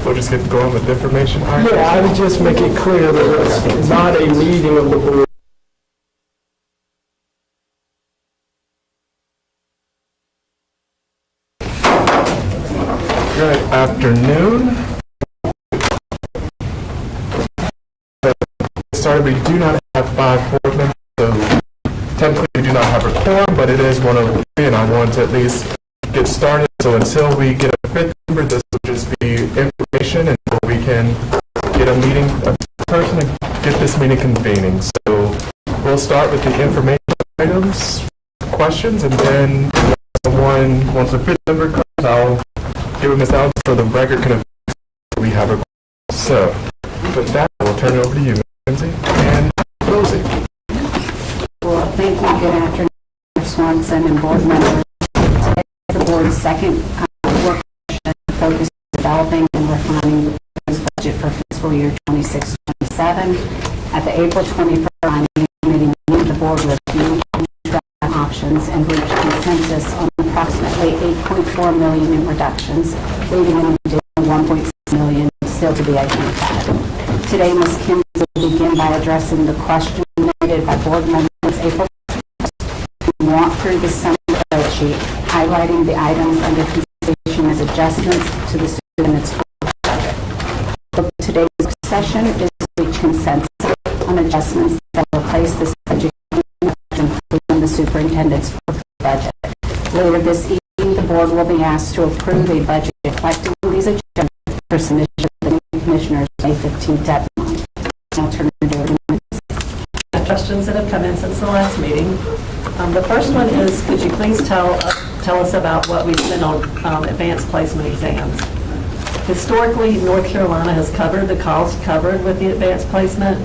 we'll just get going with the information part? Yeah, I would just make it clear that it's not a meeting of the board. Good afternoon. Sorry, we do not have 5 board members, so technically we do not have a quorum, but it is 1:03, and I want to at least get started. So until we get a 5th member, this will just be information until we can get a meeting, a person to get this meeting convening. So we'll start with the information items, questions, and then once the 5th member comes, I'll give it Ms. Allen so the record can we have a. So with that, we'll turn it over to you, Lindsay, and Rosie. Well, thank you. Good afternoon, Mr. Swanson and board members. Today is the board's second work session focused on developing and refining the proposed budget for fiscal year 26-27. At the April 21st committee meeting, the board reviewed options and reached consensus on approximately $8.4 million in reductions, leaving an additional $1.6 million still to be identified. Today, Ms. Kim will begin by addressing the question noted by board members April 1st. We walk through the summary spreadsheet, highlighting the items under consideration as adjustments to the student school budget. Today's session is to reach consensus on adjustments that will replace this budget in the superintendent's budget. Later this evening, the board will be asked to approve a budget reflecting these adjustments for submission to the commissioners May 15th deadline. I'll turn it over to Ms. Questions that have come in since the last meeting. The first one is, could you please tell us about what we spent on advanced placement exams? Historically, North Carolina has covered the cost covered with the advanced placement,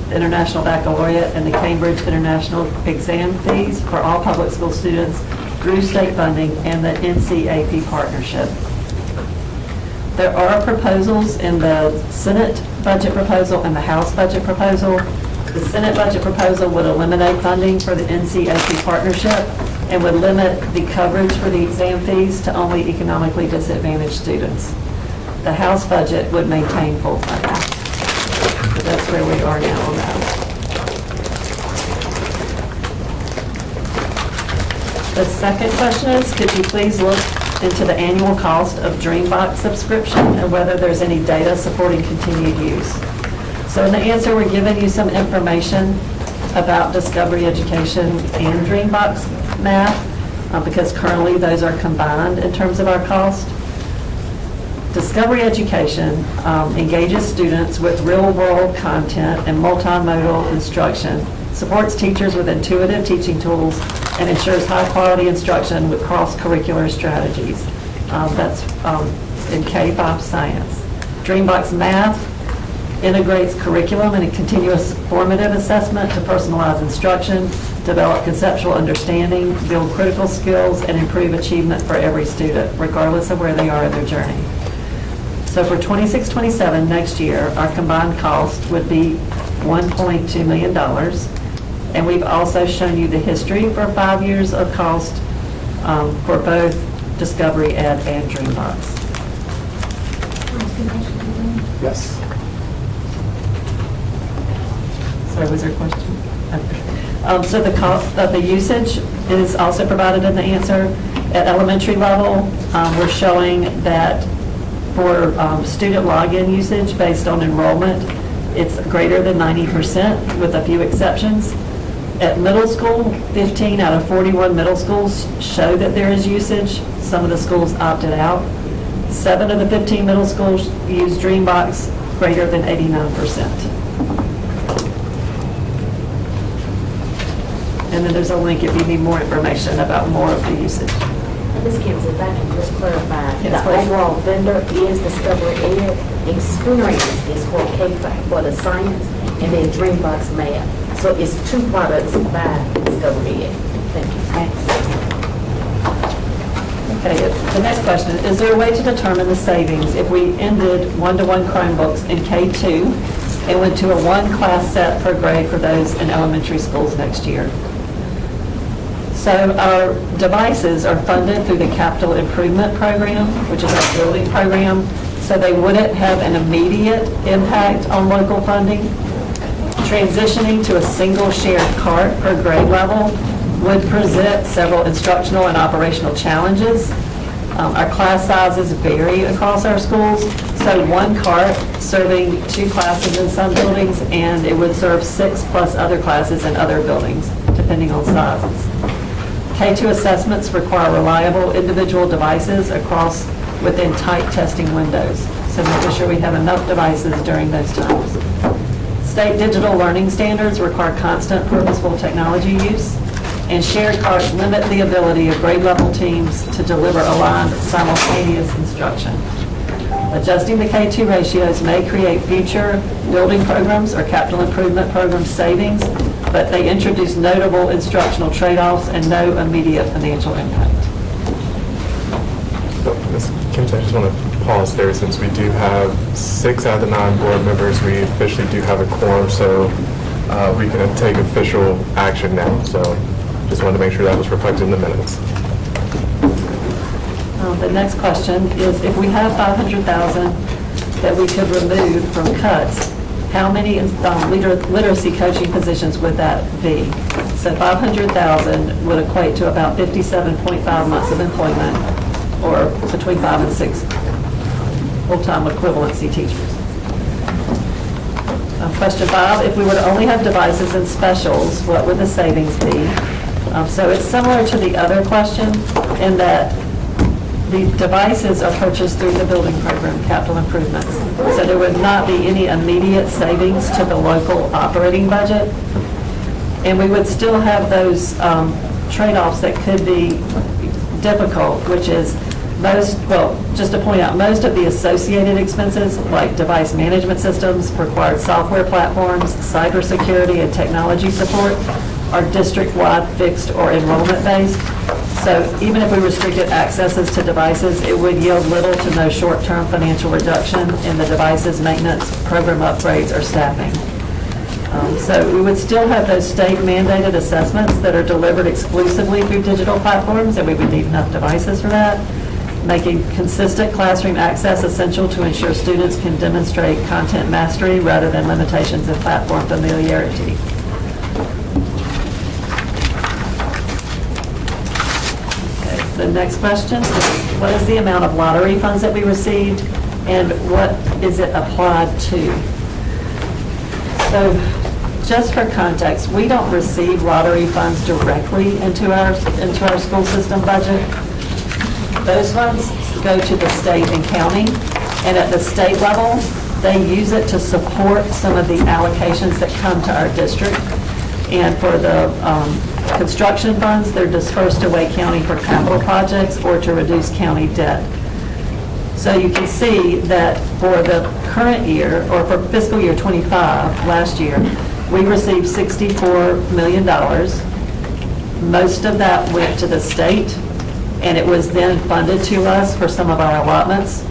the International Baccalaureate, and the Cambridge International exam fees for all public school students through state funding and the NCAP partnership. There are proposals in the Senate budget proposal and the House budget proposal. The Senate budget proposal would eliminate funding for the NCAP partnership and would limit the coverage for the exam fees to only economically disadvantaged students. The House budget would maintain full funding. So that's where we are now on that. The second question is, could you please look into the annual cost of Dreambox subscription and whether there's any data supporting continued use? So in the answer, we're giving you some information about Discovery Education and Dreambox Math because currently those are combined in terms of our cost. Discovery Education engages students with real-world content and multimodal instruction, supports teachers with intuitive teaching tools, and ensures high-quality instruction with cross-curricular strategies. That's in K-5 science. Dreambox Math integrates curriculum and a continuous formative assessment to personalize instruction, develop conceptual understanding, build critical skills, and improve achievement for every student, regardless of where they are in their journey. So for 26-27 next year, our combined cost would be $1.2 million. And we've also shown you the history for 5 years of cost for both Discovery Ed and Dreambox. Yes. Sorry, was there a question? So the cost of the usage is also provided in the answer. At elementary level, we're showing that for student login usage based on enrollment, it's greater than 90% with a few exceptions. At middle school, 15 out of 41 middle schools show that there is usage. Some of the schools opted out. 7 of the 15 middle schools use Dreambox, greater than 89%. And then there's a link if you need more information about more of the usage. Ms. Gibbs, if I can just clarify, Yes, the please. overall vendor is Discovery Ed, Experience is for K-5 for the science, and then Dreambox Math. So it's 2 products by Discovery Ed. Thank you. Okay, the next question, is there a way to determine the savings if we ended one-to-one Chromebooks in K2 and went to a 1-class set per grade for those in elementary schools next year? So our devices are funded through the Capital Improvement Program, which is our building program, so they wouldn't have an immediate impact on local funding. Transitioning to a single shared cart per grade level would present several instructional and operational challenges. Our class sizes vary across our schools, so one cart serving 2 classes in some buildings, and it would serve 6 plus other classes in other buildings, depending on sizes. K2 assessments require reliable individual devices across within tight testing windows, so making sure we have enough devices during those times. State digital learning standards require constant purposeful technology use, and shared carts limit the ability of grade level teams to deliver aligned simultaneous instruction. Adjusting the K2 ratios may create future building programs or capital improvement program savings, but they introduce notable instructional trade-offs and no immediate financial impact. Ms. Kimch, I just want to pause there since we do have 6 out of the 9 board members. We officially do have a quorum, so we can take official action now. So just wanted to make sure that was reflected in the minutes. The next question is, if we have $500,000 that we could remove from cuts, how many literacy coaching positions would that be? So $500,000 would equate to about 57.5 months of employment, or between 5 and 6 full-time equivalency teachers. Question 5, if we were to only have devices and specials, what would the savings be? So it's similar to the other question in that the devices are purchased through the building program, capital improvements. So there would not be any immediate savings to the local operating budget. And we would still have those trade-offs that could be difficult, which is just to point out, most of the associated expenses, like device management systems, required software platforms, cybersecurity, and technology support, are district-wide fixed or enrollment-based. So even if we restricted accesses to devices, it would yield little to no short-term financial reduction in the devices maintenance, program upgrades, or staffing. So we would still have those state-mandated assessments that are delivered exclusively through digital platforms, and we would need enough devices for that, making consistent classroom access essential to ensure students can demonstrate content mastery rather than limitations in platform familiarity. The next question is, what is the amount of lottery funds that we received, and what is it applied to? So, just for context, we don't receive lottery funds directly into our school system budget. Those funds go to the state and county, and at the state level, they use it to support some of the allocations that come to our district. And for the construction funds, they're dispersed to Wake County for capital projects or to reduce county debt. So you can see that for the current year, or for fiscal year 25, last year, we received $64 million. Most of that went to the state, and it was then funded to us for some of our allotments.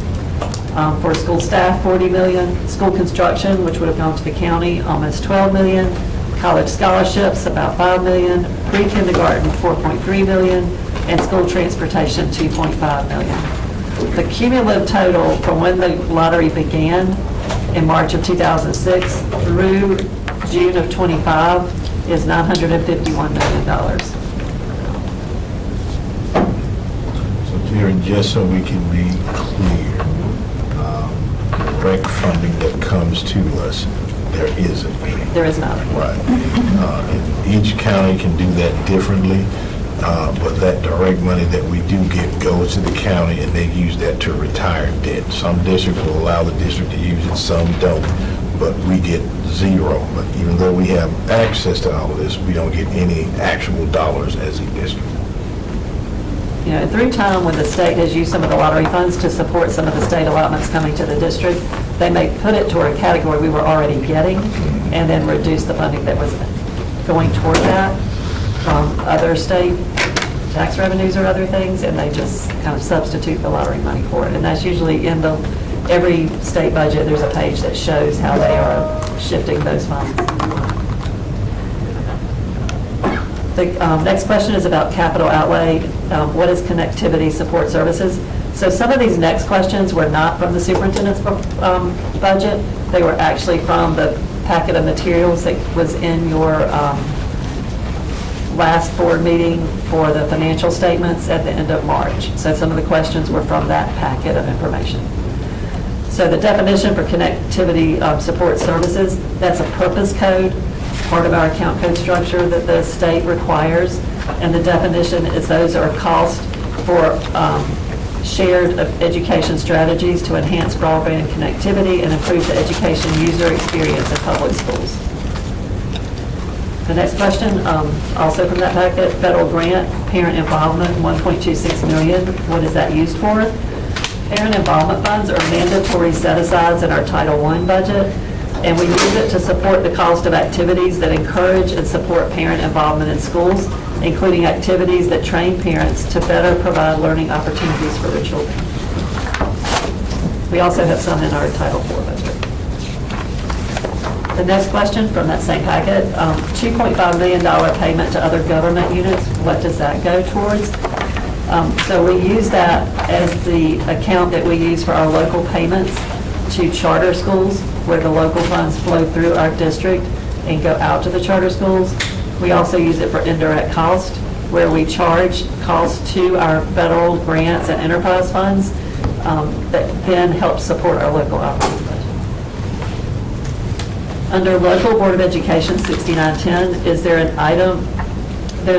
For school staff, $40 million. School construction, which would have gone to the county, almost $12 million. College scholarships, about $5 million. Pre-kindergarten, $4.3 million. And school transportation, $2.5 million. The cumulative total from when the lottery began in March of 2006 through June of 25 is $951 million. So Jerry, just so we can be clear, direct funding that comes to us, there isn't any. There is not. Right. And each county can do that differently, but that direct money that we do get goes to the county, and they use that to retire debt. Some districts will allow the district to use it, some don't, but we get zero. But even though we have access to all of this, we don't get any actual dollars as a district. You know, through time, when the state has used some of the lottery funds to support some of the state allotments coming to the district, they may put it toward a category we were already getting and then reduce the funding that was going toward that from other state tax revenues or other things, and they just kind of substitute the lottery money for it. And that's usually in every state budget, there's a page that shows how they are shifting those funds. The next question is about capital outlay. What is connectivity support services? So some of these next questions were not from the superintendent's budget. They were actually from the packet of materials that was in your last board meeting for the financial statements at the end of March. So some of the questions were from that packet of information. So the definition for connectivity support services, that's a purpose code, part of our account code structure that the state requires. And the definition is those are costs for shared education strategies to enhance broadband connectivity and improve the education user experience in public schools. The next question, also from that packet, federal grant, parent involvement, $1.26 million. What is that used for? Parent involvement funds are mandatory set-asides in our Title I budget, and we use it to support the cost of activities that encourage and support parent involvement in schools, including activities that train parents to better provide learning opportunities for their children. We also have some in our Title IV budget. The next question from that same packet, $2.5 million payment to other government units. What does that go towards? So we use that as the account that we use for our local payments to charter schools, where the local funds flow through our district and go out to the charter schools. We also use it for indirect cost, where we charge costs to our federal grants and enterprise funds that then help support our local operating budget. Under Local Board of Education 6910, there's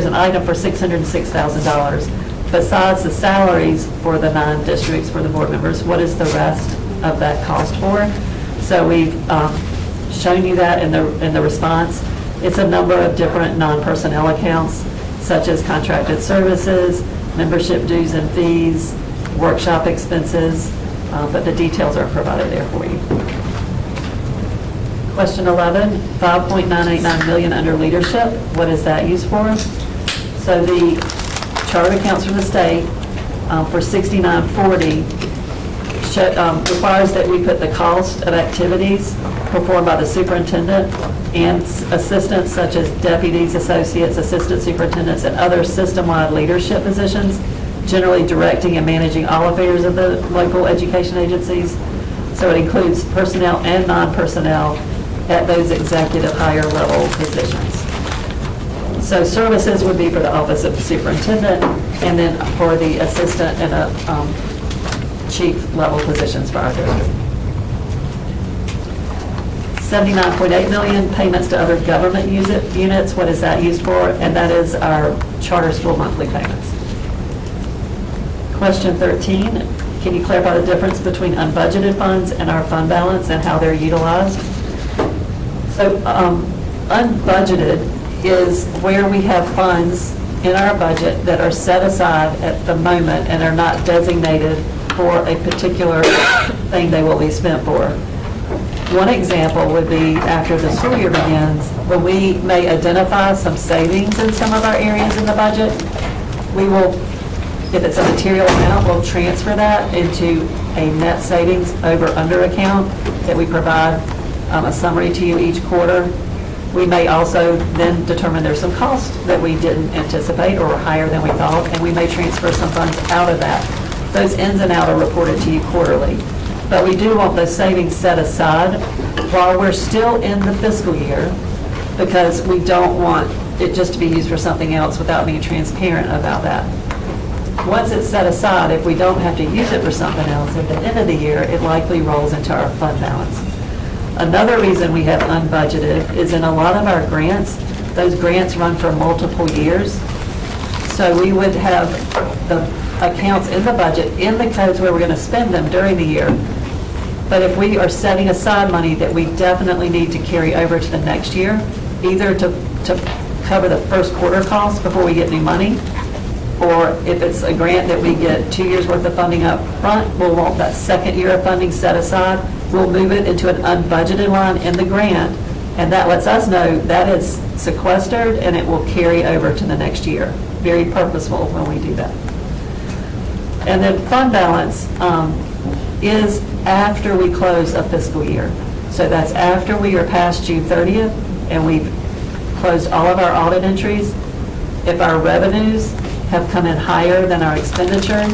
an item for $606,000. Besides the salaries for the 9 districts for the board members, what is the rest of that cost for? So we've shown you that in the response. It's a number of different non-personnel accounts, such as contracted services, membership dues and fees, workshop expenses, but the details are provided there for you. Question 11, $5.989 million under leadership. What is that used for? So the chart accounts from the state for 6940 requires that we put the cost of activities performed by the superintendent and assistants such as deputies, associates, assistant superintendents, and other system-wide leadership positions, generally directing and managing all affairs of the local education agencies. So it includes personnel and non-personnel at those executive higher level positions. So services would be for the office of the superintendent, and then for the assistant and chief level positions for our district. $79.8 million payments to other government units. What is that used for? And that is our charter school monthly payments. Question 13, can you clarify the difference between unbudgeted funds and our fund balance and how they're utilized? So unbudgeted is where we have funds in our budget that are set aside at the moment and are not designated for a particular thing they will be spent for. One example would be after the school year begins, when we may identify some savings in some of our areas in the budget, we will, if it's a material amount, we'll transfer that into a net savings over/under account that we provide a summary to you each quarter. We may also then determine there's some costs that we didn't anticipate or were higher than we thought, and we may transfer some funds out of that. Those ins and outs are reported to you quarterly. But we do want those savings set aside while we're still in the fiscal year, because we don't want it just to be used for something else without being transparent about that. Once it's set aside, if we don't have to use it for something else at the end of the year, it likely rolls into our fund balance. Another reason we have unbudgeted is in a lot of our grants, those grants run for multiple years. So we would have the accounts in the budget, in the codes where we're going to spend them during the year. But if we are setting aside money that we definitely need to carry over to the next year, either to cover the first quarter costs before we get new money, or if it's a grant that we get 2 years worth of funding up front, we'll want that second year of funding set aside. We'll move it into an unbudgeted line in the grant, and that lets us know that is sequestered and it will carry over to the next year. Very purposeful when we do that. And then fund balance is after we close a fiscal year. So that's after we are past June 30th and we've closed all of our audit entries. If our revenues have come in higher than our expenditures,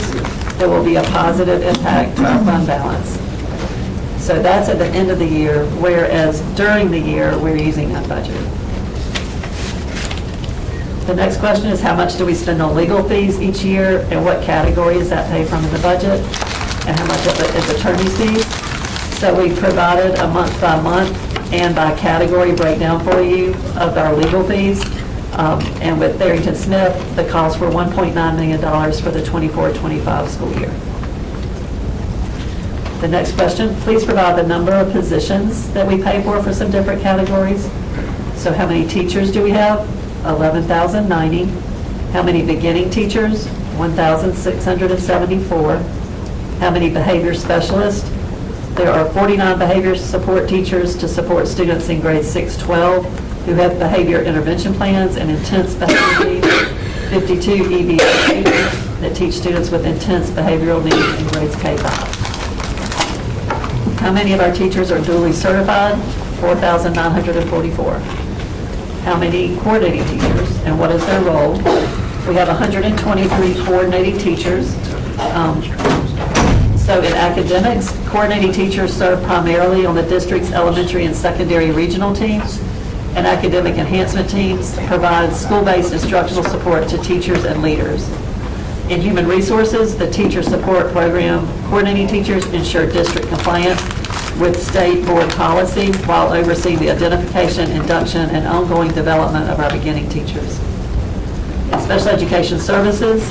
there will be a positive impact to our fund balance. So that's at the end of the year, whereas during the year, we're using unbudgeted. The next question is, how much do we spend on legal fees each year, and what category is that paid from in the budget, and how much of it is attorney's fees? So we provided a month-by-month and by category breakdown for you of our legal fees. And with Barrington Smith, the costs were $1.9 million for the 24-25 school year. The next question, please provide the number of positions that we pay for some different categories. So how many teachers do we have? 11,090. How many beginning teachers? 1,674. How many behavior specialists? There are 49 behavior support teachers to support students in grades 6-12 who have behavior intervention plans and intense behavior needs. 52 EBA teachers that teach students with intense behavioral needs in grades K-5. How many of our teachers are duly certified? 4,944. How many coordinating teachers, and what is their role? We have 123 coordinating teachers. So in academics, coordinating teachers serve primarily on the district's elementary and secondary regional teams, and academic enhancement teams provide school-based instructional support to teachers and leaders. In human resources, the teacher support program coordinating teachers ensure district compliance with state board policy while overseeing the identification, induction, and ongoing development of our beginning teachers. In special education services,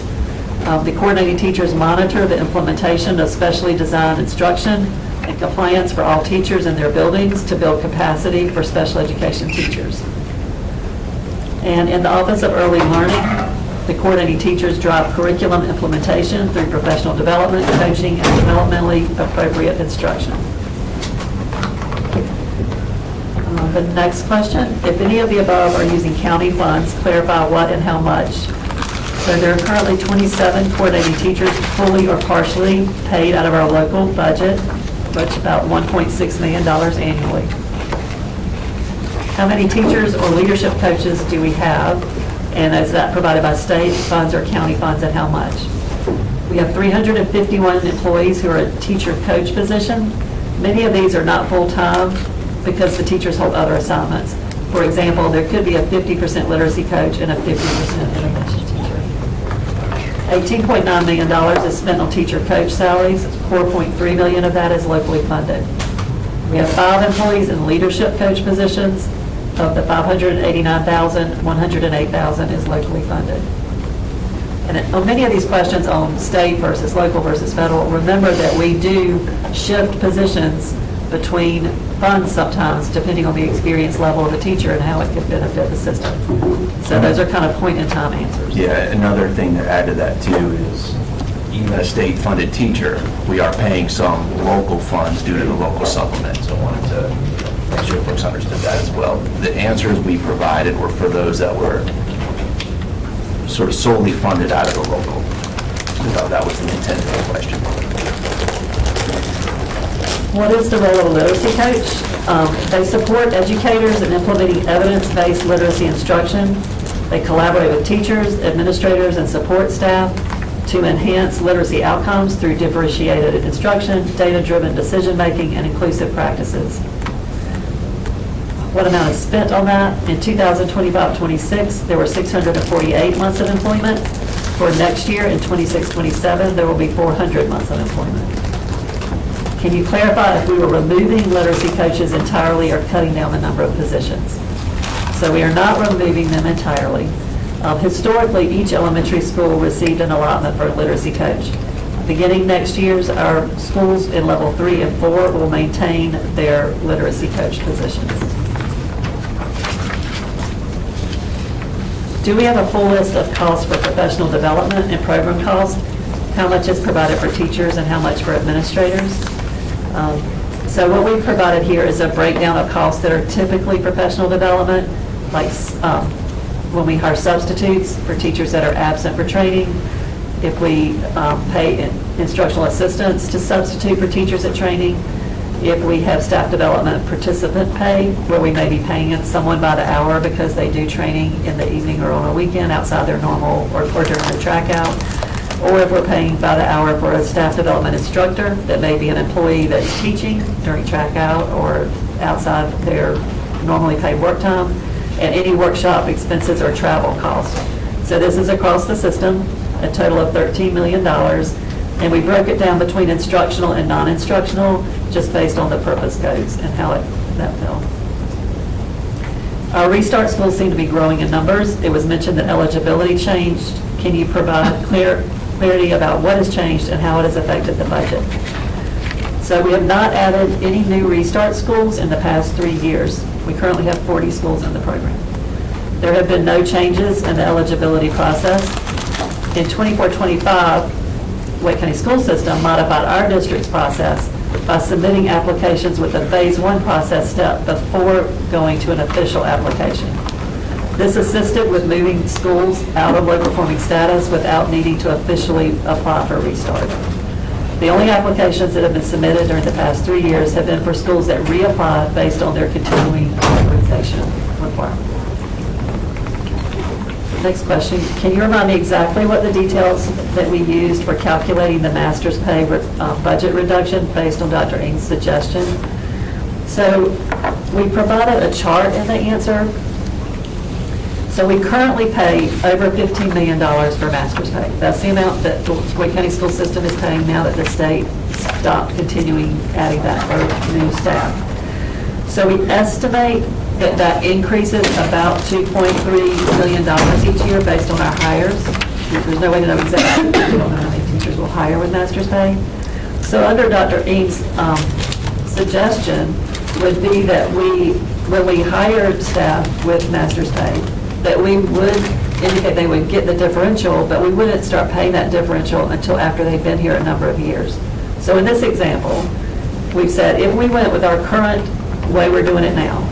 the coordinating teachers monitor the implementation of specially designed instruction and compliance for all teachers in their buildings to build capacity for special education teachers. And in the Office of Early Learning, the coordinating teachers drive curriculum implementation through professional development, coaching, and developmentally appropriate instruction. The next question, if any of the above are using county funds, clarify what and how much. So there are currently 27 coordinating teachers fully or partially paid out of our local budget, which is about $1.6 million annually. How many teachers or leadership coaches do we have? And is that provided by state funds or county funds, and how much? We have 351 employees who are a teacher coach position. Many of these are not full-time because the teachers hold other assignments. For example, there could be a 50% literacy coach and a 50% intervention teacher. $18.9 million is spent on teacher coach salaries. $4.3 million of that is locally funded. We have 5 employees in leadership coach positions. Of the $589,000, $108,000 is locally funded. And on many of these questions on state versus local versus federal, remember that we do shift positions between funds sometimes, depending on the experience level of the teacher and how it could benefit the system. So those are kind of point-in-time answers. Yeah, another thing to add to that too is even a state-funded teacher, we are paying some local funds due to the local supplement. So I wanted to make sure folks understood that as well. The answers we provided were for those that were sort of solely funded out of the local. So that was the intent of the question. What is the role of a literacy coach? They support educators in implementing evidence-based literacy instruction. They collaborate with teachers, administrators, and support staff to enhance literacy outcomes through differentiated instruction, data-driven decision-making, and inclusive practices. What amount is spent on that? In 2025-26, there were 648 months of employment. For next year, in 26-27, there will be 400 months of employment. Can you clarify if we were removing literacy coaches entirely or cutting down the number of positions? So we are not removing them entirely. Historically, each elementary school received an allotment for a literacy coach. Beginning next year, our schools in level 3 and 4 will maintain their literacy coach positions. Do we have a full list of costs for professional development and program costs? How much is provided for teachers and how much for administrators? So what we've provided here is a breakdown of costs that are typically professional development, like when we hire substitutes for teachers that are absent for training, if we pay instructional assistants to substitute for teachers at training, if we have staff development participant pay, where we may be paying someone by the hour because they do training in the evening or on a weekend outside their normal or during their track out, or if we're paying by the hour for a staff development instructor that may be an employee that's teaching during track out or outside their normally paid work time, and any workshop expenses or travel costs. So this is across the system, a total of $13 million, and we broke it down between instructional and non-instructional, just based on the purpose codes and how that fell. Our restart schools seem to be growing in numbers. It was mentioned that eligibility changed. Can you provide clarity about what has changed and how it has affected the budget? So we have not added any new restart schools in the past 3 years. We currently have 40 schools in the program. There have been no changes in the eligibility process. In 24-25, Wake County School System modified our district's process by submitting applications with the Phase 1 process step before going to an official application. This assisted with moving schools out of low performing status without needing to officially apply for restart. The only applications that have been submitted during the past 3 years have been for schools that reapply based on their continuing authorization requirement. Next question, can you remind me exactly what the details that we used for calculating the master's pay budget reduction based on Dr. Ng's suggestion? So we provided a chart in the answer. So we currently pay over $15 million for master's pay. That's the amount that the Wake County School System is paying now that the state stopped continuing adding that for new staff. So we estimate that increases about $2.3 million each year based on our hires. There's no way to know exactly. We don't know how many teachers will hire with master's pay. So under Dr. Ng's suggestion would be that when we hired staff with master's pay, that we would indicate they would get the differential, but we wouldn't start paying that differential until after they've been here a number of years. So in this example, we've said if we went with our current way we're doing it now,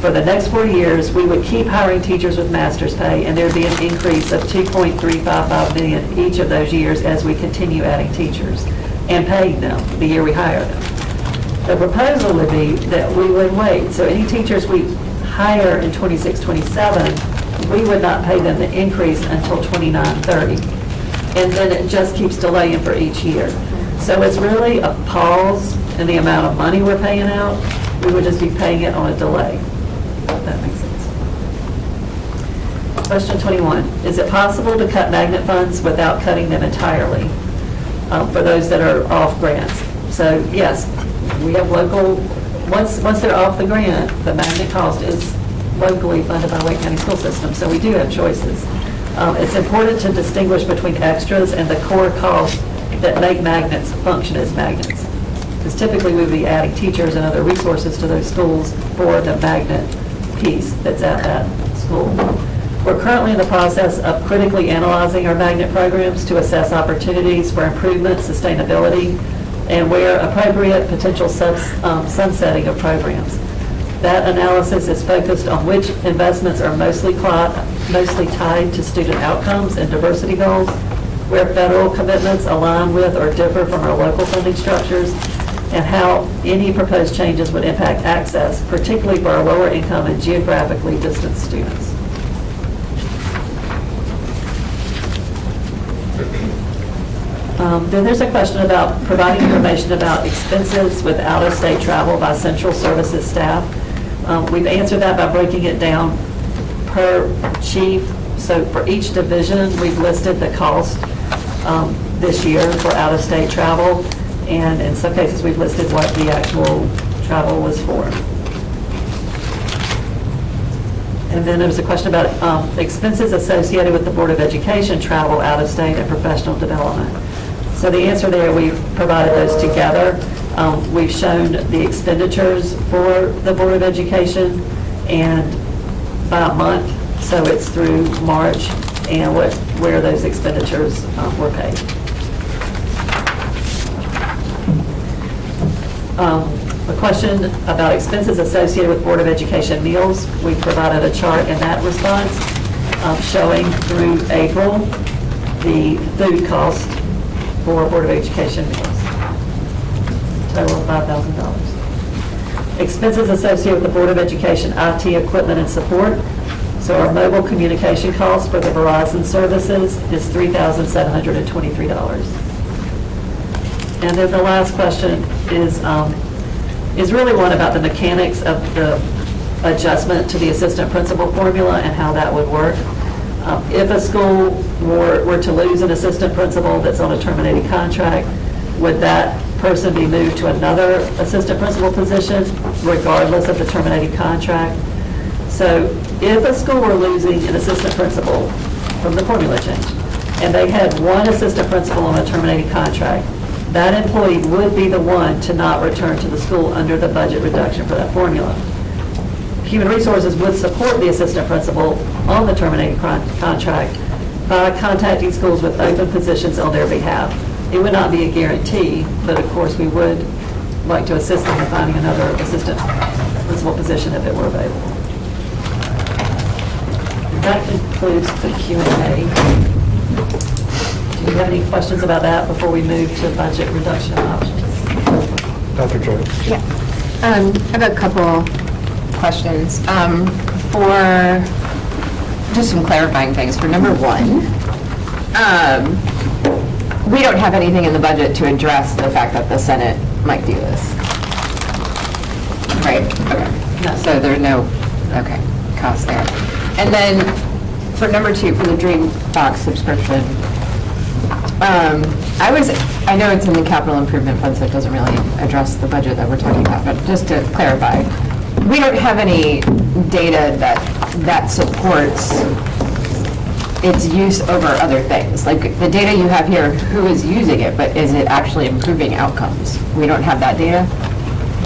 for the next 4 years, we would keep hiring teachers with master's pay, and there'd be an increase of $2.355 million each of those years as we continue adding teachers and paying them the year we hire them. The proposal would be that we would wait. So any teachers we hire in 26-27, we would not pay them the increase until 29-30. And then it just keeps delaying for each year. So it's really a pause in the amount of money we're paying out. We would just be paying it on a delay. If that makes sense. Question 21. Is it possible to cut magnet funds without cutting them entirely for those that are off grants? So yes, we have local, once they're off the grant, the magnet cost is locally funded by Wake County School System, so we do have choices. It's important to distinguish between extras and the core costs that make magnets function as magnets. Because typically we would be adding teachers and other resources to those schools for the magnet piece that's at that school. We're currently in the process of critically analyzing our magnet programs to assess opportunities for improvement, sustainability, and where appropriate, potential sunsetting of programs. That analysis is focused on which investments are mostly tied to student outcomes and diversity goals, where federal commitments align with or differ from our local funding structures, and how any proposed changes would impact access, particularly for our lower income and geographically distant students. Then there's a question about providing information about expenses with out-of-state travel by central services staff. We've answered that by breaking it down per chief. So for each division, we've listed the cost this year for out-of-state travel. And in some cases, we've listed what the actual travel was for. And then there was a question about expenses associated with the Board of Education travel out of state and professional development. So the answer there, we've provided those together. We've shown the expenditures for the Board of Education and by month, so it's through March, and where those expenditures were paid. A question about expenses associated with Board of Education meals. We provided a chart in that response showing through April the food cost for Board of Education meals. Total of $5,000. Expenses associated with the Board of Education IT equipment and support. So our mobile communication cost for the Verizon services is $3,723. And then the last question is really one about the mechanics of the adjustment to the assistant principal formula and how that would work. If a school were to lose an assistant principal that's on a terminated contract, would that person be moved to another assistant principal position regardless of the terminated contract? So if a school were losing an assistant principal from the formula change, and they had one assistant principal on a terminated contract, that employee would be the one to not return to the school under the budget reduction for that formula. Human Resources would support the assistant principal on the terminated contract by contacting schools with open positions on their behalf. It would not be a guarantee, but of course we would like to assist them in finding another assistant principal position if it were available. That concludes the Q&A. Do you have any questions about that before we move to budget reduction options? Dr. Jones? Yeah. I have a couple questions. For just some clarifying things. For number one, we don't have anything in the budget to address the fact that the Senate might do this. Right? Okay. No. So there's no, okay, cost there. And then for number two, for the Dreambox subscription, I know it's in the capital improvement fund, so it doesn't really address the budget that we're talking about, but just to clarify, we don't have any data that supports its use over other things. Like, the data you have here, who is using it, but is it actually improving outcomes? We don't have that data?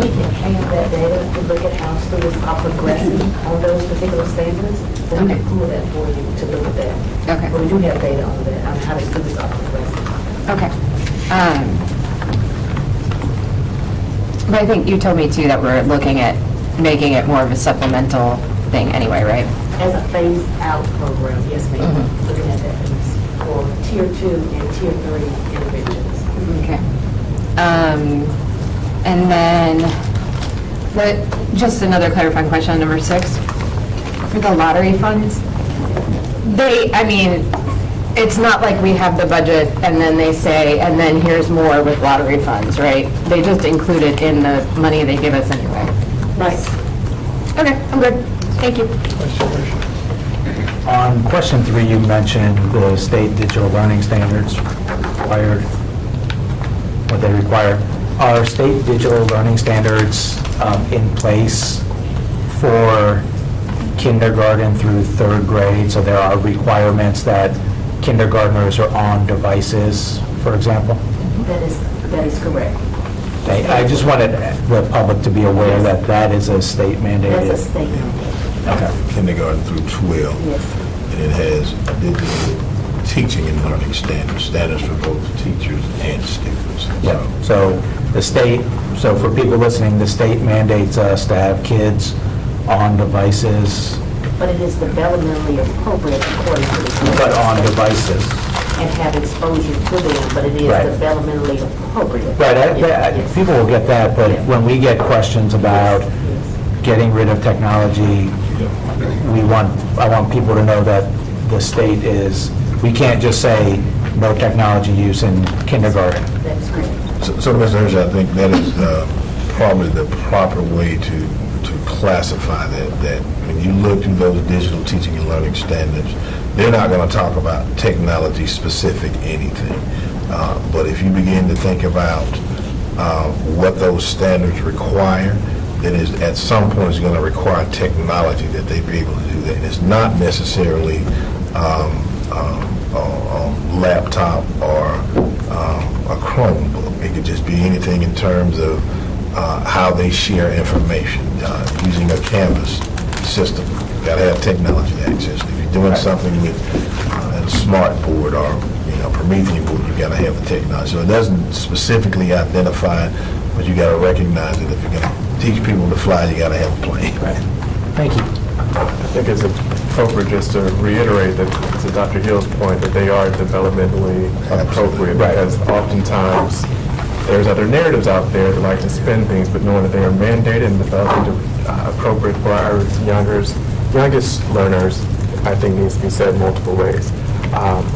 We can have that data to look at how students are progressing on those particular standards. So we can pull that for you to look at that. Okay. But we do have data on that, on how the students are progressing. Okay. But I think you told me too that we're looking at making it more of a supplemental thing anyway, right? As a phased-out program, yes, ma'am. Looking at that piece for Tier 2 and Tier 3 interventions. Okay. And then, just another clarifying question on number 6. For the lottery funds, it's not like we have the budget and then they say, and then here's more with lottery funds, right? They just include it in the money they give us anyway. Right. Okay, I'm good. Thank you. On question 3, you mentioned the state digital learning standards required, what they require. Are state digital learning standards in place for kindergarten through 3rd grade? So there are requirements that kindergartners are on devices, for example? That is correct. Okay, I just wanted the public to be aware that that is a state mandated. That's a state mandate. Okay. Kindergarten through 12. Yes. And it has digital teaching and learning standards for both teachers and students. Yeah, so the state, so for people listening, the state mandates us to have kids on devices, But it is developmentally appropriate according to the. but on devices. And have exposure to them, but it is Right. developmentally appropriate. Right, Yes. people will get that, but when we get questions about Yes. getting rid of technology, I want people to know that the state is, we can't just say no technology use in kindergarten. That's correct. So Mr. Hirsch, I think that is probably the proper way to classify that when you look through those digital teaching and learning standards, they're not going to talk about technology-specific anything. But if you begin to think about what those standards require, then at some point it's going to require technology that they be able to do that. And it's not necessarily a laptop or a Chromebook. It could just be anything in terms of how they share information using a Canvas system. You've got to have technology access. If you're doing something with a smart board or Promethean board, you've got to have the technology. So it doesn't specifically identify, but you got to recognize that if you're going to teach people to fly, you got to have a plane. Right. Thank you. I think it's appropriate just to reiterate that, to Dr. Hill's point, that they are developmentally appropriate, Right. because oftentimes there's other narratives out there that like to spin things, but knowing that they are mandated and development appropriate for our youngers youngest learners, I think needs to be said multiple ways,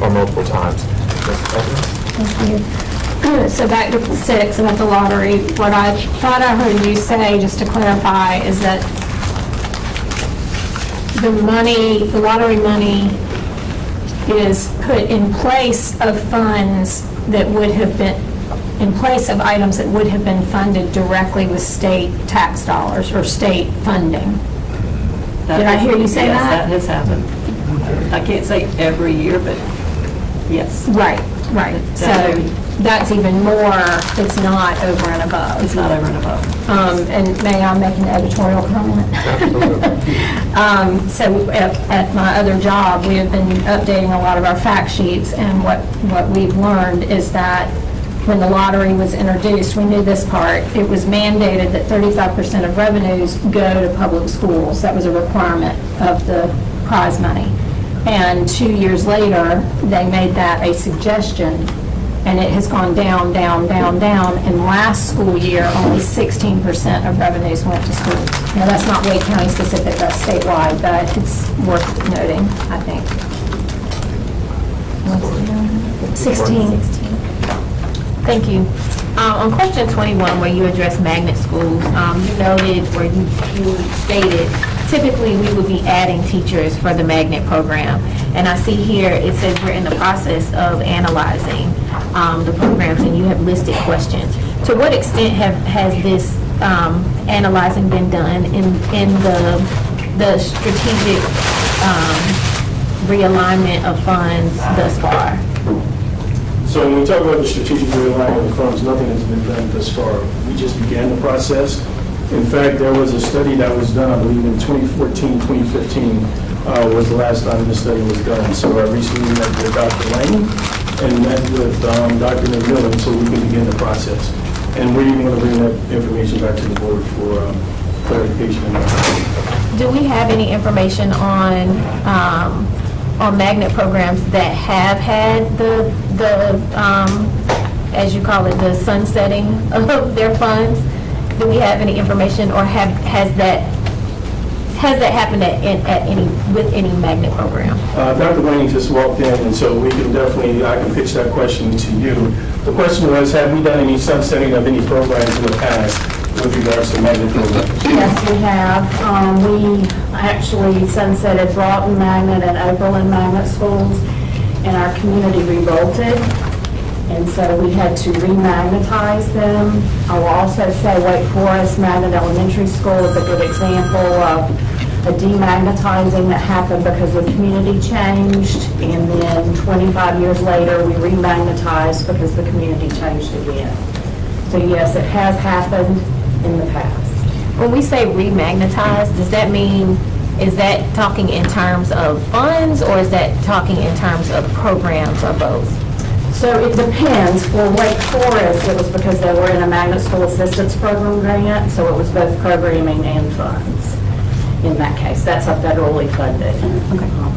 or multiple times. Ms. Evans? Thank you. So back to 6 about the lottery, what I thought I heard you say, just to clarify, is that the lottery money is put in place of funds that would have been, in place of items that would have been funded directly with state tax dollars or state funding. Did I hear you say Yes, that? that has happened. I can't say every year, but yes. Right. So that's even more, it's not over and above. It's not over and above. And may I make an editorial comment? So at my other job, we have been updating a lot of our fact sheets, and what we've learned is that when the lottery was introduced, we knew this part, it was mandated that 35% of revenues go to public schools. That was a requirement of the prize money. And 2 years later, they made that a suggestion, and it has gone down, down, down, down. And last school year, only 16% of revenues went to schools. Now, that's not Wake County specific, that's statewide, but it's worth noting, I think. 16. Thank you. On question 21, where you address magnet schools, you noted, or you stated, typically we would be adding teachers for the magnet program. And I see here, it says we're in the process of analyzing the programs, and you have listed questions. To what extent has this analyzing been done in the strategic realignment of funds thus far? So when we talk about the strategic realignment of funds, nothing has been done thus far. We just began the process. In fact, there was a study that was done, I believe, in 2014, 2015 was the last time this study was done. So I recently met with Dr. Lang and met with Dr. McMillan so we can begin the process. And we're even going to bring that information back to the board for clarification. Do we have any information on magnet programs that have had the as you call it, the sunsetting of their funds? Do we have any information, or has that happened with any magnet program? Dr. Wayne just walked in, and so we can definitely, I can pitch that question to you. The question was, have we done any sunsetting of any programs in the past with regards to magnet programs? Yes, we have. We actually sunsetted Broughton Magnet and Oberlin Magnet schools, and our community revolted. And so we had to remagnetize them. I will also say Wake Forest Magnet Elementary School is a good example of a demagnetizing that happened because the community changed. And then 25 years later, we remagnetized because the community changed again. So yes, it has happened in the past. When we say remagnetize, does that mean, is that talking in terms of funds, or is that talking in terms of programs, or both? So it depends. For Wake Forest, it was because they were in a magnet school assistance program grant, so it was both programming and funds in that case. That's a federally funded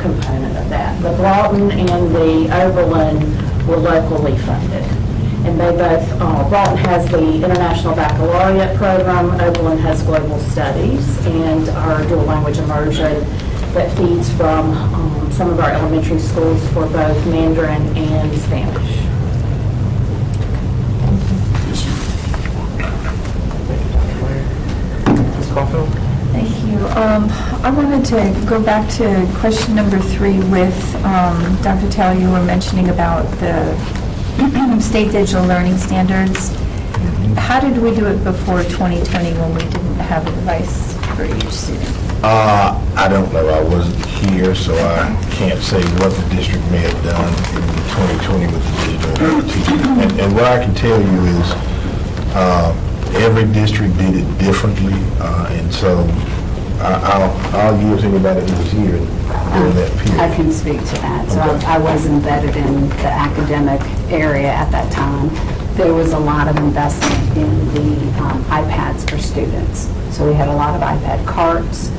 component of that. The Broughton and the Oberlin were locally funded. And they both, Broughton has the International Baccalaureate program, Oberlin has Global Studies, and our dual language immersion that feeds from some of our elementary schools for both Mandarin and Spanish. Ms. Caulfield? Thank you. I wanted to go back to question number 3 with Dr. Taylor. You were mentioning about the state digital learning standards. How did we do it before 2020 when we didn't have a device for each student? I don't know. I wasn't here, so I can't say what the district may have done in 2020 with the digital teaching. And what I can tell you is every district did it differently, and so I'll use anybody who was here during that period. I can speak to that. So I was embedded in the academic area at that time. There was a lot of investment in the iPads for students. So we had a lot of iPad carts.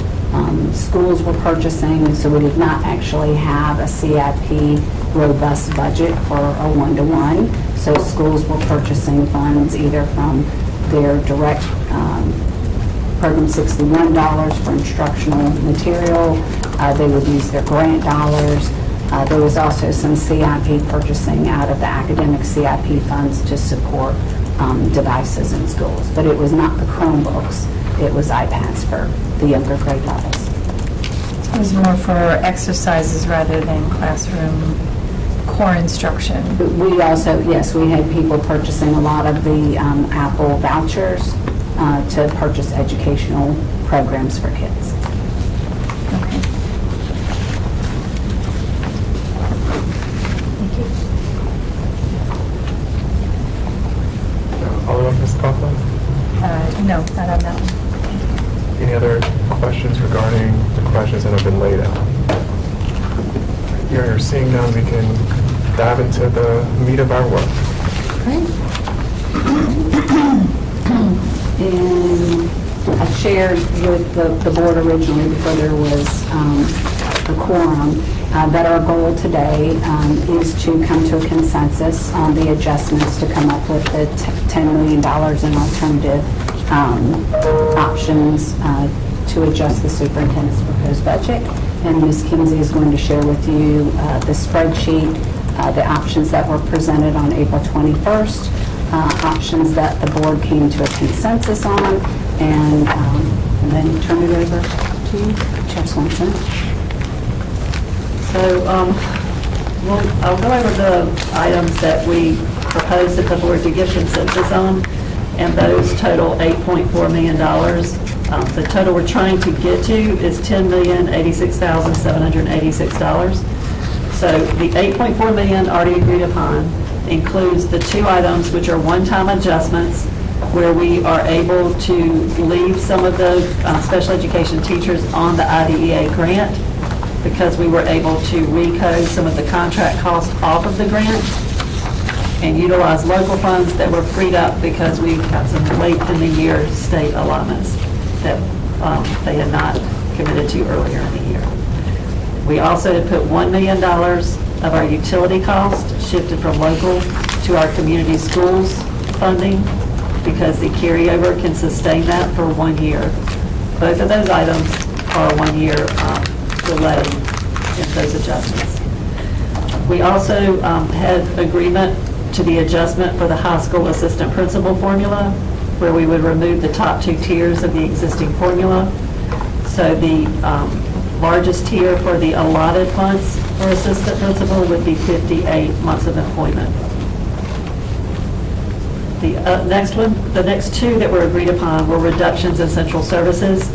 Schools were purchasing, so we did not actually have a CIP robust budget for a one-to-one. So schools were purchasing funds either from their direct program $61 for instructional material. They would use their grant dollars. There was also some CIP purchasing out of the academic CIP funds to support devices in schools. But it was not the Chromebooks, it was iPads for the younger grade levels. It was more for exercises rather than classroom core instruction. We also, yes, we had people purchasing a lot of the Apple vouchers to purchase educational programs for kids. Okay. Thank you. Follow up, Ms. Coughlin? No, not on that one. Any other questions regarding the questions that have been laid out? You're seeing none, we can dive into the meat of our work. And I shared with the board originally, before there was a quorum, that our goal today is to come to a consensus on the adjustments to come up with the $10 million in alternative options to adjust the superintendent's proposed budget. And Ms. Kinsey is going to share with you the spreadsheet, the options that were presented on April 21st, options that the board came to a consensus on, and then turn it over to you, Chair Swanson. So I'll go over the items that we proposed that the board to give consensus on, and those total $8.4 million. The total we're trying to get to is $10,086,786. So the $8.4 million already agreed upon includes the two items which are one-time adjustments, where we are able to leave some of the special education teachers on the IDEA grant, because we were able to recode some of the contract costs off of the grant and utilize local funds that were freed up because we got some late in the year state allotments that they had not committed to earlier in the year. We also had put $1 million of our utility cost shifted from local to our community schools funding, because the carryover can sustain that for 1 year. Both of those items are a 1 year delay in those adjustments. We also had agreement to the adjustment for the high school assistant principal formula, where we would remove the top two tiers of the existing formula. So the largest tier for the allotted funds for assistant principal would be 58 months of employment. The next two that were agreed upon were reductions in central services,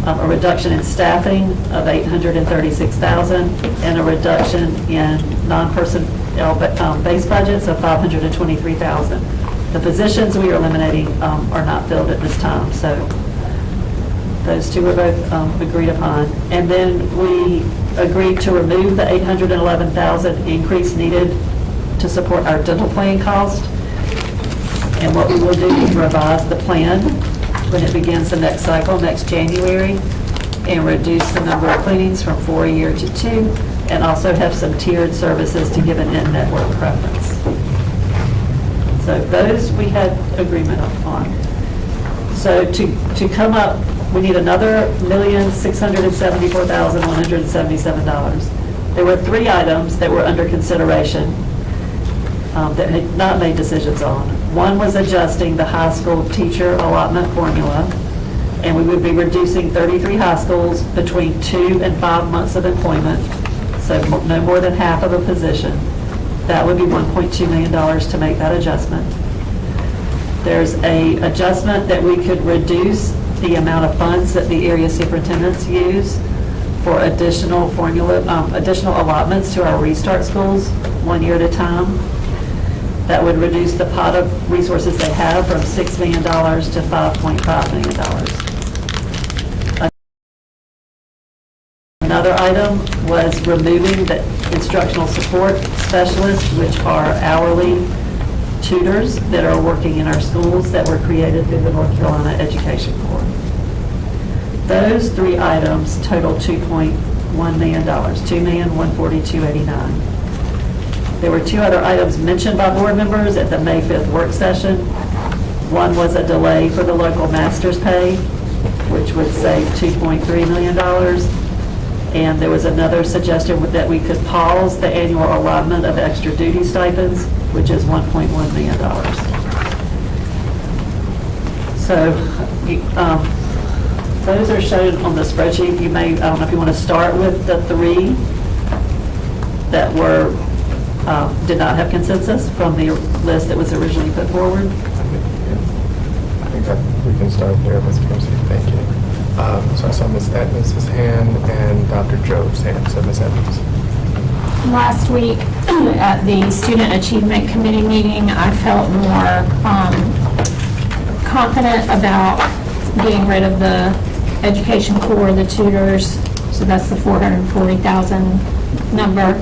a reduction in staffing of $836,000, and a reduction in non-personnel base budgets of $523,000. The positions we are eliminating are not filled at this time, so those two were both agreed upon. And then we agreed to remove the $811,000 increase needed to support our dental plan cost. And what we will do is revise the plan when it begins the next cycle, next January, and reduce the number of cleanings from 4 a year to 2, and also have some tiered services to give an in-network preference. So those we had agreement on. So to come up, we need another $1,674,177. There were 3 items that were under consideration that had not made decisions on. One was adjusting the high school teacher allotment formula, and we would be reducing 33 high schools between 2 and 5 months of employment, so no more than half of a position. That would be $1.2 million to make that adjustment. There's a adjustment that we could reduce the amount of funds that the area superintendents use for additional allotments to our restart schools 1 year at a time. That would reduce the pot of resources they have from $6 million to $5.5 million. Another item was removing the instructional support specialists, which are hourly tutors that are working in our schools that were created through the North Carolina Education Corps. Those 3 items total $2.1 million, $2,142,089. There were 2 other items mentioned by board members at the May 5th work session. One was a delay for the local master's pay, which would save $2.3 million. And there was another suggestion that we could pause the annual allotment of extra duty stipends, which is $1.1 million. So those are shown on the spreadsheet. You may, I don't know if you want to start with the three that were, did not have consensus from the list that was originally put forward. I think that we can start there, Ms. Kimsey. Thank you. So I saw Ms. Edmonds' hand and Dr. Job's hand. So Ms. Edmonds. Last week at the Student Achievement Committee meeting, I felt more confident about getting rid of the education core, the tutors, so that's the 440,000 number,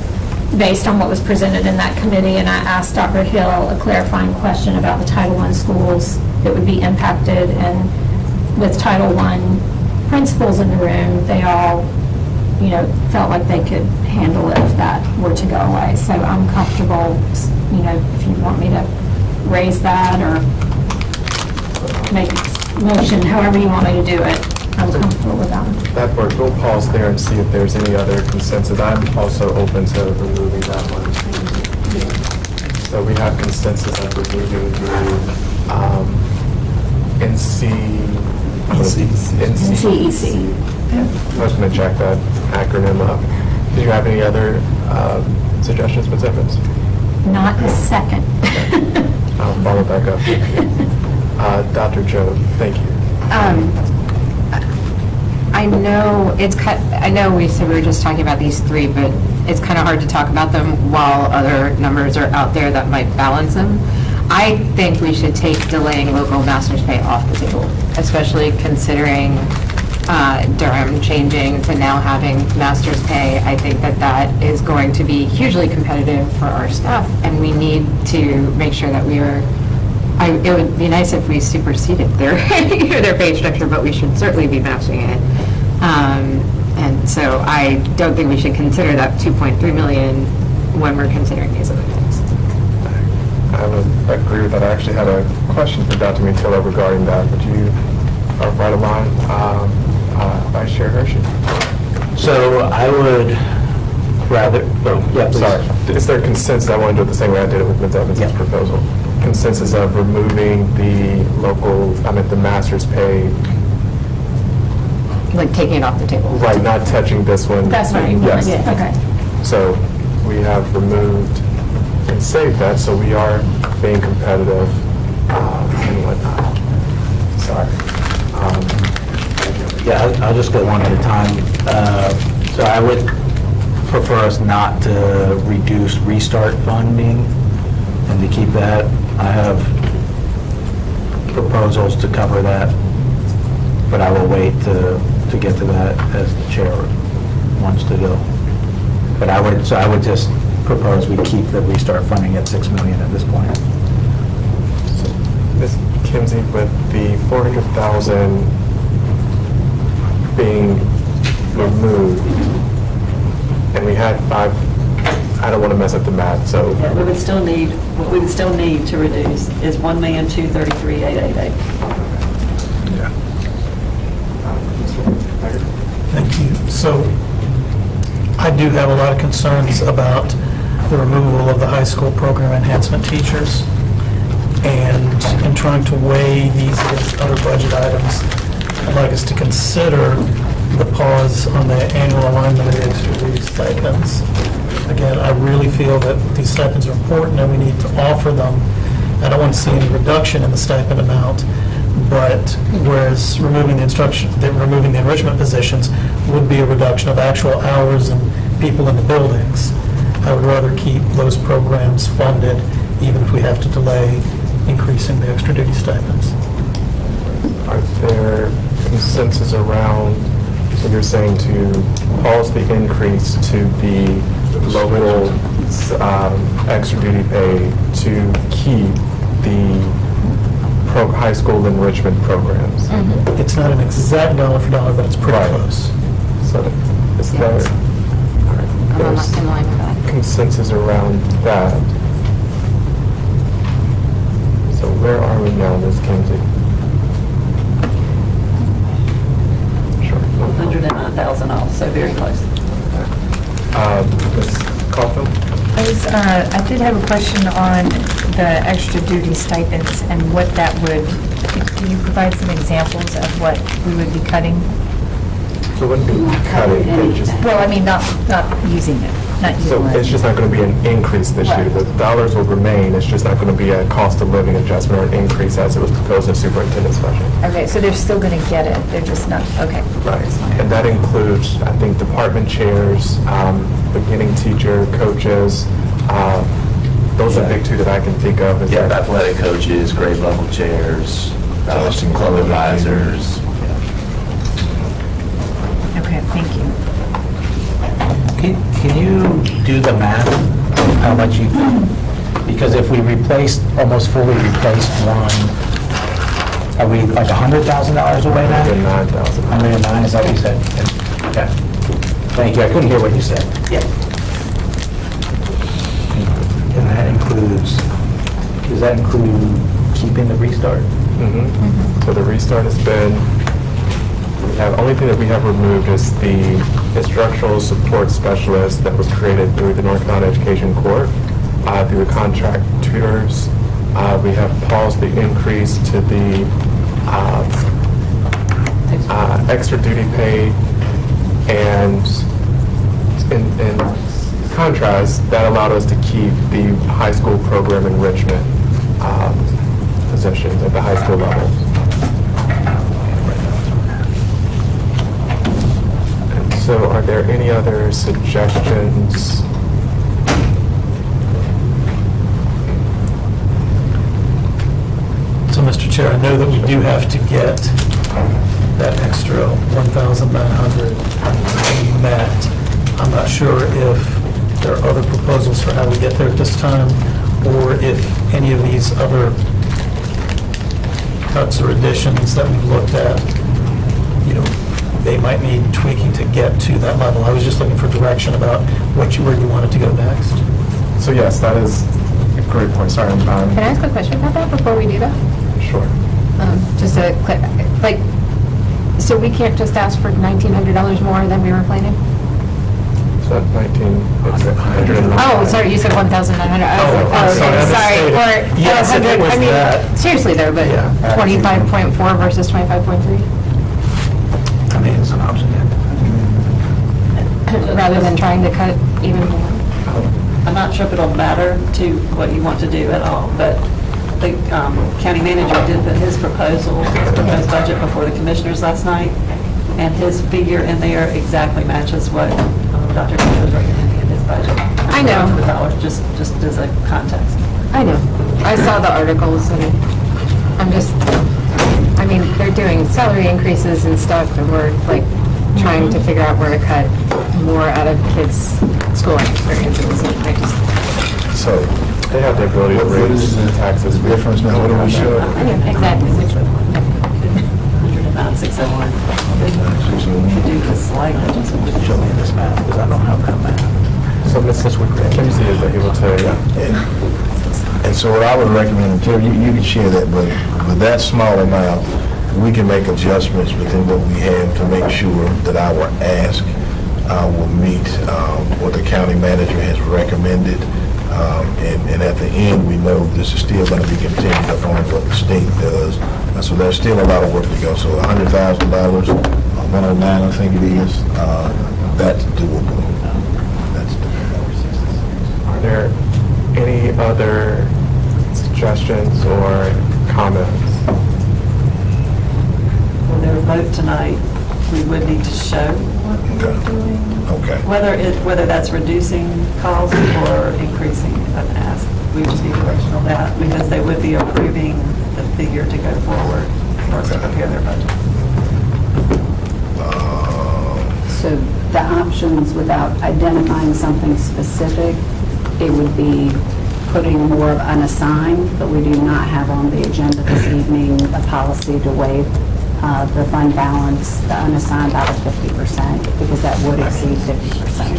based on what was presented in that committee, and I asked Dr. Hill a clarifying question about the Title I schools that would be impacted, and with Title I principals in the room, they all, you know, felt like they could handle it if that were to go away. So I'm comfortable, you know, if you want me to raise that or make a motion, however you want me to do it, I'm comfortable with that. That works. We'll pause there and see if there's any other consensus. I'm also open to removing that one. So we have consensus of removing the NCEC. I was going to check that acronym up. Did you have any other suggestions, Ms. Evans? Not a second. I'll follow back up. Dr. Joe, thank you. I know we said we were just talking about these three, but it's kind of hard to talk about them while other numbers are out there that might balance them. I think we should take delaying local master's pay off the table, especially considering Durham changing to now having master's pay. I think that is going to be hugely competitive for our staff, and we need to make sure that we are. It would be nice if we superseded their their pay structure, but we should certainly be matching it. And so I don't think we should consider that 2.3 million when we're considering these other things. I would agree with that. I actually had a question for Dr. Mutilla regarding that, but you are right along. Vice Chair Hershey. So I would rather, Sorry. Is there consensus? I want to do it the same way I did it with Ms. Evans' proposal. Consensus of removing the the master's pay. Like taking it off the table. Right, not touching this one. That's what you want, Yes. okay. So we have removed and saved that, so we are being competitive and whatnot. Sorry. yeah, I'll just go one at a time. So I would prefer us not to reduce restart funding and to keep that. I have proposals to cover that, but I will wait to get to that as the chair wants to go. But I would just propose we keep the restart funding at 6 million at this point. Ms. Kimsey, with the 400,000 being removed, and we had five, I don't want to mess up the math, so. Yeah, what we would still need to reduce is $1,233,888. Yeah. Thank you. So I do have a lot of concerns about the removal of the high school program enhancement teachers. And in trying to weigh these against other budget items, I'd like us to consider the pause on the annual alignment of the extra duty stipends. Again, I really feel that these stipends are important and we need to offer them. I don't want to see any reduction in the stipend amount, but whereas removing the enrichment positions would be a reduction of actual hours and people in the buildings, I would rather keep those programs funded even if we have to delay increasing the extra duty stipends. Are there consensus around, so you're saying to pause the increase to the local extra duty pay to keep the high school enrichment programs? It's not an exact dollar for dollar, but it's pretty Right. close. So is there, all right, I'm there's in line with that. consensus around that. So where are we now, Ms. Kinsey? so very close. Ms. Caulfield? I did have a question on the extra duty stipends and what that would, can you provide some examples of what we would be cutting? So it wouldn't be cutting, it just, Well, I mean, not using it, not so utilizing. it's just not going to be an increase this year. The dollars will remain, it's just not going to be a cost of living adjustment or an increase as it was proposed in superintendent's budget. Okay, so they're still going to get it, they're just not, okay. Right, and that includes, I think, department chairs, beginning teacher, coaches, those are the big two that I can think of. Is Yeah, that- athletic coaches, grade level chairs, Justin club Cole. advisors. Okay, thank you. Can you do the math, how much you, because if we replaced, almost fully replaced one, are we like $100,000 away now? 109,000. 109, is that what you said? Okay. Thank you, I couldn't hear what you said. Yeah. And that includes, does that include keeping the restart? So the restart has been, only thing that we have removed is the instructional support specialist that was created through the North Carolina Education Corps, through the contract tutors. We have paused the increase to the extra duty pay, and in contrast, that allowed us to keep the high school program enrichment positions at the high school level. And so are there any other suggestions? So, Mr. Chair, I know that we do have to get that extra 1,900 met. I'm not sure if there are other proposals for how we get there at this time, or if any of these other cuts or additions that we've looked at, they might need tweaking to get to that level. I was just looking for direction about where you wanted to go next. So yes, that is a great point. Sorry, Can I ask a question about that before we do that? sure. Just a, so we can't just ask for $1,900 more than we were planning? So that's 1,900. Oh, sorry, you said 1,900. I was like, I'm sorry, I okay, sorry. misstated. Or Yes, if it 100, was I mean, that. seriously though, but Yeah. 25.4 versus 25.3? I mean, it's an option, yeah. Rather than trying to cut even more? I'm not sure if it'll matter to what you want to do at all, but the county manager did put his proposed budget before the commissioners last night, and his figure in there exactly matches what Dr. Taylor was recommending in his budget. I know. The dollars, just as a context. I know. I saw the articles and I'm just, I mean, they're doing salary increases and stuff and we're like trying to figure out where to cut more out of kids' schooling experiences. And I just, So, They have the ability to what raise is the taxes. difference now? What do we show? I know exactly which one. 109,601. You do the slight adjustment. Show me this math, because I don't have that math. So Mrs. Kimsey is able to, And so what I would recommend, Terry, you can share that, but with that small amount, we can make adjustments within what we have to make sure that our ask will meet what the county manager has recommended. And at the end, we know this is still going to be contingent upon what the state does. And so there's still a lot of work to go. So $100,000, 109, I think it is, that's doable. That's doable. are there any other suggestions or comments? For their vote tonight, we would need to show what we're doing. Okay. Whether that's reducing cost or increasing an ask. We just need direction on that because they would be approving the figure to go forward for us to prepare their budget. So the options, without identifying something specific, it would be putting more of unassigned, but we do not have on the agenda this evening a policy to waive the fund balance, the unassigned out of 50%, because that would exceed 50%.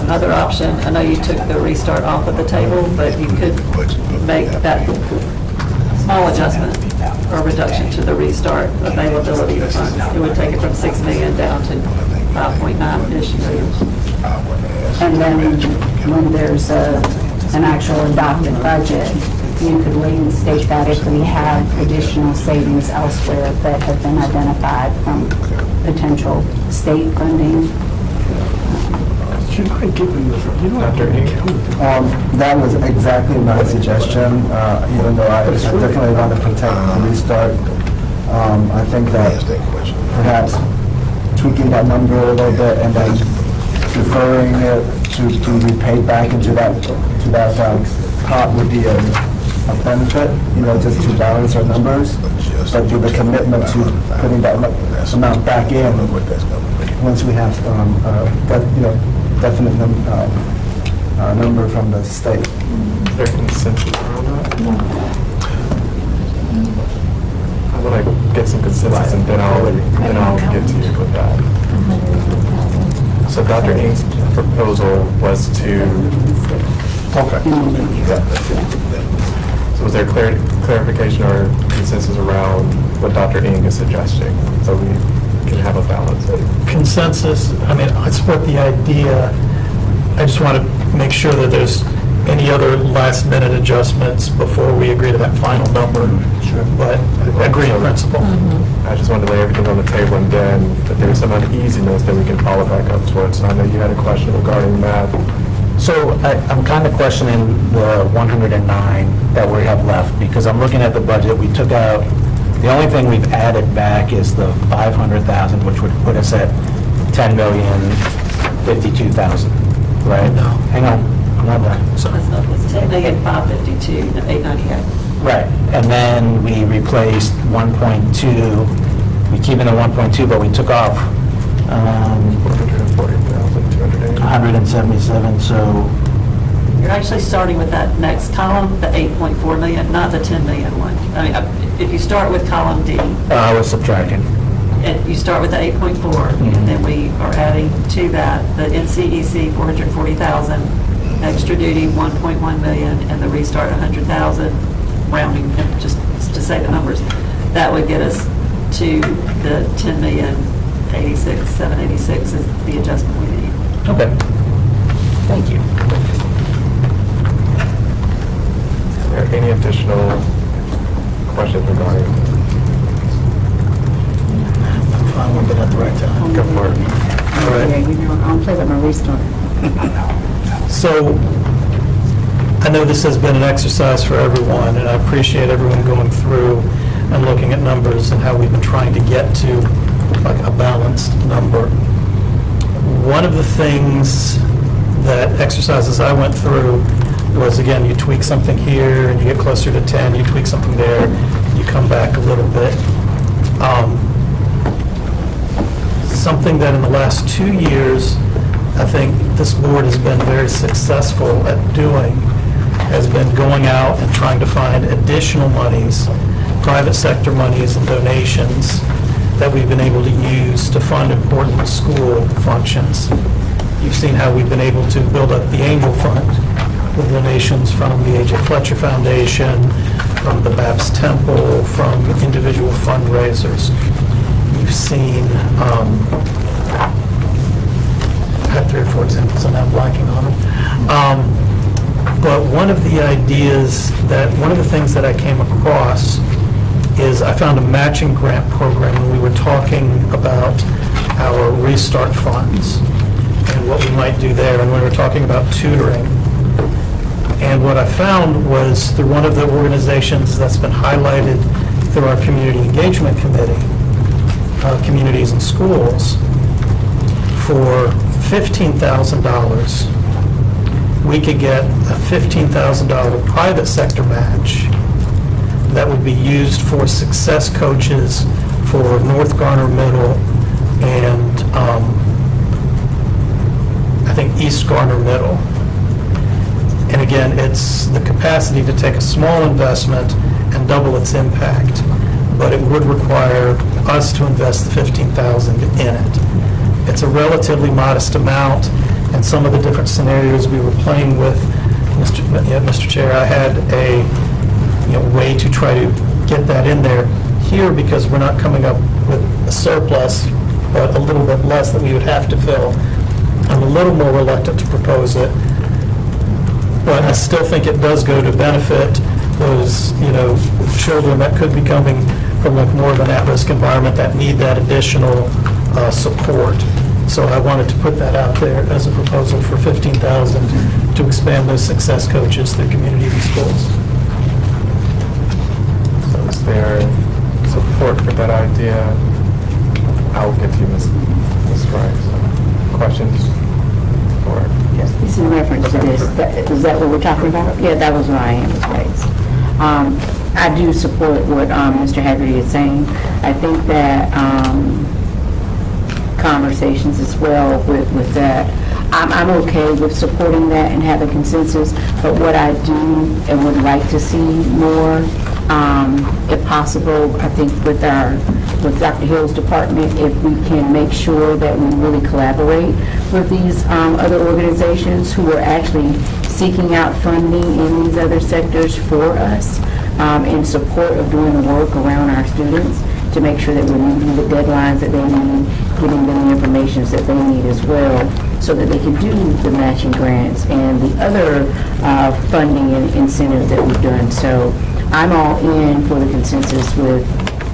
Another option, I know you took the restart off of the table, but you could make that small adjustment a reduction to the restart availability fund. It would take it from 6 million down to 5.9-ish million. And then when there's an actual adopted budget, you could reinstate that if we have additional savings elsewhere that have been identified from potential state funding. That was exactly my suggestion, even though I definitely want to protect the restart. I think that perhaps tweaking that number a little bit and then deferring it to be paid back into that pot would be a benefit, just to balance our numbers, but with a commitment to putting that amount back in once we have definite number from the state. Is there consensus around that? I want to get some consensus and then I'll get to you with that. So Dr. Ing's proposal was to... Okay. So was there clarification or consensus around what Dr. Ing is suggesting? So we can have a balance. Consensus, I support the idea. I just want to make sure that there's any other last-minute adjustments before we agree to that final number. Sure. But agree in principle. I just wanted to lay everything on the table, and then if there's some uneasiness, then we can follow back up towards. So I know you had a question regarding that. So I'm kind of questioning the 109 that we have left, because I'm looking at the budget. We took out, the only thing we've added back is the 500,000, which would put us at 10,052,000, right? No. Hang on, I'm not done. So it's 10,552,898. Right, and then we replaced 1.2, we keep in the 1.2, but we took off 177, so... You're actually starting with that next column, the 8.4 million, not the 10 million one. If you start with column D, I was subtracting. and you start with the 8.4, and then we are adding to that the NCEC 440,000, extra duty 1.1 million, and the restart 100,000, rounding just to say the numbers. That would get us to the 10,086,786 is the adjustment we need. Okay. Thank you. Are there any additional questions regarding? I'm fine with it at the right time. Go for it. All right. I'll play with my restart. So, I know this has been an exercise for everyone, and I appreciate everyone going through and looking at numbers and how we've been trying to get to like a balanced number. One of the things that exercises I went through was, again, you tweak something here and you get closer to 10, you tweak something there, you come back a little bit. Something that in the last 2 years, I think this board has been very successful at doing has been going out and trying to find additional monies, private sector monies and donations that we've been able to use to fund important school functions. You've seen how we've been able to build up the Angel Fund with donations from the A.J. Fletcher Foundation, from the Baptist Temple, from individual fundraisers. You've seen, I had 3 or 4 examples, I'm now blanking on them. But one of the things that I came across is I found a matching grant program when we were talking about our restart funds and what we might do there, and we were talking about tutoring. And what I found was through one of the organizations that's been highlighted through our Community Engagement Committee, Communities and Schools, for $15,000, we could get a $15,000 private sector match that would be used for success coaches for North Garner Middle and I think East Garner Middle. And again, it's the capacity to take a small investment and double its impact, but it would require us to invest the $15,000 in it. It's a relatively modest amount, and some of the different scenarios we were playing with, Mr. Chair, I had a way to try to get that in there. Here, because we're not coming up with a surplus, but a little bit less that we would have to fill, I'm a little more reluctant to propose it. But I still think it does go to benefit those, children that could be coming from like more of an at-risk environment that need that additional support. So I wanted to put that out there as a proposal for $15,000 to expand those success coaches to community schools. So is there support for that idea? I'll get to you, Ms. Rice. Questions? Or Yes, this is in reference to this. Is that what we're talking about? Yeah, that was where I am, Ms. Rice. I do support what Mr. Haggerty is saying. I think that conversations as well with that. I'm okay with supporting that and having consensus, but what I do and would like to see more, if possible, I think with Dr. Hill's department, if we can make sure that we really collaborate with these other organizations who are actually seeking out funding in these other sectors for us, in support of doing the work around our students, to make sure that we're meeting the deadlines that they need, giving them the information that they need as well, so that they can do the matching grants and the other funding and incentives that we've done. So I'm all in for the consensus with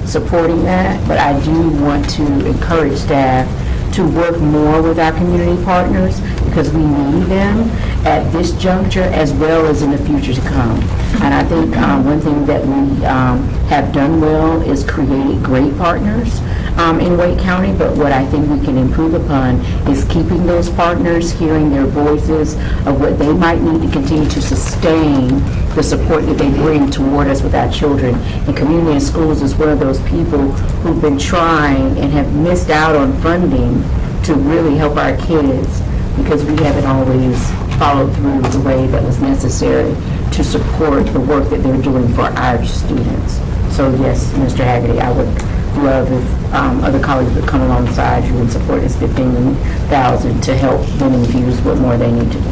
supporting that, but I do want to encourage staff to work more with our community partners, because we need them at this juncture as well as in the future to come. And I think one thing that we have done well is created great partners in Wake County, but what I think we can improve upon is keeping those partners, hearing their voices of what they might need to continue to sustain the support that they bring toward us with our children. And community and schools is one of those people who've been trying and have missed out on funding to really help our kids, because we haven't always followed through the way that was necessary to support the work that they're doing for our students. So yes, Mr. Haggerty, I would love if other colleagues would come alongside you and support this $15,000 to help them infuse what more they need to do.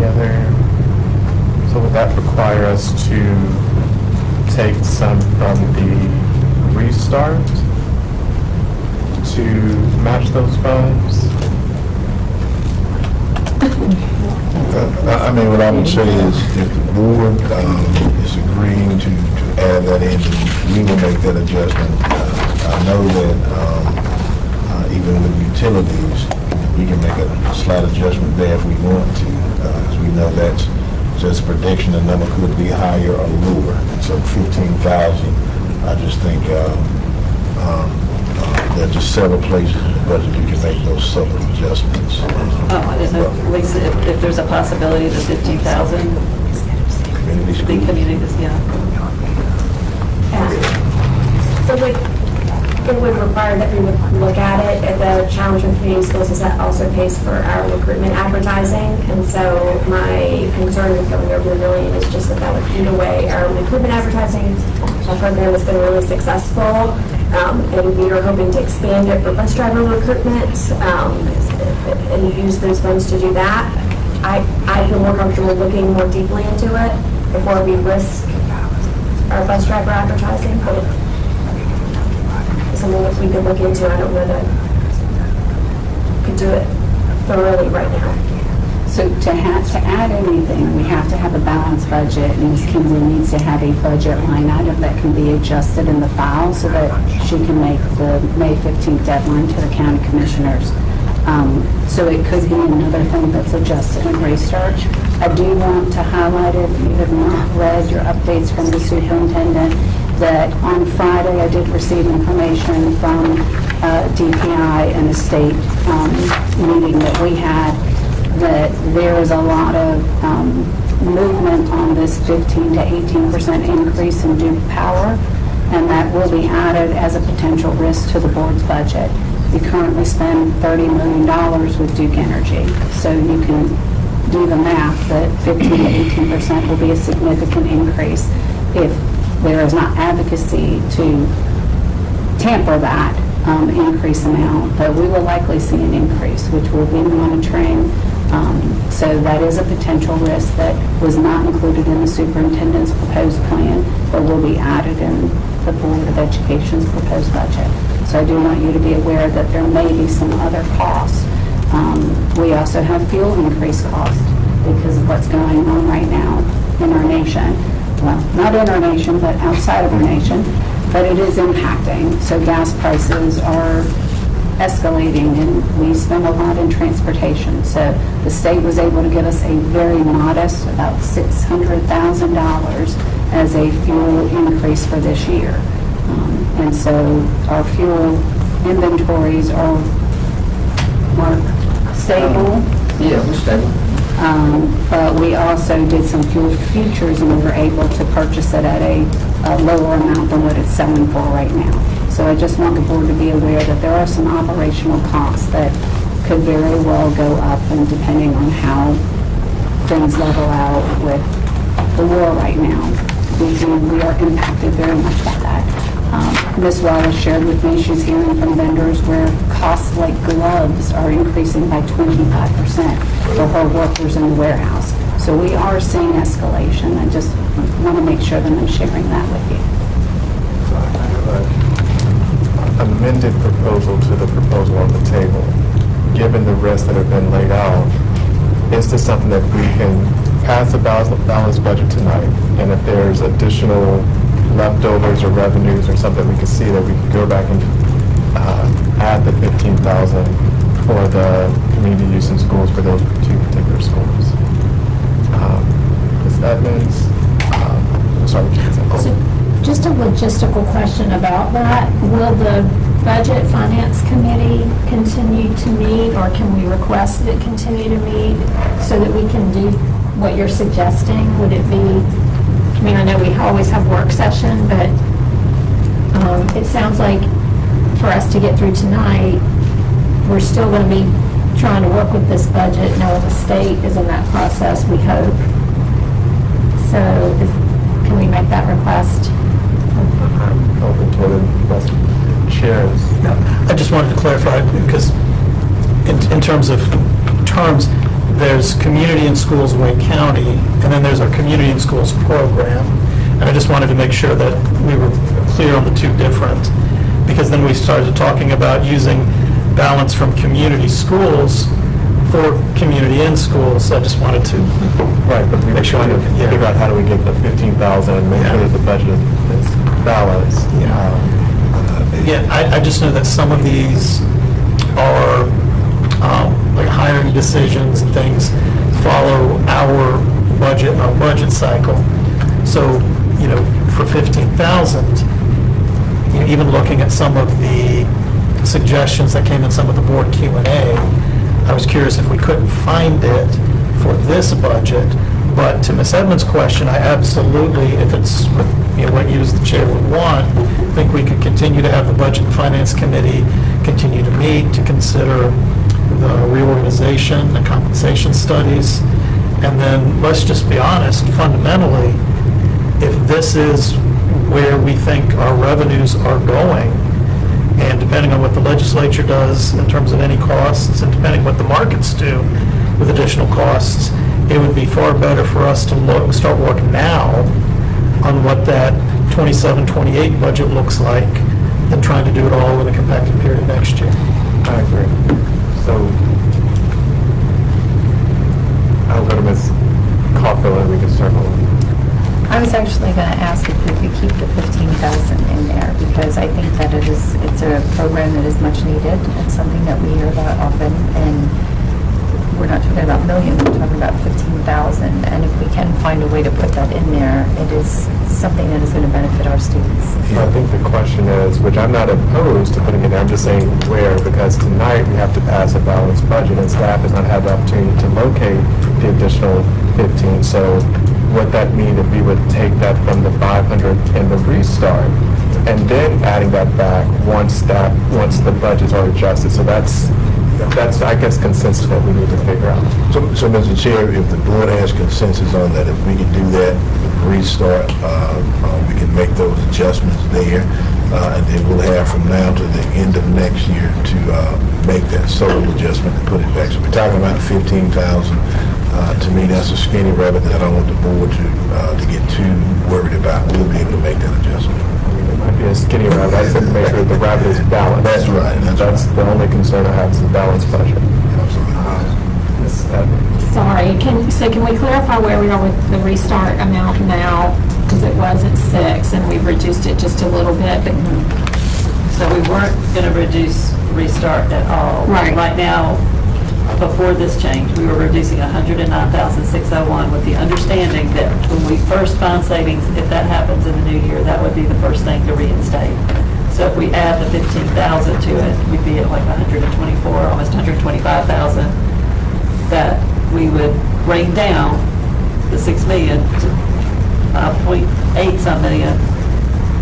any other? So would that require us to take some from the restart to match those funds? I mean, what I would say is if the board is agreeing to add that in, we will make that adjustment. I know that even with utilities, we can make a slight adjustment there if we want to, because we know that's just a prediction. The number could be higher or lower. So 15,000, I just think there are just several places in the budget you can make those subtle adjustments. I didn't know, Lisa, if there's a possibility that 15,000, Community the schools. communities, yeah. So it would require that we would look at it. At the challenge with community schools is that also pays for our recruitment advertising. And so my concern with going over $1 million is just that would eat away our recruitment advertising. Our program has been really successful. And we are hoping to expand it for bus driver recruitment and use those funds to do that. I feel more comfortable looking more deeply into it before we risk our bus driver advertising. But it's something that we could look into. I don't know that we could do it thoroughly right now. So to add anything, we have to have a balanced budget, and Ms. Kinsley needs to have a budget line item that can be adjusted in the file so that she can make the May 15th deadline to the county commissioners. So it could be another thing that's adjusted in restart. I do want to highlight, if you have not read your updates from the superintendent, that on Friday I did receive information from DPI and the state meeting that we had, that there is a lot of movement on this 15 to 18% increase in Duke Power, and that will be added as a potential risk to the board's budget. We currently spend $30 million with Duke Energy, so you can do the math that 15 to 18% will be a significant increase if there is not advocacy to tamper that increase amount. But we will likely see an increase, which we'll be monitoring So that is a potential risk that was not included in the superintendent's proposed plan, but will be added in the Board of Education's proposed budget. So I do want you to be aware that there may be some other costs. We also have fuel increase costs because of what's going on right now in our nation. Well, not in our nation, but outside of our nation, but it is impacting. So gas prices are escalating, and we spend a lot in transportation. So the state was able to give us a very modest, about $600,000 as a fuel increase for this year. And so our fuel inventories are, Mark, stable. Yeah, we're stable. But we also did some fuel futures, and we were able to purchase it at a lower amount than what it's selling for right now. So I just want the board to be aware that there are some operational costs that could very well go up, and depending on how things level out with the war right now, we are impacted very much by that. Ms. Wallace shared with me she's hearing from vendors where costs like gloves are increasing by 25% for her workers in the warehouse. So we are seeing escalation. I just want to make sure that I'm sharing that with you. Amended proposal to the proposal on the table. Given the risks that have been laid out, is this something that we can pass a balanced budget tonight? And if there's additional leftovers or revenues or something we can see, that we can go back and add the $15,000 for the community use in schools for those two particular schools. Ms. Edmonds, sorry, So just a logistical question about that. Will the Budget Finance Committee continue to meet, or can we request that it continue to meet so that we can do what you're suggesting? Would it be, I mean, I know we always have work session, but it sounds like for us to get through tonight, we're still going to be trying to work with this budget, knowing the state is in that process, we hope. So can we make that request? I'm open to the rest of the chairs. No, I just wanted to clarify, because in terms of terms, there's Community in Schools Wayne County, and then there's our Community in Schools program. And I just wanted to make sure that we were clear on the two different, because then we started talking about using balance from community schools for community in schools. So I just wanted to Right, but we were trying to figure out how do we get the $15,000 and make sure that the budget is balanced. Yeah, I just know that some of these are, like hiring decisions and things, follow our budget and our budget cycle. So, for $15,000, even looking at some of the suggestions that came in some of the board Q&A, I was curious if we couldn't find it for this budget. But to Ms. Edmonds' question, I absolutely, if it's what you as the chair would want, I think we could continue to have the Budget and Finance Committee continue to meet to consider the reorganization, the compensation studies, and then let's just be honest, fundamentally, if this is where we think our revenues are going, and depending on what the legislature does in terms of any costs, and depending on what the markets do with additional costs, it would be far better for us to start working now on what that 27-28 budget looks like than trying to do it all in a compacted period next year. I agree. So I'll go to Ms. Caulfield and we can circle. I was actually going to ask if we could keep the 15,000 in there, because I think that it's a program that is much needed. It's something that we hear about often, and we're not talking about millions, we're talking about 15,000. And if we can find a way to put that in there, it is something that is going to benefit our students. I think the question is, which I'm not opposed to putting it in, I'm just saying where, because tonight we have to pass a balanced budget and staff has not had the opportunity to locate the additional 15. So would that mean if we would take that from the 500 in the restart and then adding that back once the budgets are adjusted? So that's I guess consensus that we need to figure out. So Mr. Chair, if the board has consensus on that, if we can do that, restart, we can make those adjustments there. and then we'll have from now to the end of next year to make that sole adjustment and put it back. So we're talking about 15,000. To me, that's a skinny rabbit that I don't want the board to get too worried about. We'll be able to make that adjustment. It might be a skinny rabbit. I just have to make sure the rabbit is balanced. That's right. That's the only concern I have is the balanced budget. Ms. Edmonds. Sorry, can we clarify where we are with the restart amount now? Because it was at 6 and we've reduced it just a little bit, but So we weren't going to reduce restart at all. Right. Right now, before this change, we were reducing 109,601 with the understanding that when we first find savings, if that happens in the new year, that would be the first thing to reinstate. So if we add the 15,000 to it, we'd be at like 124, almost 125,000, that we would bring down the 6 million to 5.8 some million.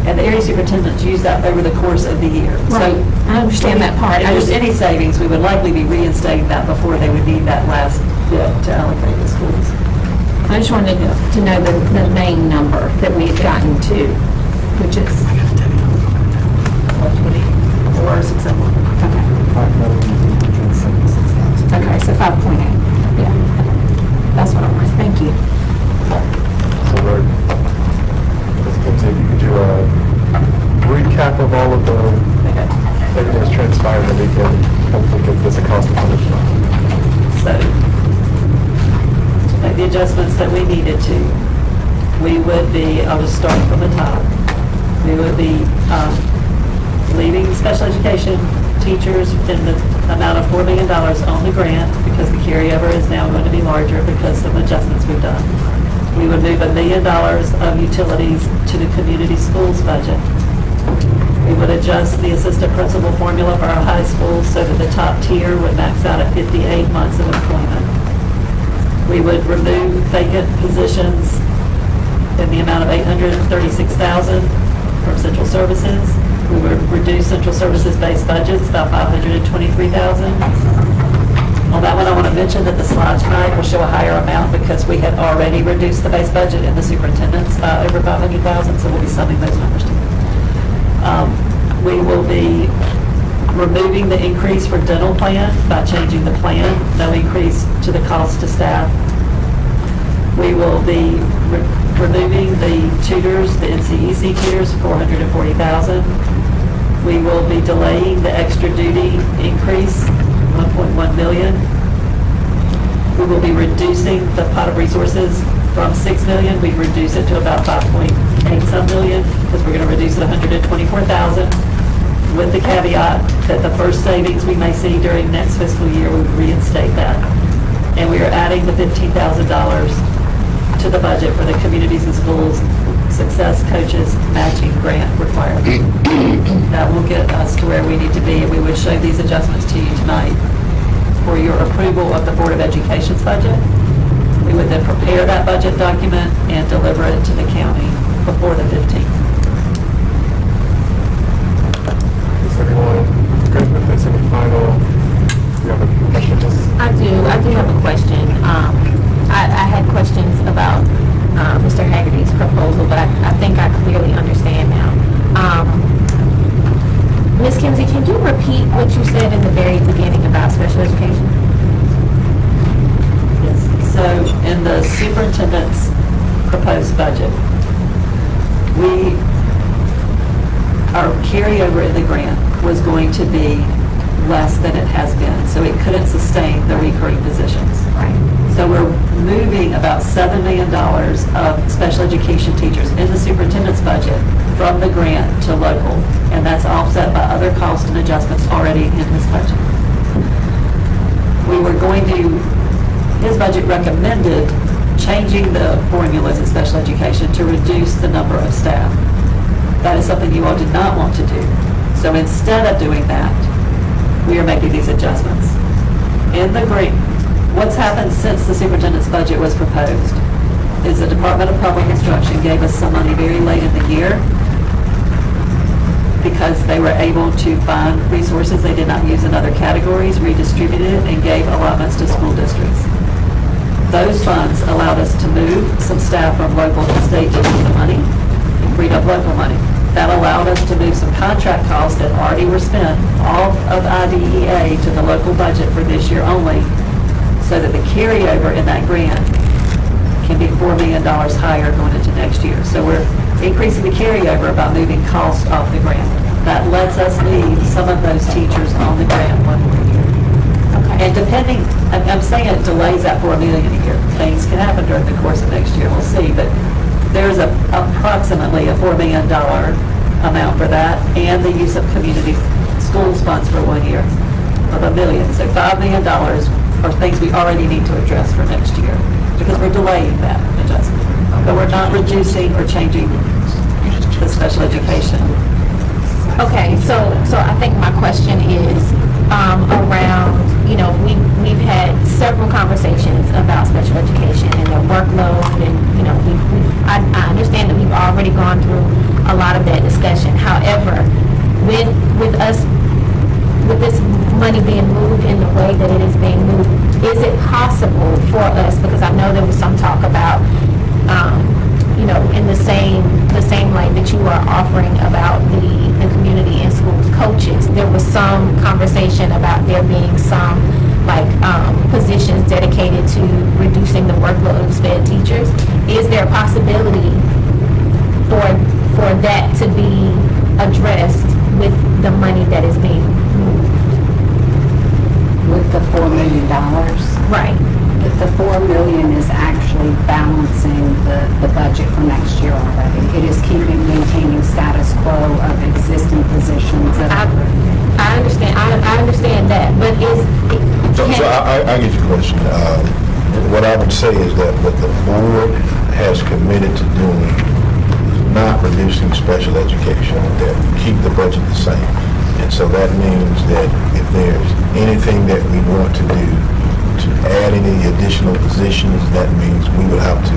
And the area superintendents use that over the course of the year. Right. I understand that part. If there's any savings, we would likely be reinstating that before they would need that last bit to allocate to schools. I just wanted to know the main number that we've gotten to, which is, 124, 601. okay, so 5.8. Yeah. That's what I want. Thank you. So we're, Ms. Kinsey, if you could do a recap of all of the everything that's transpired, and we can hopefully get this across the finish line. So, to make the adjustments that we needed to, we would be, I'll just start from the top, we would be leaving special education teachers in the amount of $4 million on the grant, because the carryover is now going to be larger because of adjustments we've done. We would move $1 million of utilities to the community schools budget. We would adjust the assistant principal formula for our high schools so that the top tier would max out at 58 months of employment. We would remove vacant positions in the amount of $836,000 from central services. We would reduce central services base budgets by $523,000. On that one, I want to mention that the slide tonight will show a higher amount because we had already reduced the base budget in the superintendent's by over $500,000, so we'll be summing those numbers together. We will be removing the increase for dental plan by changing the plan, no increase to the cost to staff. We will be removing the tutors, the NCEC tutors, $440,000. We will be delaying the extra duty increase, $1.1 million. We will be reducing the pot of resources from $6 million. We reduce it to about 5.8 some million because we're going to reduce it $124,000 with the caveat that the first savings we may see during next fiscal year, we would reinstate that. And we are adding the $15,000 to the budget for the communities and schools success coaches matching grant requirement. That will get us to where we need to be, and we would show these adjustments to you tonight for your approval of the Board of Education's budget. We would then prepare that budget document and deliver it to the county before the 15th. Is everyone good with this? Any final, do you have a question? I do have a question. I had questions about Mr. Haggerty's proposal, but I think I clearly understand now. Ms. Kinsey, can you repeat what you said in the very beginning about special education? Yes. So in the superintendent's proposed budget, our carryover in the grant was going to be less than it has been, so it couldn't sustain the recurring positions. Right. So we're moving about $7 million of special education teachers in the superintendent's budget from the grant to local, and that's offset by other costs and adjustments already in his budget. We were going to, his budget recommended changing the formulas in special education to reduce the number of staff. That is something you all did not want to do. So instead of doing that, we are making these adjustments. In the grant, what's happened since the superintendent's budget was proposed is the Department of Public Instruction gave us some money very late in the year because they were able to find resources they did not use in other categories, redistributed it, and gave allotments to school districts. Those funds allowed us to move some staff from local to state to use the money, and freed up local money. That allowed us to move some contract costs that already were spent off of IDEA to the local budget for this year only, so that the carryover in that grant can be $4 million higher going into next year. So we're increasing the carryover by moving costs off the grant. That lets us leave some of those teachers on the grant one more year. And depending, I'm saying it delays that $4 million a year. Things can happen during the course of next year, we'll see, but there's approximately a $4 million amount for that, and the use of community schools funds for 1 year of $1 million. So $5 million are things we already need to address for next year, because we're delaying that adjustment. But we're not reducing or changing the special education. Okay, so I think my question is around, we've had several conversations about special education and their workload, and, I understand that we've already gone through a lot of that discussion. However, with this money being moved in the way that it is being moved, is it possible for us, because I know there was some talk about, in the same light that you are offering about the community and schools coaches, there was some conversation about there being some positions dedicated to reducing the workload of SPED teachers. Is there a possibility for that to be addressed with the money that is being moved? With the $4 million? Right. The $4 million is actually balancing the budget for next year already. It is maintaining status quo of existing positions that are. I understand that, but So I get your question. What I would say is that what the board has committed to doing is not reducing special education, that keep the budget the same. And so that means that if there's anything that we want to do to add any additional positions, that means we would have to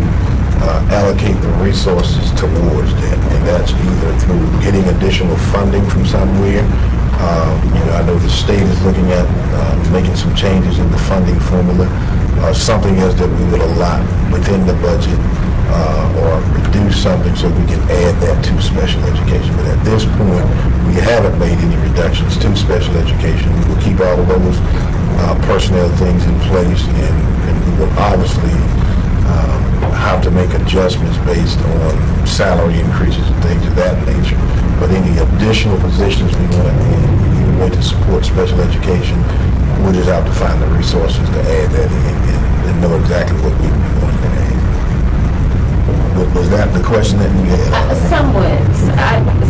allocate the resources towards that. And that's either through getting additional funding from somewhere. I know the state is looking at making some changes in the funding formula. Something else that we would allot within the budget or reduce something so we can add that to special education. But at this point, we haven't made any reductions to special education. We will keep all of those personnel things in place, and we will obviously have to make adjustments based on salary increases and things of that nature. But any additional positions we want to add, either way to support special education, we'll just have to find the resources to add that in and know exactly what we want to add. Was that the question that you had?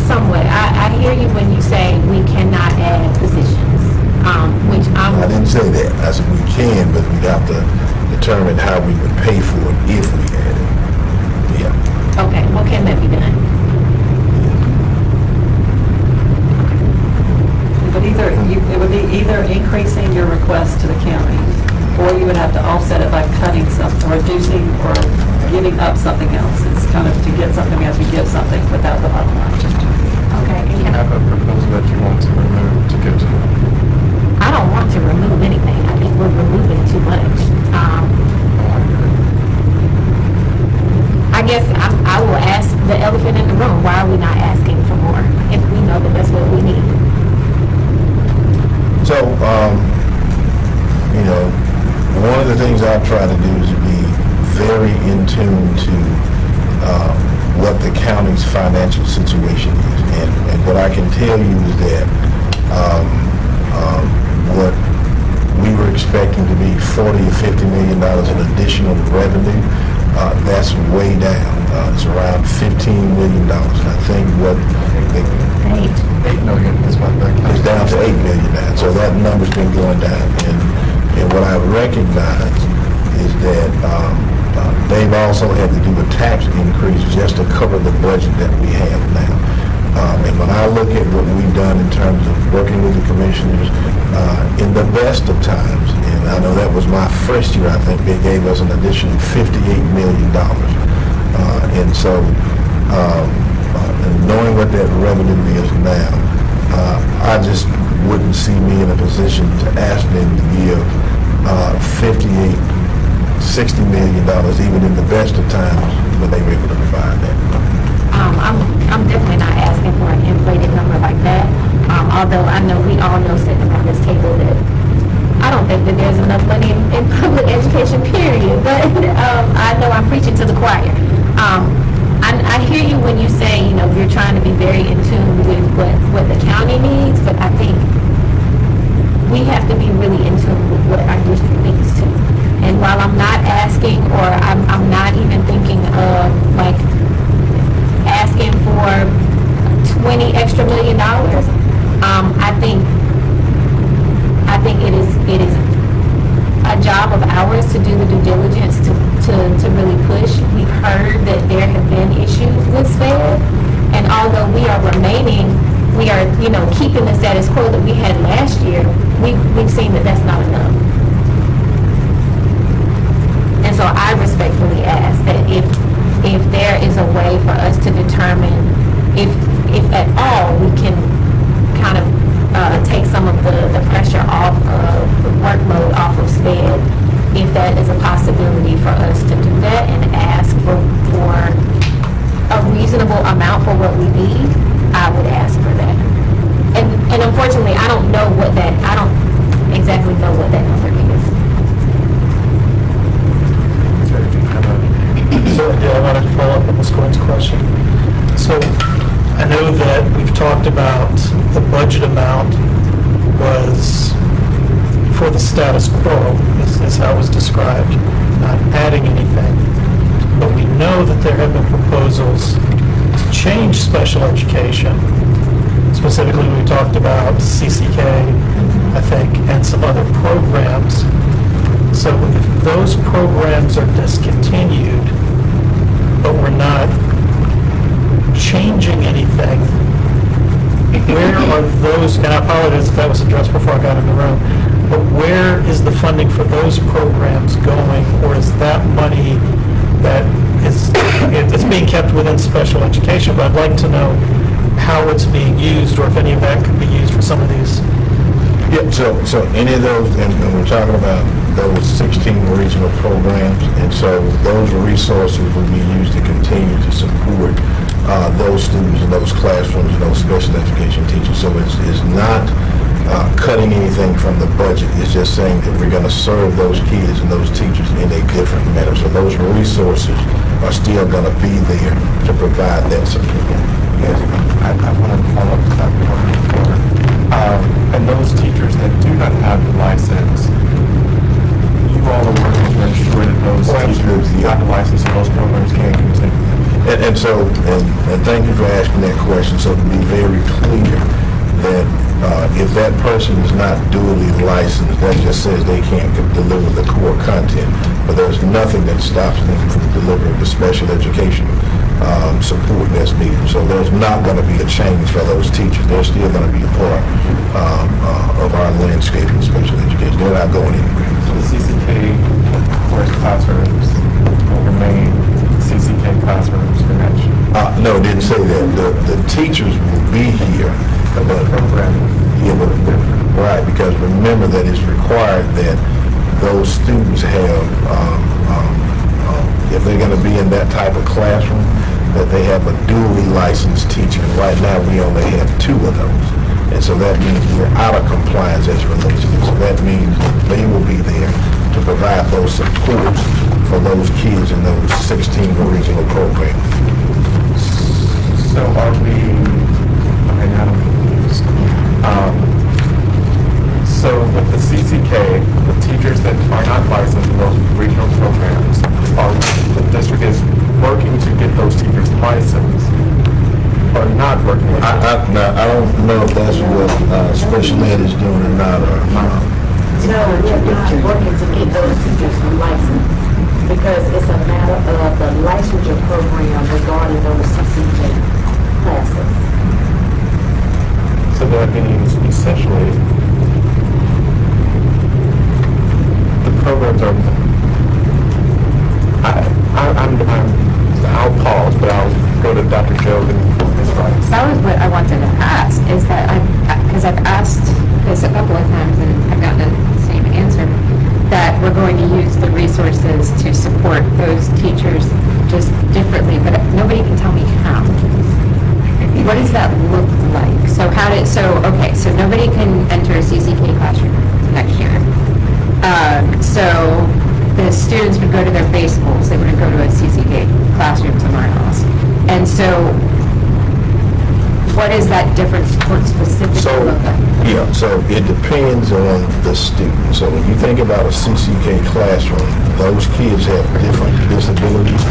Somewhat. I hear you when you say we cannot add positions, which I didn't say that. I said we can, but we'd have to determine how we would pay for it if we had it. Yeah. Okay, well, can that be done? It would be either increasing your request to the county, or you would have to offset it by cutting something, reducing or giving up something else. It's kind of to get something, we have to give something without the bottom line. Okay. Do you have a proposal that you want to remove to give to them? I don't want to remove anything. I think we're removing too much. I guess I will ask the elephant in the room, why are we not asking for more if we know that that's what we need? So, one of the things I try to do is be very in tune to what the county's financial situation is. And what I can tell you is that what we were expecting to be $40 or $50 million in additional revenue, that's way down. It's around $15 million. And I think what $8 million is what that it's down to $8 million now. So that number's been going down. And what I recognize is that they've also had to do a tax increase just to cover the budget that we have now. And when I look at what we've done in terms of working with the commissioners, in the best of times, and I know that was my first year, I think they gave us an additional $58 million. And so, knowing what that revenue is now, I just wouldn't see me in a position to ask them to give $58, $60 million, even in the best of times when they were able to provide that. I'm definitely not asking for although I know we all know sitting around this table that I don't think that there's enough money in public education, period. But I know I'm preaching to the choir. I hear you when you say, you know, you're trying to be very in tune with what the county needs, but I think we have to be really in tune with what our district needs too. And while I'm not asking, or I'm not even thinking of like asking for $20 extra million, I think it is a job of ours to do the due diligence to really push. We've heard that there have been issues with SPED, and although we are keeping the status quo that we had last year, we've seen that that's not enough. And so I respectfully ask that if there is a way for us to determine if at all we can kind of take some of the pressure off of the workload off of SPED, if that is a possibility for us to do that and ask for a reasonable amount for what we need, I would ask for that. And unfortunately, I don't exactly know what that number is. So, yeah, I wanted to follow up on Ms. Gwynn's question. So, I know that we've talked about the budget amount was for the status quo, is how it was described, not adding anything. But we know that there have been proposals to change special education. Specifically, we talked about CCK, I think, and some other programs. So if those programs are discontinued, but we're not changing anything, where are those, and I apologize if that was addressed before I got in the room, but where is the funding for those programs going, or is that money that it's being kept within special education, but I'd like to know how it's being used, or if any of that could be used for some of these. Yeah, so any of those, and we're talking about those 16 regional programs, and so those resources will be used to continue to support those students in those classrooms and those special education teachers. So it's not cutting anything from the budget. It's just saying that we're going to serve those kids and those teachers in a different manner. So those resources are still going to be there to provide that support. Yes, I want to follow up with that before. And those teachers that do not have the license, you all are working to ensure that those teachers have the license and those programs can continue. And so, and thank you for asking that question. So to be very clear, that if that person is not duly licensed, that just says they can't deliver the core content. But there's nothing that stops them from delivering the special education support that's needed. So there's not going to be a change for those teachers. They're still going to be a part of our landscape in special education. They're not going anywhere. So the CCK course classrooms will remain CCK classrooms for next year? No, it didn't say that. The teachers will be here. But programming. Yeah, but right, because remember that it's required that those students have, if they're going to be in that type of classroom, that they have a duly licensed teacher. Right now, we only have 2 of those. And so that means we're out of compliance as it relates to this. So that means they will be there to provide those supports for those kids in those 16 regional programs. So are we, okay, now I'm confused. So with the CCK, the teachers that are not licensed in those regional programs, the district is working to get those teachers licensed, or not working with them? I don't know if that's what special ed is doing or not. No, we're not working to get those teachers licensed, because it's a matter of the licensure program regarding those CCJ classes. So that means essentially the programs are, I'll pause, but I'll go to Dr. Joe and Ms. Rice. That was what I wanted to ask, is that because I've asked this a couple of times and I've gotten the same answer, that we're going to use the resources to support those teachers just differently, but nobody can tell me how. What does that look like? So how how did, so nobody can enter a CCK classroom next year. So the students would go to their base schools, they wouldn't go to a CCK classroom somewhere else. And so what is that difference specifically So, look like? yeah, so it depends on the student. So when you think about a CCK classroom, those kids have different disabilities.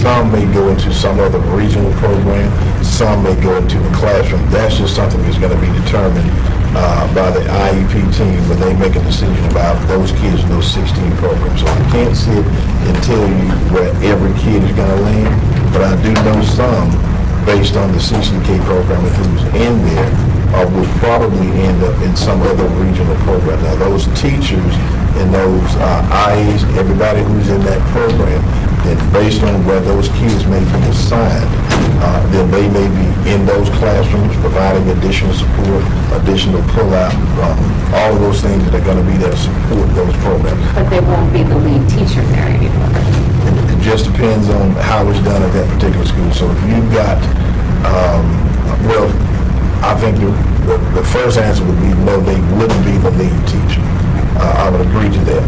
Some may go into some other regional program, some may go into a classroom. That's just something that's going to be determined by the IEP team when they make a decision about those kids in those 16 programs. So I can't sit and tell you where every kid is going to land, but I do know some based on the CCK program who's in there, will probably end up in some other regional program. Now, those teachers and those IAs, everybody who's in that program, then based on where those kids may be assigned, then they may be in those classrooms providing additional support, additional pull-out, all of those things that are going to be there to support those programs. But they won't be the lead teacher there anymore. It just depends on how it's done at that particular school. So if you've got, well, I think the first answer would be no, they wouldn't be the lead teacher. I would agree to that.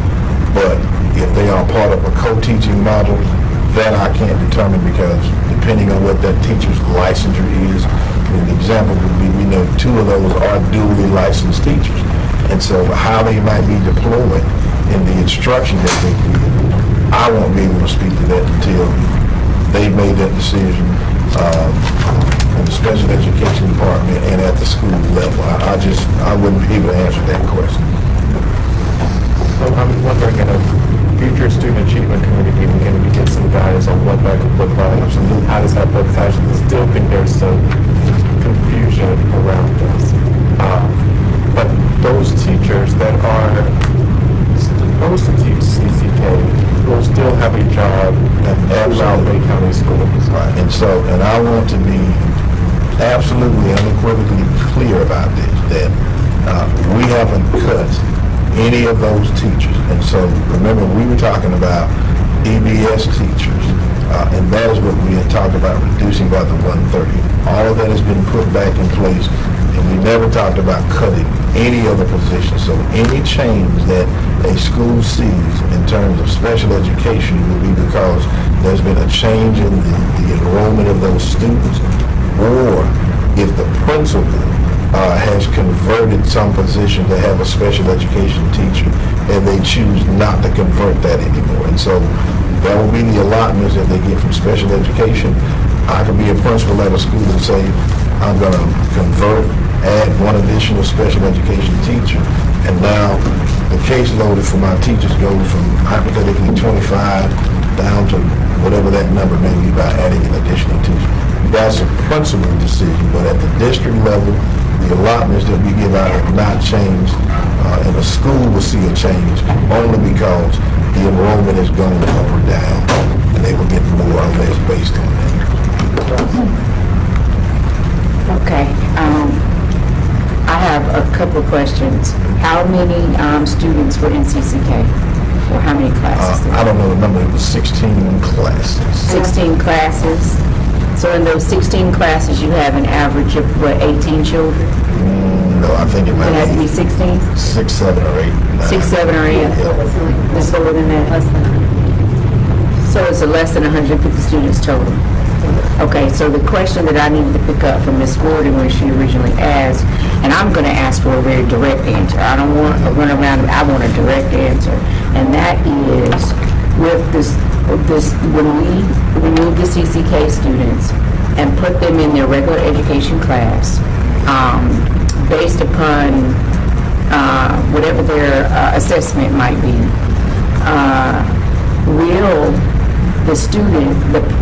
But if they are part of a co-teaching model, that I can't determine because depending on what that teacher's licensure is, an example would be, we know 2 of those are duly licensed teachers. And so how they might be deployed in the instruction that they give, I won't be able to speak to that until they've made that decision in the special education department and at the school level. I wouldn't be able to answer that question. So I'm wondering, in a future student achievement committee meeting, can we get some guidance on what that could look like? Absolutely. How does that look? I still think there's some confusion around this. But those teachers that are supposed to teach CCK will still have a job at Bay County Schools. Right. And I want to be absolutely unequivocally clear about this, that we haven't cut any of those teachers. And so remember, we were talking about EBS teachers, and that is what we had talked about reducing by the 130. All of that has been put back in place, and we never talked about cutting any other position. So any change that a school sees in terms of special education will be because there's been a change in the enrollment of those students, or if the principal has converted some position to have a special education teacher and they choose not to convert that anymore. And so that will be the allotments that they get from special education. I could be a principal at a school and say, I'm going to convert, add one additional special education teacher, and now the caseload for my teachers goes from hypothetically 25 down to whatever that number may be by adding an additional teacher. That's a principal decision, but at the district level, the allotments that we give out have not changed, and the school will see a change only because the enrollment has gone up or down, and they will get more or less based on that. Okay, I have a couple of questions. How many students were in CCK? Or how many classes? I don't know the number, it was 16 classes. 16 classes. So in those 16 classes, you have an average of, what, 18 children? No, I think it might It has to be be 16? 6, 7, or 8. 6, 7, or 8? Yeah. It's lower than that? Less than. So it's a less than 150 students total? Okay, so the question that I needed to pick up from Ms. Gordon when she originally asked, and I'm going to ask for a very direct answer. I don't want to run around, I want a direct answer. And that is, with this when we remove the CCK students and put them in their regular education class, based upon whatever their assessment might be,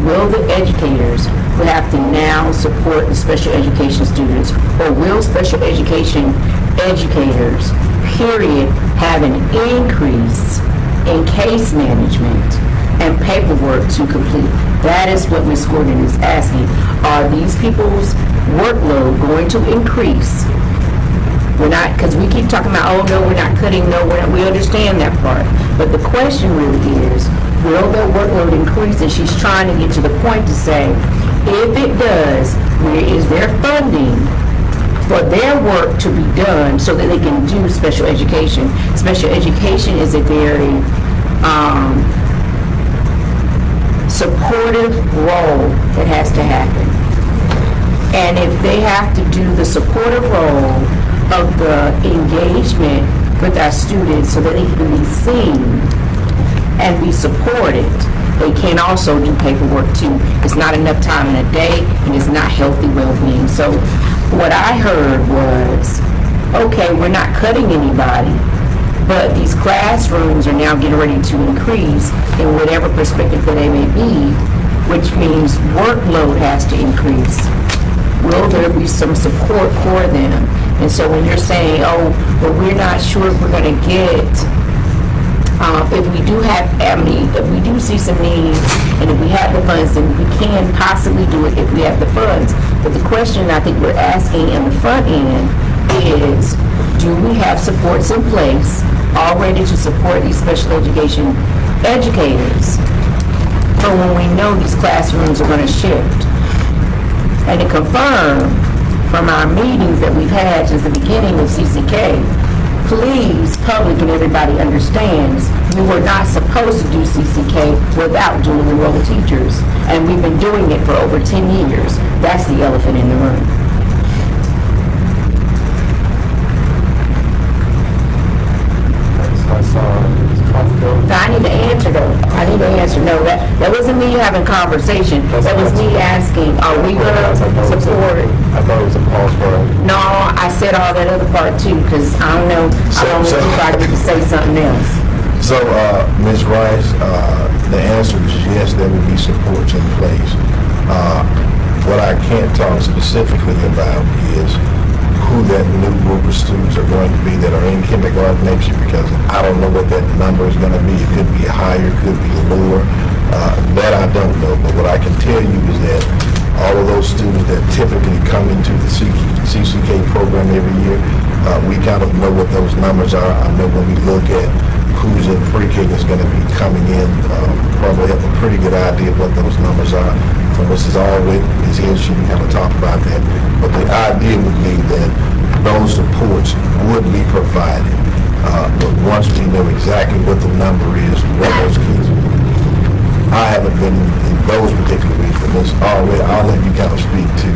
will the educators who have to now support the special education students, or will special education educators, period, have an increase in case management and paperwork to complete? That is what Ms. Gordon is asking. Are these people's workload going to increase? We're not, because we keep talking about, oh, no, we're not cutting, no, we understand that part. But the question really is, will their workload increase? And she's trying to get to the point to say, if it does, where is their funding for their work to be done so that they can do special education. Special education is a very supportive role that has to happen. And if they have to do the supportive role of the engagement with our students so that they can be seen and be supported, they can also do paperwork too. It's not enough time in a day, and it's not healthy well-being. So what I heard was, okay, we're not cutting anybody, but these classrooms are now getting ready to increase in whatever perspective that they may be, which means workload has to increase. Will there be some support for them? And so when you're saying, oh, well, we're not sure if we're going to get, if we do have, if we do see some needs, and if we have the funds, then we can possibly do it if we have the funds. But the question I think we're asking in the front end is, do we have supports in place already to support these special education educators for when we know these classrooms are going to shift? And to confirm from our meetings that we've had since the beginning of CCK, please, public and everybody understands, we were not supposed to do CCK without dual enrolled teachers. And we've been doing it for over 10 years. That's the elephant in the room. I need to answer though. I need to answer. No, that wasn't me having conversation. That was me asking, are we going to support it? I thought it was a pause for it. No, I said all that other part too, because I don't know if I get to say something else. So, Ms. Rice, the answer is yes, there will be supports in place. What I can't talk specifically about is who that new group of students are going to be that are in kindergarten next year, because I don't know what that number is going to be. It could be higher, could be lower. That I don't know. But what I can tell you is that all of those students that typically come into the CCK program every year, we kind of know what those numbers are. I know when we look at who's in pre-K that's going to be coming in, probably have a pretty good idea of what those numbers are. From Mrs. Allwit is here, she can kind of talk about that. But the idea would be that those supports would be provided. But once we know exactly what the number is, what those kids are, I haven't been in those particular weeks, but Ms. Allwit, I'll let you kind of speak to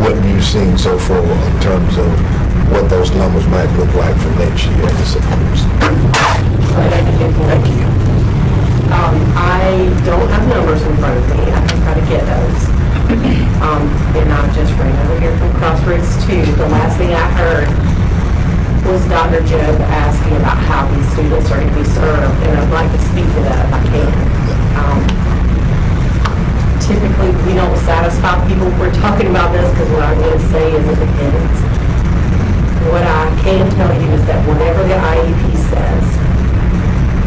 what you've seen so far in terms of what those numbers might look like for next year and the supports. Thank you. I don't have numbers in front of me. I can try to get those. And I just ran over here from Crossroads 2. The last thing I heard was Dr. Job asking about how these students are going to be served, and I'd like to speak to that if I can. Typically, we don't satisfy people. We're talking about this because what I'm going to say is it depends. What I can tell you is that whatever the IEP says,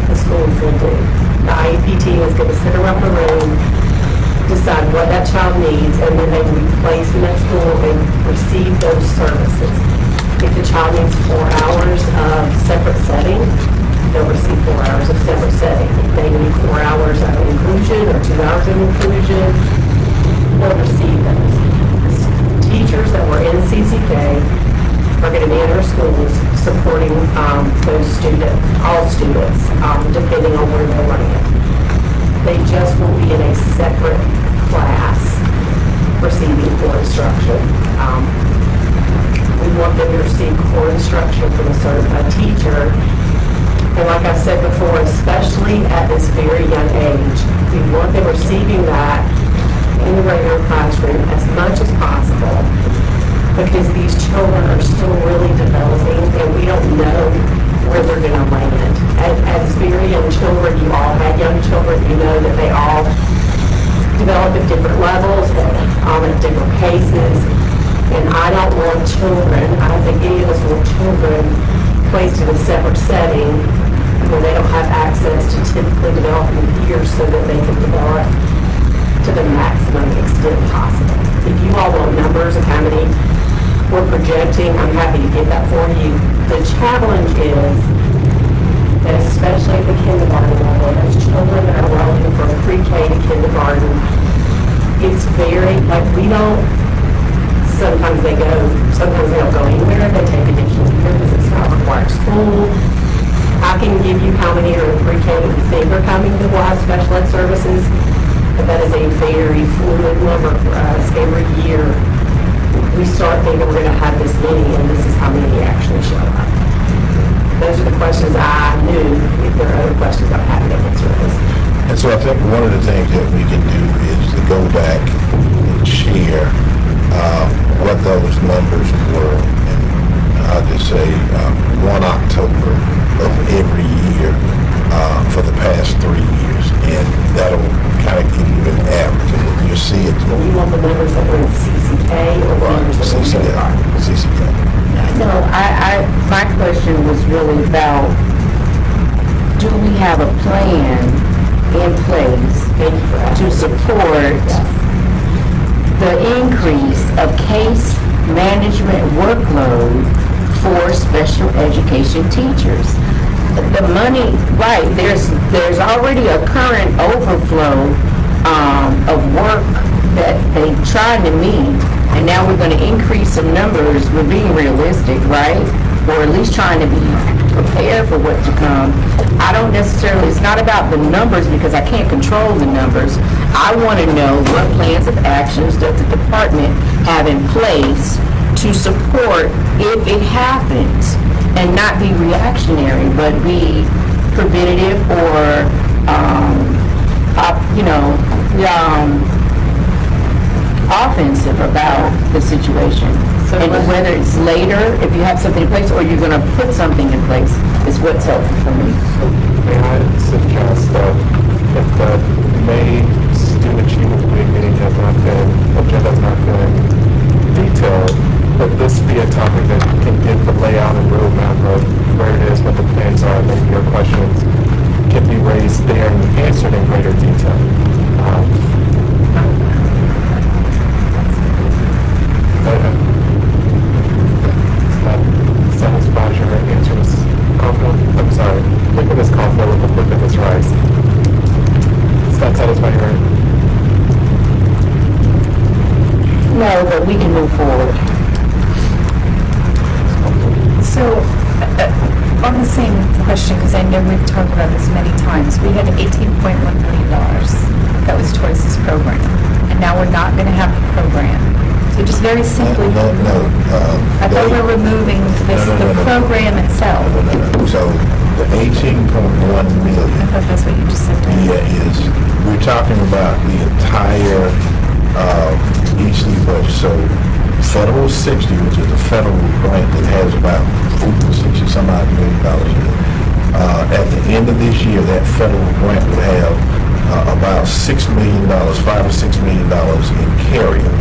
the schools will do. The IEP team is going to sit around the room, decide what that child needs, and then they will be placed in that school and receive those services. If the child needs 4 hours of separate setting, they'll receive 4 hours of separate setting. If they need 4 hours of inclusion or 2 hours of inclusion, they'll receive those. Teachers that were in CCK are going to be in our schools supporting those students, all students, depending on where they're running. They just will be in a separate class receiving core instruction. We want them to receive core instruction from a certified teacher. And like I said before, especially at this very young age, we want them receiving that in the regular classroom as much as possible, because these children are still really developing and we don't know where they're going to land. As very young children, you all had young children, you know that they all develop at different levels, at different paces. And I don't want children, I don't think any of us want children placed in a separate setting where they don't have access to typically developing peers so that they can develop to the maximum extent possible. If you all want numbers of how many we're projecting, I'm happy to get that for you. The challenge is that especially at the kindergarten level, those children that are rolling from pre-K to kindergarten, it's very, like, we don't sometimes they don't go anywhere, they take additional care because it's not required school. I can give you how many are in pre-K that we think are coming to Wise Special Ed Services, but that is a very fluid number for us. Every year, we start thinking we're going to have this many, and this is how many actually show up. Those are the questions I knew. If there are other questions, I'm happy to answer those. And so I think one of the things that we can do is to go back and share what those numbers were. And I'll just say 1 October of every year for the past 3 years. And that'll kind of give you an average. And you'll see it. You want the numbers that were in CCK or the numbers that were in CCK. No, my question was really about, do we have a plan in place to support the increase of case management workload for special education teachers? The money, right, there's already a current overflow of work that they tried to meet, and now we're going to increase some numbers. We're being realistic, right? Or at least trying to be prepared for what to come. I don't necessarily, it's not about the numbers because I can't control the numbers. I want to know what plans of actions does the department have in place to support if it happens, and not be reactionary, but be preventative or, offensive about the situation. And whether it's later, if you have something in place, or you're going to put something in place, is what's helpful for me. May I suggest that if the May student achievement week meeting has not been, agenda has not been detailed, but this be a topic that can give the layout and roadmap of where it is, what the plans are, maybe your questions can be raised there and answered in greater detail. Satisfies your answer, Ms. Caulfield? I'm sorry, look at Ms. Caulfield, look at Ms. Rice. Does that satisfy your? No, but we can move forward. So, on the same question, because I know we've talked about this many times, we had $18.1 million that was towards this program, and now we're not going to have the program. So just very simply, I thought we were removing the program itself. So the 18.1 million. I thought that's what you just said. We're talking about the entire EC budget. So Federal 60, which is the federal grant that has about 60 some odd $1 million in it. At the end of this year, that federal grant would have about $6 million, $5 or $6 million in carryover.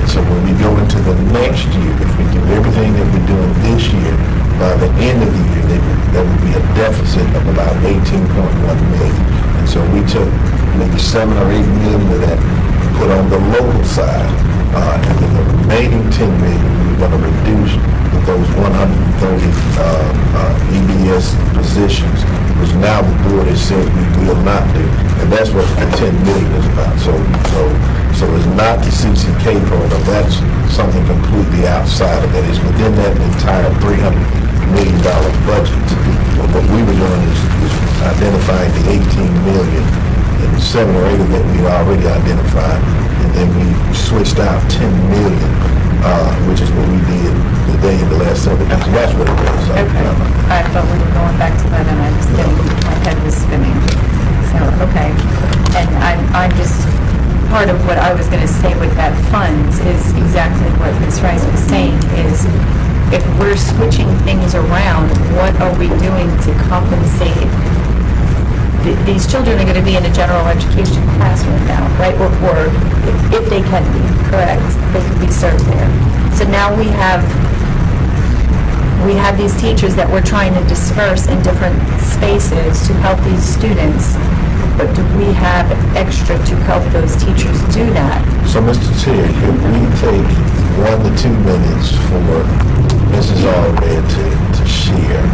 So when we go into the next year, if we do everything that we're doing this year, by the end of the year, there would be a deficit of about 18.1 million. And so we took maybe 7 or 8 million of that, put on the local side, and then the remaining 10 million, we were going to reduce those 130 EBS positions, which now the board has said we will not do. And that's what the 10 million is about. So it's not the CCK program. That's something completely outside of that. It's within that entire $300 million budget. But what we were doing is identifying the 18 million, and 7 or 8 of that we already identified, and then we switched out 10 million, which is what we did today in the last 7 days. That's what it was. Okay. I thought we were going back to that, and I was getting, my head was spinning. So, okay. And I'm just, part of what I was going to say with that funds is exactly what Ms. Rice was saying, is if we're switching things around, what are we doing to compensate? These children are going to be in a general education classroom now, right? Or if they can be, correct, they can be served there. So now we have these teachers that we're trying to disperse in different spaces to help these students. But do we have extra to help those teachers do that? So, Mr. Chair, could we take 1 to 2 minutes for Mrs. Allred to share?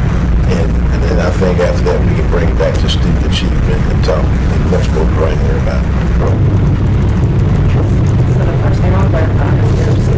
And then I think after that, we can bring it back to student achievement and talk much more granular about it. So the first thing I'll clarify is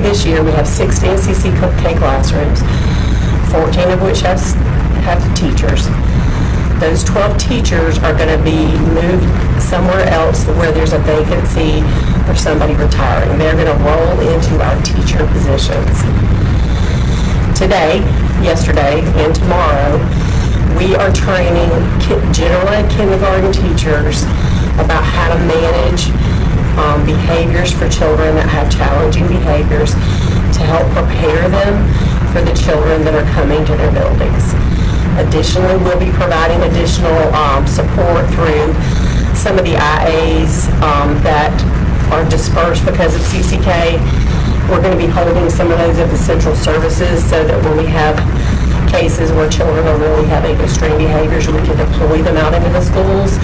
this year, we have 60 NCCK classrooms, 14 of which have teachers. Those 12 teachers are going to be moved somewhere else where there's a vacancy or somebody retiring. They're going to roll into our teacher positions. Today, yesterday, and tomorrow, we are training general ed kindergarten teachers about how to manage behaviors for children that have challenging behaviors to help prepare them for the children that are coming to their buildings. Additionally, we'll be providing additional support through some of the IAs that are dispersed because of CCK. We're going to be holding some of those at the central services so that when we have cases where children are really having extreme behaviors, we can deploy them out into the schools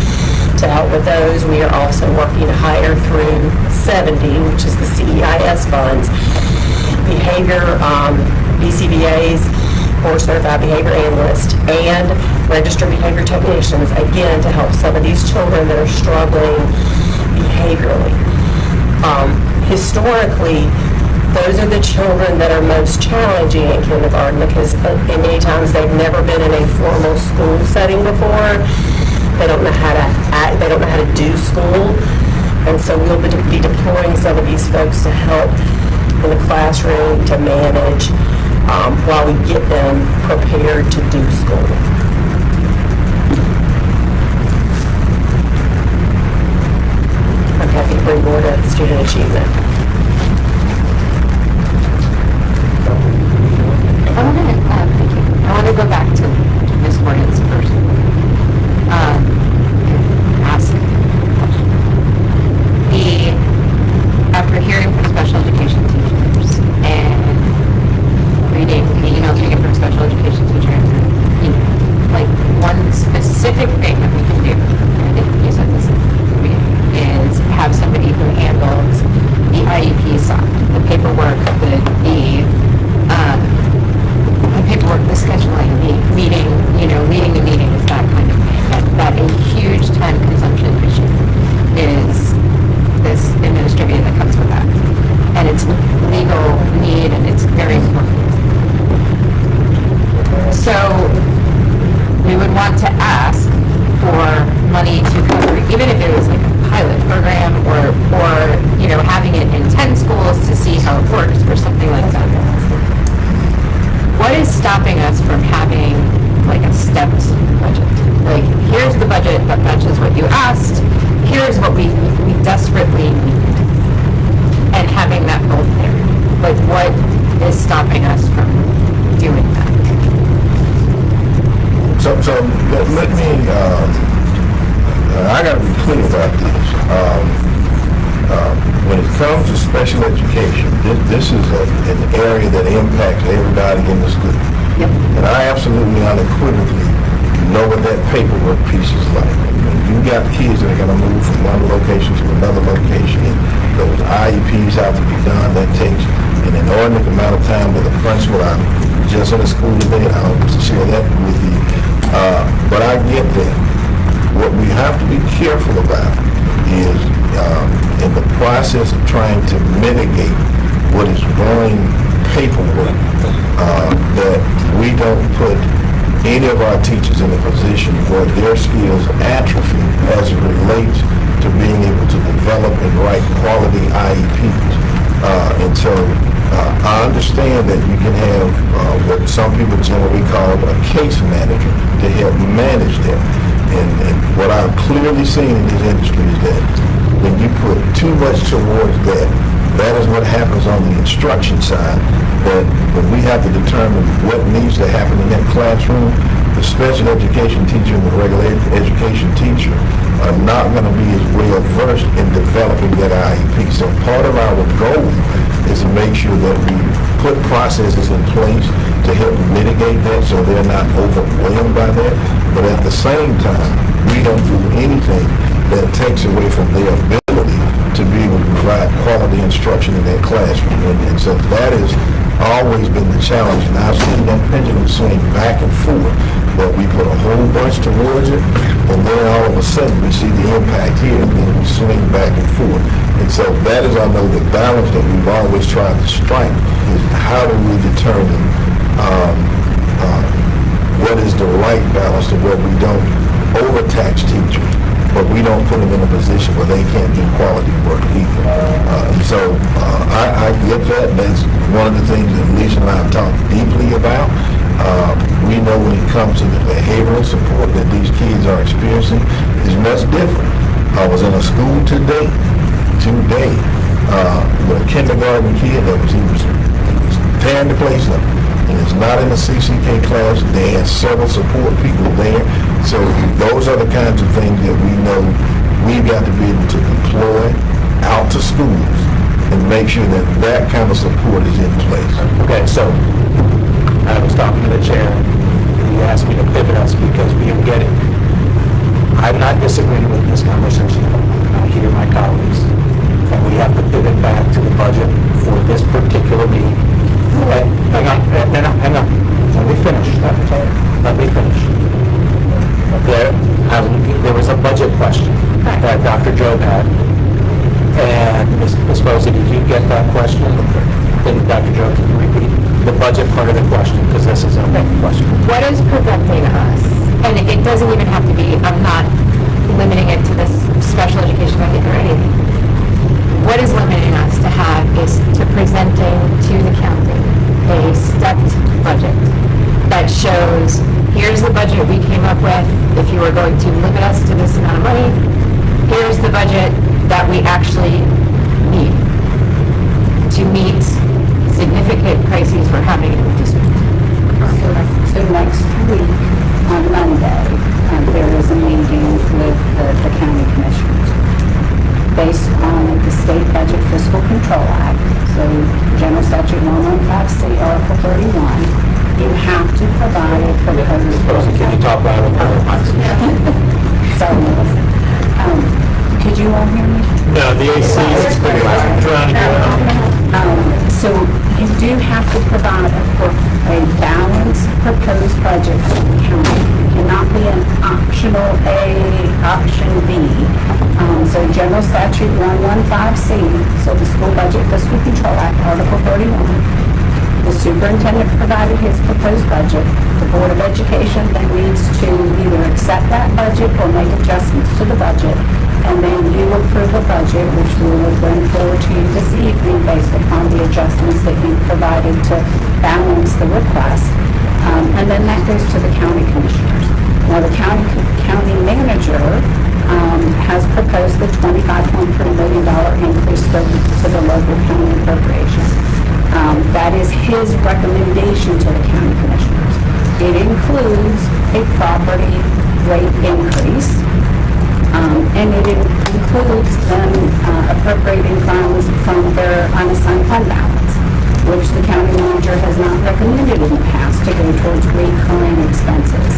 to help with those. We are also working to hire through 70, which is the CEIS funds, behavior BCBAs, or certified behavior analysts, and registered behavior technicians, again, to help some of these children that are struggling behaviorally. Historically, those are the children that are most challenging in kindergarten because many times they've never been in a formal school setting before. They don't know how to act, they don't know how to do school. And so we'll be deploying some of these folks to help in the classroom to manage while we get them prepared to do school. I'm happy to bring more to student achievement. I want to go back to Ms. Morgan's first. Ask after hearing from special education teachers and reading the emails we get from special education teachers, like one specific thing that we can do, I think you said this is have somebody who handles the IEP side, the paperwork, the paperwork, the scheduling, the meeting, leading the meetings, that kind of thing. That a huge time consumption issue is this administrative that comes with that. And it's legal need and it's very important. So we would want to ask for money to cover, even if it was like a pilot program or having it in 10 schools to see how it works or something like that. What is stopping us from having like a stepped budget? Like, here's the budget that matches what you asked, here's what we desperately need, and having that both there. Like, what is stopping us from doing that? So let me, I got to be clear about this. When it comes to special education, this is an area that impacts everybody in the school. Yep. And I absolutely unequivocally know what that paperwork piece is like. When you got kids that are going to move from one location to another location, those IEPs have to be done. That takes an inordinate amount of time with the principal. I'm just in the school today, and I'll share that with you. But I get that. What we have to be careful about is in the process of trying to mitigate what is growing paperwork, that we don't put any of our teachers in a position where their skills atrophy as it relates to being able to develop and write quality IEPs. And so I understand that you can have what some people generally call a case manager to help manage that. And what I've clearly seen in this industry is that when you put too much towards that, that is what happens on the instruction side. But when we have to determine what needs to happen in that classroom, the special education teacher and the regular education teacher are not going to be as well versed in developing that IEP. So part of our goal is to make sure that we put processes in place to help mitigate that so they're not overwhelmed by that. But at the same time, we don't do anything that takes away from their ability to be able to provide quality instruction in that classroom. And so that has always been the challenge. And I've seen that pendulum swing back and forth but we put a whole bunch towards it, and then all of a sudden, we see the impact here, and then we swing back and forth. And so that is, I know, the balance that we've always tried to strike, is how do we determine what is the right balance to where we don't overtax teachers, but we don't put them in a position where they can't do quality work either. And so I get that. That's one of the things that Lisa and I have talked deeply about. We know when it comes to the behavioral support that these kids are experiencing is much different. I was in a school today, with a kindergarten kid that he was tearing the place up. And it's not in a CCK class. They had several support people there. So those are the kinds of things that we know we've got to be able to deploy out to schools and make sure that that kind of support is in place. Okay, so I was talking to the chair, and he asked me to pivot us because we didn't get it. I'm not disagreeing with this conversation. I hear my colleagues. And we have to pivot back to the budget for this particular meeting. Okay, hang on. Let me finish. There was a budget question that Dr. Jobe had. And Ms. Posey, did you get that question? Then Dr. Jobe, can you repeat the budget part of the question? Because this is a question. What is preventing us, and it doesn't even have to be, I'm not limiting it to this special education budget or anything. What is limiting us to presenting to the county a stepped budget that shows, here's the budget we came up with, if you were going to limit us to this amount of money, here's the budget that we actually need to meet significant crises we're having in the district. So next week, on Monday, there is a meeting with the county commissioners based on the State Budget Fiscal Control Act, so General Statute 115C, Article 31, you have to provide a proposed... Can you talk about it? Sorry, Melissa. Could you all hear me? No, the AC is pretty loud. I'm trying to get out. So you do have to provide a balanced proposed budget for the county. It cannot be an optional A, option B. So General Statute 115C, so the School Budget Fiscal Control Act, Article 31, the superintendent provided his proposed budget. The Board of Education then needs to either accept that budget or make adjustments to the budget. And then you approve a budget, which we will bring forward to you this evening based upon the adjustments that you provided to balance the request. And then that goes to the county commissioners. Now, the county manager has proposed the $25.3 million increase to the local county appropriation. That is his recommendation to the county commissioners. It includes a property rate increase, and it includes them appropriating funds from their unassigned fund balance, which the county manager has not recommended in the past to go towards recurring expenses.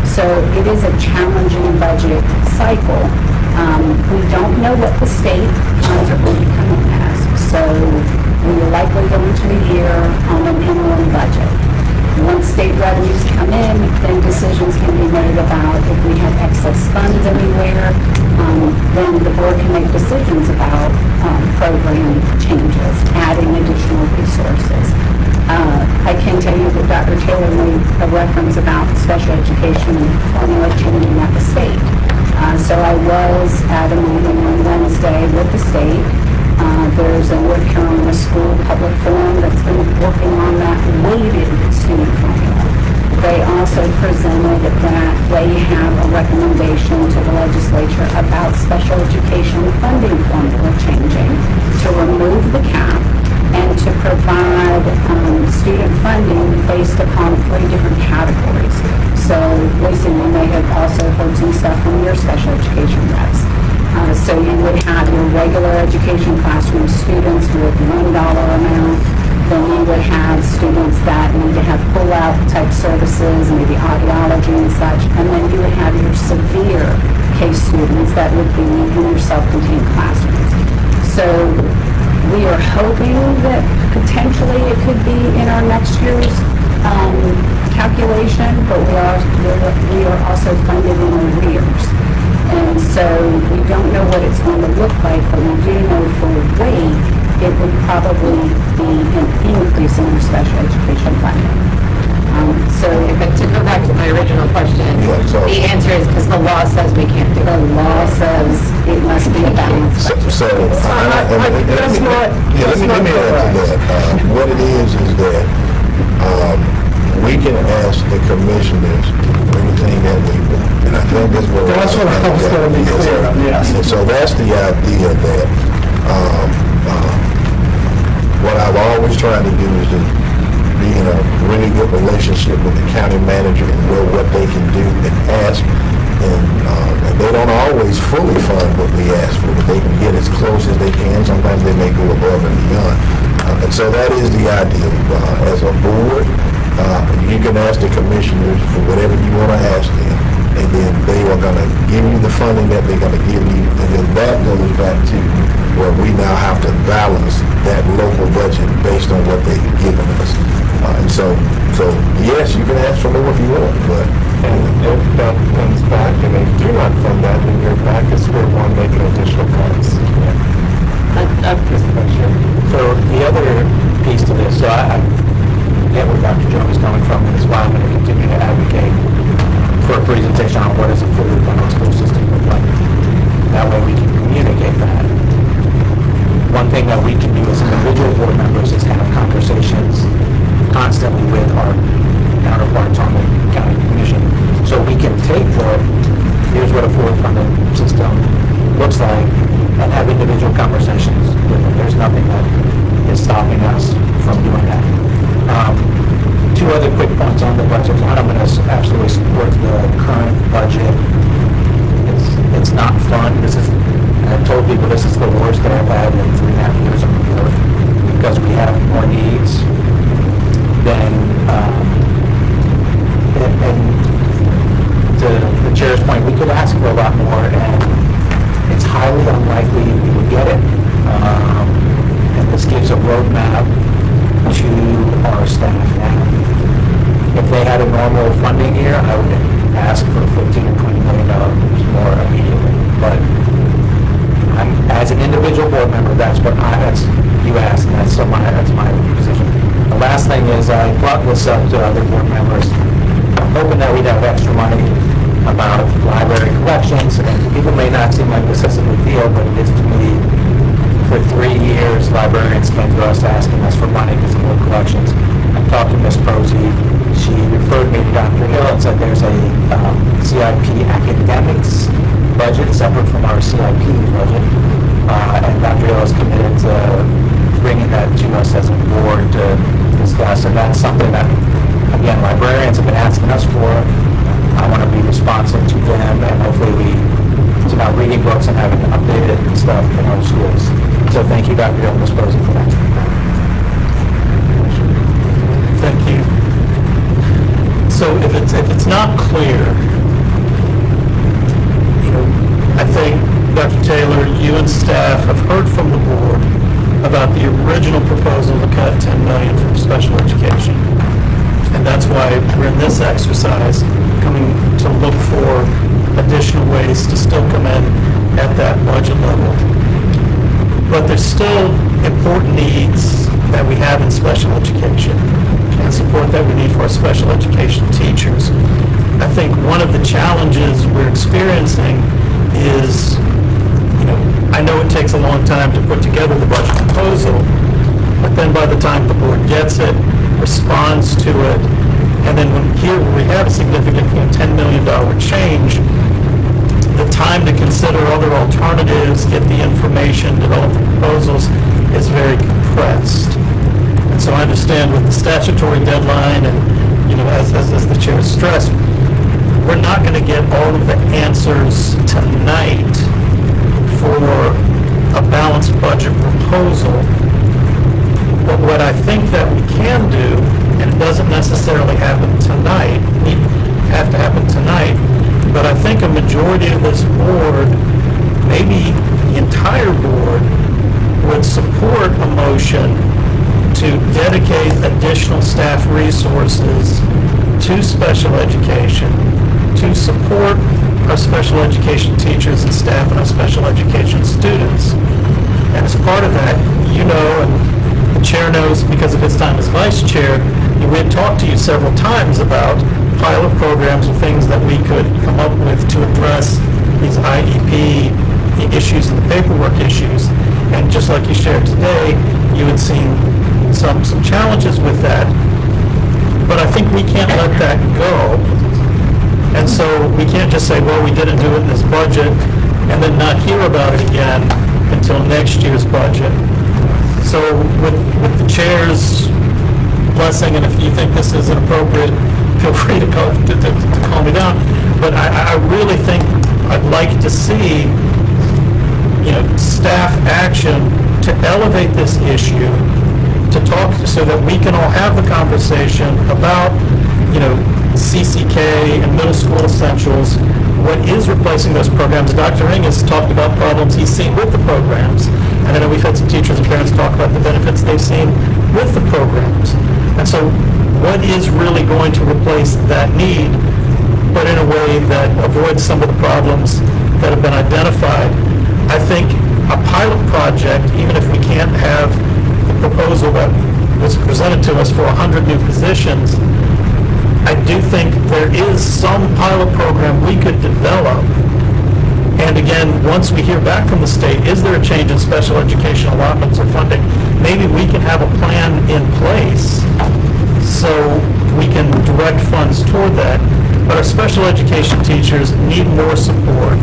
So it is a challenging budget cycle. We don't know what the state funds are going to come in as, so we will likely go into the year on an interim budget. Once state revenues come in, then decisions can be made about if we have excess funds anywhere, then the board can make decisions about program changes, adding additional resources. I can tell you that Dr. Taylor made a reference about special education formula changing at the state. So I was at a meeting on Wednesday with the state. There's a North Carolina School Public Forum that's been working on that weighted student formula. They also presented that they have a recommendation to the legislature about special education funding formula changing to remove the cap and to provide student funding based upon 3 different categories. So, Lisa, you may have also heard some stuff from your special education reps. So you would have your regular education classroom students with $1 amount. Then you would have students that need to have pull-out type services, maybe audiology and such. And then you would have your severe case students that would be in your self-contained classrooms. So we are hoping that potentially it could be in our next year's calculation, but we are also funded in arrears. And so we don't know what it's going to look like, but we do know for weight, it would probably be an increase in our special education funding. But to go back to my original question, the answer is because the law says we can't do it. The law says it must be a balanced budget. So, let me add to that. What it is that we can ask the commissioners anything that we want. And I think that's what I was going to be clear on. Yes. And so that's the idea that what I've always tried to do is to be in a really good relationship with the county manager and know what they can do and ask. And they don't always fully fund what we ask for, but they can get as close as they can. Sometimes they may go above and beyond. And so that is the idea. As a board, you can ask the commissioners for whatever you want to ask them, and then they are going to give you the funding that they're going to give you, and then that goes back to where we now have to balance that local budget based on what they've given us. And so yes, you can ask for more if you want, but if that comes back and they do not fund that, then you're back to square one making additional cuts. So the other piece to this, so I get where Dr. Jones is coming from, and that's why I'm going to continue to advocate for a presentation on what does a fully funded school system look like. That way we can communicate that. One thing that we can do as individual board members is have conversations constantly with our counterparts on the county commission. So we can take here's what a fully funded system looks like, and have individual conversations with them. There's nothing that is stopping us from doing that. Two other quick points on the budget. One, I'm going to absolutely support the current budget. It's not fun. I've told people this is the worst that I've had in 3.5 years on the board, because we have more needs than, and to the chair's point, we could ask for a lot more, and it's highly unlikely we would get it. And this gives a roadmap to our staff now. If they had a normal funding year, I would ask for $15 or $20 million more immediately. But as an individual board member, that's you asked, and that's my position. The last thing is I brought this up to other board members. I'm hoping that we'd have extra money about library collections, and people may not seem like this is a big deal, but it is to me. For 3 years, librarians came to us asking us for money because of more collections. I talked to Ms. Posey. She referred me to Dr. Hill and said there's a CIP academics budget separate from our CIP budget. And Dr. Hill is committed to bringing that to us as a board to discuss. And that's something that, again, librarians have been asking us for. I want to be responsive to them, and hopefully it's about reading books and having updated stuff in our schools. So thank you, Dr. Hill and Ms. Posey, for that. Thank you. So if it's not clear, I think, Dr. Taylor, you and staff have heard from the board about the original proposal to cut $10 million from special education. And that's why we're in this exercise, coming to look for additional ways to still come in at that budget level. But there's still important needs that we have in special education and support that we need for our special education teachers. I think one of the challenges we're experiencing is, I know it takes a long time to put together the budget proposal, but then by the time the board gets it, responds to it, and then when we have a significant $10 million change, the time to consider other alternatives, get the information, develop the proposals is very compressed. And so I understand with the statutory deadline and, as the chair stressed, we're not going to get all of the answers tonight for a balanced budget proposal. But what I think that we can do, and it doesn't necessarily have to happen tonight, but I think a majority of this board, maybe the entire board, would support a motion to dedicate additional staff resources special education to support our special education teachers and staff and our special education students. And as part of that, you know, and the chair knows because of his time as vice chair, we had talked to you several times about pilot programs or things that we could come up with to address these IEP issues and the paperwork issues. And just like you shared today, you had seen some challenges with that. But I think we can't let that go. And so we can't just say, well, we didn't do it in this budget, and then not hear about it again until next year's budget. So with the chair's blessing, and if you think this is inappropriate, feel free to calm me down. But I really think I'd like to see, you know, staff action to elevate this issue, to talk so that we can all have the conversation about, you know, CCK and middle school essentials, what is replacing those programs. Dr. Ng has talked about problems he's seen with the programs. And I know we've had some teachers and parents talk about the benefits they've seen with the programs. And so what is really going to replace that need, but in a way that avoids some of the problems that have been identified? I think a pilot project, even if we can't have the proposal that was presented to us for 100 new positions, I do think there is some pilot program we could develop. And again, once we hear back from the state, is there a change in special education allotments or funding? Maybe we can have a plan in place so we can direct funds toward that. But our special education teachers need more support.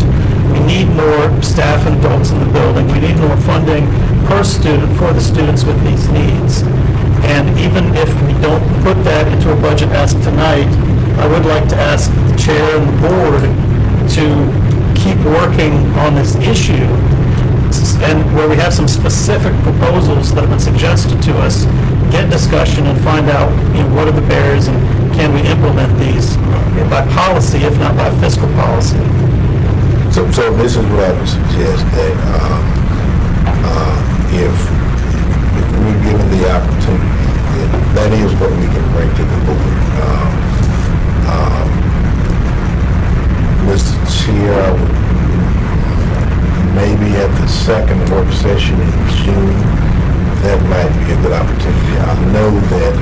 We need more staff and adults in the building. We need more funding per student for the students with these needs. And even if we don't put that into a budget ask tonight, I would like to ask the chair and the board to keep working on this issue, and where we have some specific proposals that have been suggested to us, get discussion and find out, you know, what are the barriers and can we implement these by policy, if not by fiscal policy. So this is what I would suggest, that if we're given the opportunity, that is what we can bring to the board. Mr. Chair, maybe at the second work session in June, that might be a good opportunity. I know that...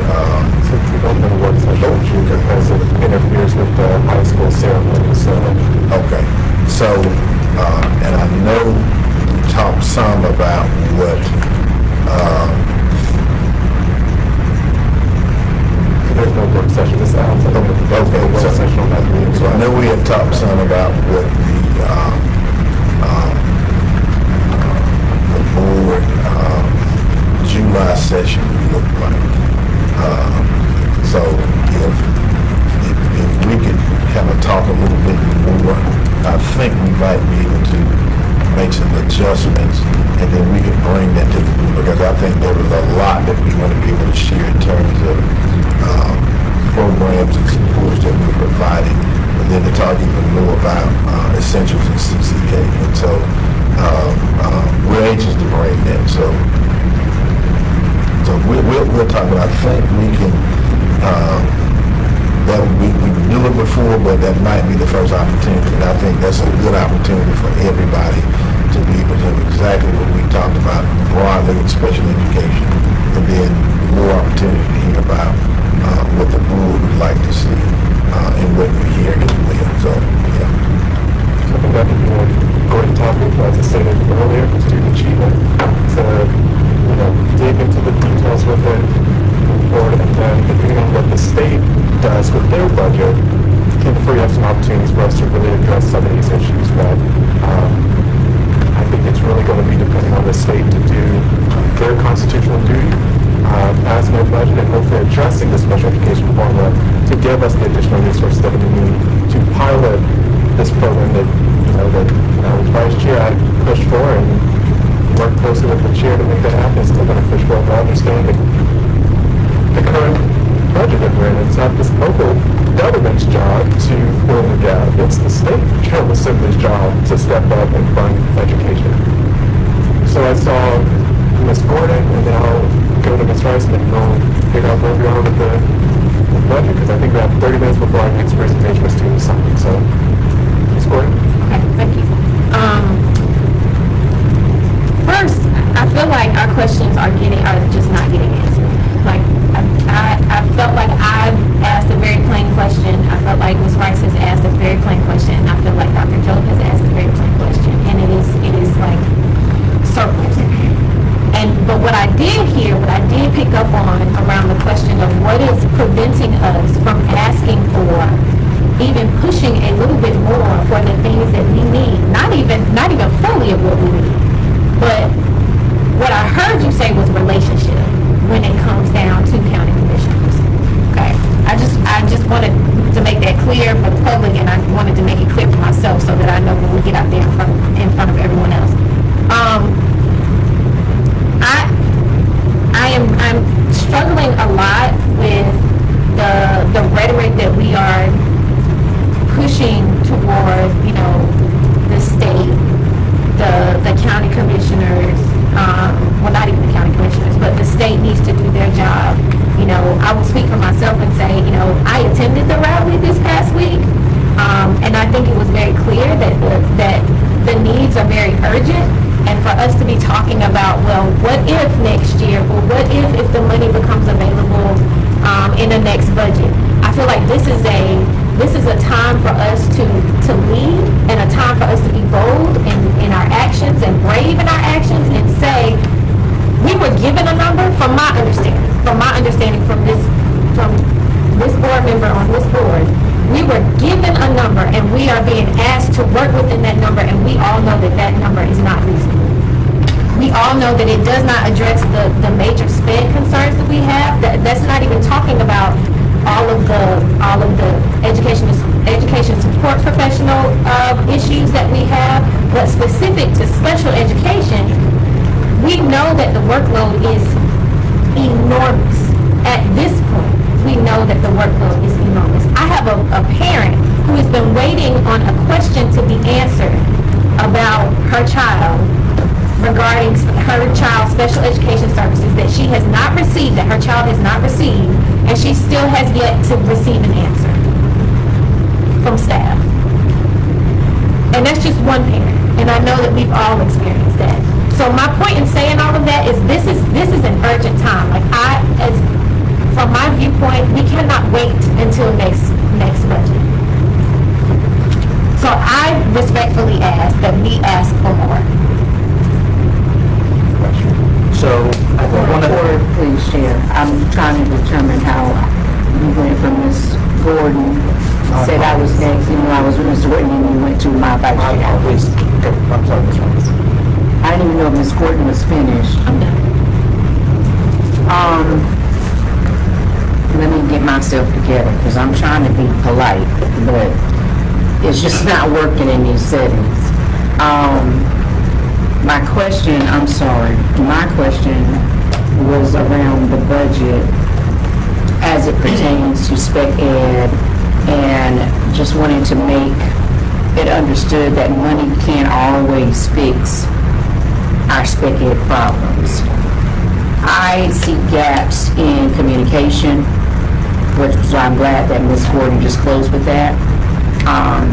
Since we don't know work session in June because it interferes with the high school ceremony, so... Okay. So, and I know we talked some about what... There's no work session this out. So so I know we had talked some about what the board July session would look like. So if we could kind of talk a little bit more, I think we might be able to make some adjustments, and then we can bring that to the board, because I think there was a lot that we want to be able to share in terms of programs and supports that we're providing, and then to talk even more about essentials and CCK. And so we're anxious to bring that. So we'll talk about, I think we can, that we do it before, but that might be the first opportunity. And I think that's a good opportunity for everybody to be able to do exactly what we talked about broadly in special education, and then more opportunity to hear about what the board would like to see and what we hear as well. So, yeah. I think that would be a great topic, as I stated earlier, for student achievement, to, you know, dig into the details with it, move forward, and then depending on what the state does with their budget, can free up some opportunities for us to really address some of these issues. But I think it's really going to be depending on the state to do their constitutional duty, pass their budget, and hopefully adjusting the special education formula to give us the additional resources that we need to pilot this program that, as vice chair, I pushed for and worked closely with the chair to make that happen. It's still going to push for it, but I understand the current budget that we're in. It's not this local government's job to fill the gap. It's the state general assembly's job to step up and fund education. So I saw Ms. Gordon, and then I'll go to Ms. Rice, and then we'll figure out where we are with the the budget, because I think we have 30 minutes before our next presentation with student assignment. So, Ms. Gordon? Okay, thank you. First, I feel like our questions are just not getting answered. Like, I felt like I've asked a very plain question. I felt like Ms. Rice has asked a very plain question, and I feel like Dr. Joe has asked a very plain question. And it is like circles. But what I did hear, what I did pick up on around the question of what is preventing us from asking for, even pushing a little bit more for the things that we need, not even fully of what we need. But what I heard you say was relationship when it comes down to county commissioners. Okay, I just wanted to make that clear for the public, and I wanted to make it clear for myself so that I know when we get out there in front of everyone else. I'm struggling a lot with the rhetoric that we are pushing toward, the state, the county commissioners, well, not even the county commissioners, but the state needs to do their job. I will speak for myself and say, I attended the rally this past week, and I think it was very clear that the needs are very urgent. And for us to be talking about, well, what if next year, or what if the money becomes available in the next budget? I feel like this is a time for us to lead, and a time for us to be bold in our actions and brave in our actions, and say, we were given a number from my understanding from this board member on this board. We were given a number, and we are being asked to work within that number, and we all know that number is not reasonable. We all know that it does not address the major sped concerns that we have. That's not even talking about all of the education support professional issues that we have, but specific to special education, we know that the workload is enormous. At this point, we know that the workload is enormous. I have a parent who has been waiting on a question to be answered about her child, regarding her child's special education services that she has not received, that her child has not received, and she still has yet to receive an answer from staff. And that's just one parent, and I know that we've all experienced that. So my point in saying all of that is this is an urgent time. Like, from my viewpoint, we cannot wait until next budget. So I respectfully ask that we ask for more. So, I think one of Or please share. I'm trying to determine how you went from Ms. Gordon, said I was next, I was with Mr. Whitney, and you went to my vice chair. I'm sorry, Ms. Rice. I didn't even know if Ms. Gordon was finished. I'm done. Let me get myself together, because I'm trying to be polite, but it's just not working in these settings. My question was around the budget as it pertains to spec ed, and just wanted to make it understood that money can't always fix our spec ed problems. I see gaps in communication, which is why I'm glad that Ms. Gordon just closed with that.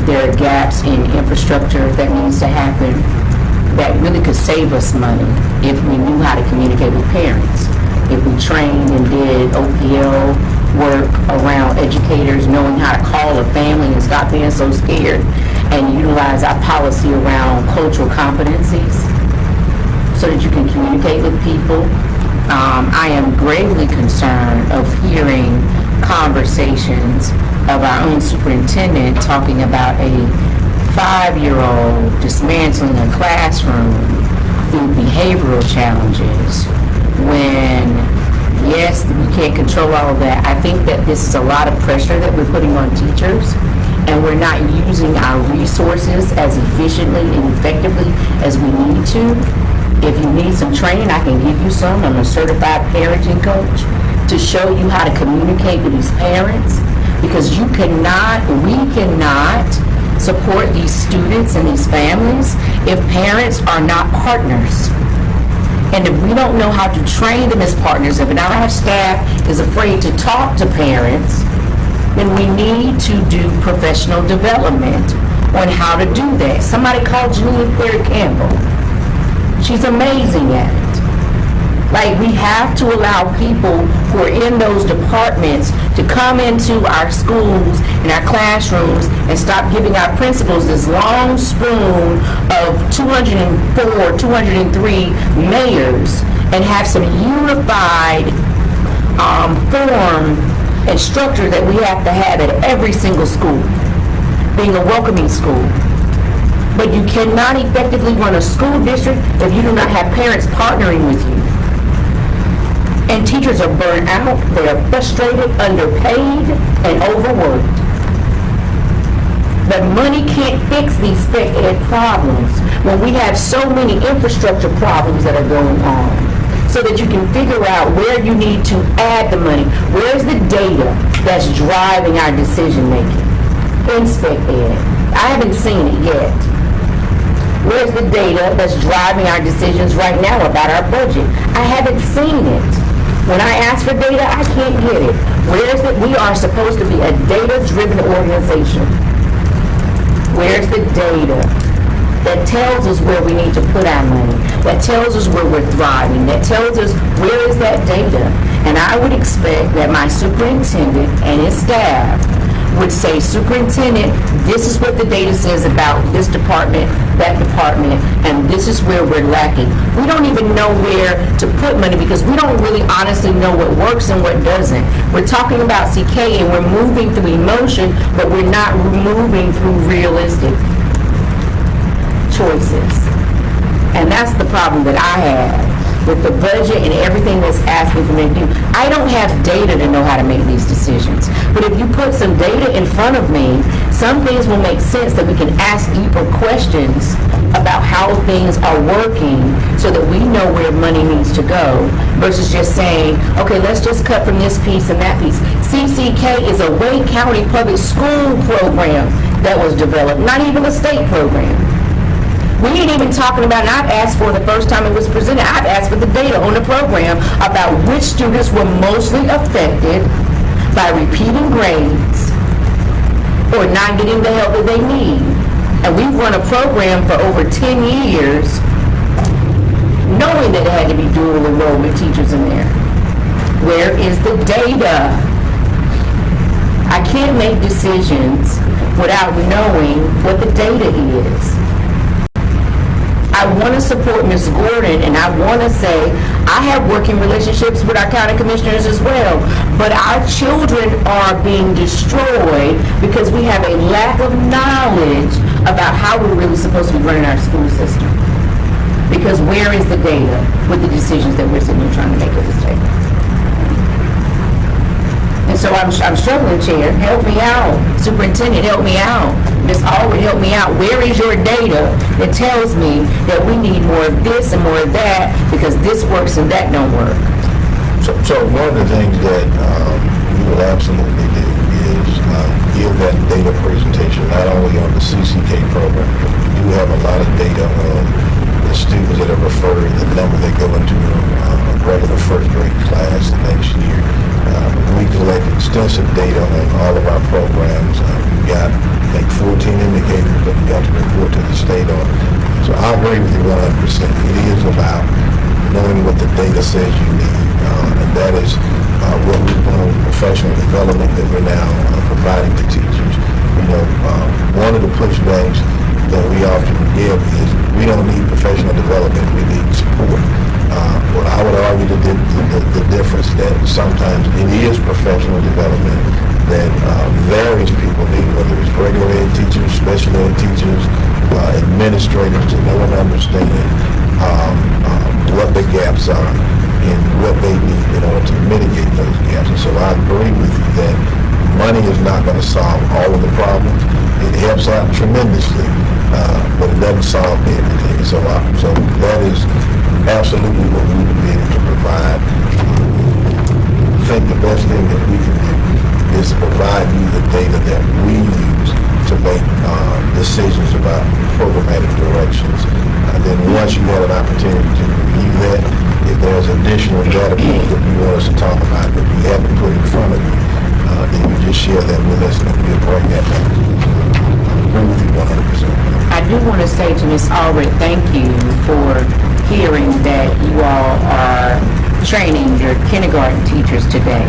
There are gaps in infrastructure that needs to happen that really could save us money if we knew how to communicate with parents. If we trained and did OPL work around educators knowing how to call a family and stop being so scared, and utilize our policy around cultural competencies so that you can communicate with people. I am gravely concerned of hearing conversations of our own superintendent talking about a 5-year-old dismantling a classroom through behavioral challenges when, yes, we can't control all of that. I think that this is a lot of pressure that we're putting on teachers, and we're not using our resources as efficiently and effectively as we need to. If you need some training, I can give you some. I'm a certified parenting coach to show you how to communicate with these parents, because we cannot support these students and these families if parents are not partners. And if we don't know how to train them as partners, if our staff is afraid to talk to parents then we need to do professional development on how to do that. Somebody called Janine Claire Campbell. She's amazing at it. Like, we have to allow people who are in those departments to come into our schools and our classrooms and stop giving our principals this long spoon of 204, 203 mayors and have some unified form and structure that we have to have at every single school, being a welcoming school. But you cannot effectively run a school district if you do not have parents partnering with you. And teachers are burnt out, they are frustrated, underpaid, and overworked. But money can't fix these spec ed problems when we have so many infrastructure problems that are going on. So that you can figure out where you need to add the money. Where's the data that's driving our decision making in spec ed? I haven't seen it yet. Where's the data that's driving our decisions right now about our budget? I haven't seen it. When I ask for data, I can't get it. Where's it? We are supposed to be a data-driven organization. Where's the data that tells us where we need to put our money, that tells us where we're thriving, that tells us where is that data? And I would expect that my superintendent and his staff would say, superintendent, this is what the data says about this department, that department, and this is where we're lacking. We don't even know where to put money because we don't really honestly know what works and what doesn't. We're talking about CK and we're moving through emotion, but we're not moving through realistic choices. And that's the problem that I have with the budget and everything that's asking for me to do. I don't have data to know how to make these decisions. But if you put some data in front of me, some things will make sense that we can ask deeper questions about how things are working so that we know where money needs to go versus just saying, okay, let's just cut from this piece and that piece. CCK is a Wake County public school program that was developed, not even a state program. We ain't even talking about, and I've asked for the first time it was presented, I've asked for the data on the program about which students were mostly affected by repeating grades or not getting the help that they need. And we've run a program for over 10 years knowing that it had to be dual enrollment teachers in there. Where is the data? I can't make decisions without knowing what the data is. I want to support Ms. Gordon, and I want to say I have working relationships with our county commissioners as well, but our children are being destroyed because we have a lack of knowledge about how we're really supposed to be running our school system. Because where is the data with the decisions that we're sitting here trying to make at this table? And so I'm struggling, Chair. Help me out. Superintendent, help me out. Ms. Alwood, help me out. Where is your data that tells me that we need more of this and more of that because this works and that don't work? So one of the things that we will absolutely do is give that data presentation not only on the CCK program, but we do have a lot of data on the students that are referred, the number that go into a regular first grade class the next year. We collect extensive data on all of our programs. We've got, I think, 14 indicators that we got to report to the state on. So I agree with you 100%. It is about knowing what the data says you need, and that is what we're doing with professional development that we're now providing to teachers. You know, one of the pushbacks that we often give is we don't need professional development, we need support. But I would argue the difference that sometimes it is professional development that various people need, whether it's regular ed teachers, special ed teachers, administrators, to know and understand what the gaps are and what they need in order to mitigate those gaps. And so I agree with you that money is not going to solve all of the problems. It helps out tremendously, but it doesn't solve everything. So that is absolutely what we would be able to provide. I think the best thing that we can do is to provide you the data that we use to make decisions about programmatic directions. And then once you have an opportunity to review that, if there's additional data points that you want us to talk about that we haven't put in front of you, then you just share that with us and we'll bring that back. Agree with you 100%. I do want to say to Ms. Allred, thank you for hearing that you all are training your kindergarten teachers today.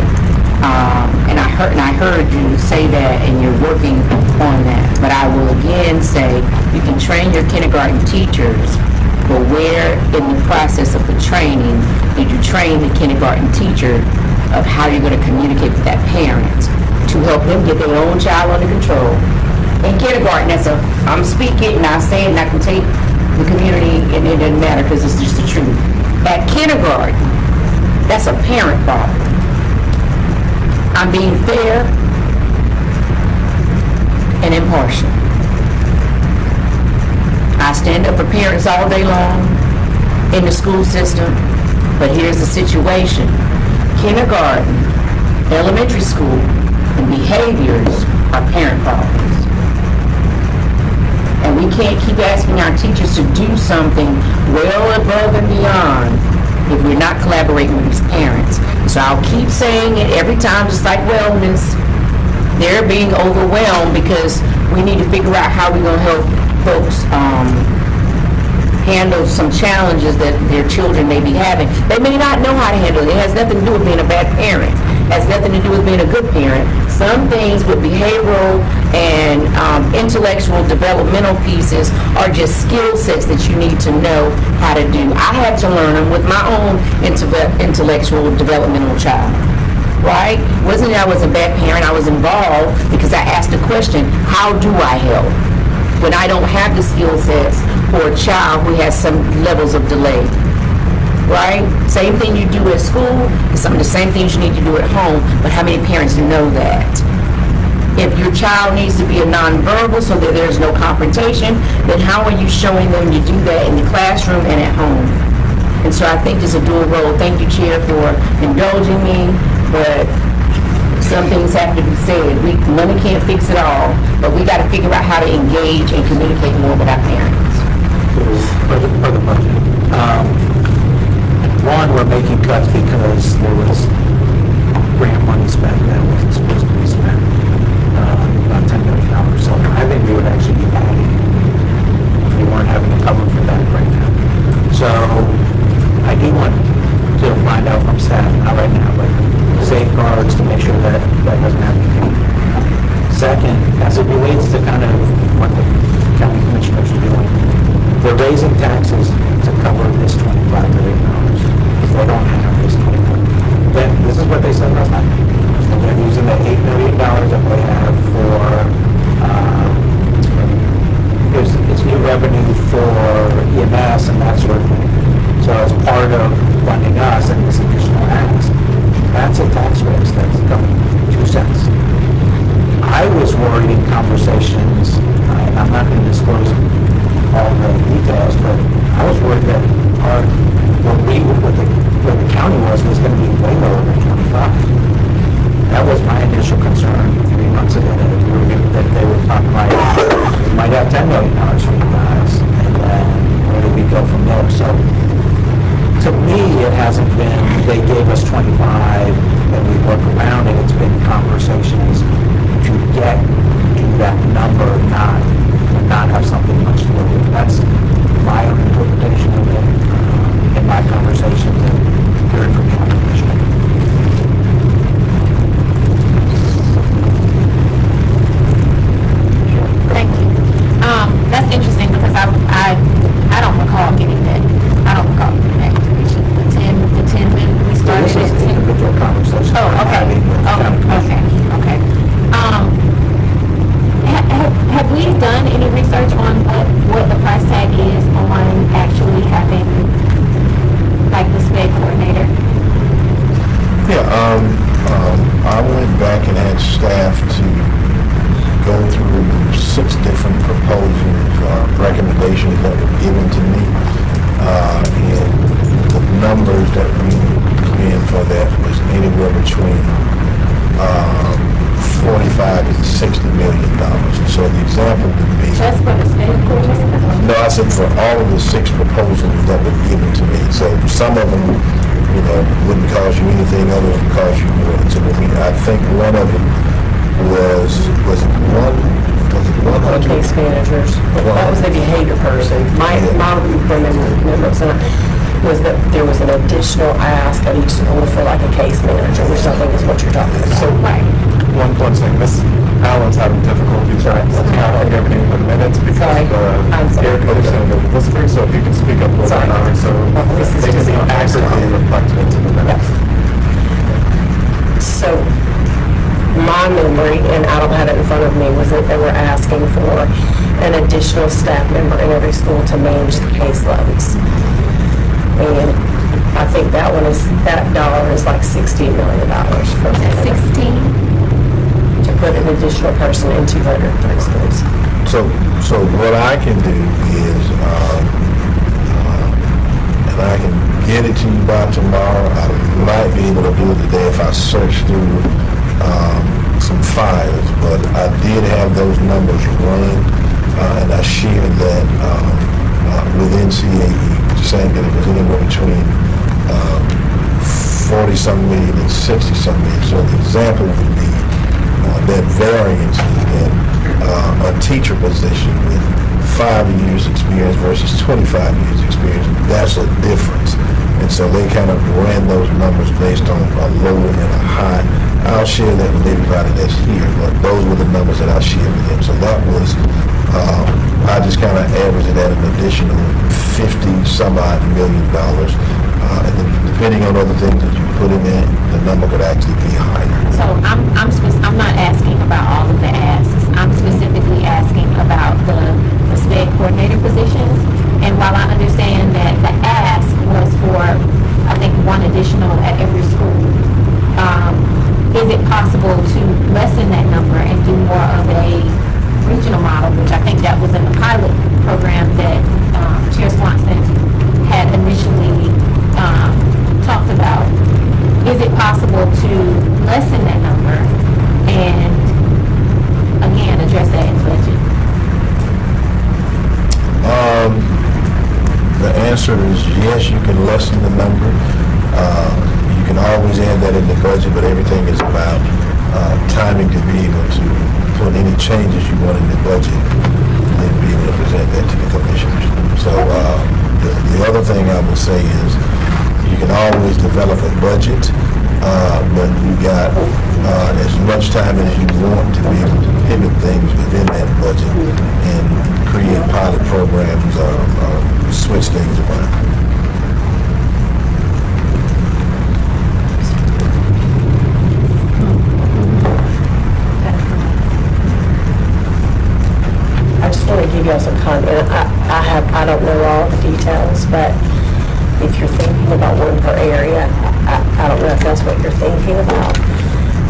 And I heard you say that and you're working on that. But I will again say, you can train your kindergarten teachers, but where in the process of the training did you train the kindergarten teacher of how you're going to communicate with that parent to help them get their own child under control? In kindergarten, I'm speaking and I say it and I can take the community and it doesn't matter because it's just the truth. At kindergarten, that's a parent problem. I'm being fair and impartial. I stand up for parents all day long in the school system, but here's the situation. Kindergarten, elementary school, and behaviors are parent problems. And we can't keep asking our teachers to do something well above and beyond if we're not collaborating with these parents. So I'll keep saying it every time, just like wellness. They're being overwhelmed because we need to figure out how we're going to help folks handle some challenges that their children may be having. They may not know how to handle it. It has nothing to do with being a bad parent. It has nothing to do with being a good parent. Some things with behavioral and intellectual developmental pieces are just skill sets that you need to know how to do. I had to learn them with my own intellectual developmental child. Right? Wasn't that I was a bad parent. I was involved because I asked the question, how do I help when I don't have the skill sets for a child who has some levels of delay? Right? Same thing you do at school is some of the same things you need to do at home, but how many parents know that? If your child needs to be a nonverbal so that there's no confrontation, then how are you showing them to do that in the classroom and at home? And so I think it's a dual role. Thank you, Chair, for indulging me, but some things have to be said. Money can't fix it all, but we got to figure out how to engage and communicate more with our parents. For the budget. One, we're making cuts because there was grant money spent that wasn't supposed to be spent, about $10 million. So I think we would actually be adding if we weren't having to cover for that right now. So I do want to find out from staff, not right now, but safeguards to make sure that that doesn't happen again. Second, as it relates to kind of what the county commissioners are doing, they're raising taxes to cover this $25 million. They don't have this $25 million. Then this is what they said last night. They're using the $8 million that they have for it's new revenue for EMS and that sort of thing. So as part of funding us and this additional ask, that's a tax raise that's coming 2 cents. I was worried in conversations, and I'm not going to disclose all the details, but I was worried that what the county was going to be way lower than 25. That was my initial concern 3 months ago, that they were talking about, we might have $10 million for you guys, and then where do we go from there? So to me, it hasn't been, they gave us 25 and we work around it. It's been conversations to get to that number, not have something much lower. That's my own interpretation of it in my conversations and hearing from county commissioner. Thank you. That's interesting because I don't recall getting that. I don't recall getting that information. The 10 minutes we started This is at 10. individual conversation. Oh, okay. Okay. Have we done any research on what the price tag is on actually having like the SPED coordinator? Yeah, I went back and had staff to go through 6 different proposals, recommendations that were given to me, and the numbers that we put in for that was anywhere between 45 and $60 million. So the example would be... Just for the SPED coordinator? No, I said for all of the 6 proposals that were given to me. So some of them wouldn't cost you anything other than cost you more. So I think one of them was it one? Case managers. That was the behavior person. My remembrance was that there was an additional ask at each school for like a case manager, which I think is what you're talking about. So, one thing, Miss Allen's having difficulty trying to count on everything in the minutes because Sorry. I'm of the sorry. air conditioning and whispering, so if you can speak up a little Sorry. bit louder, so This is they can just be not accurately reflected into the minutes. So my memory, and I don't have it in front of me, was that they were asking for an additional staff member in every school to manage the caseloads. And I think that dollar is like $16 million for that. 16? To put an additional person in 203 schools. So what I can do is, and I can get it to you by tomorrow. I might be able to do it today if I search through some files, but I did have those numbers run, and I shared that with NCAE, saying that it was anywhere between 40-some million and 60-some million. So the example would be that variance is that a teacher position with 5 years experience versus 25 years experience, that's a difference. And so they kind of ran those numbers based on a low and a high. I'll share that with everybody that's here, but those were the numbers that I shared with them. So that was, I just kind of averaged it at an additional $50-some-odd million. And then depending on other things that you put in there, the number could actually be higher. So I'm not asking about all of the asks. I'm specifically asking about the SPED coordinator positions. And while I understand that the ask was for, I think, one additional at every school, is it possible to lessen that number and do more of a regional model, which I think that was in the pilot program that Chair Swanson had initially talked about. Is it possible to lessen that number and, again, address that in budget? The answer is yes, you can lessen the number. You can always add that in the budget, but everything is about timing to be able to put any changes you want in the budget and then be able to present that to the commissioners. So the other thing I would say is you can always develop a budget, but you got as much time as you want to be able to pivot things within that budget and create pilot programs or switch things around. I just want to give y'all some content. I don't know all the details, but if you're thinking about one per area, I don't know if that's what you're thinking about.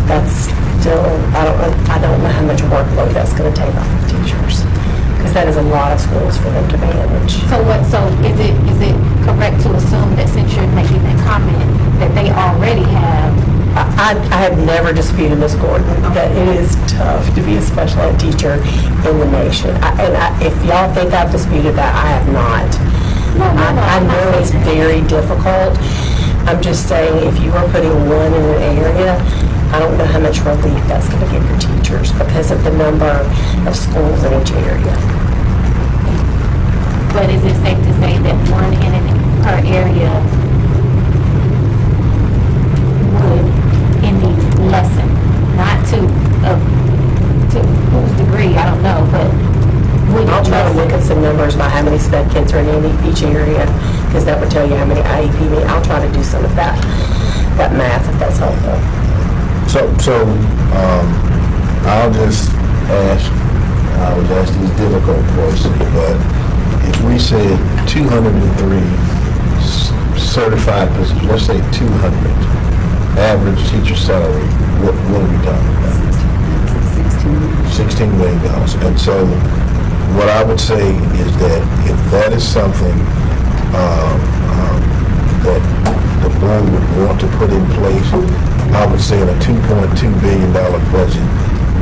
That's still, I don't know how much workload that's going to take off of teachers, because that is a lot of schools for them to manage. So is it correct to assume that since you're making that comment, that they already have? I have never disputed, Ms. Gordon, that it is tough to be a special ed teacher in the nation. If y'all think I've disputed that, I have not. I know it's very difficult. I'm just saying, if you are putting one in an area, I don't know how much relief that's going to give your teachers because of the number of schools in each area. But is it safe to say that one in per area would indeed lessen? Not to whose degree, I don't know, but would it I'll try to look at some numbers by how many SPED kids are in each area, because that would tell you how many IEP need. I'll try to do some of that math if that's helpful. So I'll just ask, I was asked these difficult questions, but if we said 203 certified positions, let's say 200, average teacher salary, what are we talking about? $16 million. And so what I would say is that if that is something that the board would want to put in place, I would say in a $2.2 billion budget,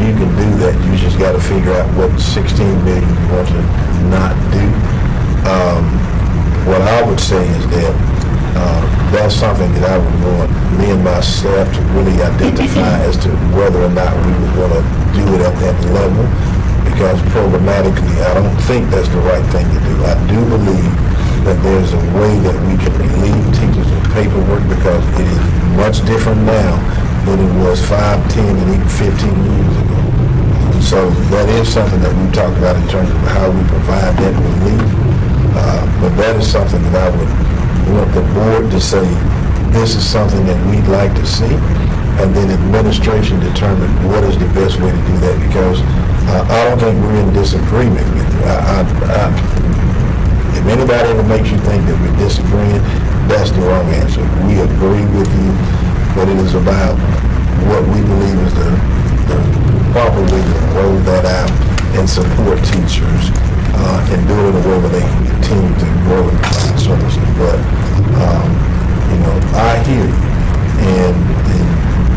you can do that. You just got to figure out what 16 million you want to not do. What I would say is that That's something that I would want me and my staff to really identify as to whether or not we would want to do it at that level, because programmatically, I don't think that's the right thing to do. I do believe that there's a way that we can relieve teachers of paperwork, because it is much different now than it was 5, 10, and even 15 years ago. So that is something that we talked about in terms of how we provide that relief. But that is something that I would want the board to say, this is something that we'd like to see, and then administration determine what is the best way to do that, because I don't think we're in disagreement with you. If anybody ever makes you think that we're disagreeing, that's the wrong answer. We agree with you, but it is about what we believe is the proper way to roll that out and support teachers and do it in a way where they can continue to grow and provide services. But, I hear you, and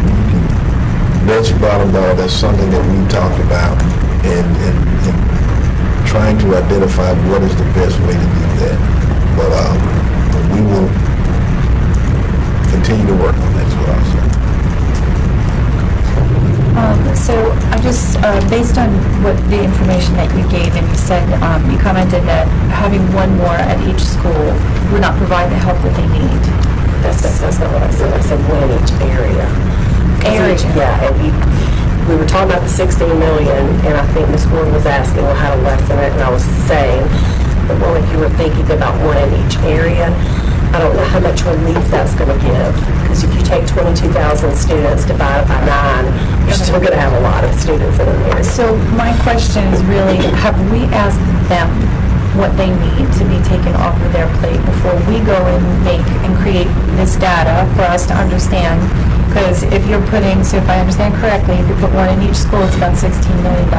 you can bet your bottom dollar that's something that we talked about, and trying to identify what is the best way to do that. But we will continue to work on that, is what I'll say. So I just, based on what the information that you gave, and you said, you commented that having one more at each school would not provide the help that they need. That's not what I said. I said one in each area. Yeah, and we were talking about the 16 million, and I think Ms. Gordon was asking, well, how to lessen it, and I was saying, but well, if you were thinking about one in each area, I don't know how much relief that's going to give, because if you take 22,000 students divided by 9, you're still going to have a lot of students in an area. So my question is really, have we asked them what they need to be taken off of their plate before we go and make and create this data for us to understand? Because if you're putting, so if I understand correctly, if you put one in each school, it's about $16 million.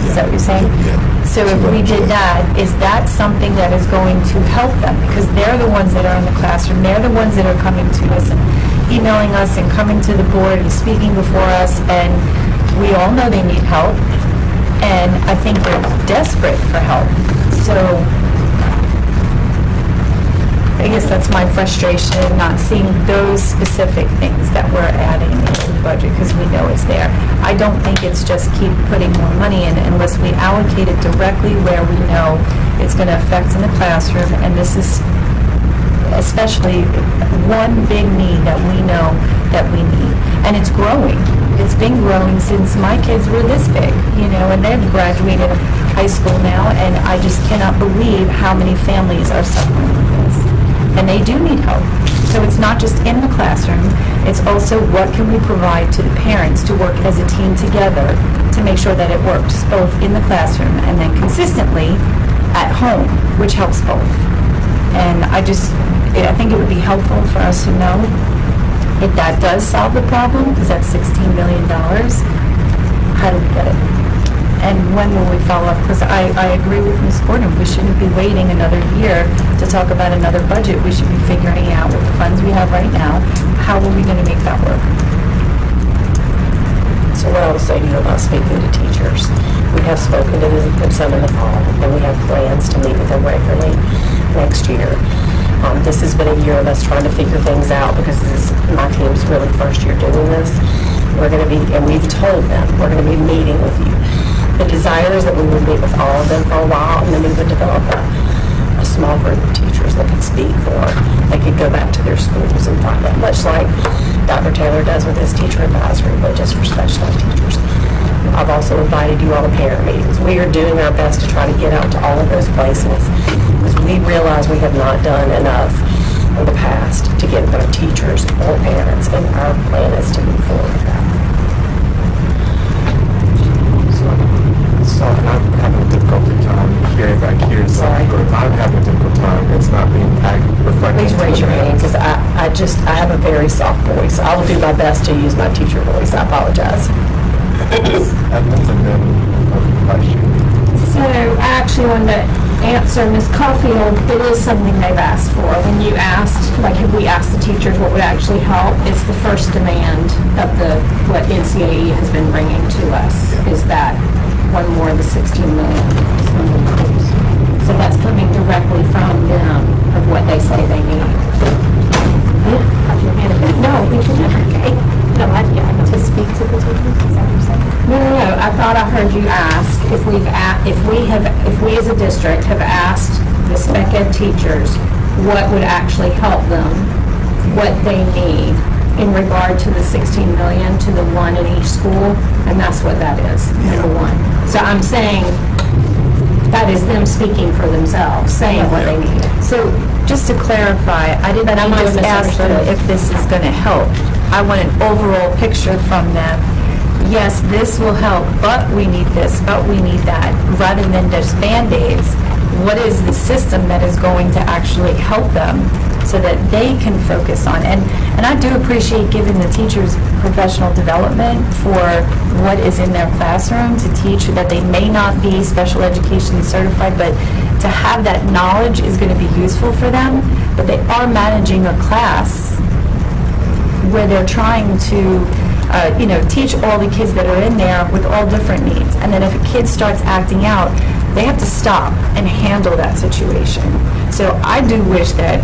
Is that what you're saying? Yeah. So if we did that, is that something that is going to help them? Because they're the ones that are in the classroom, they're the ones that are coming to us and emailing us and coming to the board and speaking before us, and we all know they need help, and I think they're desperate for help. So I guess that's my frustration, not seeing those specific things that we're adding in the budget, because we know it's there. I don't think it's just keep putting more money in unless we allocate it directly where we know it's going to affect in the classroom, and this is especially one big need that we know that we need. And it's growing. It's been growing since my kids were this big, and they've graduated high school now, and I just cannot believe how many families are suffering with this. And they do need help. So it's not just in the classroom, it's also what can we provide to the parents to work as a team together to make sure that it works both in the classroom and then consistently at home, which helps both. And I think it would be helpful for us to know if that does solve the problem, because that's $16 million, how do we get it? And when will we follow up? Because I agree with Ms. Gordon, we shouldn't be waiting another year to talk about another budget. We should be figuring out with the funds we have right now, how are we going to make that work? So what I will say to you about speaking to teachers, we have spoken to them some in the fall, and we have plans to meet with them regularly next year. This has been a year of us trying to figure things out, because my team's really first year doing this. We're going to be, and we've told them, we're going to be meeting with you. The desire is that we would meet with all of them for a while, and then we would develop a small group of teachers that could speak for. They could go back to their schools and find out, much like Dr. Taylor does with his teacher advisory, but just for special ed teachers. I've also invited you all to parent meetings. We are doing our best to try to get out to all of those places, because we realize we have not done enough in the past to get in front of teachers or parents, and our plan is to move forward with that. So I'm having a difficult time hearing back here. So I'm having a difficult time. It's not being reflected. Please raise your hand, because I have a very soft voice. I will do my best to use my teacher voice. I apologize. So I actually wanted to answer Ms. Caulfield. It is something they've asked for. When you asked, have we asked the teachers what would actually help, it's the first demand of what NCAE has been bringing to us, is that one more of the 16 million. So that's coming directly from them of what they say they need. No, okay. No, to speak to the teachers, is that what you're saying? No, I thought I heard you ask if we as a district have asked the spec ed teachers what would actually help them, what they need in regard to the 16 million to the one in each school, and that's what that is, number one. So I'm saying that is them speaking for themselves, saying what they need. So just to clarify, I didn't But I might have just ask them misunderstood. if this is going to help. I want an overall picture from them. Yes, this will help, but we need this, but we need that, rather than just Band-Aids. What is the system that is going to actually help them so that they can focus on? And I do appreciate giving the teachers professional development for what is in their classroom to teach, that they may not be special education certified, but to have that knowledge is going to be useful for them. But they are managing a class where they're trying to teach all the kids that are in there with all different needs. And then if a kid starts acting out, they have to stop and handle that situation. So I do wish that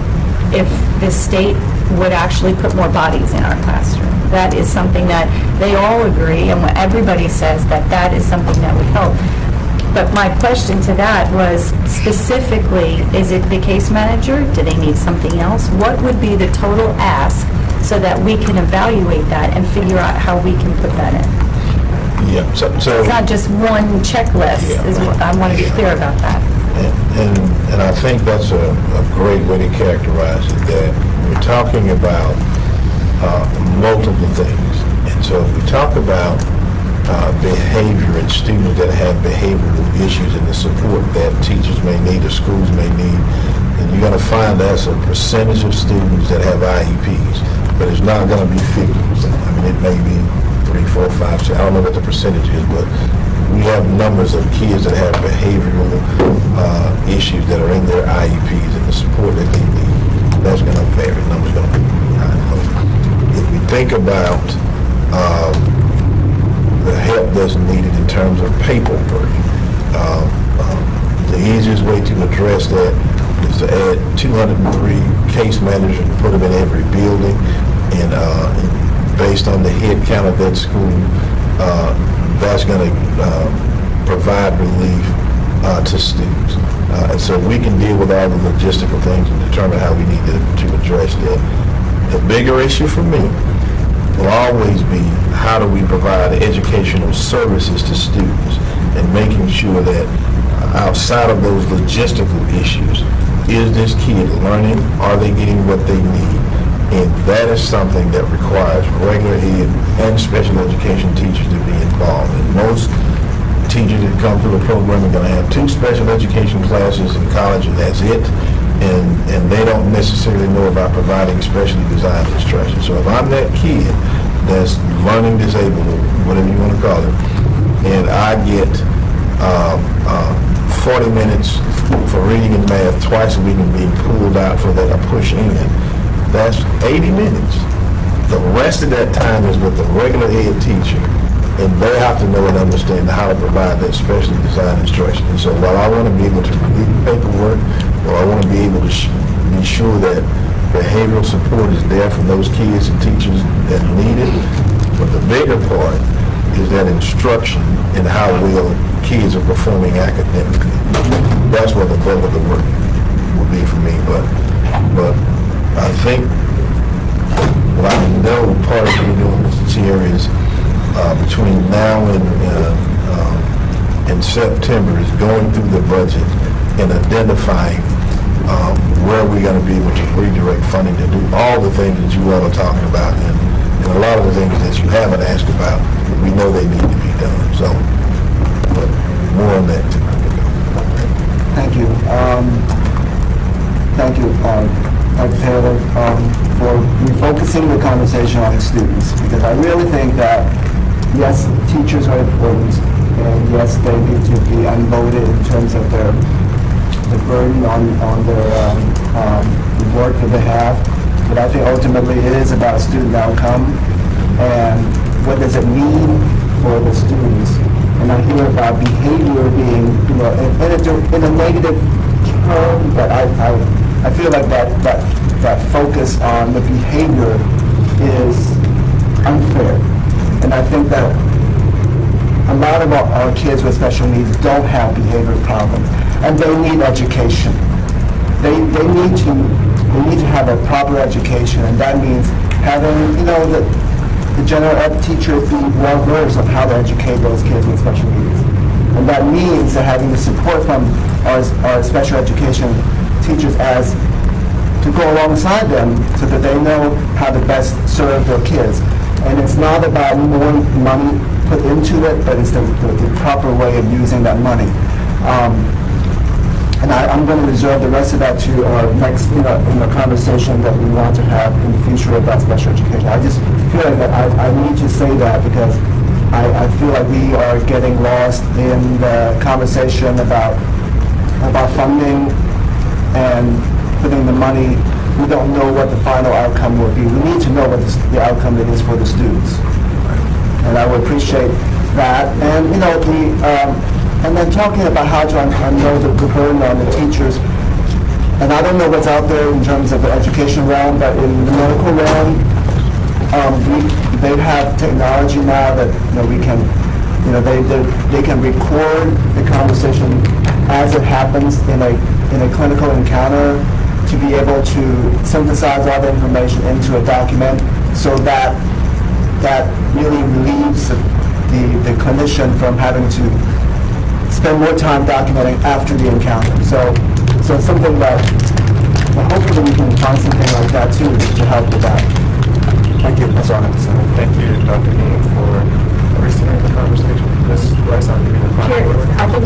if the state would actually put more bodies in our classroom. That is something that they all agree, and what everybody says, that is something that would help. But my question to that was specifically, is it the case manager? Do they need something else? What would be the total ask so that we can evaluate that and figure out how we can put that in? Yeah, so It's not just one checklist, is what I want to be clear about that. And I think that's a great way to characterize it, that we're talking about multiple things. And so if we talk about behavior and students that have behavioral issues and the support that teachers may need or schools may need, then you're going to find that's a percentage of students that have IEPs, but it's not going to be 50%. I mean, it may be 3, 4, 5, 6, I don't know what the percentage is, but we have numbers of kids that have behavioral issues that are in their IEPs, and the support that they need, that's going to vary. The number's going to be high. If we think about the help that's needed in terms of paperwork, the easiest way to address that is to add 203 case managers and put them in every building, and based on the head count of that school, that's going to provide relief to students. And so we can deal with all the logistical things and determine how we need to address that. The bigger issue for me will always be, how do we provide educational services to students, and making sure that outside of those logistical issues, is this kid learning? Are they getting what they need? And that is something that requires regular ed and special education teachers to be involved. And most teachers that come through a program are going to have 2 special education classes in college, and that's it. And they don't necessarily know about providing specially designed instruction. So if I'm that kid that's learning disabled, or whatever you want to call it, and I get 40 minutes for reading and math twice a week and being pulled out for that, a push in, that's 80 minutes. The rest of that time is with the regular ed teacher, and they have to know and understand how to provide that specially designed instruction. And so while I want to be able to review paperwork, while I want to be able to be sure that behavioral support is there for those kids and teachers that need it, but the bigger part is that instruction and how well kids are performing academically. That's what the bulk of the work will be for me. But I think what I know part of me doing this here is between now and September is going through the budget and identifying where we're going to be able to redirect funding to do all the things that you all are talking about, and a lot of the things that you haven't asked about, but we know they need to be done. So, but more on that too. Thank you. Thank you, Dr. Taylor, for refocusing the conversation on the students, because I really think that, yes, teachers are important, and yes, they need to be unloaded in terms of the burden on their the work that they have. But I think ultimately it is about student outcome, and what does it mean for the students. And I hear about behavior being, in a negative home, but I feel like that focus on the behavior is unfair. And I think that a lot of our kids with special needs don't have behavior problems, and they need education. They need to have a proper education, and that means having, the general ed teacher be well versed of how to educate those kids with special needs. And that means that having the support from our special education teachers as to go alongside them so that they know how to best serve their kids. And it's not about more money put into it, but it's the proper way of using that money. And I'm going to reserve the rest of that to our next, in the conversation that we want to have in the future about special education. I just feel like that I need to say that because I feel like we are getting lost in the conversation about funding and putting the money. We don't know what the final outcome will be. We need to know what the outcome it is for the students. And I would appreciate that. And, and then talking about how to unload the burden on the teachers. And I don't know what's out there in terms of the education realm, but in the medical realm, they have technology now that we can, they can record the conversation as it happens in a clinical encounter to be able to synthesize all the information into a document so that really relieves the clinician from having to spend more time documenting after the encounter. So it's something that hopefully we can find something like that too to help with that. Thank you. That's all I have to say. Thank you, Dr. Dean, for restarting the conversation. Ms. Rice, I'll give you the final word. I think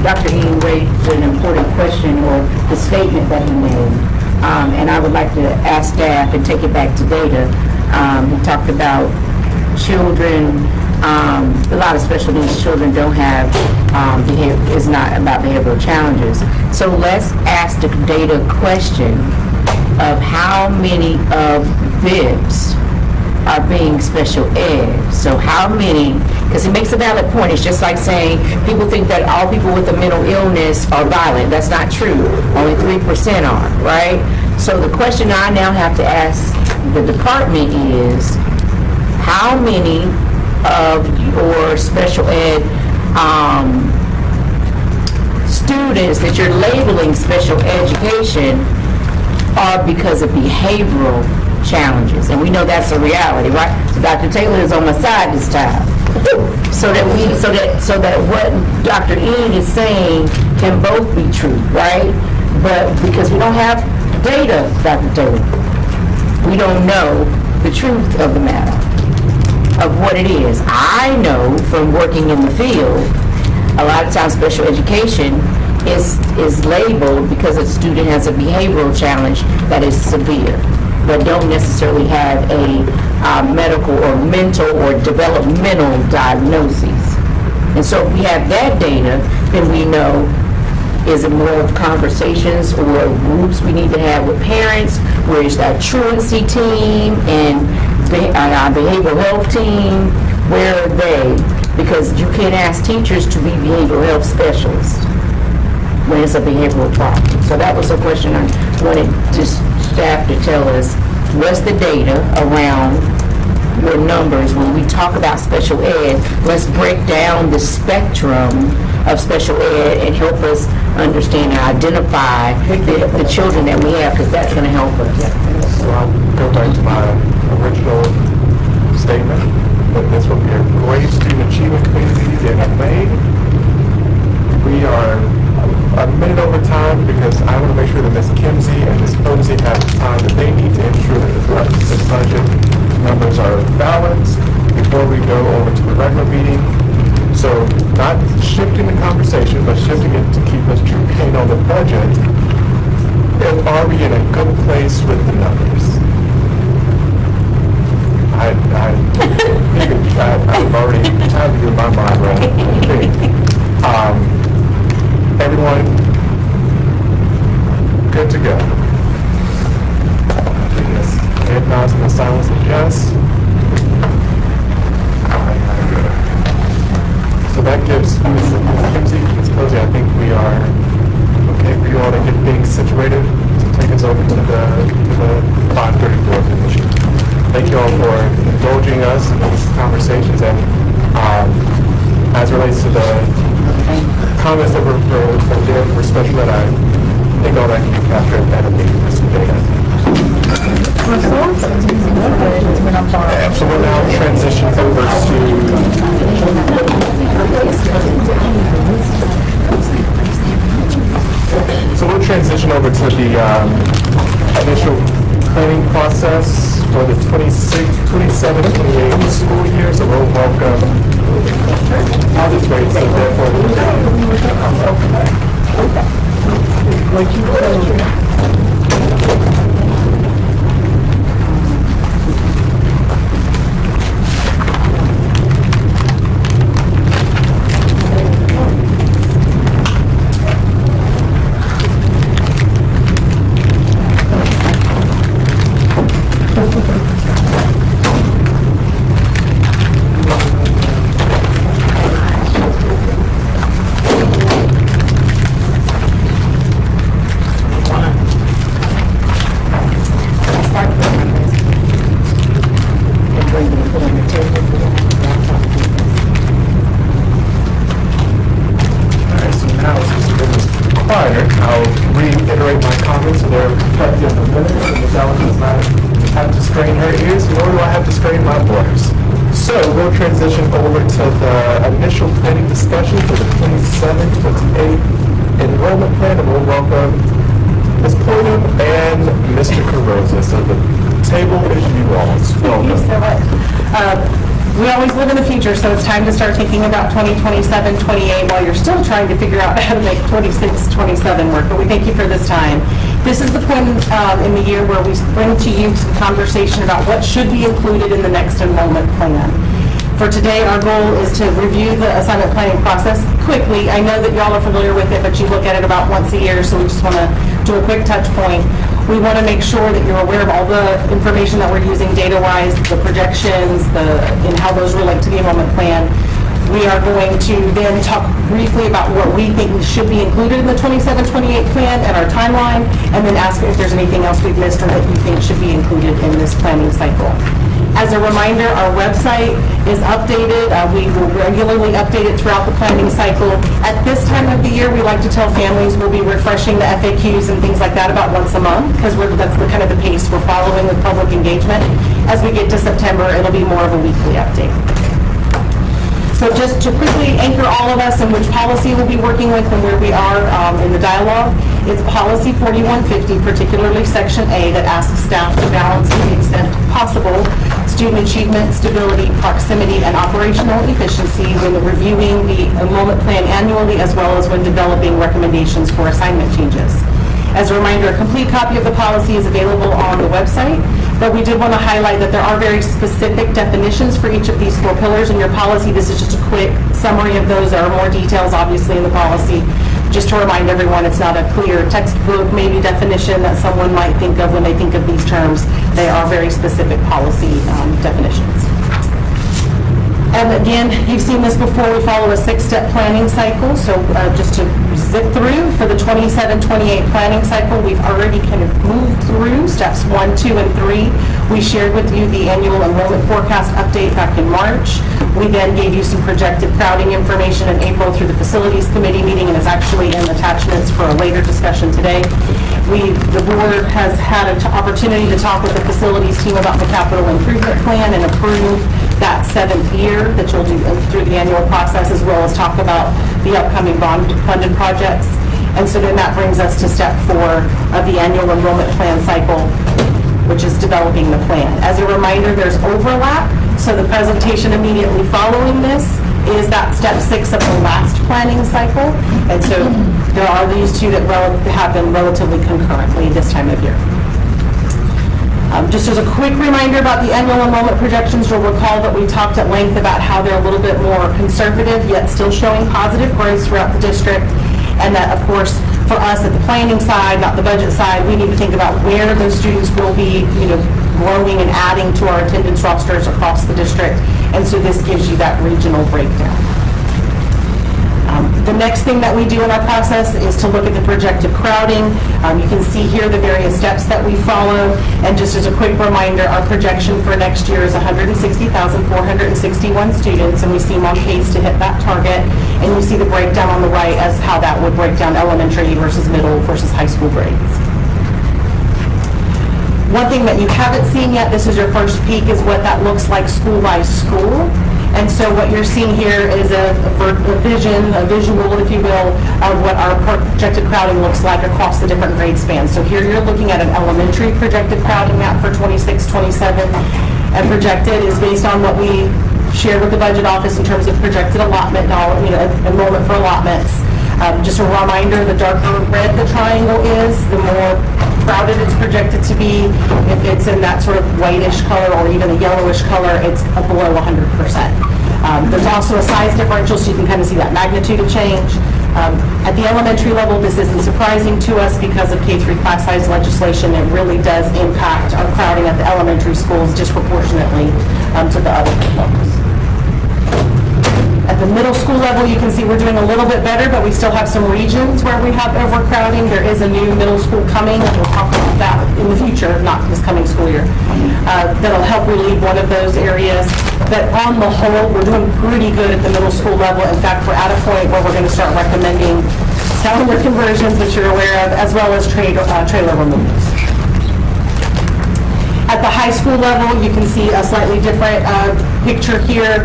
Dr. Eaton raised an important question or the statement that he made. And I would like to ask staff and take it back to data. He talked about children, a lot of special needs children don't have, is not about behavioral challenges. So let's ask the data question of how many of BIPs are being special ed. So how many, because it makes a valid point, it's just like saying people think that all people with a mental illness are violent. That's not true. Only 3% are, right? So the question I now have to ask the department is, how many of your special ed students that you're labeling special education are because of behavioral challenges? And we know that's a reality, right? So Dr. Taylor is on my side this time. So that what Dr. Ian is saying can both be true, right? But because we don't have data, Dr. Taylor, we don't know the truth of the matter, of what it is. I know from working in the field, a lot of times special education is labeled because a student has a behavioral challenge that is severe, but don't necessarily have a medical or mental or developmental diagnosis. And so if we have that data, then we know, is it more of conversations or groups we need to have with parents? Where is that truancy team and our behavioral health team? Where are they? Because you can't ask teachers to be behavioral health specialists when it's a behavioral problem. So that was a question I wanted just staff to tell us. What's the data around your numbers when we talk about special ed? Let's break down the spectrum of special ed and help us understand and identify the children that we have, because that's going to help us. So I'll go back to my original statement, that this will be a great student achievement community in a May. We are a minute over time because I want to make sure that Ms. Kimsey and Ms. Posey have the time that they need to ensure that the budget numbers are balanced before we go over to the regular meeting. So not shifting the conversation, but shifting it to keep us keen on the budget. Are we in a good place with the numbers? I've already tried to do my mind right. Everyone, good to go. Yes. Head nods and the silence of yes. So that gives Ms. Kimsey, Ms. Posey, I think we are wait for you all to get things situated to take us over to the 534 position. Thank you all for indulging us in these conversations, and as it relates to the comments that were there for special ed, I think all that can be captured at a meeting with some data. So we'll now transition over to the initial planning process for the 27-28 school year. So we'll welcome, I'll just wait so I'll reiterate my comments so they're reflected in the minutes, and Ms. Allen does not have to strain her ears, nor do I have to strain my borders. So we'll transition over to the initial planning discussion for the 27-28 enrollment plan, and we'll welcome Ms. Pulliam and Mr. Carosa. So the table is you all's. Welcome. We always live in the future, so it's time to start thinking about 2027, 28 while you're still trying to figure out how to make 26, 27 work. But we thank you for this time. This is the point in the year where we bring to you some conversation about what should be included in the next enrollment plan. For today, our goal is to review the assignment planning process quickly. I know that y'all are familiar with it, but you look at it about once a year, so we just want to do a quick touch point. We want to make sure that you're aware of all the information that we're using data-wise, the projections, and how those relate to the enrollment plan. We are going to then talk briefly about what we think should be included in the 27-28 plan and our timeline, and then ask if there's anything else we've missed or that you think should be included in this planning cycle. As a reminder, our website is updated. We will regularly update it throughout the planning cycle. At this time of the year, we like to tell families we'll be refreshing the FAQs and things like that about once a month, because that's the kind of the pace we're following with public engagement. As we get to September, it'll be more of a weekly update. So just to quickly anchor all of us in which policy we'll be working with and where we are in the dialogue, it's policy 4150, particularly section A, that asks staff to balance to the extent possible student achievement, stability, proximity, and operational efficiency when reviewing the enrollment plan annually, as well as when developing recommendations for assignment changes. As a reminder, a complete copy of the policy is available on the website, but we did want to highlight that there are very specific definitions for each of these 4 pillars in your policy. This is just a quick summary of those. There are more details, obviously, in the policy. Just to remind everyone, it's not a clear textbook, maybe definition that someone might think of when they think of these terms. They are very specific policy definitions. And again, you've seen this before, we follow a 6-step planning cycle. So just to zip through, for the 27-28 planning cycle, we've already kind of moved through steps 1, 2, and 3. We shared with you the annual enrollment forecast update back in March. We then gave you some projected crowding information in April through the facilities committee meeting, and it's actually in attachments for a later discussion today. The board has had an opportunity to talk with the facilities team about the capital improvement plan and approve that 7th year that you'll do through the annual process, as well as talk about the upcoming bond-funded projects. And so then that brings us to step 4 of the annual enrollment plan cycle, which is developing the plan. As a reminder, there's overlap, so the presentation immediately following this is that step 6 of the last planning cycle. And so there are these two that happen relatively concurrently this time of year. Just as a quick reminder about the annual enrollment projections, you'll recall that we talked at length about how they're a little bit more conservative, yet still showing positive growth throughout the district. And that, of course, for us at the planning side, not the budget side, we need to think about where those students will be, growing and adding to our attendance rosters across the district. And so this gives you that regional breakdown. The next thing that we do in our process is to look at the projected crowding. You can see here the various steps that we follow. And just as a quick reminder, our projection for next year is 160,461 students, and we seem on pace to hit that target. And you see the breakdown on the right as how that would break down elementary versus middle versus high school grades. One thing that you haven't seen yet, this is your first peek, is what that looks like school by school. And so what you're seeing here is a visual, if you will, of what our projected crowding looks like across the different grade spans. So here you're looking at an elementary projected crowding map for 26, 27, and projected is based on what we shared with the budget office in terms of projected allotment, enrollment for allotments. Just a reminder, the darker red the triangle is, the more crowded it's projected to be. If it's in that sort of whitish color or even a yellowish color, it's below 100%. There's also a size differential, so you can kind of see that magnitude of change. At the elementary level, this isn't surprising to us because of K-3 class size legislation. It really does impact our crowding at the elementary schools disproportionately to the other levels. At the middle school level, you can see we're doing a little bit better, but we still have some regions where we have overcrowding. There is a new middle school coming, and we'll talk about that in the future, not this coming school year, that'll help relieve one of those areas. But on the whole, we're doing pretty good at the middle school level. In fact, we're at a point where we're going to start recommending calendar conversions, which you're aware of, as well as trailer removals. At the high school level, you can see a slightly different picture here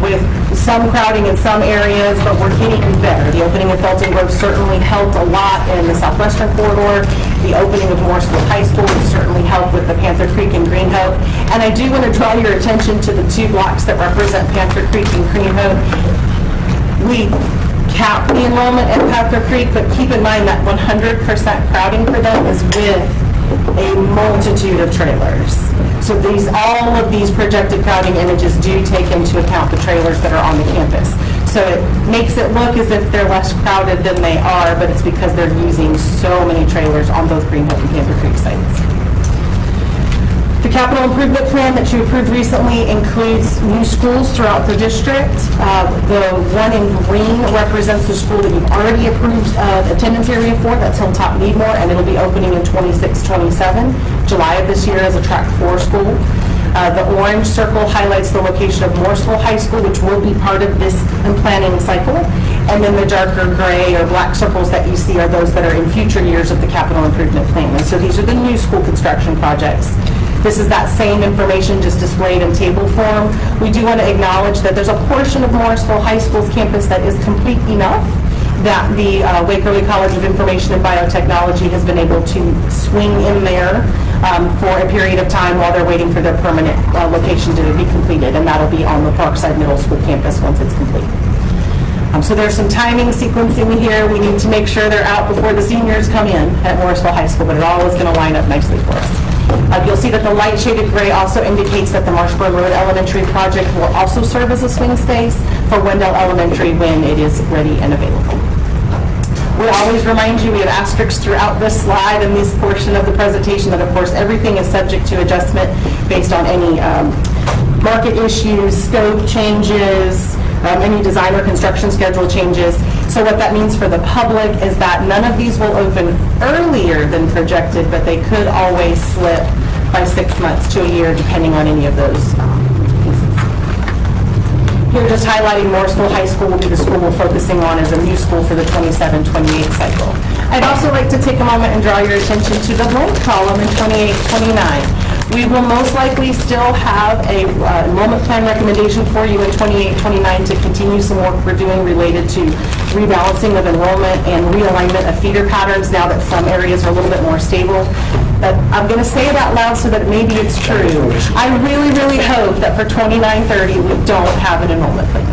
with some crowding in some areas, but we're getting better. The opening of Felton Grove certainly helped a lot in the southwestern corridor. The opening of Morrisville High School certainly helped with the Panther Creek and Green Hope. And I do want to draw your attention to the two blocks that represent Panther Creek and Green Hope. We cap the enrollment at Panther Creek, but keep in mind that 100% crowding for them is with a multitude of trailers. So all of these projected crowding images do take into account the trailers that are on the campus. So it makes it look as if they're less crowded than they are, but it's because they're using so many trailers on both Green Hope and Panther Creek sites. The capital improvement plan that you approved recently includes new schools throughout the district. The one in green represents the school that you've already approved attendance area for. That's Hilltop Needmore, and it'll be opening in 26-27. July of this year as a Track 4 school. The orange circle highlights the location of Morrisville High School, which will be part of this planning cycle. And then the darker gray or black circles that you see are those that are in future years of the capital improvement plan. And so these are the new school construction projects. This is that same information just displayed in table form. We do want to acknowledge that there's a portion of Morrisville High School's campus that is complete enough that the Wake Early College of Information and Biotechnology has been able to swing in there for a period of time while they're waiting for their permanent location to be completed, and that'll be on the Parkside Middle School campus once it's complete. So there's some timing sequencing here. We need to make sure they're out before the seniors come in at Morrisville High School, but it all is going to line up nicely for us. You'll see that the light shaded gray also indicates that the Marshburn Road Elementary project will also serve as a swing space for Wendell Elementary when it is ready and available. We always remind you, we have asterisks throughout this slide and this portion of the presentation that, of course, everything is subject to adjustment based on any market issues, scope changes, any design or construction schedule changes. So what that means for the public is that none of these will open earlier than projected, but they could always slip by 6 months to a year, depending on any of those pieces. Here, just highlighting Morrisville High School will be the school we're focusing on as a new school for the 27-28 cycle. I'd also like to take a moment and draw your attention to the blank column in 28-29. We will most likely still have a enrollment plan recommendation for you in 28-29 to continue some work we're doing related to rebalancing of enrollment and realignment of feeder patterns now that some areas are a little bit more stable. But I'm going to say it out loud so that maybe it's true. I really, really hope that for 29-30 we don't have an enrollment plan.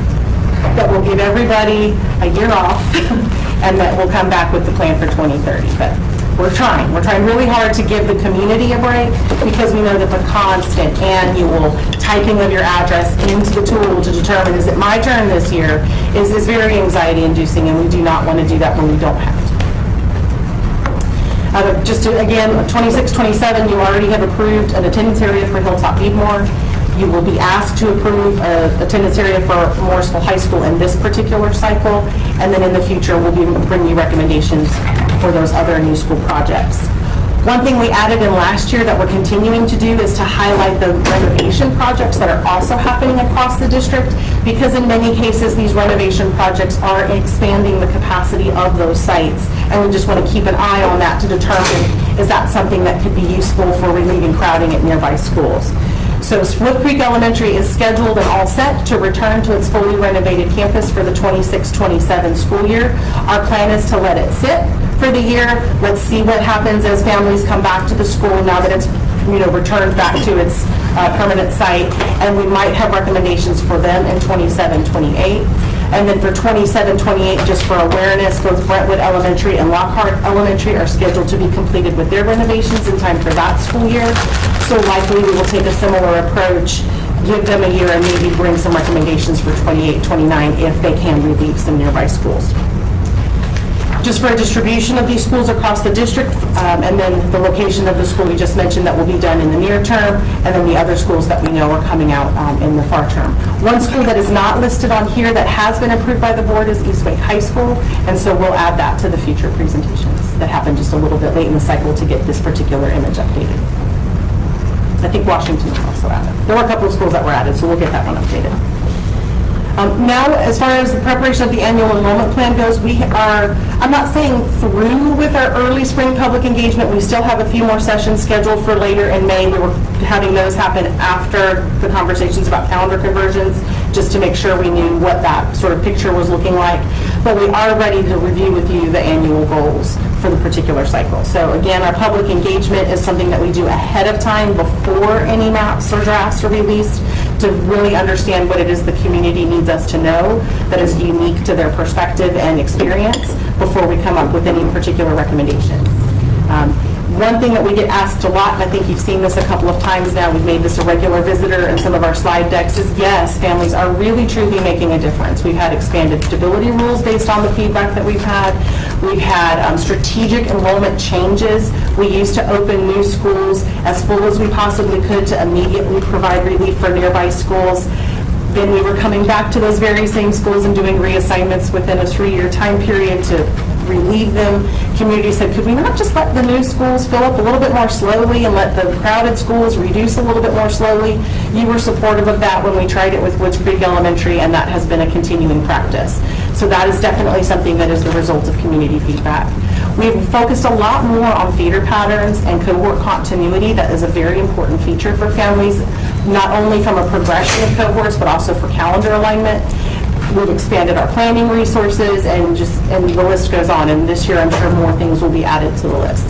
That will give everybody a year off and that we'll come back with the plan for 2030. But we're trying really hard to give the community a break because we know that the constant annual typing of your address into the tool to determine is it my turn this year is very anxiety inducing, and we do not want to do that when we don't have to. Just to, again, 26-27, you already have approved an attendance area for Hilltop Needmore. You will be asked to approve an attendance area for Morrisville High School in this particular cycle, and then in the future, we'll be bringing you recommendations for those other new school projects. One thing we added in last year that we're continuing to do is to highlight the renovation projects that are also happening across the district, because in many cases, these renovation projects are expanding the capacity of those sites, and we just want to keep an eye on that to determine, is that something that could be useful for relieving crowding at nearby schools. So Wolf Creek Elementary is scheduled and all set to return to its fully renovated campus for the 26-27 school year. Our plan is to let it sit for the year. Let's see what happens as families come back to the school now that it's returned back to its permanent site, and we might have recommendations for them in 27-28. And then for 27-28, just for awareness, both Brentwood Elementary and Lockhart Elementary are scheduled to be completed with their renovations in time for that school year. So likely we will take a similar approach, give them a year, and maybe bring some recommendations for 28-29 if they can relieve some nearby schools. Just for a distribution of these schools across the district, and then the location of the school we just mentioned that will be done in the near term, and then the other schools that we know are coming out in the far term. One school that is not listed on here that has been approved by the board is East Wake High School, and so we'll add that to the future presentations that happened just a little bit late in the cycle to get this particular image updated. I think Washington was also added. There were a couple of schools that were added, so we'll get that one updated. Now, as far as the preparation of the annual enrollment plan goes, I'm not saying through with our early spring public engagement. We still have a few more sessions scheduled for later in May. We were having those happen after the conversations about calendar conversions, just to make sure we knew what that sort of picture was looking like. But we are ready to review with you the annual goals for the particular cycle. So again, our public engagement is something that we do ahead of time before any maps or drafts are released, to really understand what it is the community needs us to know that is unique to their perspective and experience before we come up with any particular recommendations. One thing that we get asked a lot, and I think you've seen this a couple of times now, we've made this a regular visitor in some of our slide decks, is yes, families are really truly making a difference. We've had expanded stability rules based on the feedback that we've had. We've had strategic enrollment changes. We used to open new schools as full as we possibly could to immediately provide relief for nearby schools. Then we were coming back to those very same schools and doing reassignments within a 3-year time period to relieve them. Community said, could we not just let the new schools fill up a little bit more slowly and let the crowded schools reduce a little bit more slowly? You were supportive of that when we tried it with Woods Creek Elementary, and that has been a continuing practice. So that is definitely something that is the result of community feedback. We've focused a lot more on feeder patterns and cohort continuity. That is a very important feature for families, not only from a progression of cohorts, but also for calendar alignment. We've expanded our planning resources, and the list goes on. And this year, I'm sure more things will be added to the list.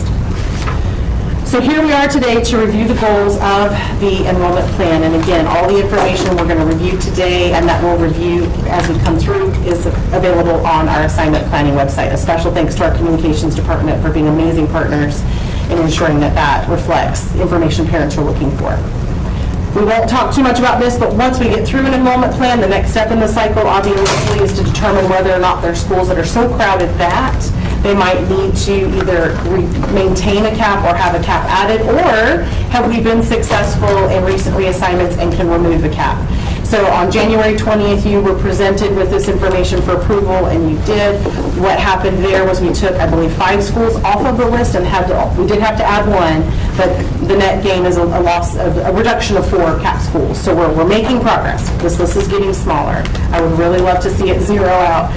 So here we are today to review the goals of the enrollment plan. And again, all the information we're going to review today and that we'll review as we come through is available on our assignment planning website. A special thanks to our communications department for being amazing partners in ensuring that that reflects information parents are looking for. We won't talk too much about this, but once we get through an enrollment plan, the next step in the cycle obviously is to determine whether or not there are schools that are so crowded that they might need to either maintain a cap or have a cap added, or have we been successful in recent reassignments and can remove the cap. So on January 20th, you were presented with this information for approval, and you did. What happened there was we took, I believe, 5 schools off of the list, and we did have to add one, but the net gain is a reduction of 4 cap schools. So we're making progress. This list is getting smaller. I would really love to see it zero out,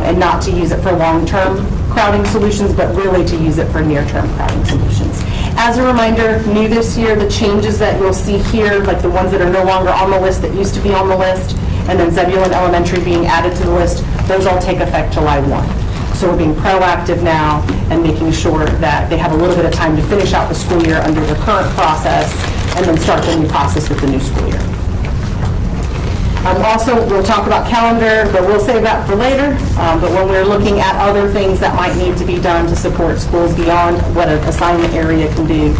and not to use it for long-term crowding solutions, but really to use it for near-term crowding solutions. As a reminder, new this year, the changes that you'll see here, like the ones that are no longer on the list that used to be on the list, and then Zebulon Elementary being added to the list, those all take effect July 1. So we're being proactive now and making sure that they have a little bit of time to finish out the school year under the current process and then start the new process with the new school year. Also, we'll talk about calendar, but we'll save that for later. But when we're looking at other things that might need to be done to support schools beyond what an assignment area can do,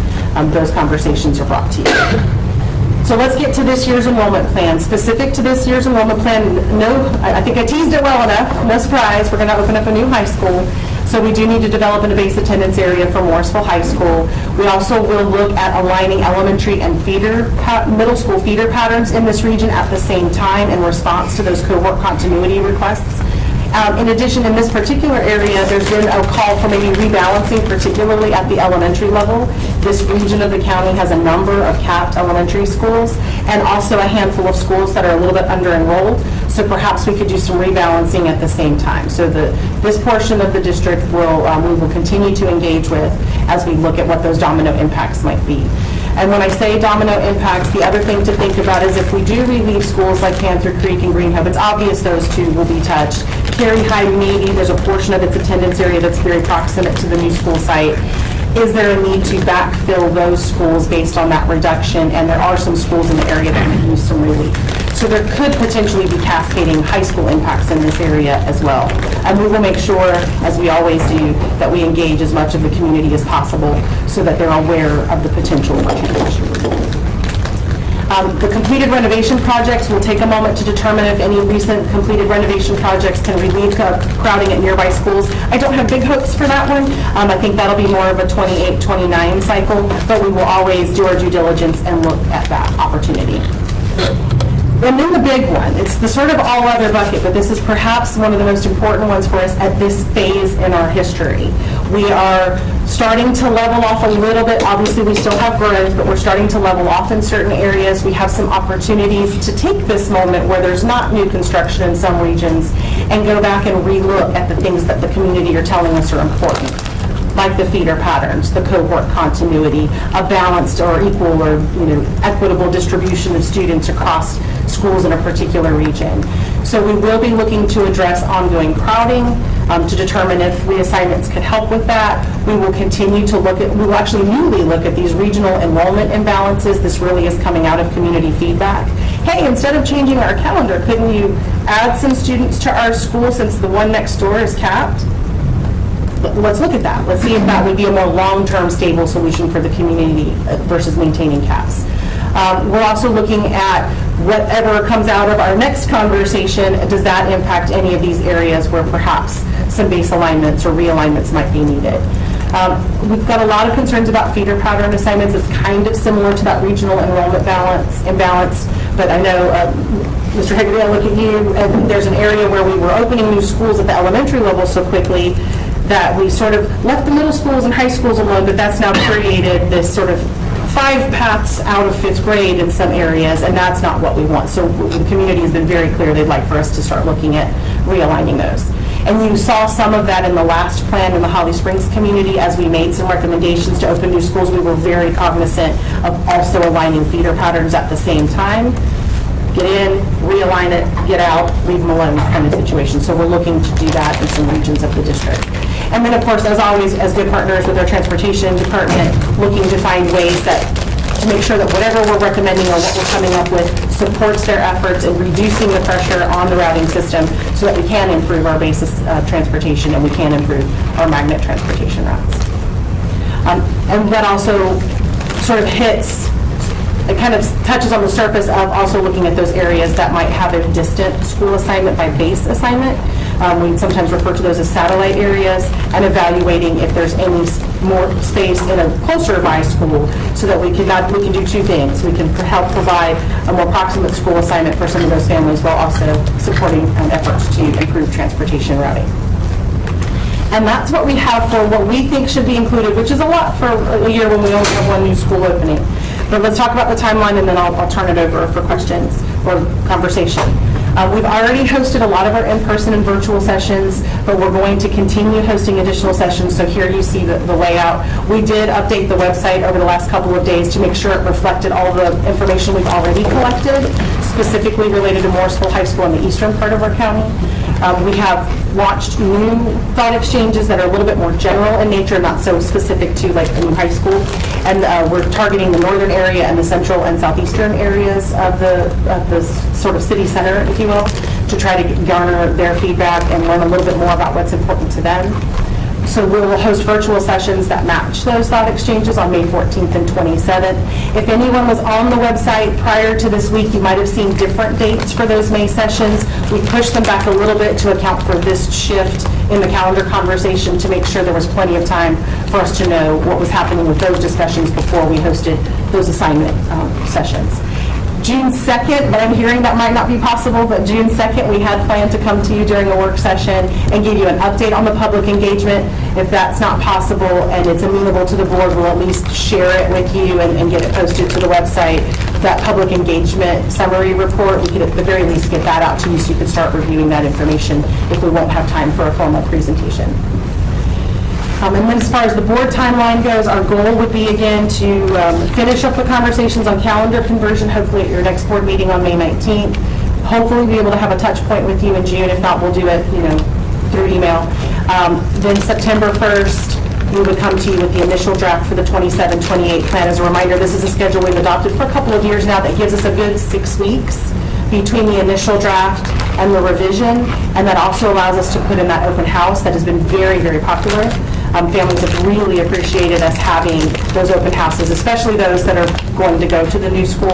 those conversations are brought to you. So let's get to this year's enrollment plan. Specific to this year's enrollment plan, I think I teased it well enough. No surprise, we're going to open up a new high school. So we do need to develop a base attendance area for Morrisville High School. We also will look at aligning elementary and middle school feeder patterns in this region at the same time in response to those cohort continuity requests. In addition, in this particular area, there's been a call for maybe rebalancing, particularly at the elementary level. This region of the county has a number of capped elementary schools and also a handful of schools that are a little bit under-enrolled. So perhaps we could do some rebalancing at the same time. So this portion of the district we will continue to engage with as we look at what those domino impacts might be. And when I say domino impacts, the other thing to think about is if we do relieve schools like Panther Creek and Green Hope, it's obvious those two will be touched. Cary High, maybe there's a portion of its attendance area that's very proximate to the new school site. Is there a need to backfill those schools based on that reduction? And there are some schools in the area that could use some relief. So there could potentially be cascading high school impacts in this area as well. And we will make sure, as we always do, that we engage as much of the community as possible so that they're aware of the potential for change. The completed renovation projects, will take a moment to determine if any recent completed renovation projects can relieve crowding at nearby schools. I don't have big hopes for that one. I think that'll be more of a 28-29 cycle, but we will always do our due diligence and look at that opportunity. And then the big one, it's the sort of all other bucket, but this is perhaps one of the most important ones for us at this phase in our history. We are starting to level off a little bit. Obviously, we still have growth, but we're starting to level off in certain areas. We have some opportunities to take this moment where there's not new construction in some regions and go back and relook at the things that the community are telling us are important, like the feeder patterns, the cohort continuity, a balanced or equal or equitable distribution of students across schools in a particular region. So we will be looking to address ongoing crowding to determine if reassignments could help with that. We will continue to look at, we will actually newly look at these regional enrollment imbalances. This really is coming out of community feedback. Hey, instead of changing our calendar, couldn't you add some students to our school since the one next door is capped? Let's look at that. Let's see if that would be a more long-term stable solution for the community versus maintaining caps. We're also looking at whatever comes out of our next conversation, does that impact any of these areas where perhaps some base alignments or realignments might be needed. We've got a lot of concerns about feeder pattern assignments. It's kind of similar to that regional enrollment imbalance, but I know, Mr. Haggerty, I look at you, and there's an area where we were opening new schools at the elementary level so quickly that we sort of left the middle schools and high schools alone, but that's now created this sort of 5 paths out of 5th grade in some areas, and that's not what we want. So the community has been very clear they'd like for us to start looking at realigning those. And you saw some of that in the last plan in the Holly Springs community as we made some recommendations to open new schools. We were very cognizant of also aligning feeder patterns at the same time. Get in, realign it, get out, leave them alone kind of situation. So we're looking to do that in some regions of the district. And then, of course, as always, as good partners with our transportation department, looking to find ways to make sure that whatever we're recommending or what we're coming up with supports their efforts in reducing the pressure on the routing system so that we can improve our basis transportation and we can improve our magnet transportation routes. And that also sort of it kind of touches on the surface of also looking at those areas that might have a distant school assignment by base assignment. We sometimes refer to those as satellite areas, and evaluating if there's any more space in a closer by school so that we can do 2 things. We can help provide a more proximate school assignment for some of those families while also supporting efforts to improve transportation routing. And that's what we have for what we think should be included, which is a lot for a year when we only have 1 new school opening. But let's talk about the timeline, and then I'll turn it over for questions or conversation. We've already hosted a lot of our in-person and virtual sessions, but we're going to continue hosting additional sessions. So here you see the layout. We did update the website over the last couple of days to make sure it reflected all the information we've already collected, specifically related to Morrisville High School in the eastern part of our county. We have launched new thought exchanges that are a little bit more general in nature, not so specific to like a new high school. And we're targeting the northern area and the central and southeastern areas of the sort of city center, if you will, to try to garner their feedback and learn a little bit more about what's important to them. So we will host virtual sessions that match those thought exchanges on May 14th and 27th. If anyone was on the website prior to this week, you might have seen different dates for those May sessions. We pushed them back a little bit to account for this shift in the calendar conversation to make sure there was plenty of time for us to know what was happening with those discussions before we hosted those assignment sessions. June 2nd, but I'm hearing that might not be possible, but June 2nd, we had planned to come to you during a work session and give you an update on the public engagement. If that's not possible and it's amenable to the board, we'll at least share it with you and get it posted to the website. That public engagement summary report, we could at the very least get that out to you so you could start reviewing that information if we won't have time for a formal presentation. And then as far as the board timeline goes, our goal would be, again, to finish up the conversations on calendar conversion, hopefully at your next board meeting on May 19th. Hopefully be able to have a touch point with you in June. If not, we'll do it, through email. Then September 1st, we would come to you with the initial draft for the 27-28 plan. As a reminder, this is a schedule we've adopted for a couple of years now that gives us a good 6 weeks between the initial draft and the revision, and that also allows us to put in that open house that has been very, very popular. Families have really appreciated us having those open houses, especially those that are going to go to the new school.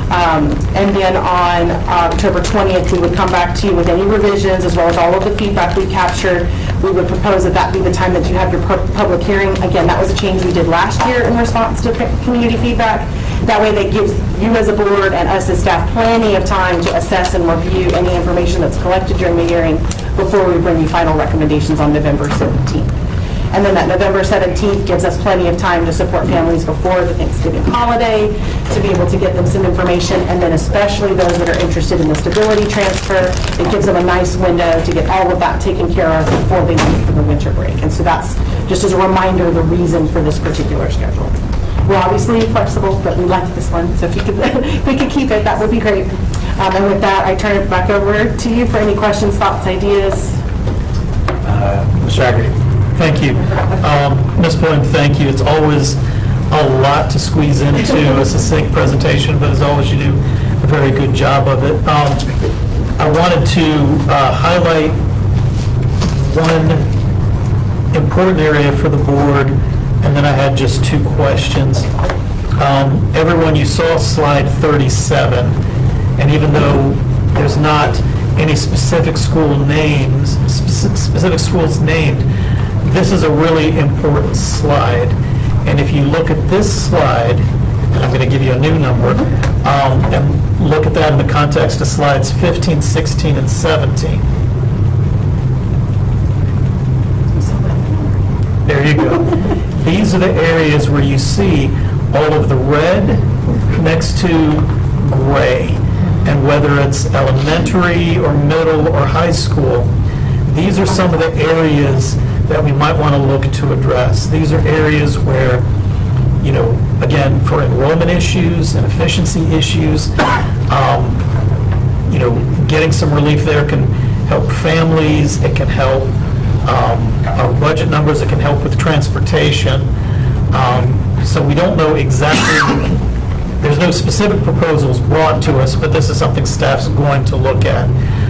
And then on October 20th, we would come back to you with any revisions as well as all of the feedback we captured. We would propose that that be the time that you have your public hearing. Again, that was a change we did last year in response to community feedback. That way that gives you as a board and us as staff plenty of time to assess and review any information that's collected during the hearing before we bring you final recommendations on November 17th. And then that November 17th gives us plenty of time to support families before the Thanksgiving holiday, to be able to get them some information, and then especially those that are interested in the stability transfer, it gives them a nice window to get all of that taken care of before they leave for the winter break. And so that's, just as a reminder, the reason for this particular schedule. We're obviously flexible, but we like this one, so if you could, if we could keep it, that would be great. And with that, I turn it back over to you for any questions, thoughts, ideas. Mr. Haggerty. Thank you. Ms. Boyd, thank you. It's always a lot to squeeze into a succinct presentation, but as always, you do a very good job of it. I wanted to highlight one important area for the board, and then I had just two questions. Everyone, you saw slide 37, and even though there's not any specific school names, specific schools named, this is a really important slide. And if you look at this slide, and I'm going to give you a new number, and look at that in the context of slides 15, 16, and 17. There you go. These are the areas where you see all of the red next to gray. And whether it's elementary or middle or high school, these are some of the areas that we might want to look to address. These are areas where, again, for enrollment issues and efficiency issues, getting some relief there can help families, it can help our budget numbers, it can help with transportation. So we don't know exactly, there's no specific proposals brought to us, but this is something staff's going to look at.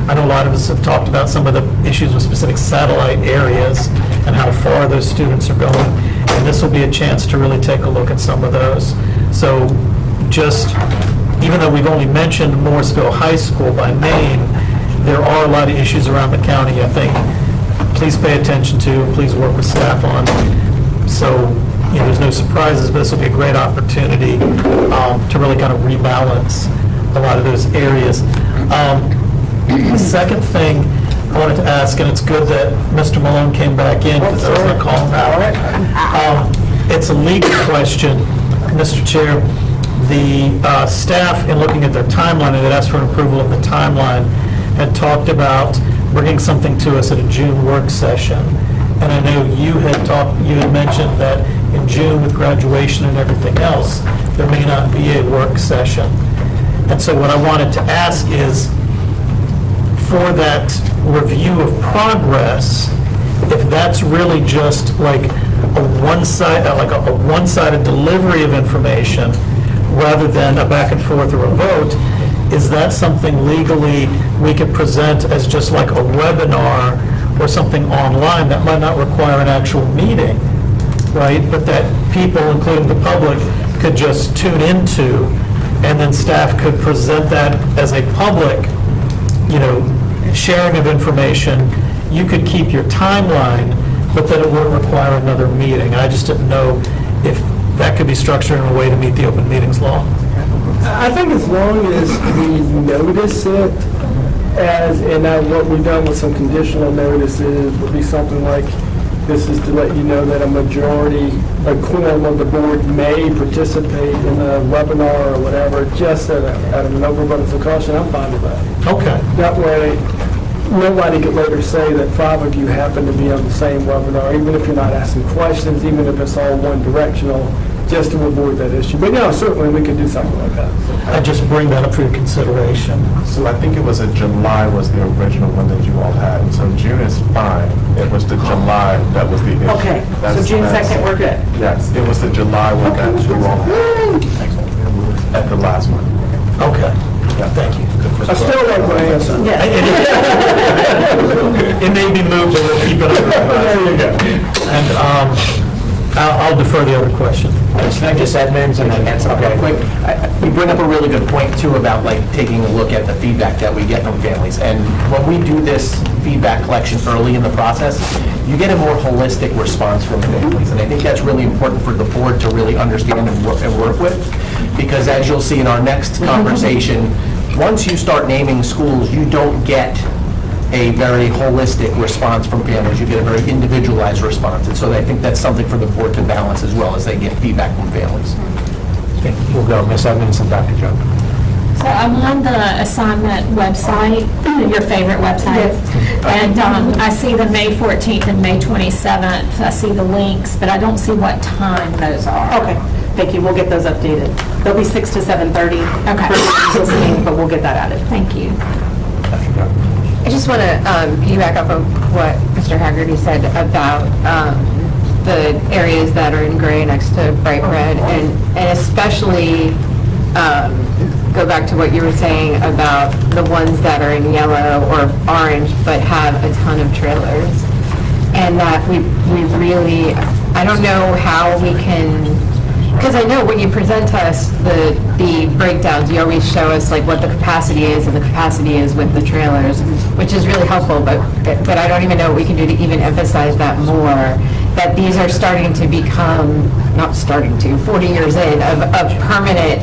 I know a lot of us have talked about some of the issues with specific satellite areas and how far those students are going, and this will be a chance to really take a look at some of those. So just, even though we've only mentioned Morrisville High School by name, there are a lot of issues around the county, I think. Please pay attention to, please work with staff on. So, there's no surprises, but this will be a great opportunity to really kind of rebalance a lot of those areas. The second thing I wanted to ask, and it's good that Mr. Malone came back in because I was going to call him out. It's a legal question, Mr. Chair. The staff, in looking at their timeline, and had asked for an approval of the timeline, had talked about bringing something to us at a June work session. And I know you had mentioned that in June with graduation and everything else, there may not be a work session. And so what I wanted to ask is, for that review of progress, if that's really just like a one-sided delivery of information rather than a back and forth or a vote, is that something legally we could present as just like a webinar or something online that might not require an actual meeting, right? But that people, including the public, could just tune into, and then staff could present that as a public, sharing of information. You could keep your timeline, but then it wouldn't require another meeting. I just didn't know if that could be structured in a way to meet the open meetings law. I think as long as we notice it, what we've done with some conditional notices would be something like, this is to let you know that a quorum of the board may participate in a webinar or whatever, just out of an overabundance of caution. I'm fine with that. Okay. That way, nobody could later say that 5 of you happen to be on the same webinar, even if you're not asking questions, even if it's all one directional, just to avoid that issue. But no, certainly we could do something like that. I just bring that up for your consideration. So I think it was July was the original one that you all had. So June is fine. It was the July that was the issue. Okay, so June 2nd, we're good. Yes, it was the July one that you all had at the last one. Okay. Thank you. I still like my answer. Yes. It may be moved, but we'll keep it under There you go. And I'll defer the other question. Can I just add, Mims, and then answer real quick? You bring up a really good point, too, about like taking a look at the feedback that we get from families. And when we do this feedback collection early in the process, you get a more holistic response from families. And I think that's really important for the board to really understand and work with. Because as you'll see in our next conversation, once you start naming schools, you don't get a very holistic response from families. You get a very individualized response. And so I think that's something for the board to balance as well as they get feedback from families. Okay, we'll go, Ms. Evans and Dr. Joe. So I'm on the assignment website, your favorite website, and I see the May 14th and May 27th. I see the links, but I don't see what time those are. Okay, thank you. We'll get those updated. They'll be 6 to 7:30. Okay. For those listening, but we'll get that added. Thank you. Dr. Joe. I just want to piggyback off of what Mr. Haggerty said about the areas that are in gray next to bright red, and especially go back to what you were saying about the ones that are in yellow or orange but have a ton of trailers. And that we really, I don't know how we can, because I know when you present us the breakdowns, you always show us like what the capacity is, and the capacity is with the trailers, which is really helpful, but I don't even know what we can do to even emphasize that more, that these are starting to become, not starting to, 40 years in, of permanent,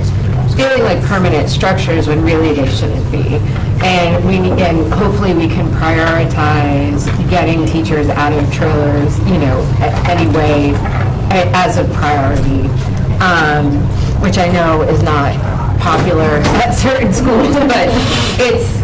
feeling like permanent structures when really they shouldn't be. And hopefully we can prioritize getting teachers out of trailers, anyway, as a priority. Which I know is not popular at certain schools, but it's,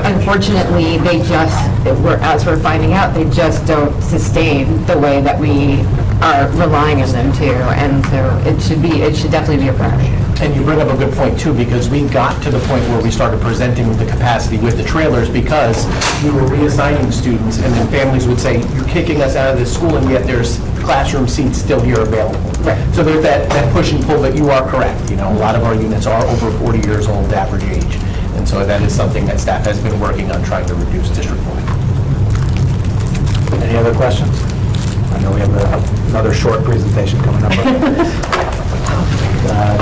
unfortunately, they just, as we're finding out, they just don't sustain the way that we are relying on them to, and so it should definitely be a priority. And you bring up a good point, too, because we got to the point where we started presenting the capacity with the trailers because we were reassigning students, and then families would say, you're kicking us out of this school, and yet there's classroom seats still here available. Right. So there's that push and pull, but you are correct. A lot of our units are over 40 years old average age. And so that is something that staff has been working on trying to reduce district-wide. Any other questions? I know we have another short presentation coming up.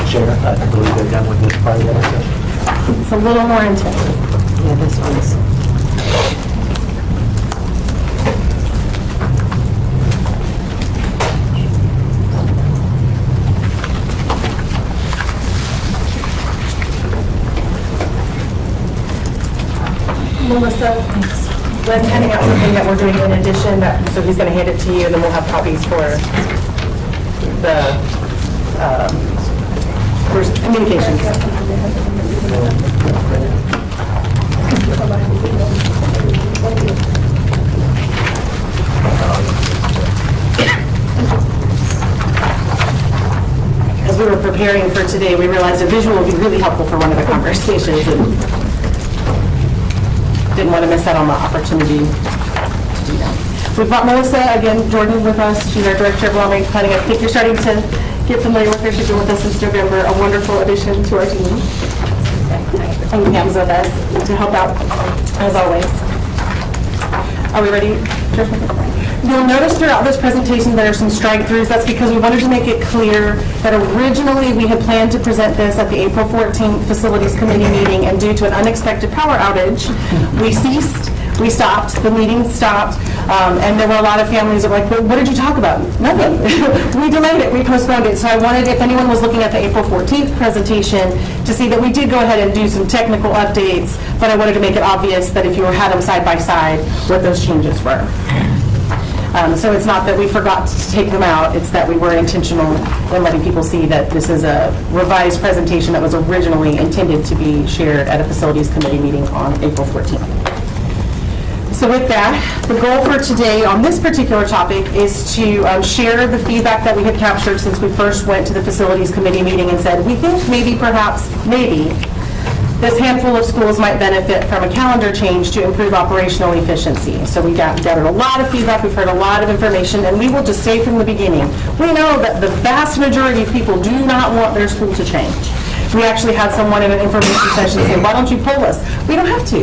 Chair, I believe they're done with this part of the session. It's a little more intense. Yeah, this one's. Melissa, Glenn's handing out something that we're doing in addition, so he's going to hand it to you, and then we'll have copies for the communications. As we were preparing for today, we realized a visual would be really helpful for one of the conversations, and didn't want to miss out on the opportunity to do that. We've got Melissa, again, Jordan with us. She's our Director of Long Range Planning. I think you're starting to get familiar with her. She's been with us since November, a wonderful addition to our team. And Pam's with us to help out, as always. Are we ready? You'll notice throughout this presentation there are some strike-throughs. That's because we wanted to make it clear that originally we had planned to present this at the April 14th Facilities Committee meeting, and due to an unexpected power outage, we ceased. We stopped, the meeting stopped, and there were a lot of families that were like, well, what did you talk about? Nothing. We delayed it, we postponed it. So I wanted, if anyone was looking at the April 14th presentation, to see that we did go ahead and do some technical updates, but I wanted to make it obvious that if you had them side by side, what those changes were. So it's not that we forgot to take them out, it's that we were intentional in letting people see that this is a revised presentation that was originally intended to be shared at a facilities committee meeting on April 14th. So with that, the goal for today on this particular topic is to share the feedback that we had captured since we first went to the facilities committee meeting and said, we think maybe, perhaps, maybe, this handful of schools might benefit from a calendar change to improve operational efficiency. So we gathered a lot of feedback, we've heard a lot of information, and we will just say from the beginning, we know that the vast majority of people do not want their school to change. We actually had someone in an information session say, why don't you poll us? We don't have to.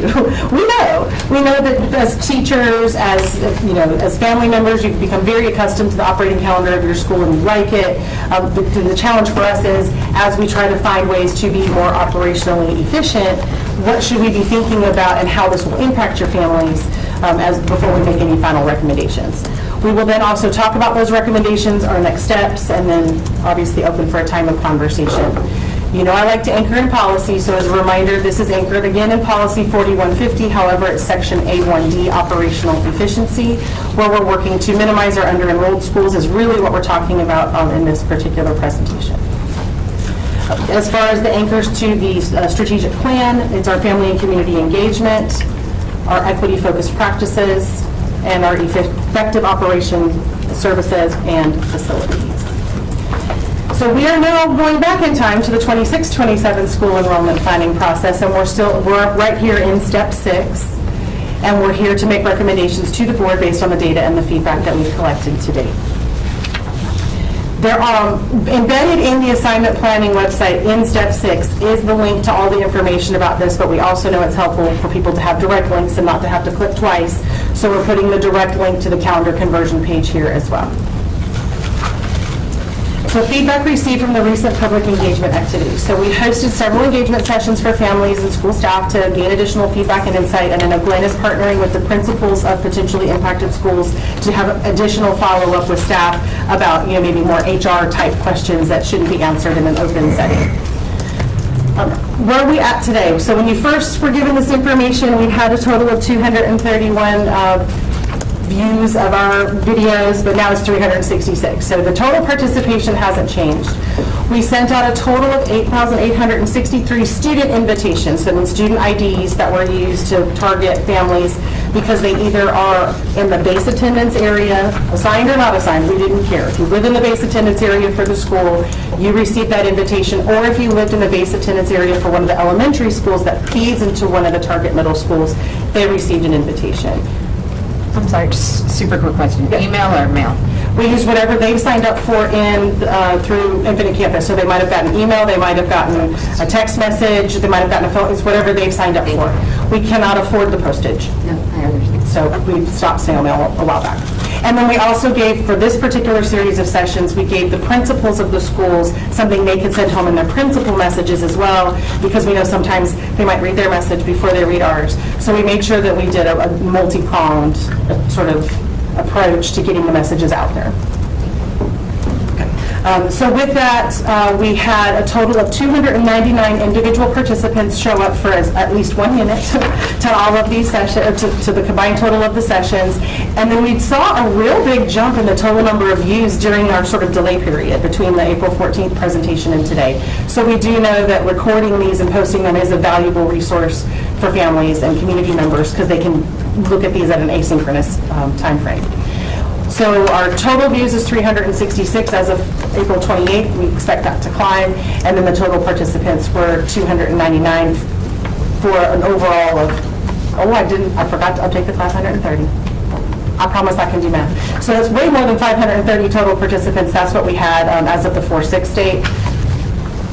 We know that as teachers, as as family members, you've become very accustomed to the operating calendar of your school and you like it. The challenge for us is, as we try to find ways to be more operationally efficient, what should we be thinking about and how this will impact your families before we make any final recommendations. We will then also talk about those recommendations, our next steps, and then obviously open for a time of conversation. You know I like to anchor in policy, so as a reminder, this is anchored again in policy 4150, however, it's section A1D, operational efficiency, where we're working to minimize our under-enrolled schools is really what we're talking about in this particular presentation. As far as the anchors to the strategic plan, it's our family and community engagement, our equity-focused practices, and our effective operation services and facilities. So we are now going back in time to the 26-27 school enrollment planning process, and we're right here in step 6, and we're here to make recommendations to the board based on the data and the feedback that we've collected to date. There are embedded in the assignment planning website in step 6 is the link to all the information about this, but we also know it's helpful for people to have direct links and not to have to click twice. So we're putting the direct link to the calendar conversion page here as well. So feedback received from the recent public engagement activities. So we hosted several engagement sessions for families and school staff to gain additional feedback and insight, and I know Glenn is partnering with the principals of potentially impacted schools to have additional follow-up with staff about maybe more HR type questions that shouldn't be answered in an open setting. Where are we at today? So when you first were given this information, we had a total of 231 views of our videos, but now it's 366. So the total participation hasn't changed. We sent out a total of 8,863 student invitations, so the student IDs that were used to target families because they either are in the base attendance area, assigned or not assigned, we didn't care. If you live in the base attendance area for the school, you received that invitation, or if you lived in the base attendance area for one of the elementary schools that feeds into one of the target middle schools, they received an invitation. I'm sorry, just super quick question. Email or mail? We use whatever they've signed up for through Infinite Campus. So they might have gotten an email, they might have gotten a text message, they might have gotten a phone, it's whatever they've signed up for. We cannot afford the postage. No, I understand. So we stopped snail mail a while back. And then we also gave, for this particular series of sessions, we gave the principals of the schools something they could send home in their principal messages as well, because we know sometimes they might read their message before they read ours. So we made sure that we did a multi-pronged sort of approach to getting the messages out there. So with that, we had a total of 299 individual participants show up for at least 1 minute to all of these sessions, to the combined total of the sessions. And then we saw a real big jump in the total number of views during our sort of delay period between the April 14th presentation and today. So we do know that recording these and posting them is a valuable resource for families and community members because they can look at these at an asynchronous time frame. So our total views is 366 as of April 28th. We expect that to climb. And then the total participants were 299 for an overall of, I forgot to update the 530. I promise I can do math. So that's way more than 530 total participants. That's what we had as of the 4/6 date.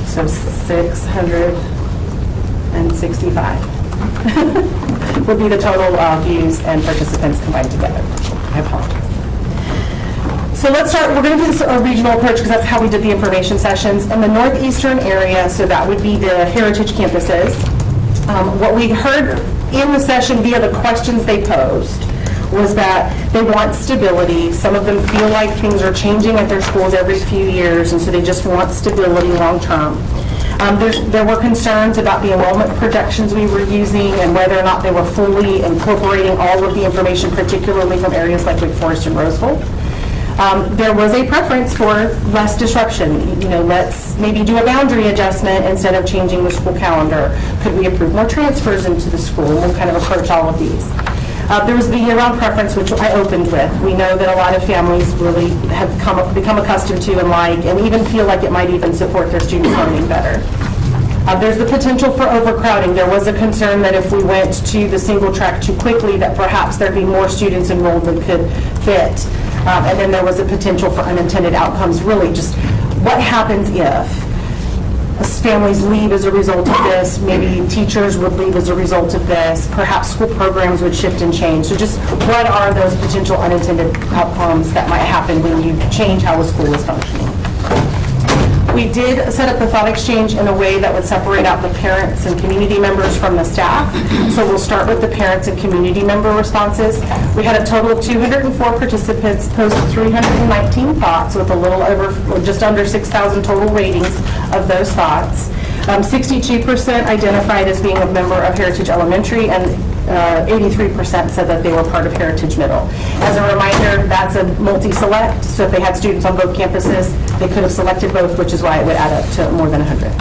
So 665 would be the total views and participants combined together. I apologize. So let's start, we're going to do this regional approach because that's how we did the information sessions. In the northeastern area, so that would be the heritage campuses. What we heard in the session via the questions they posed was that they want stability. Some of them feel like things are changing at their schools every few years, and so they just want stability long-term. There were concerns about the enrollment projections we were using and whether or not they were fully incorporating all of the information, particularly from areas like Wake Forest and Roseville. There was a preference for less disruption. Let's maybe do a boundary adjustment instead of changing the school calendar. Could we approve more transfers into the school? We'll kind of approach all of these. There was the year-round preference, which I opened with. We know that a lot of families really have become accustomed to and like, and even feel like it might even support their students learning better. There's the potential for overcrowding. There was a concern that if we went to the single track too quickly, that perhaps there'd be more students enrolled than could fit. And then there was a potential for unintended outcomes, really just what happens if families leave as a result of this, maybe teachers would leave as a result of this, perhaps school programs would shift and change. So just what are those potential unintended outcomes that might happen when you change how a school is functioning? We did set up the thought exchange in a way that would separate out the parents and community members from the staff. So we'll start with the parents and community member responses. We had a total of 204 participants post 319 thoughts with a little over, or just under 6,000 total ratings of those thoughts. 62% identified as being a member of Heritage Elementary, and 83% said that they were part of Heritage Middle. As a reminder, that's a multi-select, so if they had students on both campuses, they could have selected both, which is why it would add up to more than 100.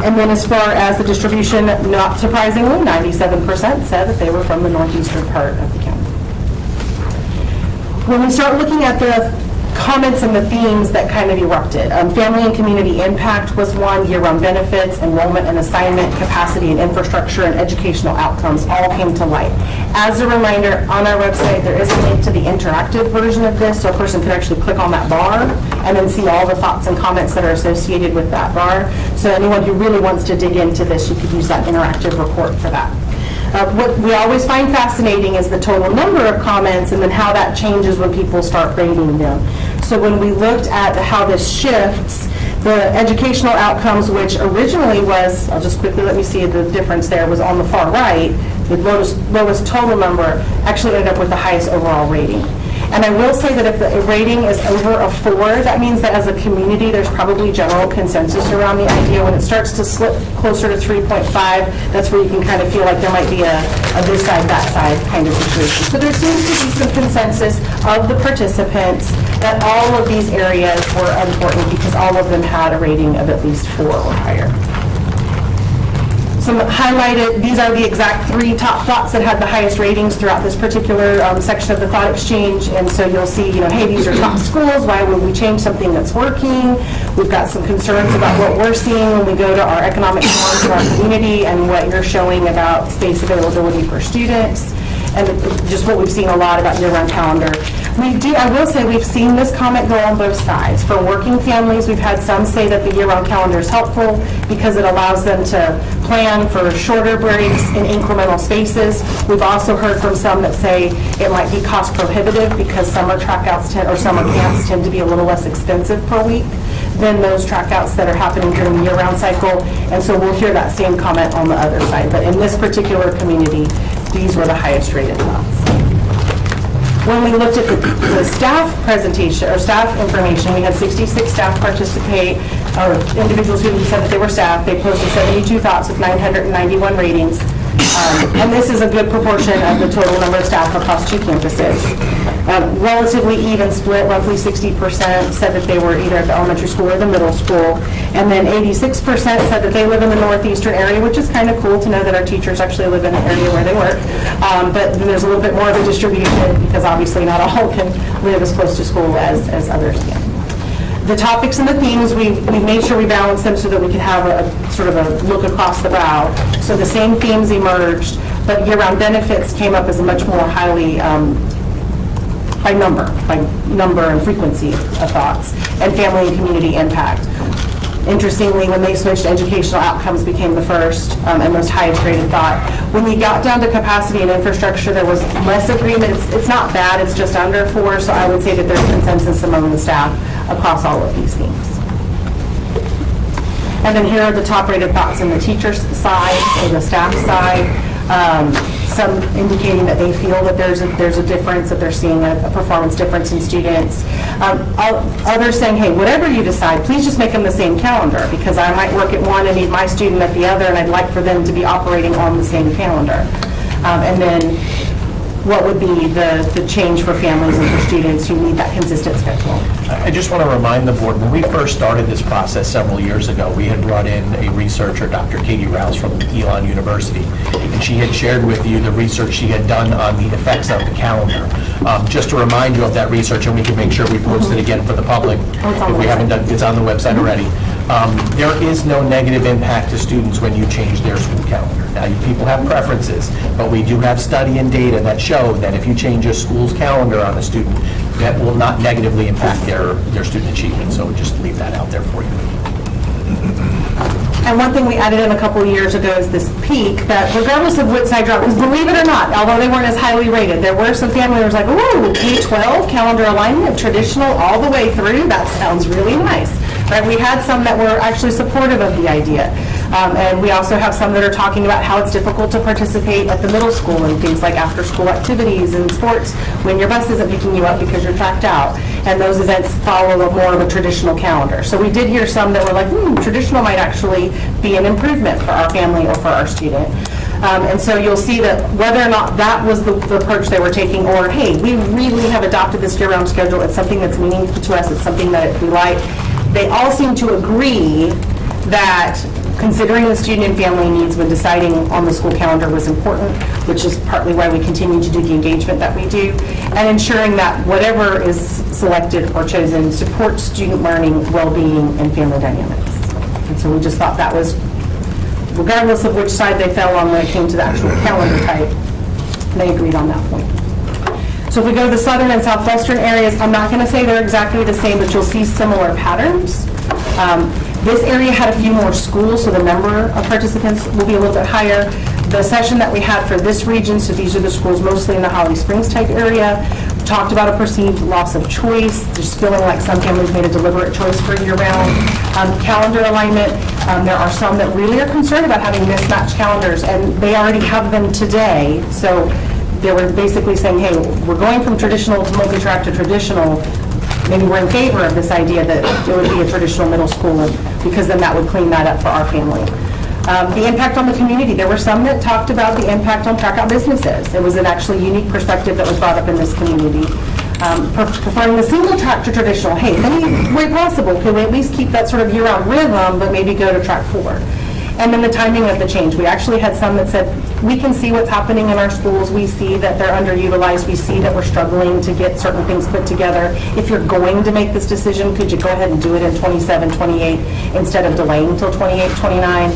And then as far as the distribution, not surprisingly, 97% said that they were from the northeastern part of the county. When we start looking at the comments and the themes that kind of erupted. Family and community impact was one, year-round benefits, enrollment and assignment, capacity and infrastructure, and educational outcomes all came to light. As a reminder, on our website, there is a link to the interactive version of this, so a person could actually click on that bar and then see all the thoughts and comments that are associated with that bar. So anyone who really wants to dig into this, you could use that interactive report for that. What we always find fascinating is the total number of comments and then how that changes when people start rating them. So when we looked at how this shifts, the educational outcomes, which originally was, I'll just quickly let me see the difference there, was on the far right, the lowest total number actually ended up with the highest overall rating. And I will say that if the rating is over a 4, that means that as a community, there's probably general consensus around the idea. When it starts to slip closer to 3.5, that's where you can kind of feel like there might be a this side, that side kind of situation. So there seems to be some consensus of the participants that all of these areas were important because all of them had a rating of at least 4 or higher. Some highlighted, these are the exact 3 top thoughts that had the highest ratings throughout this particular section of the thought exchange. And so you'll see, hey, these are top schools. Why would we change something that's working? We've got some concerns about what we're seeing when we go to our economic norms in our community and what you're showing about space availability for students. And just what we've seen a lot about year-round calendar. I will say we've seen this comment go on both sides. For working families, we've had some say that the year-round calendar is helpful because it allows them to plan for shorter breaks in incremental spaces. We've also heard from some that say it might be cost prohibitive because summer trackouts or summer camps tend to be a little less expensive per week than those trackouts that are happening during the year-round cycle. And so we'll hear that same comment on the other side. But in this particular community, these were the highest rated thoughts. When we looked at the staff presentation, or staff information, we had 66 staff participate, or individuals who said that they were staff. They posted 72 thoughts with 991 ratings. And this is a good proportion of the total number of staff across 2 campuses. Relatively even split, roughly 60% said that they were either at the elementary school or the middle school. And then 86% said that they live in the northeastern area, which is kind of cool to know that our teachers actually live in the area where they work. But then there's a little bit more of a distribution because obviously not all can live as close to school as others can. The topics and the themes, we made sure we balanced them so that we could have a sort of a look across the bow. So the same themes emerged, but year-round benefits came up as a much more highly by number and frequency of thoughts, and family and community impact. Interestingly, when they switched, educational outcomes became the first and most highest rated thought. When we got down to capacity and infrastructure, there was less agreement. It's not bad, it's just under 4, so I would say that there's consensus among the staff across all of these themes. And then here are the top rated thoughts on the teacher's side or the staff side. Some indicating that they feel that there's a difference, that they're seeing a performance difference in students. Others saying, hey, whatever you decide, please just make them the same calendar, because I might work at one and need my student at the other, and I'd like for them to be operating on the same calendar. And then what would be the change for families and for students who need that consistent schedule? I just want to remind the board, when we first started this process several years ago, we had brought in a researcher, Dr. Katie Rouse from Elon University, and she had shared with you the research she had done on the effects of the calendar. Just to remind you of that research, and we can make sure we post it again for the public, if we haven't done, it's on the website already. There is no negative impact to students when you change their school calendar. Now, people have preferences, but we do have study and data that show that if you change a school's calendar on a student, that will not negatively impact their student achievement. So just leave that out there for you. And one thing we added in a couple of years ago is this peak, that regardless of which side you're on, because believe it or not, although they weren't as highly rated, there were some family members like, ooh, K-12 calendar alignment, traditional all the way through, that sounds really nice. Right? We had some that were actually supportive of the idea. And we also have some that are talking about how it's difficult to participate at the middle school in things like after-school activities and sports when your bus isn't picking you up because you're tracked out. And those events follow more of a traditional calendar. So we did hear some that were like, traditional might actually be an improvement for our family or for our student. And so you'll see that whether or not that was the approach they were taking, or, hey, we really have adopted this year-round schedule, it's something that's meaningful to us, it's something that we like, they all seem to agree that considering the student and family needs when deciding on the school calendar was important, which is partly why we continue to do the engagement that we do, and ensuring that whatever is selected or chosen supports student learning, well-being, and family dynamics. And so we just thought that was, regardless of which side they fell on when it came to the actual calendar type, they agreed on that point. So if we go to the southern and southwestern areas, I'm not going to say they're exactly the same, but you'll see similar patterns. This area had a few more schools, so the number of participants will be a little bit higher. The session that we had for this region, so these are the schools mostly in the Holly Springs type area, talked about a perceived loss of choice, just feeling like some families made a deliberate choice for year-round. Calendar alignment, there are some that really are concerned about having mismatched calendars, and they already have them today. So they were basically saying, hey, we're going from traditional to multi-track to traditional. Maybe we're in favor of this idea that it would be a traditional middle school, because then that would clean that up for our family. The impact on the community. There were some that talked about the impact on track-out businesses. It was an actually unique perspective that was brought up in this community. Preferring the single track to traditional. Hey, if any way possible, can we at least keep that sort of year-round rhythm, but maybe go to track 4? And then the timing of the change. We actually had some that said, we can see what's happening in our schools. We see that they're underutilized. We see that we're struggling to get certain things put together. If you're going to make this decision, could you go ahead and do it in 27, 28, instead of delaying until 28, 29?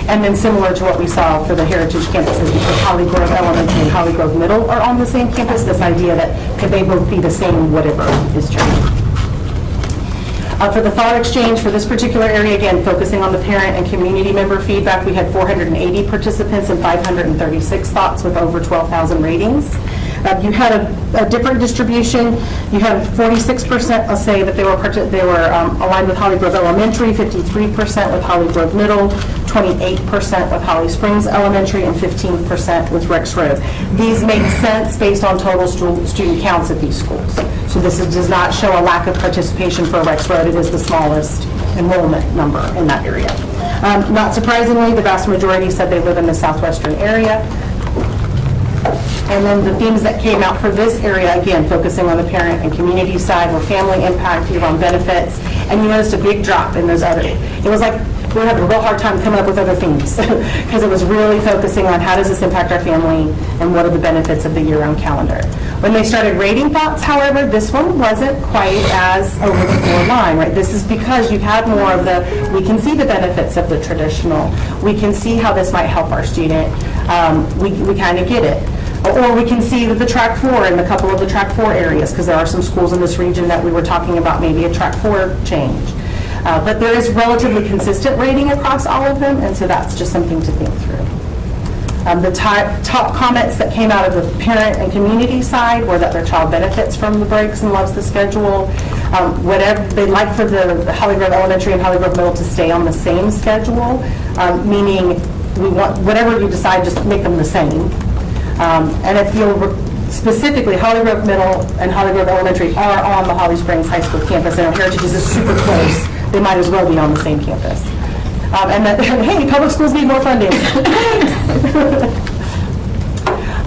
And then similar to what we saw for the heritage campuses, because Holly Grove Elementary and Holly Grove Middle are on the same campus, this idea that could they both be the same, whatever is changed. For the thought exchange for this particular area, again, focusing on the parent and community member feedback, we had 480 participants and 536 thoughts with over 12,000 ratings. You had a different distribution. You had 46% say that they were aligned with Holly Grove Elementary, 53% with Holly Grove Middle, 28% with Holly Springs Elementary, and 15% with Rex Road. These make sense based on total student counts at these schools. So this does not show a lack of participation for Rex Road. It is the smallest enrollment number in that area. Not surprisingly, the vast majority said they live in the southwestern area. And then the themes that came out for this area, again, focusing on the parent and community side, were family impact, year-round benefits, and you noticed a big drop in those other. It was like we were having a real hard time coming up with other themes because it was really focusing on how does this impact our family and what are the benefits of the year-round calendar. When they started rating thoughts, however, this one wasn't quite as over the floor line, right? This is because you've had more of the, we can see the benefits of the traditional. We can see how this might help our student. We kind of get it. Or we can see that the track 4 in a couple of the track 4 areas, because there are some schools in this region that we were talking about maybe a track 4 change. But there is relatively consistent rating across all of them, and so that's just something to think through. The top comments that came out of the parent and community side were that their child benefits from the breaks and loves the schedule. Whatever they'd like for the Holly Grove Elementary and Holly Grove Middle to stay on the same schedule, meaning we want, whatever you decide, just make them the same. And if you'll, specifically, Holly Grove Middle and Holly Grove Elementary are on the Holly Springs High School campus, and our Heritage is super close. They might as well be on the same campus. And that, hey, public schools need more funding.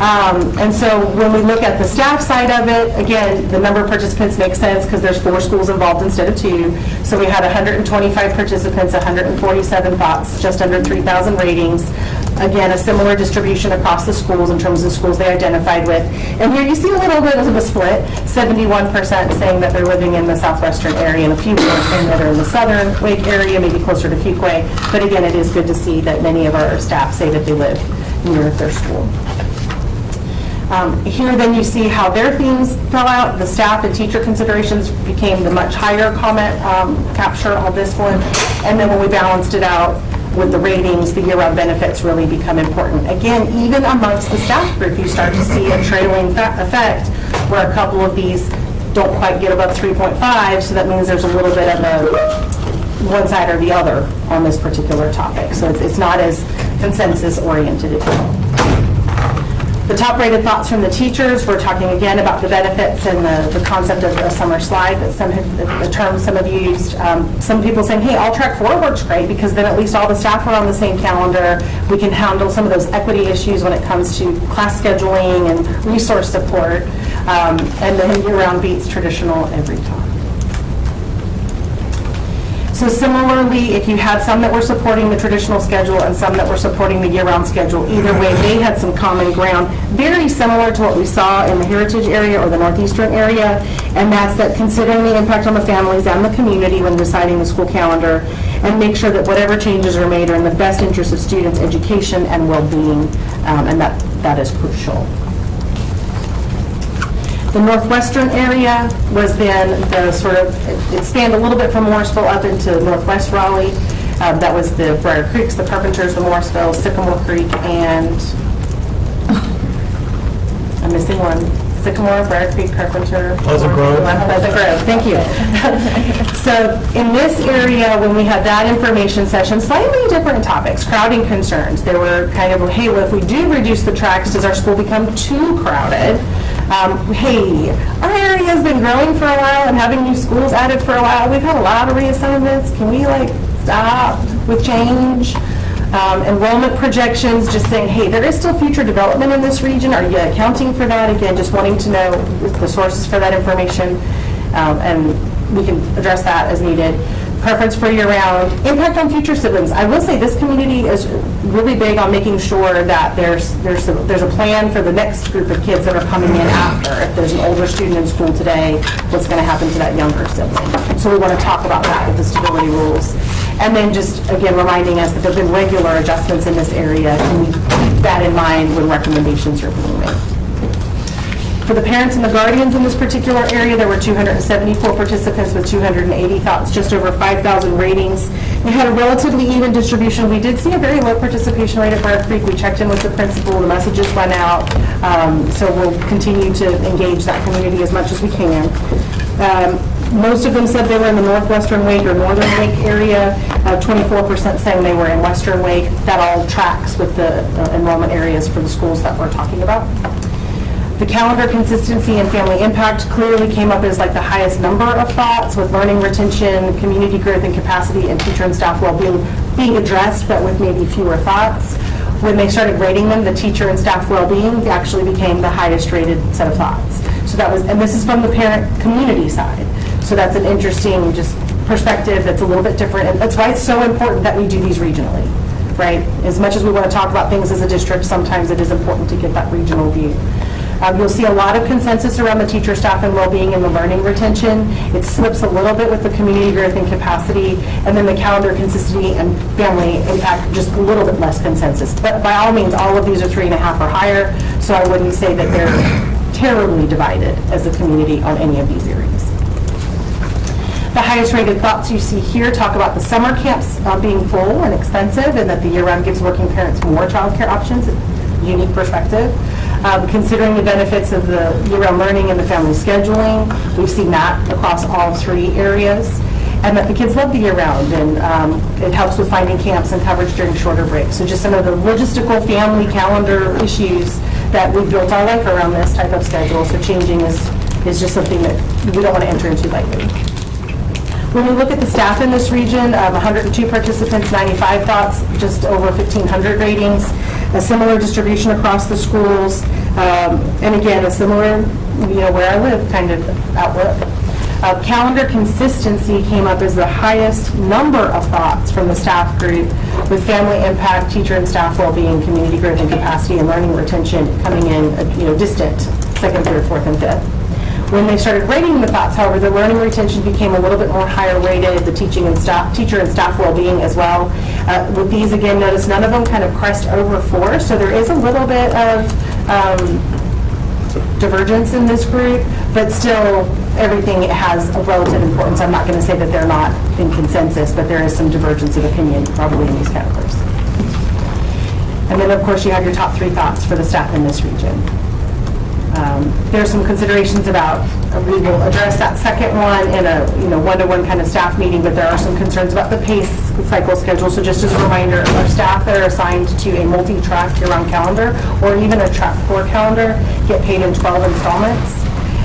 And so when we look at the staff side of it, again, the number of participants makes sense because there's 4 schools involved instead of 2. So we had 125 participants, 147 thoughts, just under 3,000 ratings. Again, a similar distribution across the schools in terms of schools they identified with. And here you see a little bit of a split, 71% saying that they're living in the southwestern area and a few more saying that are in the southern Wake area, maybe closer to Fuquay. But again, it is good to see that many of our staff say that they live near their school. Here then you see how their themes fell out. The staff and teacher considerations became the much higher comment capture on this one. And then when we balanced it out with the ratings, the year-round benefits really become important. Again, even amongst the staff group, you start to see a trailing effect where a couple of these don't quite get above 3.5, so that means there's a little bit of a one side or the other on this particular topic. So it's not as consensus-oriented, if you will. The top-rated thoughts from the teachers, we're talking again about the benefits and the concept of a summer slide, that the term some have used. Some people saying, hey, all track 4 works great because then at least all the staff are on the same calendar. We can handle some of those equity issues when it comes to class scheduling and resource support. And then year-round beats traditional every time. So similarly, if you had some that were supporting the traditional schedule and some that were supporting the year-round schedule, either way, they had some common ground, very similar to what we saw in the Heritage area or the Northeastern area, and that's that considering the impact on the families and the community when deciding the school calendar, and make sure that whatever changes are made are in the best interest of students' education and well-being, and that is crucial. The northwestern area was then the sort of, it spanned a little bit from Morrisville up into northwest Raleigh. That was the Briar Creeks, the Carpenters, the Morrisville, Sycamore Creek, and I'm missing one. Sycamore, Briar Creek, Carpenter. Pleasant Grove. Pleasant Grove, thank you. So in this area, when we had that information session, slightly different topics, crowding concerns. There were kind of, hey, well, if we do reduce the tracks, does our school become too crowded? Hey, our area has been growing for a while and having new schools added for a while. We've had a lot of reassignments. Can we stop with change? Enrollment projections, just saying, hey, there is still future development in this region. Are you accounting for that? Again, just wanting to know the sources for that information, and we can address that as needed. Preference for year-round. Impact on future siblings. I will say this community is really big on making sure that there's a plan for the next group of kids that are coming in after. If there's an older student in school today, what's going to happen to that younger sibling? So we want to talk about that with the stability rules. And then just, again, reminding us that there have been regular adjustments in this area, and we keep that in mind when recommendations are being made. For the parents and the guardians in this particular area, there were 274 participants with 280 thoughts, just over 5,000 ratings. We had a relatively even distribution. We did see a very low participation rate at Briar Creek. We checked in with the principal. The messages went out. So we'll continue to engage that community as much as we can. Most of them said they were in the northwestern Wake or northern Wake area. 24% saying they were in western Wake. That all tracks with the enrollment areas for the schools that we're talking about. The calendar consistency and family impact clearly came up as the highest number of thoughts, with learning retention, community growth and capacity, and teacher and staff well-being being addressed, but with maybe fewer thoughts. When they started rating them, the teacher and staff well-being actually became the highest rated set of thoughts. So that was, and this is from the parent community side. So that's an interesting just perspective that's a little bit different, and that's why it's so important that we do these regionally, right? As much as we want to talk about things as a district, sometimes it is important to get that regional view. You'll see a lot of consensus around the teacher, staff, and well-being and the learning retention. It slips a little bit with the community growth and capacity, and then the calendar consistency and family impact, just a little bit less consensus. But by all means, all of these are 3.5 or higher, so I wouldn't say that they're terribly divided as a community on any of these areas. The highest rated thoughts you see here talk about the summer camps being full and expensive, and that the year-round gives working parents more childcare options, unique perspective. Considering the benefits of the year-round learning and the family scheduling, we've seen that across all 3 areas. and that the kids love the year-round, and it helps with finding camps and coverage during shorter breaks. So just some of the logistical family calendar issues that we've built our life around this type of schedule, so changing is just something that we don't want to enter into lightly. When we look at the staff in this region, 102 participants, 95 thoughts, just over 1,500 ratings, a similar distribution across the schools, and again, a similar, where I live kind of outlook. Calendar consistency came up as the highest number of thoughts from the staff group, with family impact, teacher and staff well-being, community growth and capacity, and learning retention coming in, distant, second, third, fourth, and fifth. When they started rating the thoughts, however, the learning retention became a little bit more higher rated, the teacher and staff well-being as well. With these, again, notice none of them kind of crest over 4, so there is a little bit of divergence in this group, but still everything has a relative importance. I'm not going to say that they're not in consensus, but there is some divergence of opinion probably in these categories. And then, of course, you have your top 3 thoughts for the staff in this region. There's some considerations about, we will address that second one in a one-to-one kind of staff meeting, but there are some concerns about the PACE cycle schedule. So just as a reminder, our staff that are assigned to a multi-track year-round calendar or even a track 4 calendar get paid in 12 installments,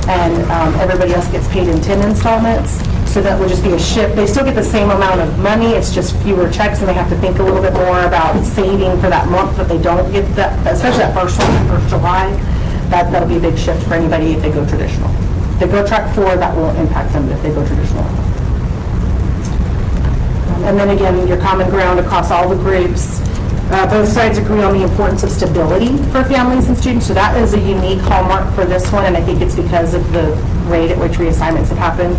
and everybody else gets paid in 10 installments. So that would just be a shift. They still get the same amount of money, it's just fewer checks, and they have to think a little bit more about saving for that month, but they don't get that, especially that first one, 1st July. That'll be a big shift for anybody if they go traditional. If they go track 4, that will impact them if they go traditional. And then again, your common ground across all the groups. Both sides agree on the importance of stability for families and students, so that is a unique hallmark for this one, and I think it's because of the rate at which reassignments have happened.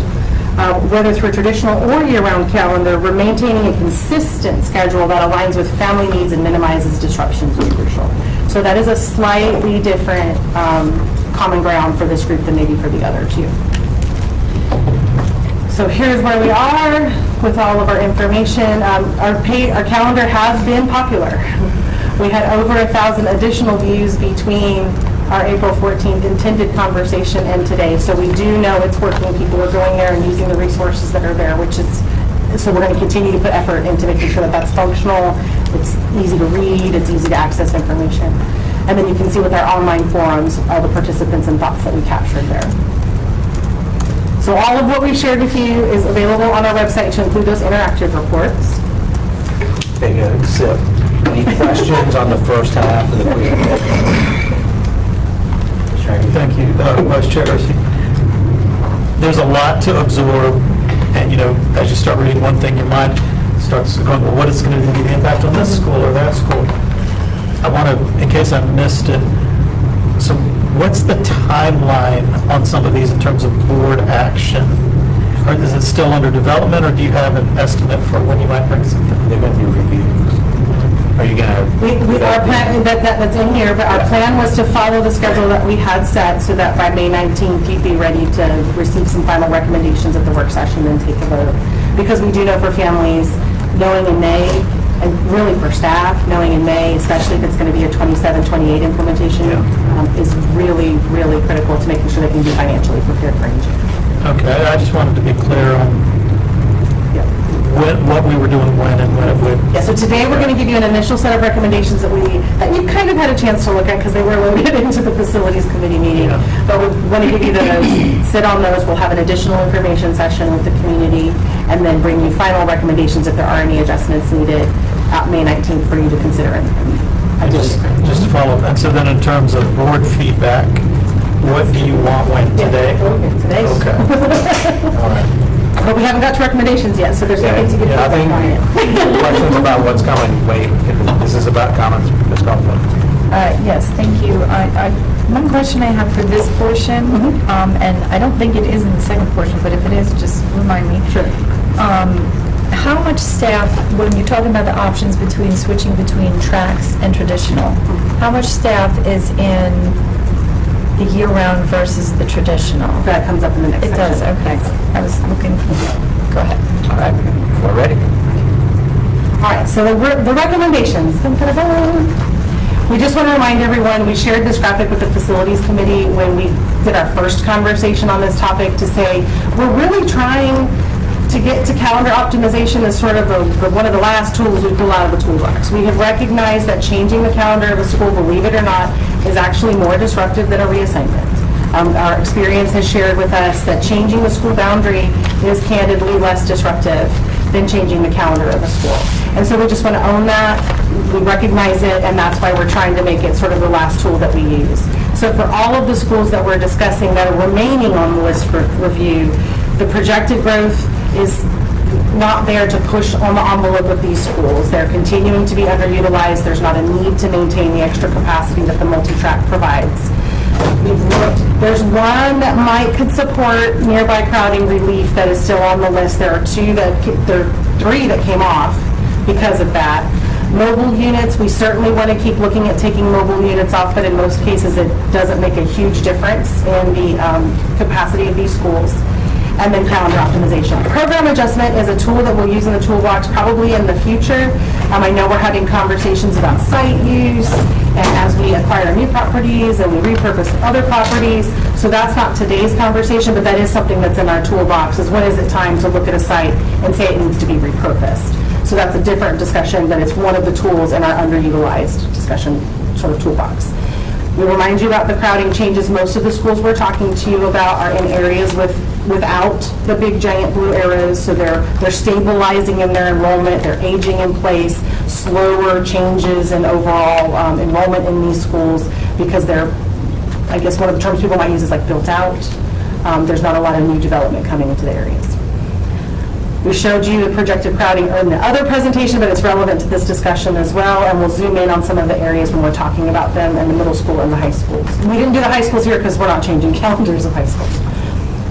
Whether through a traditional or year-round calendar, we're maintaining a consistent schedule that aligns with family needs and minimizes disruptions is crucial. So that is a slightly different common ground for this group than maybe for the other 2. So here's where we are with all of our information. Our calendar has been popular. We had over 1,000 additional views between our April 14th intended conversation and today. So we do know it's working. People are going there and using the resources that are there, which is, so we're going to continue to put effort into making sure that that's functional, it's easy to read, it's easy to access information. And then you can see with our online forums, all the participants and thoughts that we captured there. So all of what we've shared with you is available on our website to include those interactive reports. Okay, good. So, any questions on the first half of the presentation? Thank you, Vice Chair. There's a lot to absorb, and as you start reading one thing, your mind starts going, well, what is going to be the impact on this school or that school? I want to, in case I missed it, so what's the timeline on some of these in terms of board action? Or is it still under development, or do you have an estimate for when you might bring something? They're going to be reviewed. Are you going to? Our plan, that's in here, but our plan was to follow the schedule that we had set so that by May 19th, you'd be ready to receive some final recommendations at the work session and take a vote. Because we do know for families, knowing in May, and really for staff, knowing in May, especially if it's going to be a 27-28 implementation, is really, really critical to making sure they can be financially prepared for each. Okay, I just wanted to be clear on what we were doing when and when it would. Yeah, so today we're going to give you an initial set of recommendations that you kind of had a chance to look at because they were loaded into the facilities committee meeting. But we want to give you those, sit on those. We'll have an additional information session with the community and then bring you final recommendations if there are any adjustments needed at May 19th for you to consider. Just to follow up, and so then in terms of board feedback, what do you want when today? Today. Okay. All right. But we haven't got to recommendations yet, so there's nothing to get I think questions about what's coming, wait, this is about comments, Ms. Kaufman. Yes, thank you. One question I have for this portion, and I don't think it is in the second portion, but if it is, just remind me. Sure. How much staff, when you're talking about the options between switching between tracks and traditional, how much staff is in the year-round versus the traditional? That comes up in the next section. It does, okay. I was looking for, go ahead. All right, we're ready. All right, so the recommendations. We just want to remind everyone, we shared this graphic with the facilities committee when we did our first conversation on this topic to say, we're really trying to get to calendar optimization is sort of one of the last tools we pull out of the toolbox. We have recognized that changing the calendar of a school, believe it or not, is actually more disruptive than a reassignment. Our experience has shared with us that changing the school boundary is candidly less disruptive than changing the calendar of a school. And so we just want to own that, we recognize it, and that's why we're trying to make it sort of the last tool that we use. So for all of the schools that we're discussing that are remaining on the list for review, the projected growth is not there to push on the envelope of these schools. They're continuing to be underutilized. There's not a need to maintain the extra capacity that the multi-track provides. We've looked, there's one that could support nearby crowding relief that is still on the list. There are three that came off because of that. Mobile units, we certainly want to keep looking at taking mobile units off, but in most cases it doesn't make a huge difference in the capacity of these schools. And then calendar optimization. Program adjustment is a tool that we'll use in the toolbox probably in the future. I know we're having conversations about site use, and as we acquire new properties and we repurpose other properties. So that's not today's conversation, but that is something that's in our toolbox, is when is it time to look at a site and say it needs to be repurposed. So that's a different discussion, but it's one of the tools in our underutilized discussion sort of toolbox. We remind you about the crowding changes. Most of the schools we're talking to you about are in areas without the big giant blue arrows, so they're stabilizing in their enrollment, they're aging in place, slower changes in overall enrollment in these schools because they're, I guess one of the terms people might use is like built out. There's not a lot of new development coming into the areas. We showed you the projected crowding in the other presentation, but it's relevant to this discussion as well, and we'll zoom in on some of the areas when we're talking about them in the middle school and the high schools. We didn't do the high schools here because we're not changing calendars of high schools.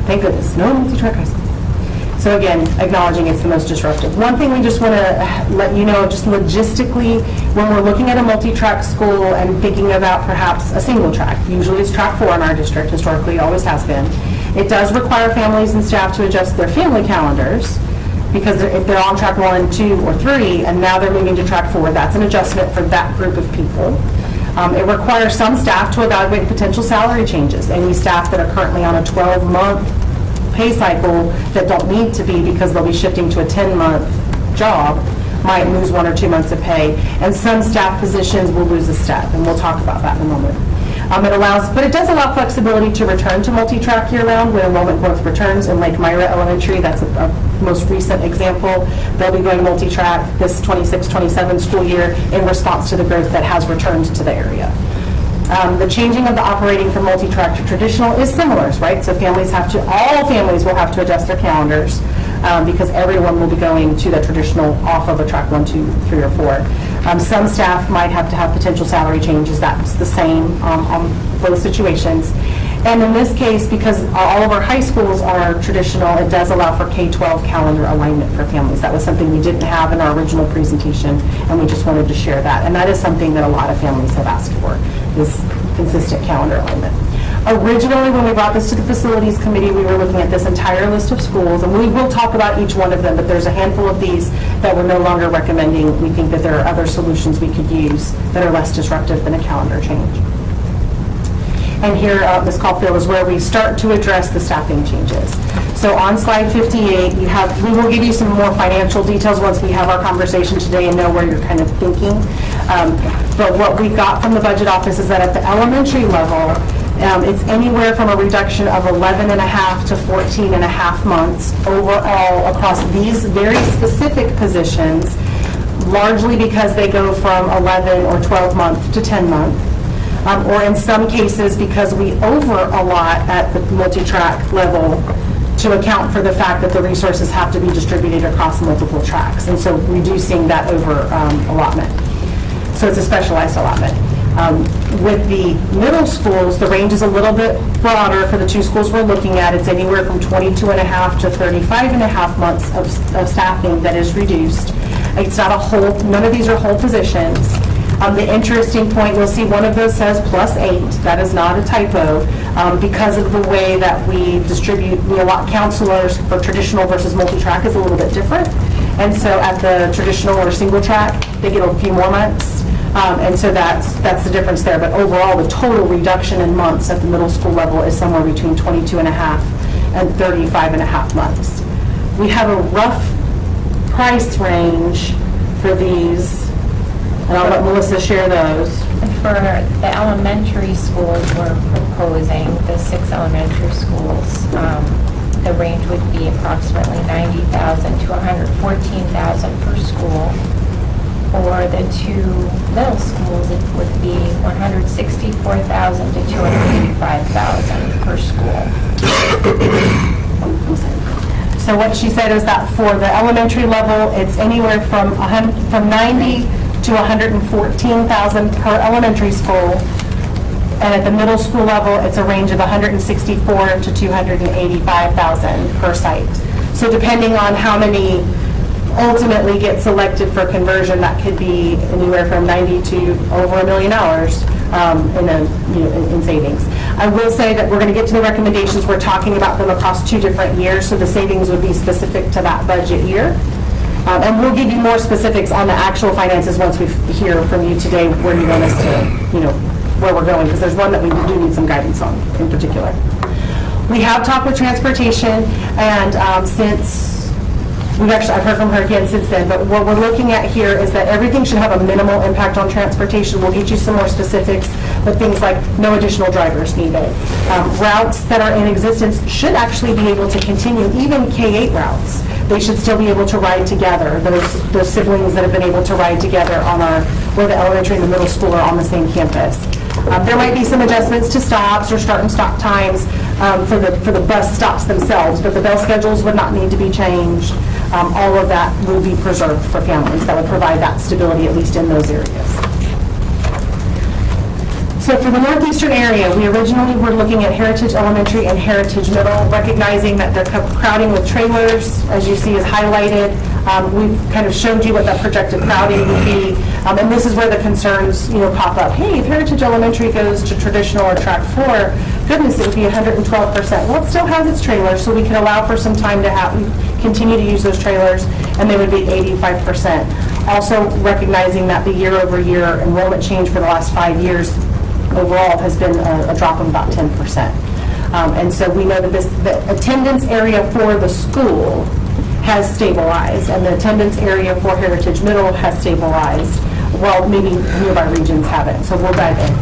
Thank goodness, no multi-track high school. So again, acknowledging it's the most disruptive. One thing we just want to let you know, just logistically, when we're looking at a multi-track school and thinking about perhaps a single track, usually it's track 4 in our district, historically it always has been, it does require families and staff to adjust their family calendars, because if they're on track 1, 2, or 3, and now they're moving to track 4, that's an adjustment for that group of people. It requires some staff to evaluate potential salary changes. Any staff that are currently on a 12-month pay cycle that don't need to be because they'll be shifting to a 10-month job might lose 1 or 2 months of pay. And some staff positions will lose a step, and we'll talk about that in a moment. But it does allow flexibility to return to multi-track year-round when enrollment growth returns. In Lake Myra Elementary, that's a most recent example. They'll be going multi-track this 26-27 school year in response to the growth that has returned to the area. The changing of the operating from multi-track to traditional is similar, right? So all families will have to adjust their calendars because everyone will be going to the traditional off of a track 1, 2, 3, or 4. Some staff might have to have potential salary changes. That's the same on both situations. And in this case, because all of our high schools are traditional, it does allow for K-12 calendar alignment for families. That was something we didn't have in our original presentation, and we just wanted to share that. And that is something that a lot of families have asked for, is consistent calendar alignment. Originally, when we brought this to the Facilities Committee, we were looking at this entire list of schools, and we will talk about each one of them, but there's a handful of these that we're no longer recommending. We think that there are other solutions we could use that are less disruptive than a calendar change. And here, Ms. Caulfield, is where we start to address the staffing changes. So on slide 58, we will give you some more financial details once we have our conversation today and know where you're kind of thinking. But what we got from the budget office is that at the elementary level, it's anywhere from a reduction of 11 and a half to 14 and a half months overall across these very specific positions, largely because they go from 11 or 12 month to 10 month. Or in some cases, because we over-allot at the multi-track level to account for the fact that the resources have to be distributed across multiple tracks. And so reducing that over-allotment. So it's a specialized allotment. With the middle schools, the range is a little bit broader for the 2 schools we're looking at. It's anywhere from 22 and a half to 35 and a half months of staffing that is reduced. It's not none of these are whole positions. The interesting point, you'll see one of those says +8. That is not a typo because of the way that we allot counselors for traditional versus multi-track is a little bit different. And so at the traditional or single track, they get a few more months. And so that's the difference there. But overall, the total reduction in months at the middle school level is somewhere between 22 and a half and 35 and a half months. We have a rough price range for these, and I'll let Melissa share those. For the elementary schools, we're proposing, the 6 elementary schools, the range would be approximately $90,000 to $114,000 per school. For the 2 middle schools, it would be $164,000 to $285,000 per school. So what she said is that for the elementary level, it's anywhere from $90,000 to $114,000 per elementary school. And at the middle school level, it's a range of $164,000 to $285,000 per site. So depending on how many ultimately get selected for conversion, that could be anywhere from $90,000 to over $1 million in savings. I will say that we're going to get to the recommendations. We're talking about them across 2 different years, so the savings would be specific to that budget year. And we'll give you more specifics on the actual finances once we hear from you today where you want us to, where we're going, because there's one that we do need some guidance on in particular. We have talked with transportation, and since I've heard from her again since then, but what we're looking at here is that everything should have a minimal impact on transportation. We'll get you some more specifics, but things like no additional drivers needed. Routes that are in existence should actually be able to continue, even K-8 routes. They should still be able to ride together, those siblings that have been able to ride together where the elementary and the middle school are on the same campus. There might be some adjustments to stops or start and stop times for the bus stops themselves, but the bell schedules would not need to be changed. All of that will be preserved for families. That would provide that stability, at least in those areas. So for the northeastern area, we originally were looking at Heritage Elementary and Heritage Middle, recognizing that they're crowding with trailers, as you see is highlighted. We've kind of showed you what that projected crowding would be, and this is where the concerns pop up. Hey, if Heritage Elementary goes to traditional or track 4, goodness, it would be 112%. Well, it still has its trailers, so we can allow for some time to continue to use those trailers, and they would be 85%. Also recognizing that the year-over-year enrollment change for the last 5 years overall has been a drop of about 10%. And so we know that the attendance area for the school has stabilized, and the attendance area for Heritage Middle has stabilized. Well, maybe nearby regions haven't, so we'll dive in.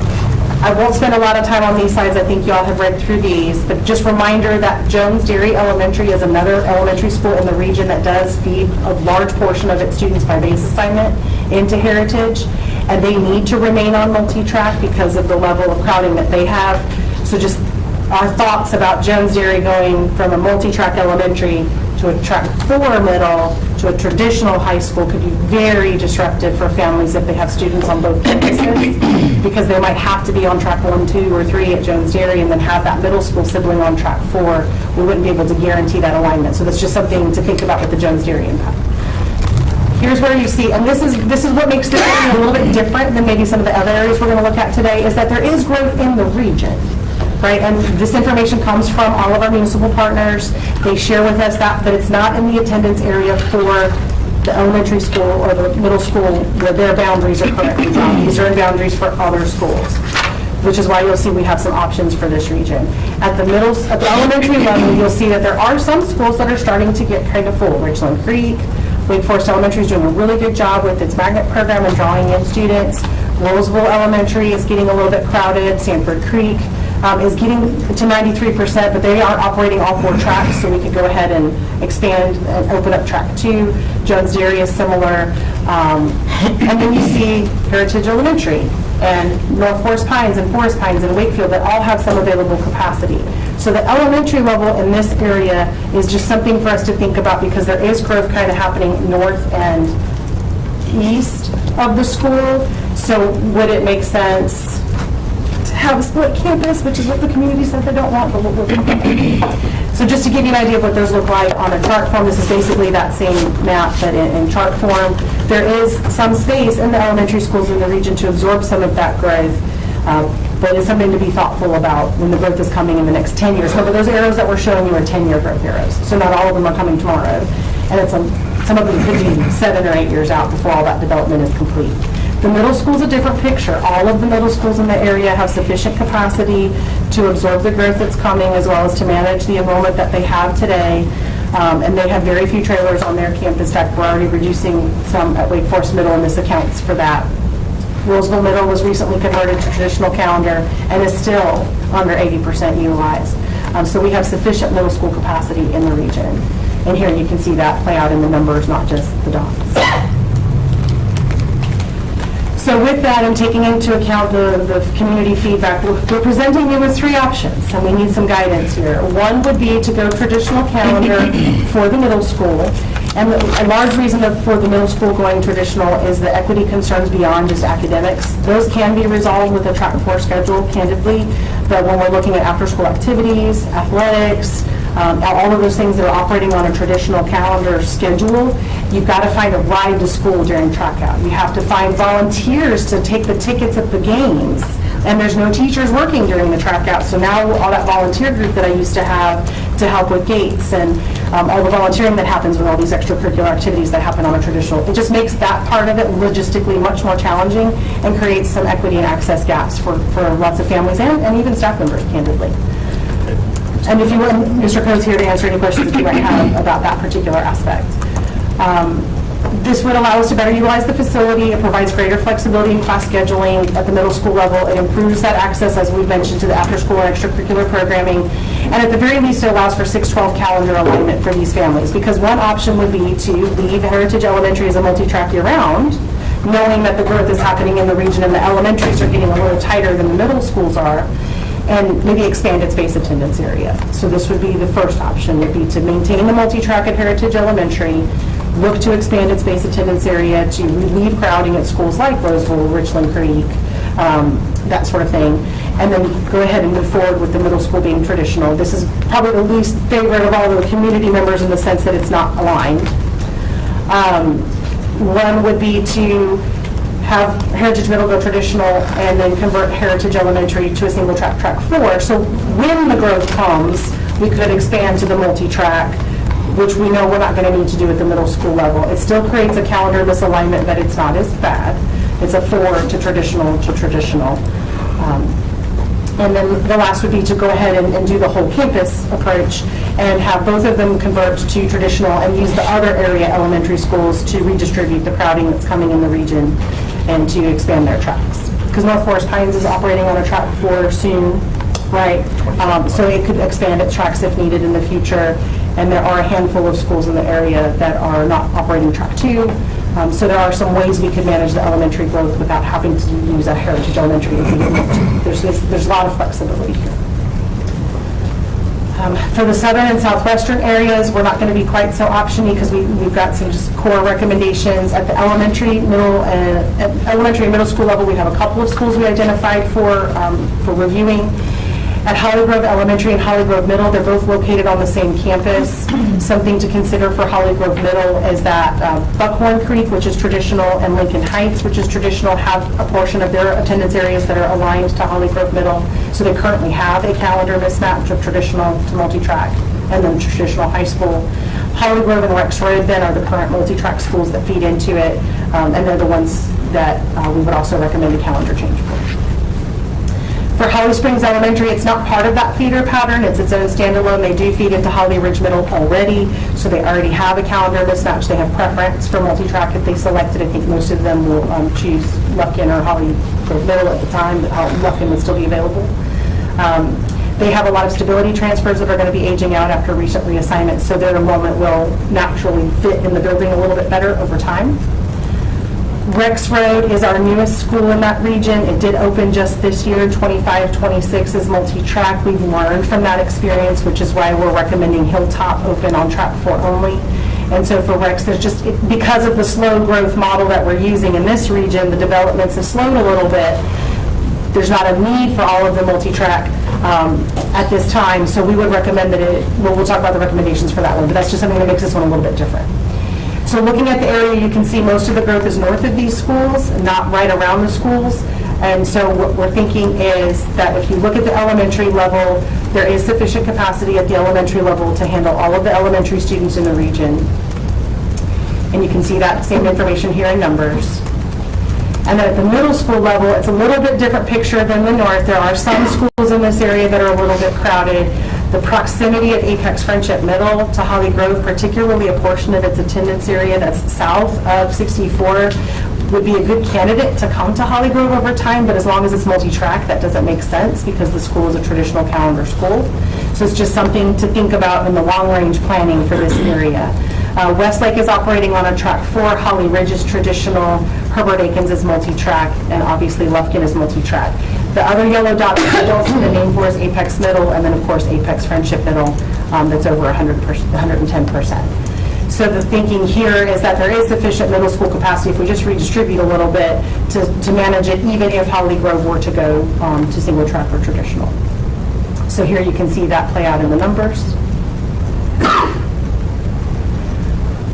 I won't spend a lot of time on these slides. I think y'all have read through these, but just reminder that Jones Dairy Elementary is another elementary school in the region that does feed a large portion of its students by base assignment into Heritage, and they need to remain on multi-track because of the level of crowding that they have. So just our thoughts about Jones Dairy going from a multi-track elementary to a track 4 middle to a traditional high school could be very disruptive for families if they have students on both campuses, because they might have to be on track 1, 2, or 3 at Jones Dairy and then have that middle school sibling on track 4. We wouldn't be able to guarantee that alignment. So that's just something to think about with the Jones Dairy impact. Here's where you see, and this is what makes this area a little bit different than maybe some of the other areas we're going to look at today, is that there is growth in the region. Right, and this information comes from all of our municipal partners. They share with us that it's not in the attendance area for the elementary school or the middle school where their boundaries are correctly drawn. These are in boundaries for other schools, which is why you'll see we have some options for this region. At the elementary level, you'll see that there are some schools that are starting to get kind of full. Richland Creek, Wake Forest Elementary is doing a really good job with its magnet program and drawing in students. Roseville Elementary is getting a little bit crowded. Sanford Creek is getting to 93%, but they are operating all 4 tracks, so we could go ahead and expand and open up track 2. Jones Dairy is similar. And then you see Heritage Elementary and North Forest Pines and Wakefield that all have some available capacity. So the elementary level in this area is just something for us to think about, because there is growth kind of happening north and east of the school. So would it make sense to have a split campus, which is what the community said they don't want, but what we're doing. So just to give you an idea of what those look like on a chart form, this is basically that same map, but in chart form. There is some space in the elementary schools in the region to absorb some of that growth, but it's something to be thoughtful about when the growth is coming in the next 10 years. Remember, those arrows that we're showing you are 10-year growth arrows, so not all of them are coming tomorrow, and it's some of them could be 7 or 8 years out before all that development is complete. The middle school is a different picture. All of the middle schools in the area have sufficient capacity to absorb the growth that's coming, as well as to manage the enrollment that they have today. And they have very few trailers on their campus. In fact, we're already reducing some at Wake Forest Middle, and this accounts for that. Roseville Middle was recently converted to traditional calendar and is still under 80% utilized. So we have sufficient middle school capacity in the region. And here you can see that play out in the numbers, not just the dots. So with that, and taking into account the community feedback, we're presenting you with three options, and we need some guidance here. One would be to go traditional calendar for the middle school. And a large reason for the middle school going traditional is the equity concerns beyond just academics. Those can be resolved with a track and 4 schedule, candidly, but when we're looking at after-school activities, athletics, all of those things that are operating on a traditional calendar schedule, you've got to find a ride to school during track out. You have to find volunteers to take the tickets at the games. And there's no teachers working during the track out. So now all that volunteer group that I used to have to help with gates and all the volunteering that happens with all these extracurricular activities that happen on a traditional, it just makes that part of it logistically much more challenging and creates some equity and access gaps for lots of families and even staff members, candidly. And if you want, Mr. Coe's here to answer any questions that you might have about that particular aspect. This would allow us to better utilize the facility. It provides greater flexibility in class scheduling at the middle school level. It improves that access, as we've mentioned, to the after-school and extracurricular programming. And at the very least, it allows for 6-12 calendar alignment for these families, because one option would be to leave Heritage Elementary as a multi-track year-round, knowing that the growth is happening in the region and the elementaries are getting a little tighter than the middle schools are, and maybe expand its base attendance area. So this would be the first option, would be to maintain the multi-track at Heritage Elementary, look to expand its base attendance area to relieve crowding at schools like Roseville, Richland Creek, that sort of thing, and then go ahead and move forward with the middle school being traditional. This is probably the least favorite of all the community members in the sense that it's not aligned. One would be to have Heritage Middle go traditional and then convert Heritage Elementary to a single track 4. So when the growth comes, we could expand to the multi-track, which we know we're not going to need to do at the middle school level. It still creates a calendar misalignment, but it's not as bad. It's a 4 to traditional to traditional. And then the last would be to go ahead and do the whole campus approach and have both of them convert to traditional and use the other area elementary schools to redistribute the crowding that's coming in the region and to expand their tracks. Because North Forest Pines is operating on a track 4 soon, right? So it could expand its tracks if needed in the future. And there are a handful of schools in the area that are not operating track 2. So there are some ways we could manage the elementary growth without having to use a Heritage Elementary if we need to. There's a lot of flexibility here. For the southern and southwestern areas, we're not going to be quite so optiony because we've got some just core recommendations. At the elementary, middle school level, we have a couple of schools we identified for reviewing. At Holly Grove Elementary and Holly Grove Middle, they're both located on the same campus. Something to consider for Holly Grove Middle is that Buckhorn Creek, which is traditional, and Lincoln Heights, which is traditional, have a portion of their attendance areas that are aligned to Holly Grove Middle. So they currently have a calendar mismatch of traditional to multi-track and then traditional high school. Holly Grove and Rex Road then are the current multi-track schools that feed into it, and they're the ones that we would also recommend a calendar change for. For Holly Springs Elementary, it's not part of that feeder pattern. It's its own standalone. They do feed into Holly Ridge Middle already, so they already have a calendar mismatch. They have preference for multi-track if they select it. I think most of them will choose Lufkin or Holly Grove Middle at the time, but Lufkin would still be available. They have a lot of stability transfers that are going to be aging out after recent reassignments, so their enrollment will naturally fit in the building a little bit better over time. Rex Road is our newest school in that region. It did open just this year, 25-26 is multi-track. We've learned from that experience, which is why we're recommending Hilltop open on track 4 only. And so for Rex, there's just, because of the slow growth model that we're using in this region, the developments have slowed a little bit. There's not a need for all of the multi-track at this time, so we would recommend that we'll talk about the recommendations for that one, but that's just something that makes this one a little bit different. So looking at the area, you can see most of the growth is north of these schools, not right around the schools. And so what we're thinking is that if you look at the elementary level, there is sufficient capacity at the elementary level to handle all of the elementary students in the region. And you can see that same information here in numbers. And then at the middle school level, it's a little bit different picture than the north. There are some schools in this area that are a little bit crowded. The proximity of Apex Friendship Middle to Holly Grove, particularly a portion of its attendance area that's south of 64, would be a good candidate to come to Holly Grove over time, but as long as it's multi-track, that doesn't make sense because the school is a traditional calendar school. So it's just something to think about in the long-range planning for this area. Westlake is operating on a track 4, Holly Ridge is traditional, Herbert Akins is multi-track, and obviously Lufkin is multi-track. The other yellow dot that I don't see the name for is Apex Middle, and then of course Apex Friendship Middle, that's over 110%. So the thinking here is that there is sufficient middle school capacity if we just redistribute a little bit to manage it, even if Holly Grove were to go to single track or traditional. So here you can see that play out in the numbers.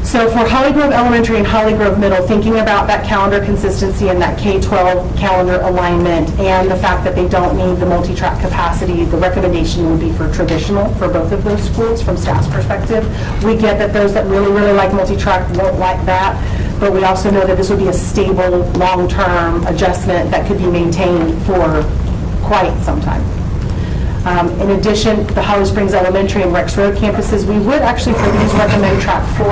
So for Holly Grove Elementary and Holly Grove Middle, thinking about that calendar consistency and that K-12 calendar alignment and the fact that they don't need the multi-track capacity, the recommendation would be for traditional for both of those schools from staff's perspective. We get that those that really, really like multi-track won't like that, but we also know that this would be a stable, long-term adjustment that could be maintained for quite some time. In addition, the Holly Springs Elementary and Rex Road campuses, we would actually for these recommend track 4.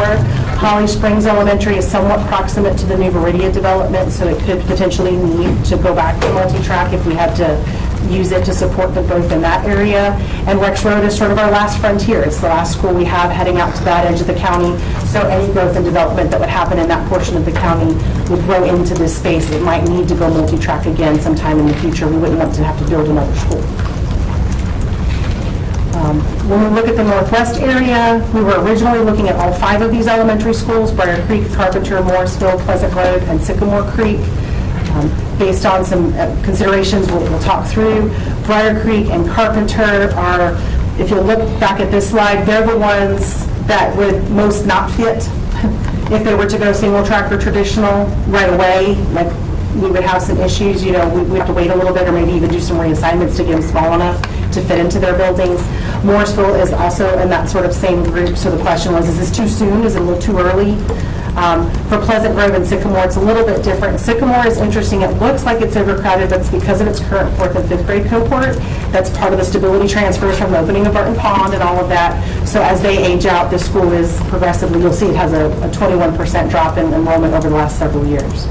Holly Springs Elementary is somewhat proximate to the new Viridia development, so it could potentially need to go back to multi-track if we had to use it to support the growth in that area. And Rex Road is sort of our last frontier. It's the last school we have heading out to that edge of the county, so any growth and development that would happen in that portion of the county would grow into this space. It might need to go multi-track again sometime in the future. We wouldn't want to have to build another school. When we look at the Northwest area, we were originally looking at all 5 of these elementary schools, Briar Creek, Carpenter, Morrisville, Pleasant Road, and Sycamore Creek. Based on some considerations we'll talk through, Briar Creek and Carpenter are, if you look back at this slide, they're the ones that would most not fit if they were to go single track or traditional right away. Like, we would have some issues, we have to wait a little bit or maybe even do some reassignments to get them small enough to fit into their buildings. Morrisville is also in that sort of same group, so the question was, is this too soon? Is it a little too early? For Pleasant Grove and Sycamore, it's a little bit different. Sycamore is interesting. It looks like it's overcrowded, but it's because of its current 4th and 5th grade cohort. That's part of the stability transfers from the opening of Barton Pond and all of that. So as they age out, the school is progressively, you'll see it has a 21% drop in enrollment over the last several years.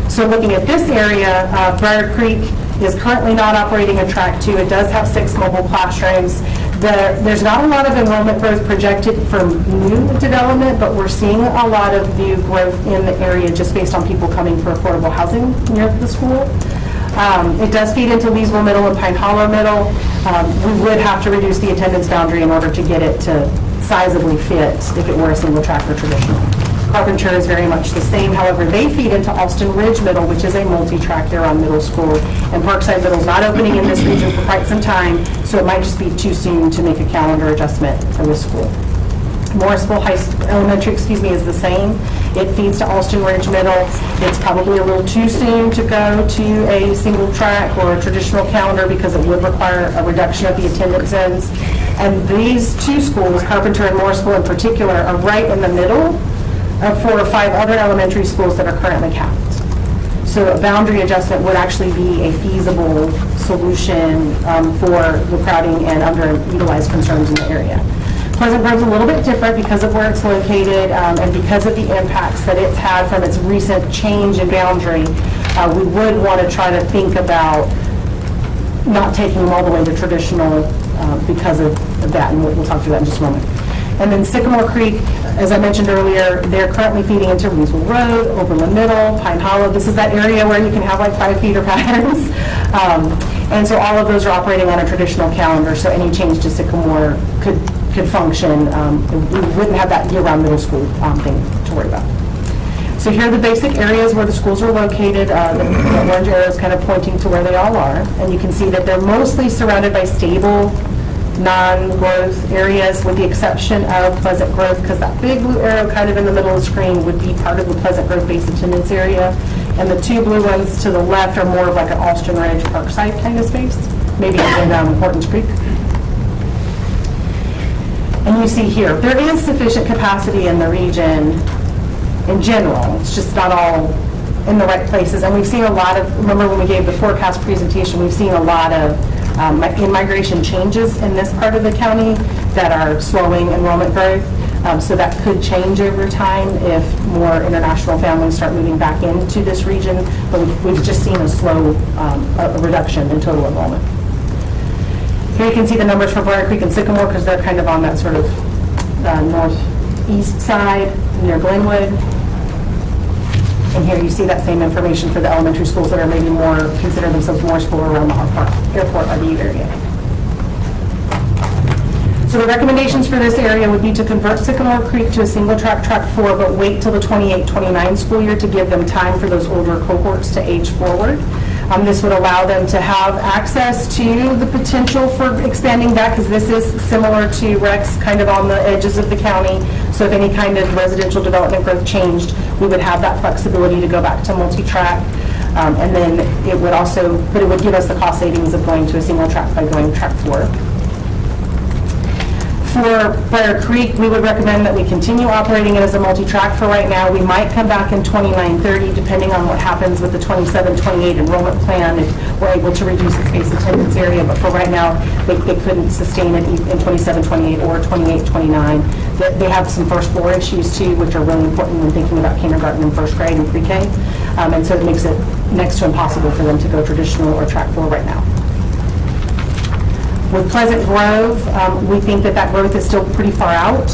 So looking at this area, Briar Creek is currently not operating a track 2. It does have 6 mobile classrooms. There's not a lot of enrollment growth projected from new development, but we're seeing a lot of new growth in the area just based on people coming for affordable housing near the school. It does feed into Leesville Middle and Pine Hollow Middle. We would have to reduce the attendance boundary in order to get it to sizably fit if it were a single track or traditional. Carpenter is very much the same. However, they feed into Alston Ridge Middle, which is a multi-track there on middle school. And Parkside Middle is not opening in this region for quite some time, so it might just be too soon to make a calendar adjustment for this school. Morrisville Elementary, is the same. It feeds to Alston Ridge Middle. It's probably a little too soon to go to a single track or a traditional calendar because it would require a reduction of the attendance zones. And these 2 schools, Carpenter and Morrisville in particular, are right in the middle of 4 or 5 other elementary schools that are currently capped. So a boundary adjustment would actually be a feasible solution for the crowding and underutilized concerns in the area. Pleasant Grove's a little bit different because of where it's located and because of the impacts that it's had from its recent change in boundary. We would want to try to think about not taking them all the way to traditional because of that, and we'll talk through that in just a moment. And then Sycamore Creek, as I mentioned earlier, they're currently feeding into Leesville Road, Oberlin Middle, Pine Hollow. This is that area where you can have like 5 feeder patterns. And so all of those are operating on a traditional calendar, so any change to Sycamore could function. We wouldn't have that year-round middle school thing to worry about. So here are the basic areas where the schools are located. The orange arrow is kind of pointing to where they all are. And you can see that they're mostly surrounded by stable, non-growth areas with the exception of Pleasant Grove, because that big blue arrow kind of in the middle of the screen would be part of the Pleasant Grove base attendance area. And the 2 blue ones to the left are more of like an Alston Ridge, Parkside kind of space, maybe in Hortons Creek. And you see here, there is sufficient capacity in the region in general. It's just not all in the right places. And we've seen a lot of, remember when we gave the forecast presentation, we've seen a lot of in-migration changes in this part of the county that are slowing enrollment growth. So that could change over time if more international families start moving back into this region. But we've just seen a slow a reduction in total enrollment. Here you can see the numbers for Briar Creek and Sycamore because they're kind of on that sort of northeast side near Glenwood. And here you see that same information for the elementary schools that are maybe more, consider themselves more school around the airport RDU area. So the recommendations for this area would be to convert Sycamore Creek to a single track 4, but wait till the 28-29 school year to give them time for those older cohorts to age forward. This would allow them to have access to the potential for expanding that, because this is similar to Rex, kind of on the edges of the county. So if any kind of residential development growth changed, we would have that flexibility to go back to multi-track. And then it would also, but it would give us the cost savings of going to a single track by going track 4. For Briar Creek, we would recommend that we continue operating it as a multi-track for right now. We might come back in 29-30, depending on what happens with the 27-28 enrollment plan, if we're able to reduce the space attendance area. But for right now, they couldn't sustain it in 27-28 or 28-29. They have some first floor issues too, which are really important when thinking about kindergarten and first grade and pre-K. And so it makes it next to impossible for them to go traditional or track 4 right now. With Pleasant Grove, we think that growth is still pretty far out.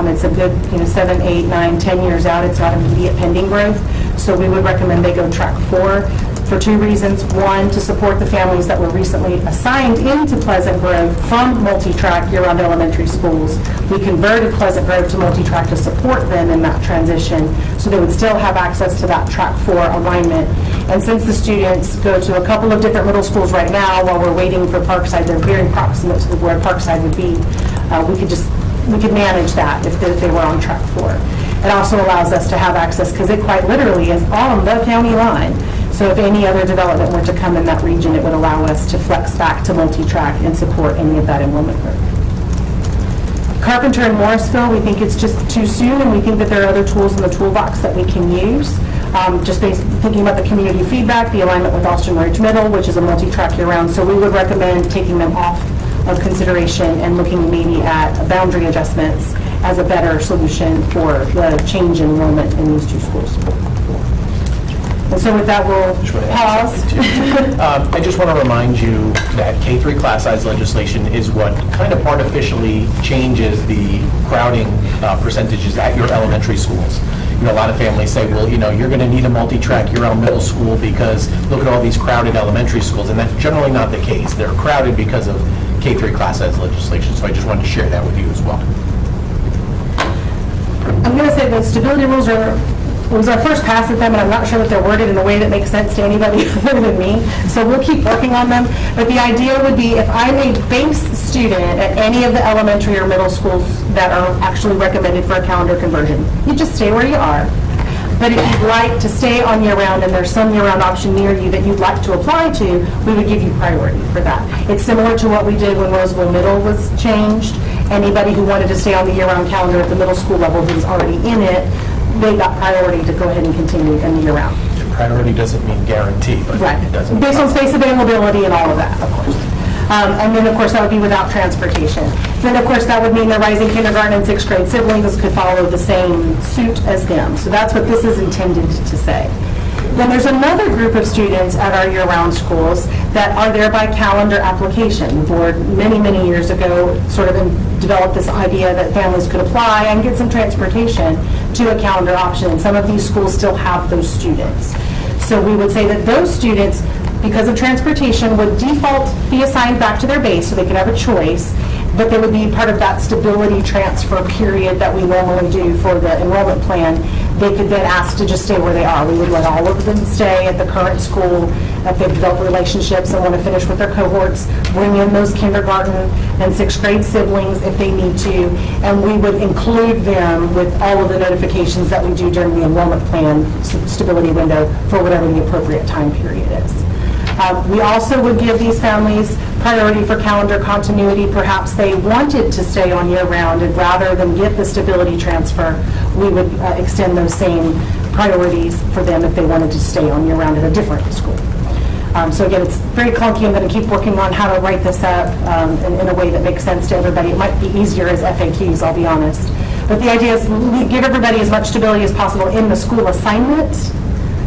It's a good 7, 8, 9, 10 years out. It's not immediate pending growth. So we would recommend they go track 4 for 2 reasons. One, to support the families that were recently assigned into Pleasant Grove from multi-track year-round elementary schools. We converted Pleasant Grove to multi-track to support them in that transition, so they would still have access to that track 4 alignment. And since the students go to a couple of different middle schools right now, while we're waiting for Parkside, they're very proximate to where Parkside would be. We could manage that if they were on track 4. It also allows us to have access, because it quite literally is on the county line. So if any other development were to come in that region, it would allow us to flex back to multi-track and support any of that enrollment growth. Carpenter and Morrisville, we think it's just too soon, and we think that there are other tools in the toolbox that we can use. Just thinking about the community feedback, the alignment with Austin Ridge Middle, which is a multi-track year-round. So we would recommend taking them off of consideration and looking maybe at boundary adjustments as a better solution for the change in enrollment in these 2 schools. And so with that, we'll pause. I just want to remind you that K-3 class size legislation is what kind of artificially changes the crowding percentages at your elementary schools. A lot of families say, well, you're going to need a multi-track year-round middle school because look at all these crowded elementary schools, and that's generally not the case. They're crowded because of K-3 class size legislation, so I just wanted to share that with you as well. I'm going to say the stability rules was our first pass at them, and I'm not sure that they're worded in a way that makes sense to anybody other than me. So we'll keep working on them. But the idea would be if I'm a base student at any of the elementary or middle schools that are actually recommended for a calendar conversion, you just stay where you are. But if you'd like to stay on year-round and there's some year-round option near you that you'd like to apply to, we would give you priority for that. It's similar to what we did when Roseville Middle was changed. Anybody who wanted to stay on the year-round calendar at the middle school level who was already in it, they got priority to go ahead and continue in the year-round. Priority doesn't mean guarantee, but it doesn't. Based on space availability and all of that, of course. And then, of course, that would be without transportation. Then, of course, that would mean the rising kindergarten and 6th grade siblings could follow the same suit as them. So that's what this is intended to say. Then there's another group of students at our year-round schools that are there by calendar application. The board, many, many years ago, sort of developed this idea that families could apply and get some transportation to a calendar option. And some of these schools still have those students. So we would say that those students, because of transportation, would default be assigned back to their base so they could have a choice, but they would be part of that stability transfer period that we normally do for the enrollment plan. They could then ask to just stay where they are. We would let all of them stay at the current school if they've developed relationships and want to finish with their cohorts, bring in those kindergarten and 6th grade siblings if they need to, and we would include them with all of the notifications that we do during the enrollment plan stability window for whatever the appropriate time period is. We also would give these families priority for calendar continuity. Perhaps they wanted to stay on year-round, and rather than get the stability transfer, we would extend those same priorities for them if they wanted to stay on year-round at a different school. So again, it's very clunky. I'm going to keep working on how to write this up in a way that makes sense to everybody. It might be easier as FAQs, I'll be honest. But the idea is give everybody as much stability as possible in the school assignment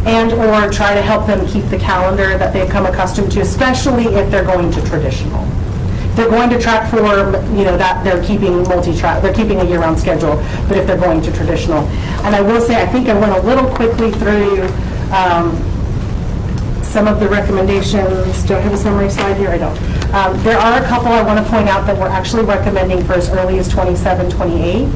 and/or try to help them keep the calendar that they've come accustomed to, especially if they're going to traditional. They're going to track for, that they're keeping multi-track, they're keeping a year-round schedule, but if they're going to traditional. And I will say, I think I went a little quickly through some of the recommendations. Do I have a summary slide here? I don't. There are a couple I want to point out that we're actually recommending for as early as 27, 28.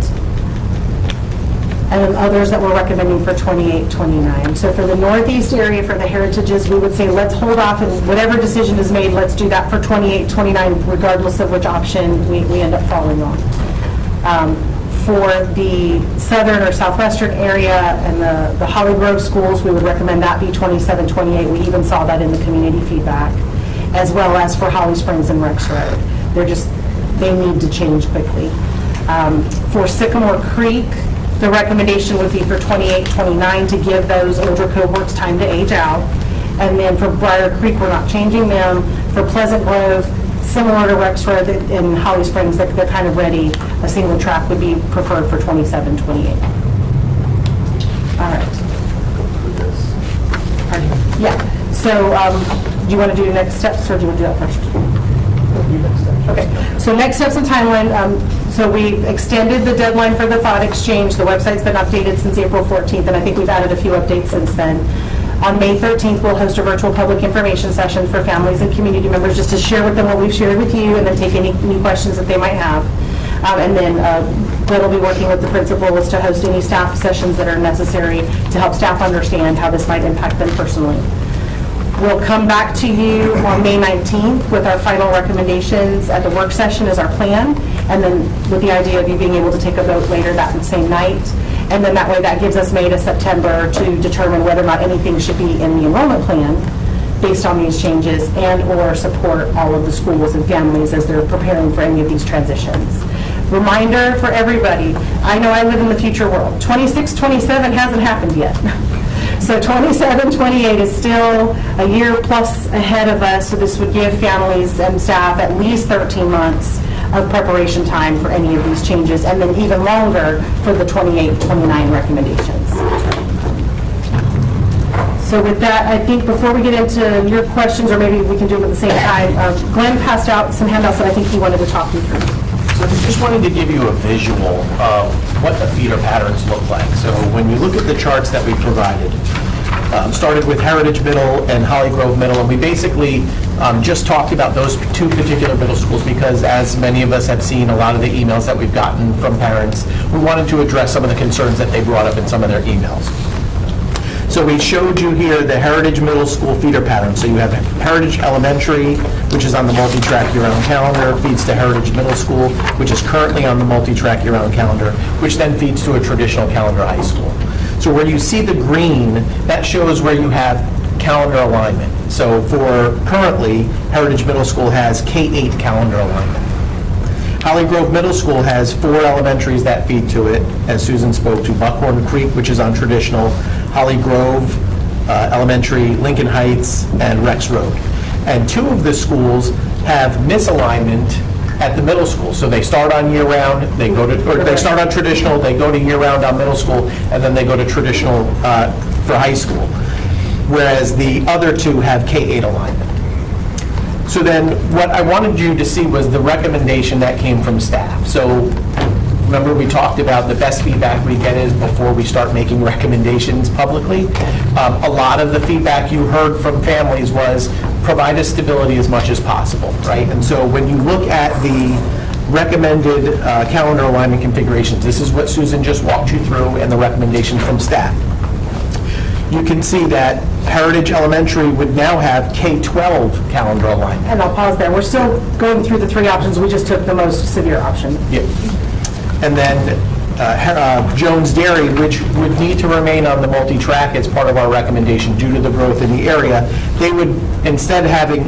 And then others that we're recommending for 28, 29. So for the Northeast area, for the heritages, we would say let's hold off, and whatever decision is made, let's do that for 28, 29, regardless of which option we end up following on. For the southern or southwestern area and the Holly Grove schools, we would recommend that be 27, 28. We even saw that in the community feedback, as well as for Holly Springs and Rex Road. They need to change quickly. For Sycamore Creek, the recommendation would be for 28, 29 to give those older cohorts time to age out. And then for Briar Creek, we're not changing them. For Pleasant Grove, similar to Rex Road in Holly Springs, they're kind of ready. A single track would be preferred for 27, 28. All right. Yeah. So do you want to do next steps or do you want to do that first? Okay, so next steps and timeline. So we extended the deadline for the thought exchange. The website's been updated since April 14th, and I think we've added a few updates since then. On May 13th, we'll host a virtual public information session for families and community members just to share with them what we've shared with you and then take any new questions that they might have. And then Britt will be working with the principals to host any staff sessions that are necessary to help staff understand how this might impact them personally. We'll come back to you on May 19th with our final recommendations at the work session is our plan, and then with the idea of you being able to take a vote later that same night. And then that way that gives us May to September to determine whether or not anything should be in the enrollment plan based on these changes and/or support all of the schools and families as they're preparing for any of these transitions. Reminder for everybody, I know I live in the future world. 26, 27 hasn't happened yet. So 27, 28 is still a year plus ahead of us, so this would give families and staff at least 13 months of preparation time for any of these changes, and then even longer for the 28, 29 recommendations. So with that, I think before we get into your questions, or maybe we can do them at the same time, Glenn passed out some handouts that I think he wanted to talk you through. So I just wanted to give you a visual of what the feeder patterns look like. So when you look at the charts that we provided, started with Heritage Middle and Holly Grove Middle, and we basically just talked about those two particular middle schools because, as many of us have seen a lot of the emails that we've gotten from parents, we wanted to address some of the concerns that they brought up in some of their emails. So we showed you here the Heritage Middle School feeder pattern. So you have Heritage Elementary, which is on the multi-track year-round calendar, feeds to Heritage Middle School, which is currently on the multi-track year-round calendar, which then feeds to a traditional calendar high school. So where you see the green, that shows where you have calendar alignment. So for currently, Heritage Middle School has K-8 calendar alignment. Holly Grove Middle School has 4 elementaries that feed to it, as Susan spoke to, Buckhorn Creek, which is on traditional, Holly Grove Elementary, Lincoln Heights, and Rex Road. And 2 of the schools have misalignment at the middle school. So they start on year-round, they start on traditional, they go to year-round on middle school, and then they go to traditional for high school. Whereas the other 2 have K-8 alignment. So then what I wanted you to see was the recommendation that came from staff. So remember we talked about the best feedback we get is before we start making recommendations publicly. A lot of the feedback you heard from families was provide us stability as much as possible, right? And so when you look at the recommended calendar alignment configurations, this is what Susan just walked you through and the recommendations from staff. You can see that Heritage Elementary would now have K-12 calendar alignment. And I'll pause there. We're still going through the 3 options. We just took the most severe option. Yep. And then Jones Dairy, which would need to remain on the multi-track as part of our recommendation due to the growth in the area, they would, instead of having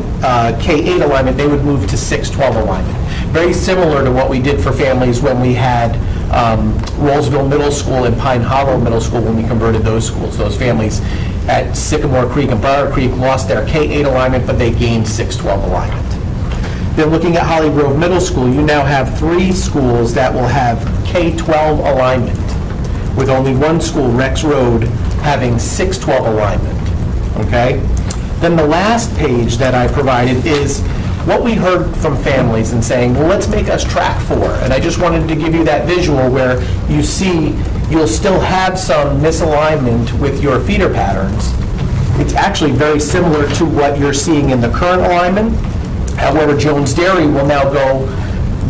K-8 alignment, they would move to 6-12 alignment. Very similar to what we did for families when we had Rollsville Middle School and Pine Hollow Middle School when we converted those schools. Those families at Sycamore Creek and Briar Creek lost their K-8 alignment, but they gained 6-12 alignment. Then looking at Holly Grove Middle School, you now have 3 schools that will have K-12 alignment, with only one school, Rex Road, having 6-12 alignment, okay? Then the last page that I provided is what we heard from families and saying, well, let's make us track 4. And I just wanted to give you that visual where you see you'll still have some misalignment with your feeder patterns. It's actually very similar to what you're seeing in the current alignment. However, Jones Dairy will now go,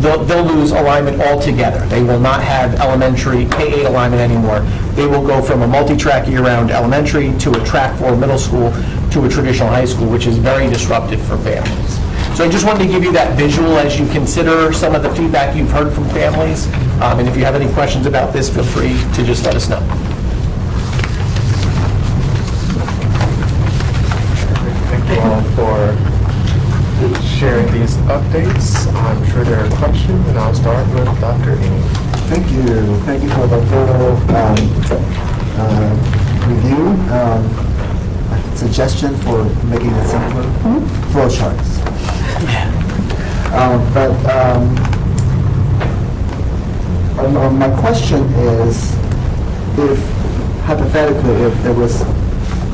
they'll lose alignment altogether. They will not have elementary K-8 alignment anymore. They will go from a multi-track year-round elementary to a track 4 middle school to a traditional high school, which is very disruptive for families. So I just wanted to give you that visual as you consider some of the feedback you've heard from families. And if you have any questions about this, feel free to just let us know. Thank you all for sharing these updates. I'm sure there are questions, and I'll start with Dr. Amy. Thank you. Thank you for the thorough review. Suggestion for making it simpler? Flow charts. My question is, if hypothetically, if there was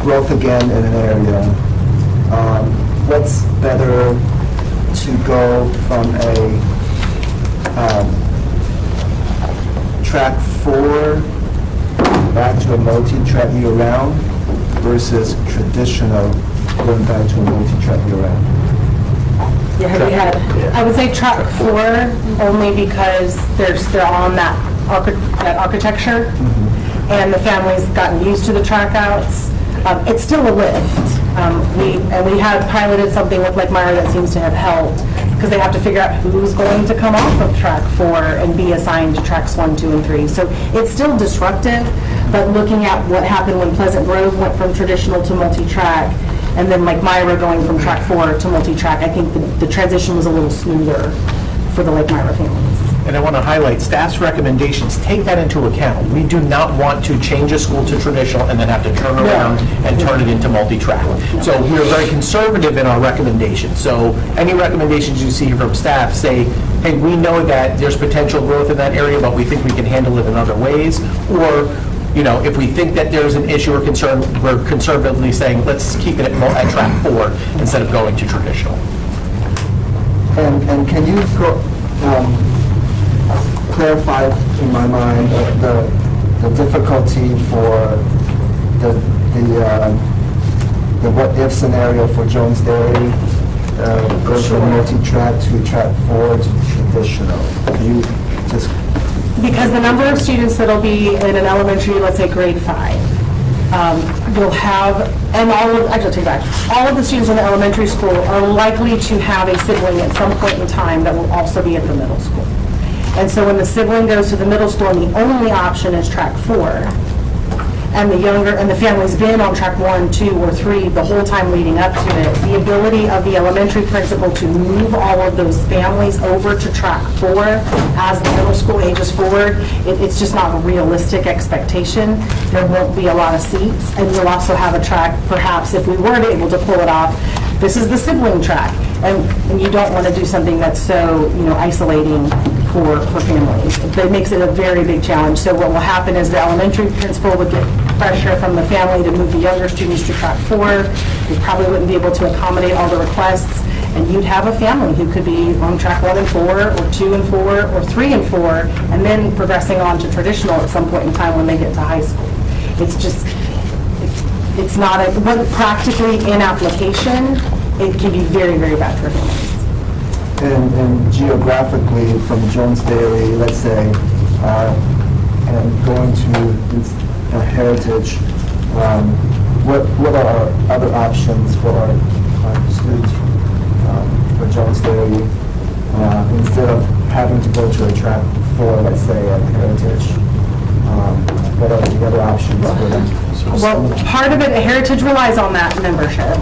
growth again in an area, what's better to go from a track 4 back to a multi-track year-round versus traditional going back to a multi-track year-round? Yeah, we had, I would say track 4 only because they're on that architecture, and the family's gotten used to the track outs. It's still a lift. We had piloted something with Lake Myra that seems to have helped, because they have to figure out who's going to come off of track 4 and be assigned to tracks 1, 2, and 3. So it's still disruptive, but looking at what happened when Pleasant Grove went from traditional to multi-track, and then Lake Myra going from track 4 to multi-track, I think the transition was a little smoother for the Lake Myra families. And I want to highlight, staff's recommendations take that into account. We do not want to change a school to traditional and then have to turn around and turn it into multi-track. So we're very conservative in our recommendations. So any recommendations you see from staff say, hey, we know that there's potential growth in that area, but we think we can handle it in other ways. Or, you know, if we think that there's an issue or concern, we're conservatively saying, let's keep it at track 4 instead of going to traditional. And can you clarify in my mind the difficulty for the what-if scenario for Jones Dairy, goes from multi-track to track 4 to traditional? Can you just... Because the number of students that'll be in an elementary, let's say grade 5, you'll have, and all of the students in the elementary school are likely to have a sibling at some point in time that will also be at the middle school. And so when the sibling goes to the middle school and the only option is track 4, and the family's been on track 1, 2, or 3 the whole time leading up to it, the ability of the elementary principal to move all of those families over to track 4 as the middle school ages forward, it's just not a realistic expectation. There won't be a lot of seats, and you'll also have a track, perhaps if we weren't able to pull it off, this is the sibling track, and you don't want to do something that's so, isolating for families. It makes it a very big challenge. So what will happen is the elementary principal would get pressure from the family to move the younger students to track 4. You probably wouldn't be able to accommodate all the requests, and you'd have a family who could be on track 1 and 4, or 2 and 4, or 3 and 4, and then progressing on to traditional at some point in time when they get to high school. It's just, it's not, practically in application, it can be very, very bad for families. And geographically, from Jones Dairy, let's say, and going to a heritage, what are our other options for our students for Jones Dairy, instead of having to go to a track 4, let's say, at heritage? What are the other options for them? Well, part of it, Heritage relies on that membership.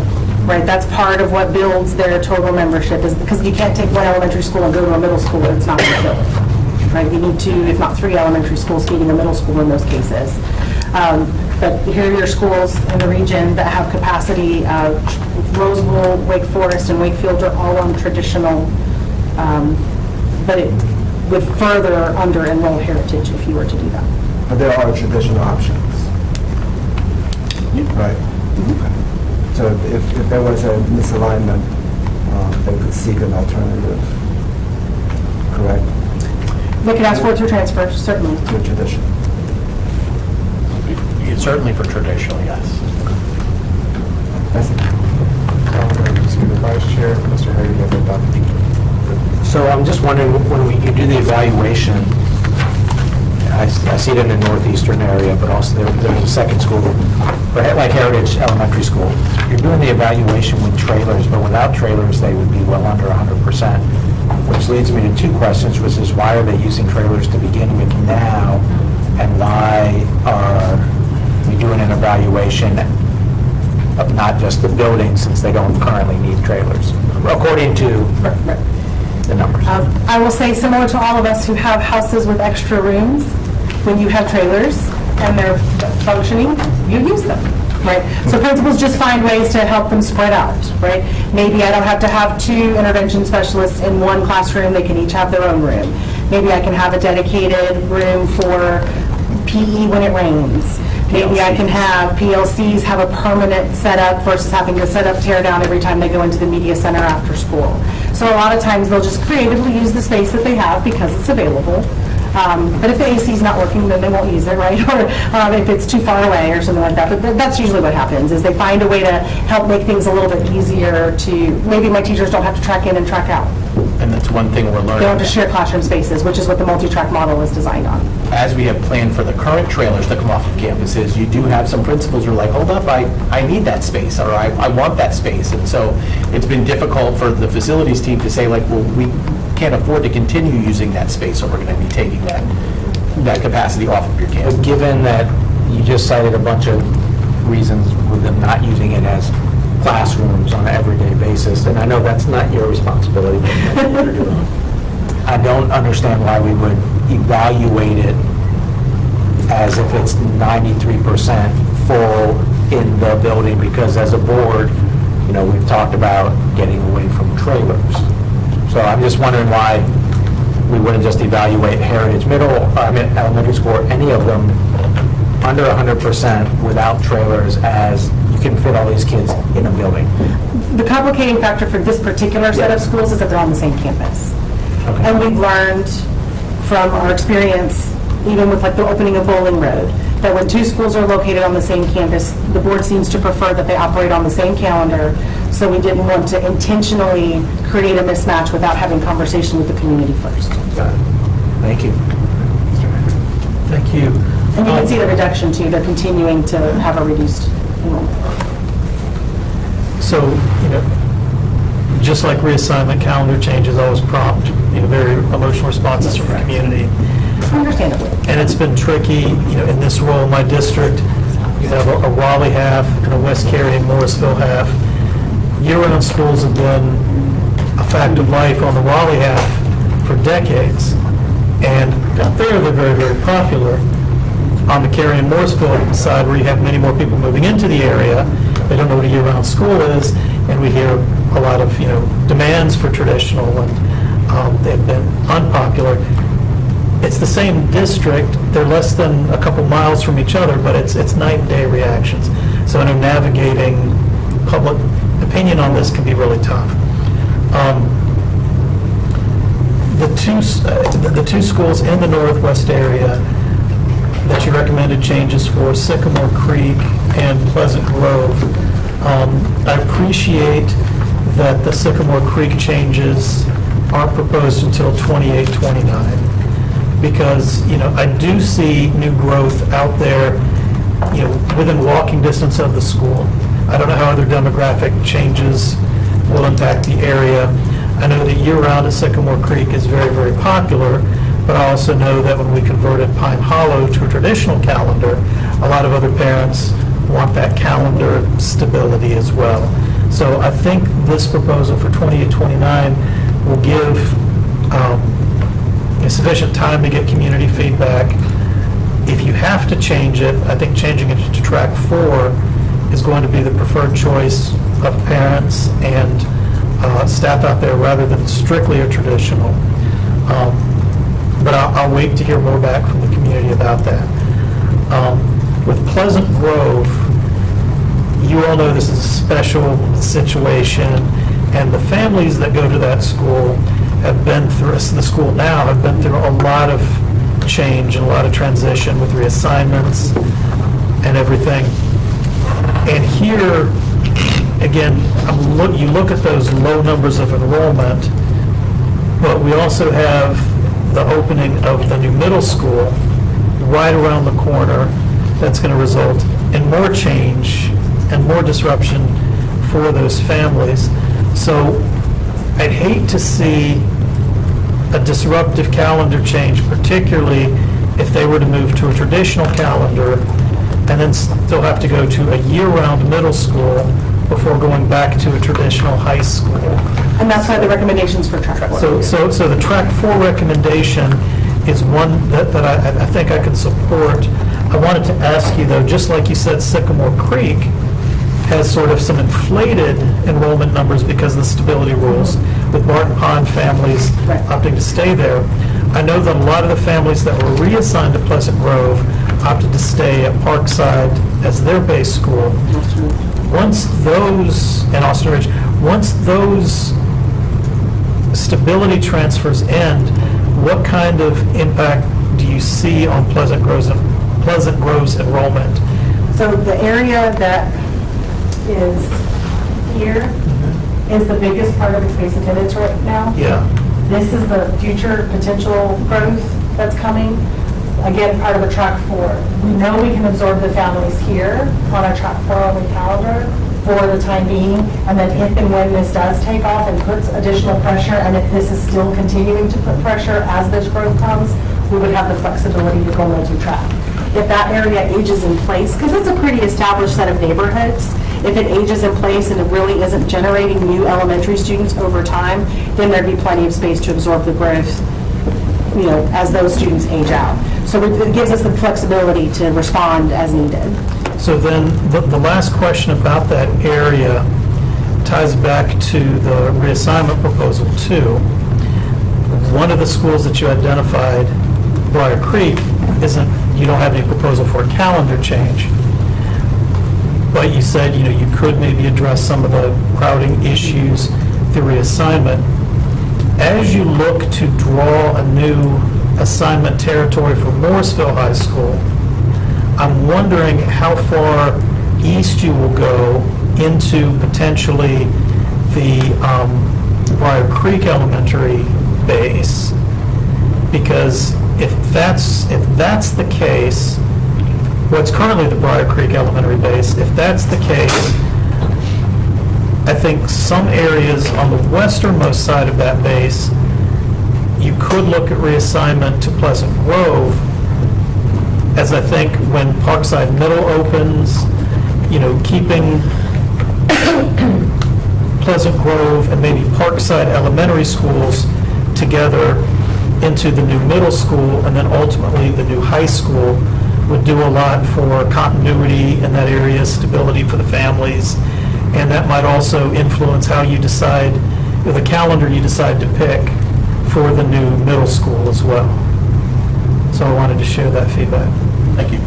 Right, that's part of what builds their total membership, is because you can't take one elementary school and go to a middle school, it's not going to build. right? You need 2, if not 3 elementary schools feeding a middle school in those cases. But here are your schools in the region that have capacity. Roseville, Wake Forest, and Wakefield are all on traditional, but it would further under-enroll Heritage if you were to do that. But there are traditional options. Right. Okay. So if there was a misalignment, they could seek an alternative, correct? They could ask for it through transfer, certainly. To tradition. Certainly for traditional, yes. Mr. Vice Chair, Mr. Harry, you have a Dr. So I'm just wondering, when you do the evaluation, I see it in the northeastern area, but also there's a second school, like Heritage Elementary School. You're doing the evaluation with trailers, but without trailers, they would be well under 100%, which leads me to 2 questions, which is why are they using trailers to begin with now, and why are we doing an evaluation of not just the building, since they don't currently need trailers, according to the numbers? I will say, similar to all of us who have houses with extra rooms, when you have trailers and they're functioning, you use them, right? So principals just find ways to help them spread out, right? Maybe I don't have to have 2 intervention specialists in one classroom, they can each have their own room. Maybe I can have a dedicated room for PE when it rains. Maybe I can have PLCs have a permanent setup versus having to set up, tear down every time they go into the media center after school. So a lot of times they'll just creatively use the space that they have because it's available. But if the AC is not working, then they won't use it, right? Or if it's too far away or something like that. But that's usually what happens, is they find a way to help make things a little bit easier to, maybe my teachers don't have to track in and track out. And that's one thing we're learning. They don't have to share classroom spaces, which is what the multi-track model is designed on. As we have planned for the current trailers to come off of campuses, you do have some principals who are like, hold up, I need that space, or I want that space. And so it's been difficult for the facilities team to say, like, well, we can't afford to continue using that space, so we're going to be taking that capacity off of your campus. But given that you just cited a bunch of reasons with them not using it as classrooms on an everyday basis, and I know that's not your responsibility, but that's what you're doing. I don't understand why we would evaluate it as if it's 93% full in the building, because as a board, we've talked about getting away from trailers. So I'm just wondering why we wouldn't just evaluate Heritage Elementary School, or any of them under 100% without trailers, as you can fit all these kids in a building. The complicating factor for this particular set of schools is that they're on the same campus. Okay. And we've learned from our experience, even with like the opening of Bowling Road, that when 2 schools are located on the same campus, the board seems to prefer that they operate on the same calendar. So we didn't want to intentionally create a mismatch without having conversation with the community first. Got it. Thank you. Thank you. And you can see the reduction too. They're continuing to have a reduced enrollment. So, just like reassignment, calendar changes always prompt, very emotional responses from the community. Understandably. And it's been tricky, in this role in my district, you have a Raleigh half and a West Cary and Morrisville half. Year-round schools have been a fact of life on the Raleigh half for decades. And out there, they're very, very popular. On the Cary and Morrisville side, where you have many more people moving into the area, they don't know what a year-round school is, and we hear a lot of, demands for traditional, and they've been unpopular. It's the same district, they're less than a couple miles from each other, but it's night and day reactions. So I know navigating public opinion on this can be really tough. The two schools in the northwest area that you recommended changes for, Sycamore Creek and Pleasant Grove, I appreciate that the Sycamore Creek changes aren't proposed until 28-29. Because, I do see new growth out there, within walking distance of the school. I don't know how other demographic changes will impact the area. I know that year-round at Sycamore Creek is very, very popular, but I also know that when we converted Pine Hollow to a traditional calendar, a lot of other parents want that calendar stability as well. So I think this proposal for 28-29 will give sufficient time to get community feedback. If you have to change it, I think changing it to track 4 is going to be the preferred choice of parents and staff out there rather than strictly a traditional. But I'll wait to hear more back from the community about that. With Pleasant Grove, you all know this is a special situation, and the families that go to that school have been through, the school now, have been through a lot of change and a lot of transition with reassignments and everything. And here, again, you look at those low numbers of enrollment, but we also have the opening of the new middle school right around the corner. That's going to result in more change and more disruption for those families. So I'd hate to see a disruptive calendar change, particularly if they were to move to a traditional calendar and then still have to go to a year-round middle school before going back to a traditional high school. And that's why the recommendations for track 4. So the track 4 recommendation is one that I think I can support. I wanted to ask you, though, just like you said, Sycamore Creek has sort of some inflated enrollment numbers because of the stability rules, with Martin Pond families opting to stay there. I know that a lot of the families that were reassigned to Pleasant Grove opted to stay at Parkside as their base school. Once those, and Austin Ridge, once those stability transfers end, what kind of impact do you see on Pleasant Grove's enrollment? So the area that is here is the biggest part of its base attendance right now. Yeah. This is the future potential growth that's coming. Again, part of a track 4. We know we can absorb the families here on a track 4 only calendar for the time being, and then if and when this does take off and puts additional pressure, and if this is still continuing to put pressure as this growth comes, we would have the flexibility to go multi-track. If that area ages in place, because it's a pretty established set of neighborhoods, if it ages in place and it really isn't generating new elementary students over time, then there'd be plenty of space to absorb the growth, as those students age out. So it gives us the flexibility to respond as needed. So then, the last question about that area ties back to the reassignment proposal too. One of the schools that you identified, Briar Creek, you don't have any proposal for a calendar change. But you said, you could maybe address some of the crowding issues through reassignment. As you look to draw a new assignment territory for Morrisville High School, I'm wondering how far east you will go into potentially the Briar Creek Elementary base, because if that's the case, what's currently the Briar Creek Elementary base, if that's the case, I think some areas on the westernmost side of that base, you could look at reassignment to Pleasant Grove, as I think when Parkside Middle opens, keeping Pleasant Grove and maybe Parkside Elementary schools together into the new middle school and then ultimately the new high school would do a lot for continuity in that area, stability for the families, and that might also influence how you decide, the calendar you decide to pick for the new middle school as well. So I wanted to share that feedback. Thank you.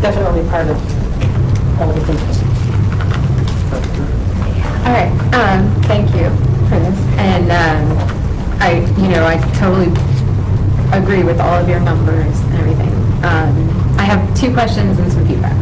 Definitely part of all the thinking. All right, thank you for this. And I totally agree with all of your numbers and everything. I have 2 questions and some feedback.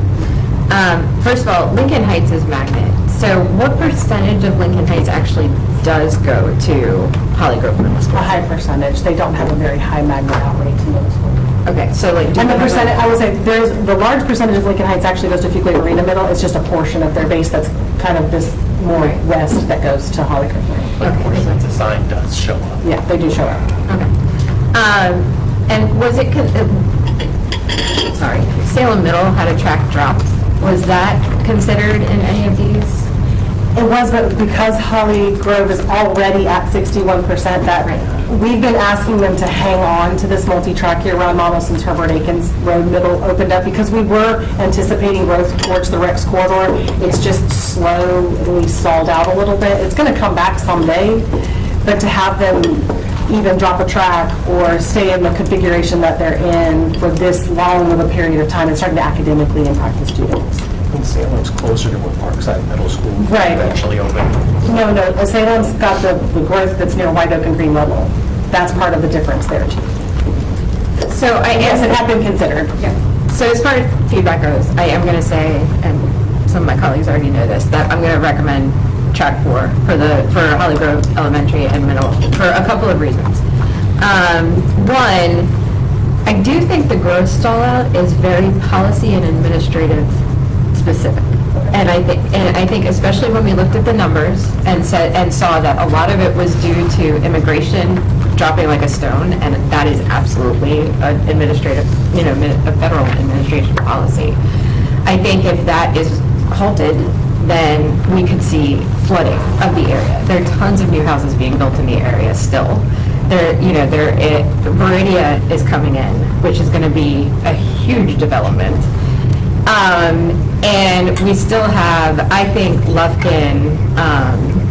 First of all, Lincoln Heights is magnet. So what percentage of Lincoln Heights actually does go to Holly Grove Middle School? A high percentage. They don't have a very high magnet outrate to middle school. Okay, so And the percentage, I would say, the large percentage of Lincoln Heights actually goes to Fuquay Marina Middle. It's just a portion of their base that's kind of this more west that goes to Holly Grove Middle. Okay. The design does show up. Yeah, they do show up. Okay. And was it, Salem Middle had a track drop. Was that considered in any of these? It was, but because Holly Grove is already at 61%, that We've been asking them to hang on to this multi-track year-round model since Herbert Akins Road Middle opened up, because we were anticipating growth towards the Rex corridor. It's just slowly stalled out a little bit. It's going to come back someday, but to have them even drop a track or stay in the configuration that they're in for this long of a period of time, it's starting to academically impact the students. And Salem's closer to where Parkside Middle School Right. eventually opened. No, Salem's got the growth that's near White Oak and Green Level. That's part of the difference there, too. So Yes, it had been considered. So as far as feedback goes, I am going to say, and some of my colleagues already know this, that I'm going to recommend track 4 for Holly Grove Elementary and Middle for a couple of reasons. One, I do think the growth stall out is very policy and administrative specific. And I think especially when we looked at the numbers and saw that a lot of it was due to immigration dropping like a stone, and that is absolutely an administrative, a federal administration policy. I think if that is halted, then we could see flooding of the area. There are tons of new houses being built in the area still. Viridia is coming in, which is going to be a huge development. And we still have, I think Lufkin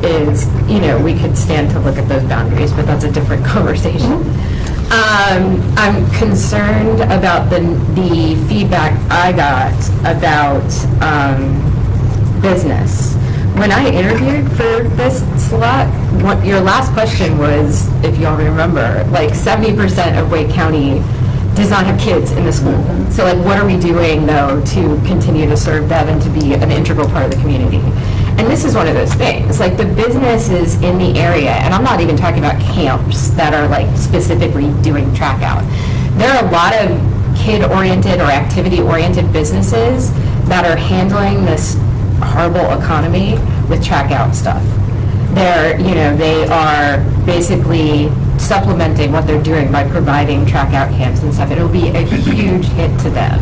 is, we could stand to look at those boundaries, but that's a different conversation. I'm concerned about the feedback I got about business. When I interviewed for this slot, your last question was, if y'all remember, like 70% of Wake County does not have kids in the school. So like, what are we doing though to continue to serve them and to be an integral part of the community? And this is one of those things, like the businesses in the area, and I'm not even talking about camps that are like specifically doing track out. There are a lot of kid-oriented or activity-oriented businesses that are handling this horrible economy with track out stuff. They are basically supplementing what they're doing by providing track out camps and stuff. It'll be a huge hit to them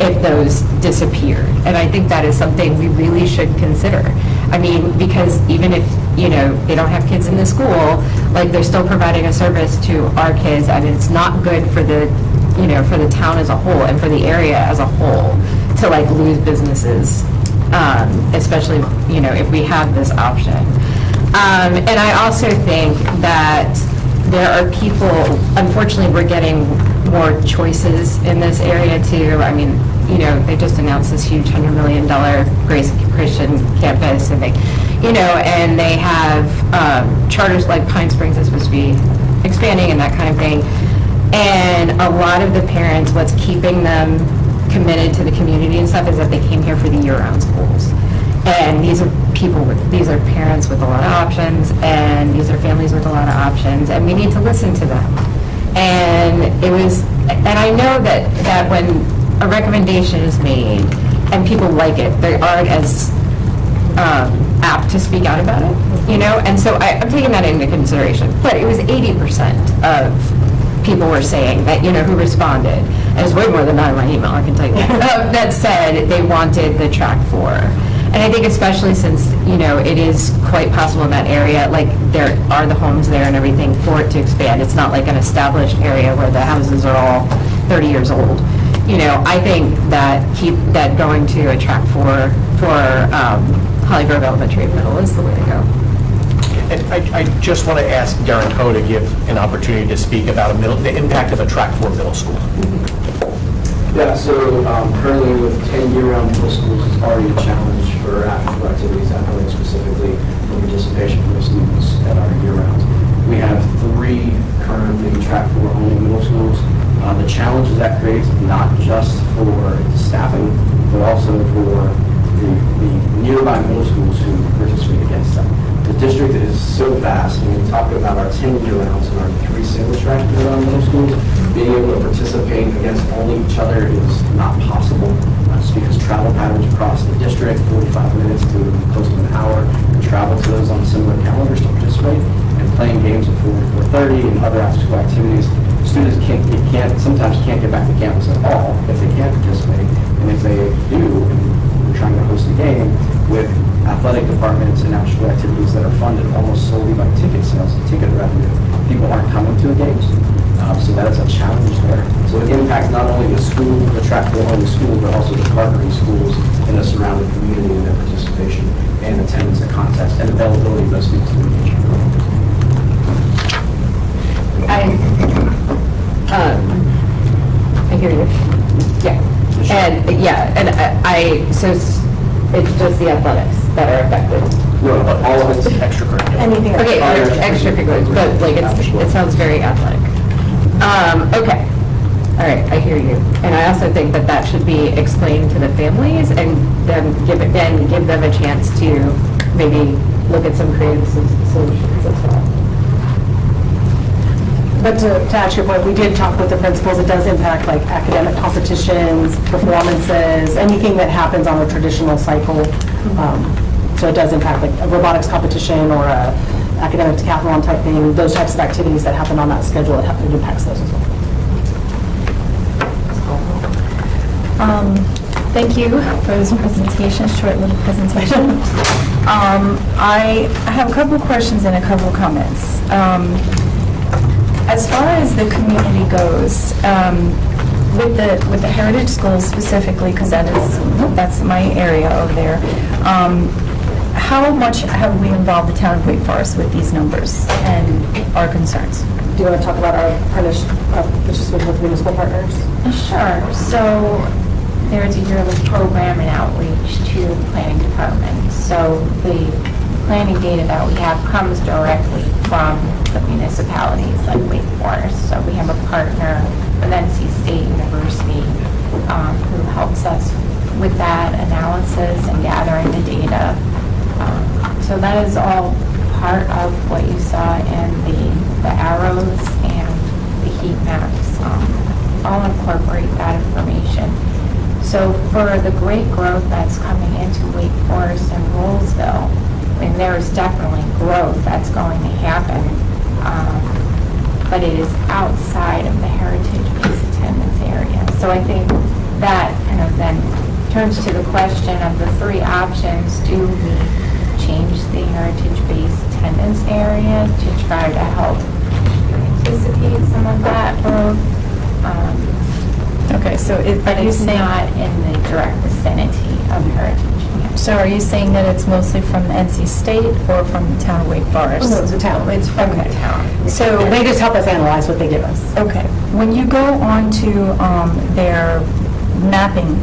if those disappeared. And I think that is something we really should consider. I mean, because even if, they don't have kids in the school, like they're still providing a service to our kids, and it's not good for the, for the town as a whole and for the area as a whole to like lose businesses, especially, if we have this option. And I also think that there are people, unfortunately, we're getting more choices in this area too. I mean, they just announced this huge $100 million Grace Christian campus, and and they have charters like Pine Springs is supposed to be expanding and that kind of thing. And a lot of the parents, what's keeping them committed to the community and stuff is that they came here for the year-round schools. And these are parents with a lot of options, and these are families with a lot of options, and we need to listen to them. And I know that when a recommendation is made and people like it, they aren't as apt to speak out about it, and so I'm taking that into consideration. But it was 80% of people were saying that, who responded, and it's way more than that in my email, I can tell you that said they wanted the track 4. And I think especially since, it is quite possible in that area, like there are the homes there and everything for it to expand. It's not like an established area where the houses are all 30 years old. I think that going to a track 4 for Holly Grove Elementary and Middle is the way to go. And I just want to ask Darren Coe to give an opportunity to speak about the impact of a track 4 middle school. Yeah, so currently with 10 year-round middle schools, it's already a challenge for after-school activities, athletic specifically, for participation from the students that are year-round. We have 3 currently track 4 only middle schools. The challenges that creates not just for the staffing, but also for the nearby middle schools who participate against them. The district is so vast. When we talk about our 10 year-rounds and our 3 single-track year-round middle schools, being able to participate against only each other is not possible. Just because travel patterns across the district, 45 minutes to close to an hour, and travel to those on similar calendars to participate, and playing games at 4 to 4:30 and other after-school activities, students sometimes can't get back to campus at all if they can't participate. And if they do, and we're trying to host a game with athletic departments and after-school activities that are funded almost solely by ticket sales and ticket revenue, people aren't coming to the games. So that is a challenge there. So it impacts not only the school, the track only school, but also the partnering schools in the surrounding community and their participation and attendance and context and availability of those students to engage. I hear you. Yeah. And so it's just the athletics that are affected. No, all of it's extracurricular. Anything. Okay, extracurricular, but like it sounds very athletic. Okay. All right, I hear you. And I also think that that should be explained to the families and then give them a chance to maybe look at some creative solutions as well. But to answer your point, we did talk with the principals. It does impact like academic competitions, performances, anything that happens on a traditional cycle. So it does impact like a robotics competition or a academic decathlon type thing, those types of activities that happen on that schedule, it impacts those as well. Thank you for this presentation, short little presentation. I have a couple of questions and a couple of comments. As far as the community goes, with the heritage schools specifically, because that's my area over there, how much have we involved the town of Wake Forest with these numbers and our concerns? Do you want to talk about our participation with municipal partners? Sure. So there's a yearly program and outreach to the planning department. So the planning data that we have comes directly from the municipalities like Wake Forest. So we have a partner with NC State University who helps us with that analysis and gathering the data. So that is all part of what you saw in the arrows and the heat maps. All incorporate that information. So for the great growth that's coming into Wake Forest and Rollsville, I mean, there is definitely growth that's going to happen, but it is outside of the heritage-based attendance area. So I think that kind of then turns to the question of the three options. Do we change the heritage-based attendance area to try to help anticipate some of that growth? Okay, so But it's not in the direct vicinity of heritage. So are you saying that it's mostly from NC State or from the town of Wake Forest? No, it's the town. It's from the town. So they just help us analyze what they give us. Okay. When you go on to their mapping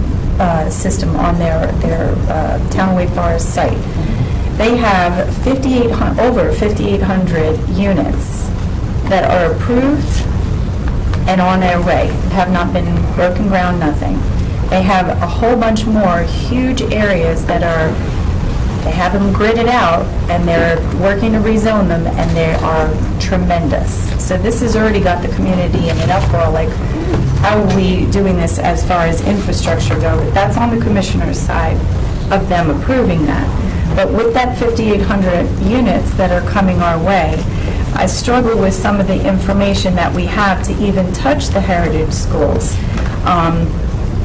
system on their town of Wake Forest site, they have over 5,800 units that are approved and on their way, have not been broken ground, nothing. They have a whole bunch more huge areas that they have them gridded out, and they're working to rezone them, and they are tremendous. So this has already got the community in an uproar, like, how are we doing this as far as infrastructure go? That's on the commissioner's side of them approving that. But with that 5,800 units that are coming our way, I struggle with some of the information that we have to even touch the heritage schools.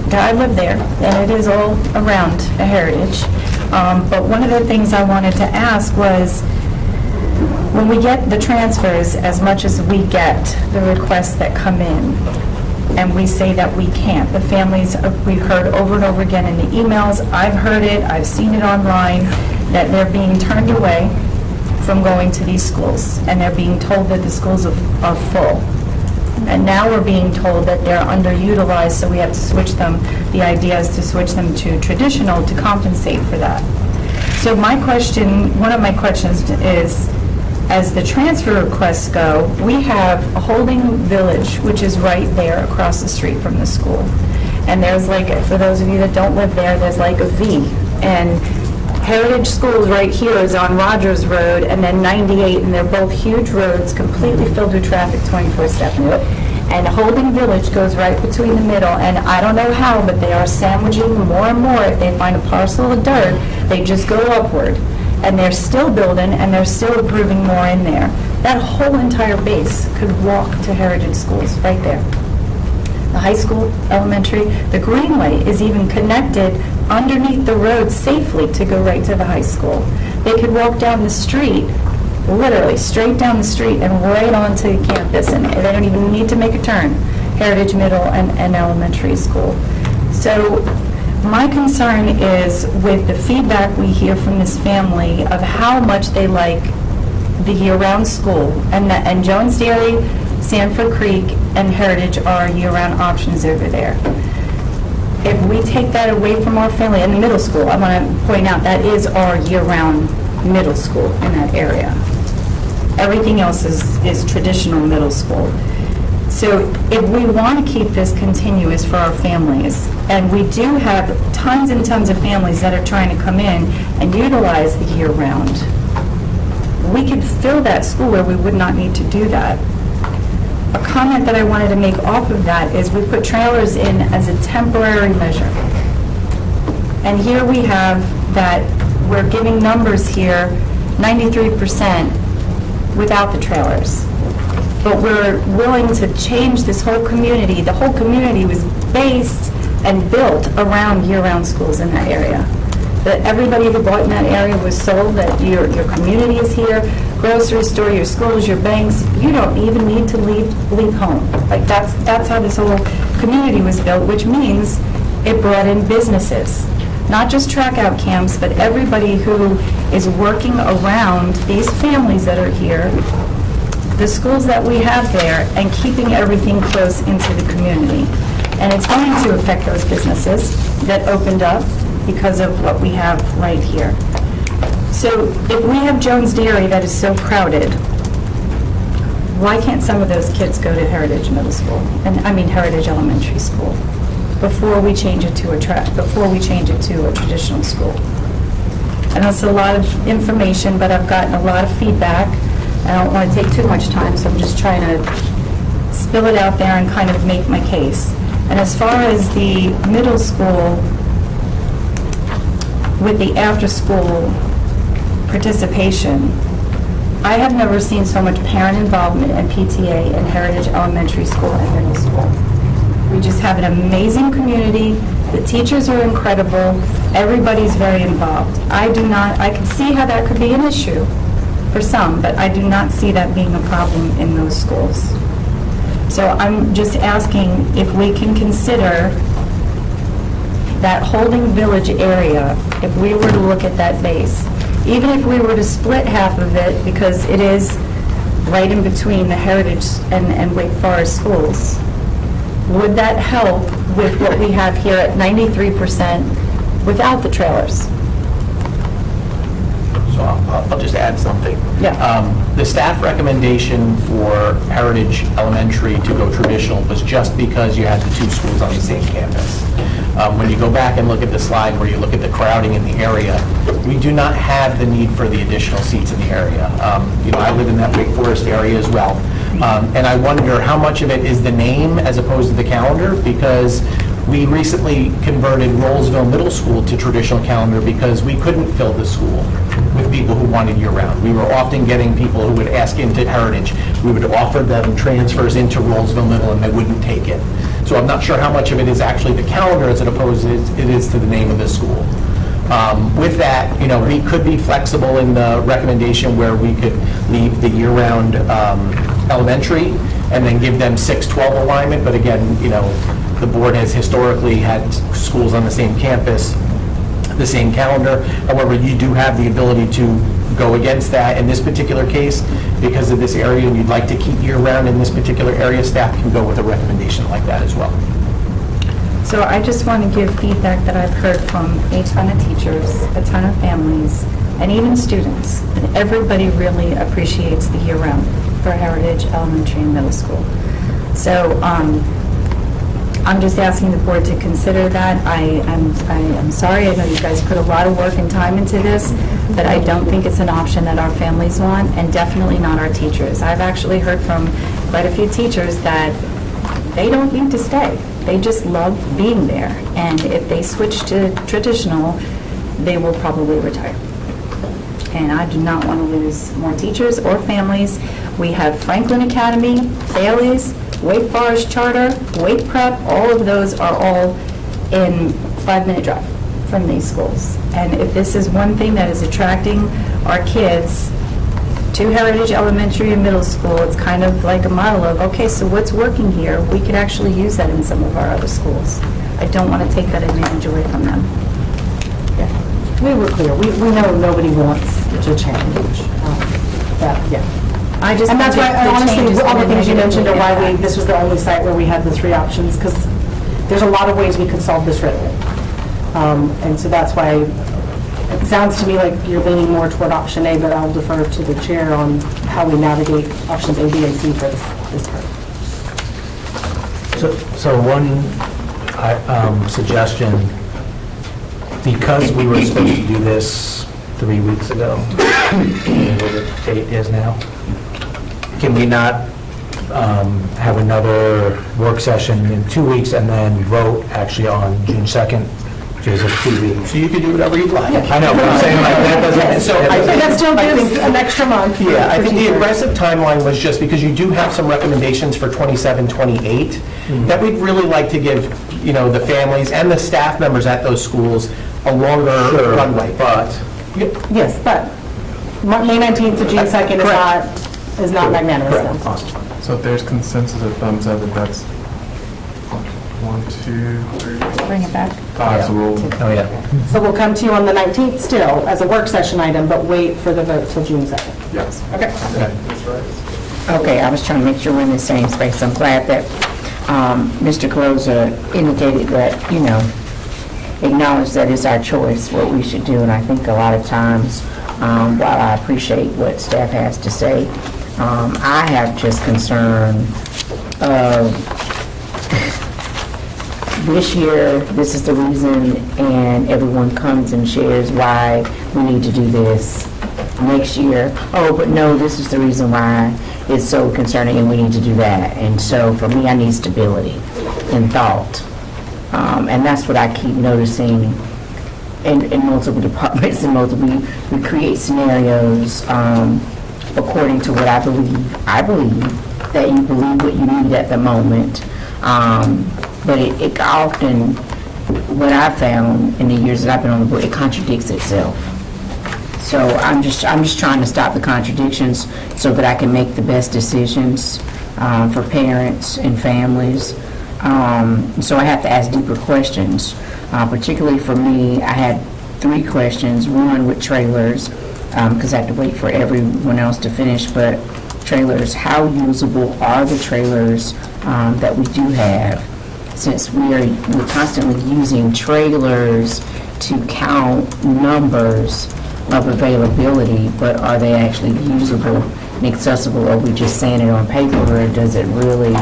I live there, and it is all around a heritage. But one of the things I wanted to ask was, when we get the transfers, as much as we get the requests that come in, and we say that we can't, the families, we've heard over and over again in the emails, I've heard it, I've seen it online, that they're being turned away from going to these schools, and they're being told that the schools are full. And now we're being told that they're underutilized, so we have to switch them. The idea is to switch them to traditional to compensate for that. So my question, one of my questions is, as the transfer requests go, we have a holding village, which is right there across the street from the school. And there's like, for those of you that don't live there, there's like a V. And Heritage Schools right here is on Rogers Road, and then 98, and they're both huge roads, completely filled with traffic 24/7. And Holding Village goes right between the middle, and I don't know how, but they are sandwiching more and more. If they find a parcel of dirt, they just go upward. And they're still building, and they're still approving more in there. That whole entire base could walk to Heritage Schools right there. The high school, elementary, the Greenway is even connected underneath the road safely to go right to the high school. They could walk down the street literally straight down the street and right onto campus, and they don't even need to make a turn, Heritage Middle and Elementary School. So my concern is with the feedback we hear from this family of how much they like the year-round school, and Jones Dairy, Sanford Creek, and Heritage are year-round options over there. If we take that away from our family, and the middle school, I want to point out, that is our year-round middle school in that area. Everything else is traditional middle school. So if we want to keep this continuous for our families, and we do have tons and tons of families that are trying to come in and utilize the year-round, we could fill that school where we would not need to do that. A comment that I wanted to make off of that is we put trailers in as a temporary measure. And here we have that we're giving numbers here, 93% without the trailers. But we're willing to change this whole community. The whole community was based and built around year-round schools in that area. That everybody who bought in that area was sold that your community is here, grocery store, your schools, your banks, you don't even need to leave home. Like that's how this whole community was built, which means it brought in businesses. Not just track out camps, but everybody who is working around these families that are here, the schools that we have there, and keeping everything close into the community. And it's going to affect those businesses that opened up because of what we have right here. So if we have Jones Dairy that is so crowded, why can't some of those kids go to Heritage Middle School, Heritage Elementary School, before we change it to a traditional school? I know it's a lot of information, but I've gotten a lot of feedback. I don't want to take too much time, so I'm just trying to spill it out there and kind of make my case. And as far as the middle school, with the after-school participation, I have never seen so much parent involvement and PTA in Heritage Elementary School and middle school. We just have an amazing community. The teachers are incredible. Everybody's very involved. I can see how that could be an issue for some, but I do not see that being a problem in those schools. So I'm just asking if we can consider that Holding Village area, if we were to look at that base, even if we were to split half of it, because it is right in between the Heritage and Wake Forest schools, would that help with what we have here at 93% without the trailers? So I'll just add something. Yeah. The staff recommendation for Heritage Elementary to go traditional was just because you had the two schools on the same campus. When you go back and look at the slide where you look at the crowding in the area, we do not have the need for the additional seats in the area. I live in that Wake Forest area as well. And I wonder how much of it is the name as opposed to the calendar, because we recently converted Rollsville Middle School to traditional calendar because we couldn't fill the school with people who wanted year-round. We were often getting people who would ask into Heritage. We would offer them transfers into Rollsville Middle and they wouldn't take it. So I'm not sure how much of it is actually the calendar as opposed to it is to the name of the school. With that, we could be flexible in the recommendation where we could leave the year-round elementary and then give them 6-12 alignment. But again, the board has historically had schools on the same campus, the same calendar. However, you do have the ability to go against that in this particular case because of this area, and you'd like to keep year-round in this particular area, staff can go with a recommendation like that as well. So I just want to give feedback that I've heard from a ton of teachers, a ton of families, and even students. And everybody really appreciates the year-round for Heritage Elementary and Middle School. So I'm just asking the board to consider that. I'm sorry, I know you guys put a lot of work and time into this, but I don't think it's an option that our families want, and definitely not our teachers. I've actually heard from quite a few teachers that they don't need to stay. They just love being there, and if they switch to traditional, they will probably retire. And I do not want to lose more teachers or families. We have Franklin Academy, Bailey's, Wake Forest Charter, Wake Prep, all of those are all in 5-minute drive from these schools. And if this is one thing that is attracting our kids to Heritage Elementary and Middle School, it's kind of like a model of, okay, so what's working here? We could actually use that in some of our other schools. I don't want to take that advantage away from them. We were clear, we know nobody wants to change. I just And that's think why, the honestly, change is all the gonna things you mentioned are why negatively this was the only site where we had the three options, because there's a lot of ways we could solve this riddle. And so that's why, it sounds to me like you're leaning more toward option A, but I'll defer to the chair on how we navigate options A, B, and C for this part. So one suggestion, because we were supposed to do this 3 weeks ago, what the date is now, can we not have another work session in 2 weeks and then vote actually on June 2nd, which is a 2 weeks? So you can do whatever you'd like. I know, but I'm saying like that doesn't. So I think that still gives an extra month. Yeah, I for think the teachers. aggressive timeline was just because you do have some recommendations for 27, 28, that we'd really like to give, the families and the staff members at those schools a longer runway, but. Yes, but May 19th to June 2nd is not magnanimous. Correct. No. Awesome. So if there's consensus of thumbs up, that's 1, 2, 3, Bring it back. 5, so we'll. Oh, yeah. So we'll come to you on the 19th still as a work session item, but wait for the vote till June 2nd. Yes. Okay. Okay, I was trying to make sure we're in the same space. I'm glad that Mr. Closer indicated that, acknowledge that it's our choice what we should do. And I think a lot of times, while I appreciate what staff has to say, I have just concern of this year, this is the reason, and everyone comes and shares why we need to do this. Next year, oh, but no, this is the reason why it's so concerning and we need to do that. And so for me, I need stability in thought. And that's what I keep noticing in multiple departments and we create scenarios according to what I believe. I believe that you believe what you need at the moment. But it often, what I've found in the years that I've been on the board, it contradicts itself. So I'm just trying to stop the contradictions so that I can make the best decisions for parents and families. So I have to ask deeper questions. Particularly for me, I had 3 questions. One with trailers, because I had to wait for everyone else to finish, but trailers, how usable are the trailers that we do have? Since we're constantly using trailers to count numbers of availability, but are they actually usable and accessible? Are we just saying it on paper, or does it really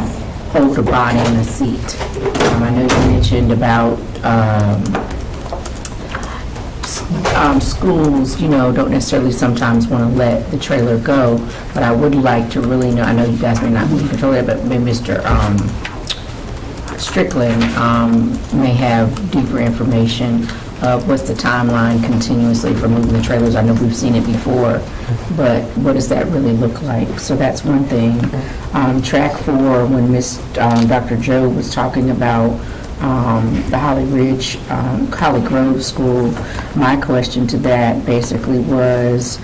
hold a body in a seat? I know you mentioned about schools, don't necessarily sometimes want to let the trailer go, but I would like to really know, I know you guys may not be in control of that, but maybe Mr. Strickland may have deeper information of what's the timeline continuously for moving the trailers. I know we've seen it before, but what does that really look like? So that's one thing. Track 4, when Dr. Joe was talking about the Holly Grove School, my question to that basically was,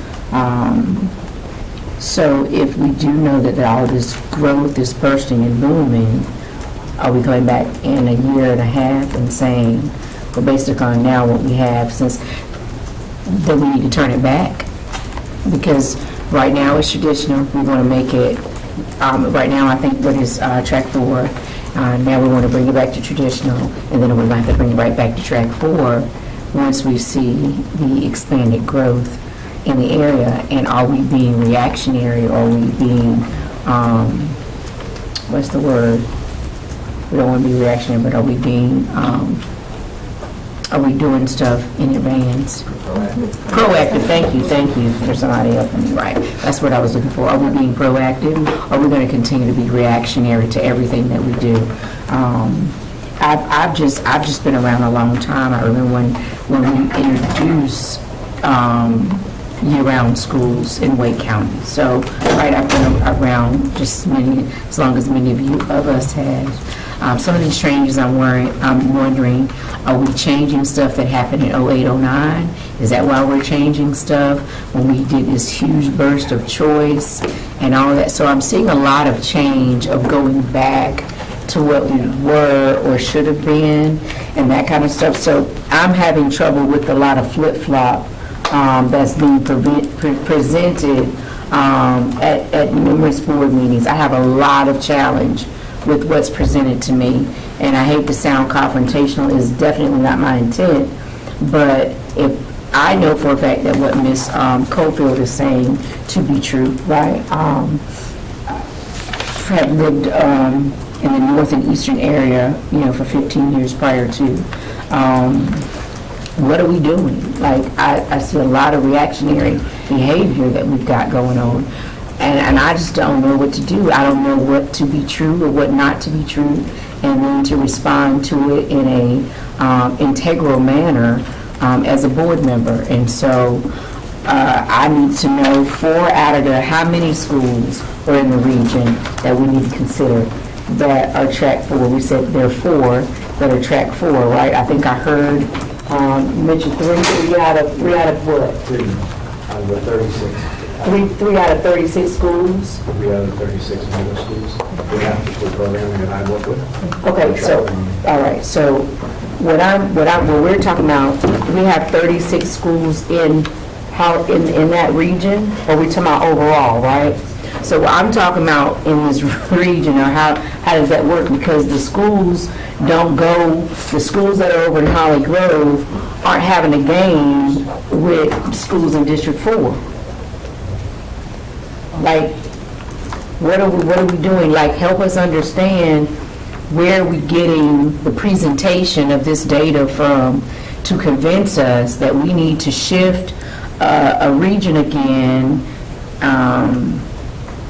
so if we do know that all this growth is bursting and booming, are we going back in a year and a half and saying, well, based on now what we have, since then we need to turn it back? Because right now it's traditional, we want to make it, right now I think what is track 4, now we want to bring it back to traditional, and then we're going to have to bring it right back to track 4 once we see the expanded growth in the area. And are we being reactionary, or are we being, what's the word? We don't want to be reactionary, but are we being, are we doing stuff in advance? Proactive, thank you for somebody helping me, right. That's what I was looking for. Are we being proactive, or are we going to continue to be reactionary to everything that we do? I've just been around a long time. I remember when we introduced year-round schools in Wake County. So right, I've been around just as long as many of us have. Some of these changes I'm wondering, are we changing stuff that happened in 08, 09? Is that why we're changing stuff? When we did this huge burst of choice and all of that. So I'm seeing a lot of change of going back to what we were or should have been and that kind of stuff. So I'm having trouble with a lot of flip-flop that's being presented at numerous board meetings. I have a lot of challenge with what's presented to me, and I hate to sound confrontational, is definitely not my intent, but if I know for a fact that what Ms. Cofield is saying to be true, right? Have lived in the north and eastern area, for 15 years prior to. What are we doing? Like, I see a lot of reactionary behavior that we've got going on, and I just don't know what to do. I don't know what to be true or what not to be true, and then to respond to it in a integral manner as a board member. And so I need to know how many schools are in the region that we need to consider that are track 4. We said there are 4 that are track 4, right? I think I heard you mentioned 3 out of what? 3 out of 36. 3 out of 36 schools? 3 out of 36 middle schools. The after-school programming that I work with. Okay, so, all right, so what we're talking about, we have 36 schools in that region, or we talking about overall, right? So what I'm talking about in this region, or how does that work? Because the schools the schools that are over in Holly Grove aren't having a game with schools in District 4. Like, what are we doing? Like, help us understand where are we getting the presentation of this data from to convince us that we need to shift a region again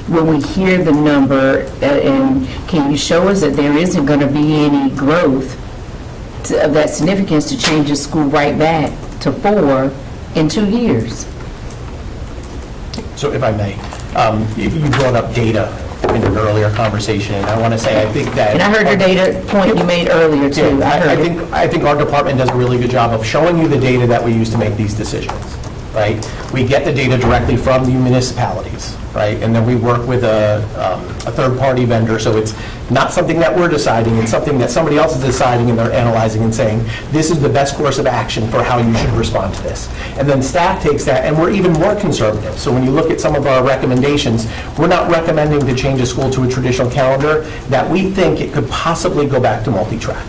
when we hear the number, and can you show us that there isn't going to be any growth of that significance to change the school right back to 4 in 2 years? So if I may, you brought up data in an earlier conversation, and I want to say, I think that... And I heard your data point you made earlier, too. Yeah, I think our department does a really good job of showing you the data that we use to make these decisions, right? We get the data directly from the municipalities, right? And then we work with a third-party vendor, so it's not something that we're deciding, it's something that somebody else is deciding, and they're analyzing and saying, this is the best course of action for how you should respond to this. And then staff takes that, and we're even more conservative. So when you look at some of our recommendations, we're not recommending to change a school to a traditional calendar, that we think it could possibly go back to multi-track.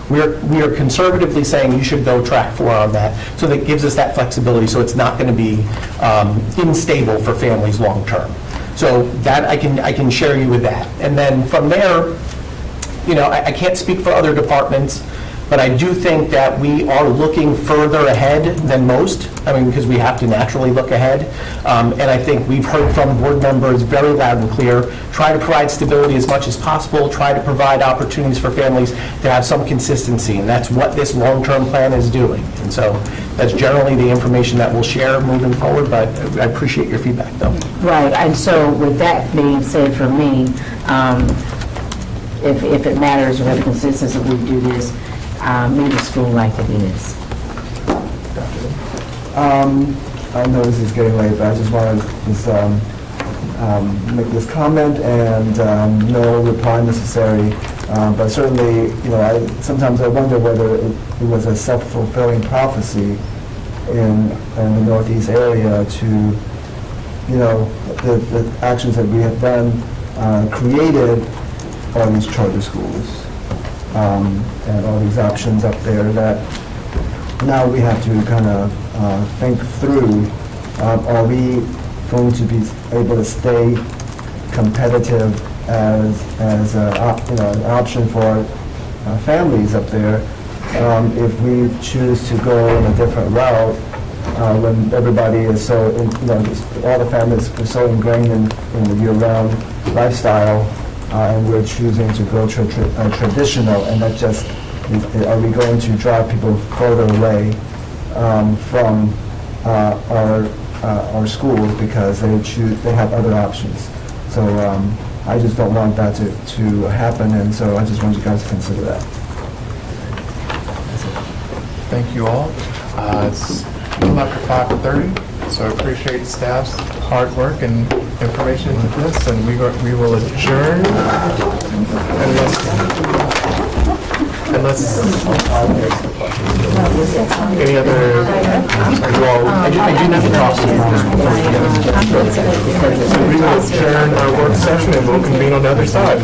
We are conservatively saying you should go track 4 on that, so that gives us that flexibility, so it's not going to be unstable for families long-term. So that I can share you with that. And then from there, I can't speak for other departments, but I do think that we are looking further ahead than most. Because we have to naturally look ahead. And I think we've heard from board members very loud and clear, try to provide stability as much as possible, try to provide opportunities for families to have some consistency, and that's what this long-term plan is doing. And so that's generally the information that we'll share moving forward, but I appreciate your feedback, though. Right, and so with that being said, for me, if it matters, we have consistency, we do this, middle school like it is. I know this is getting late, but I just wanted to make this comment, and no reply necessary. But certainly, sometimes I wonder whether it was a self-fulfilling prophecy in the Northeast area to, the actions that we have done created all these charter schools and all these options up there that now we have to kind of think through, are we going to be able to stay competitive as an option for families up there if we choose to go in a different route when everybody is so, all the families are so ingrained in the year-round lifestyle, and we're choosing to go traditional, and that just, are we going to drive people further away from our our schools because they have other options. So I just don't want that to happen, and so I just want you guys to consider that. Thank you all. It's after 5:30, so I appreciate staff's hard work and information into this, and we will adjourn unless any other, are you all? I do need to talk to you just before we get into So we will adjourn our work session and we'll convene on the other side.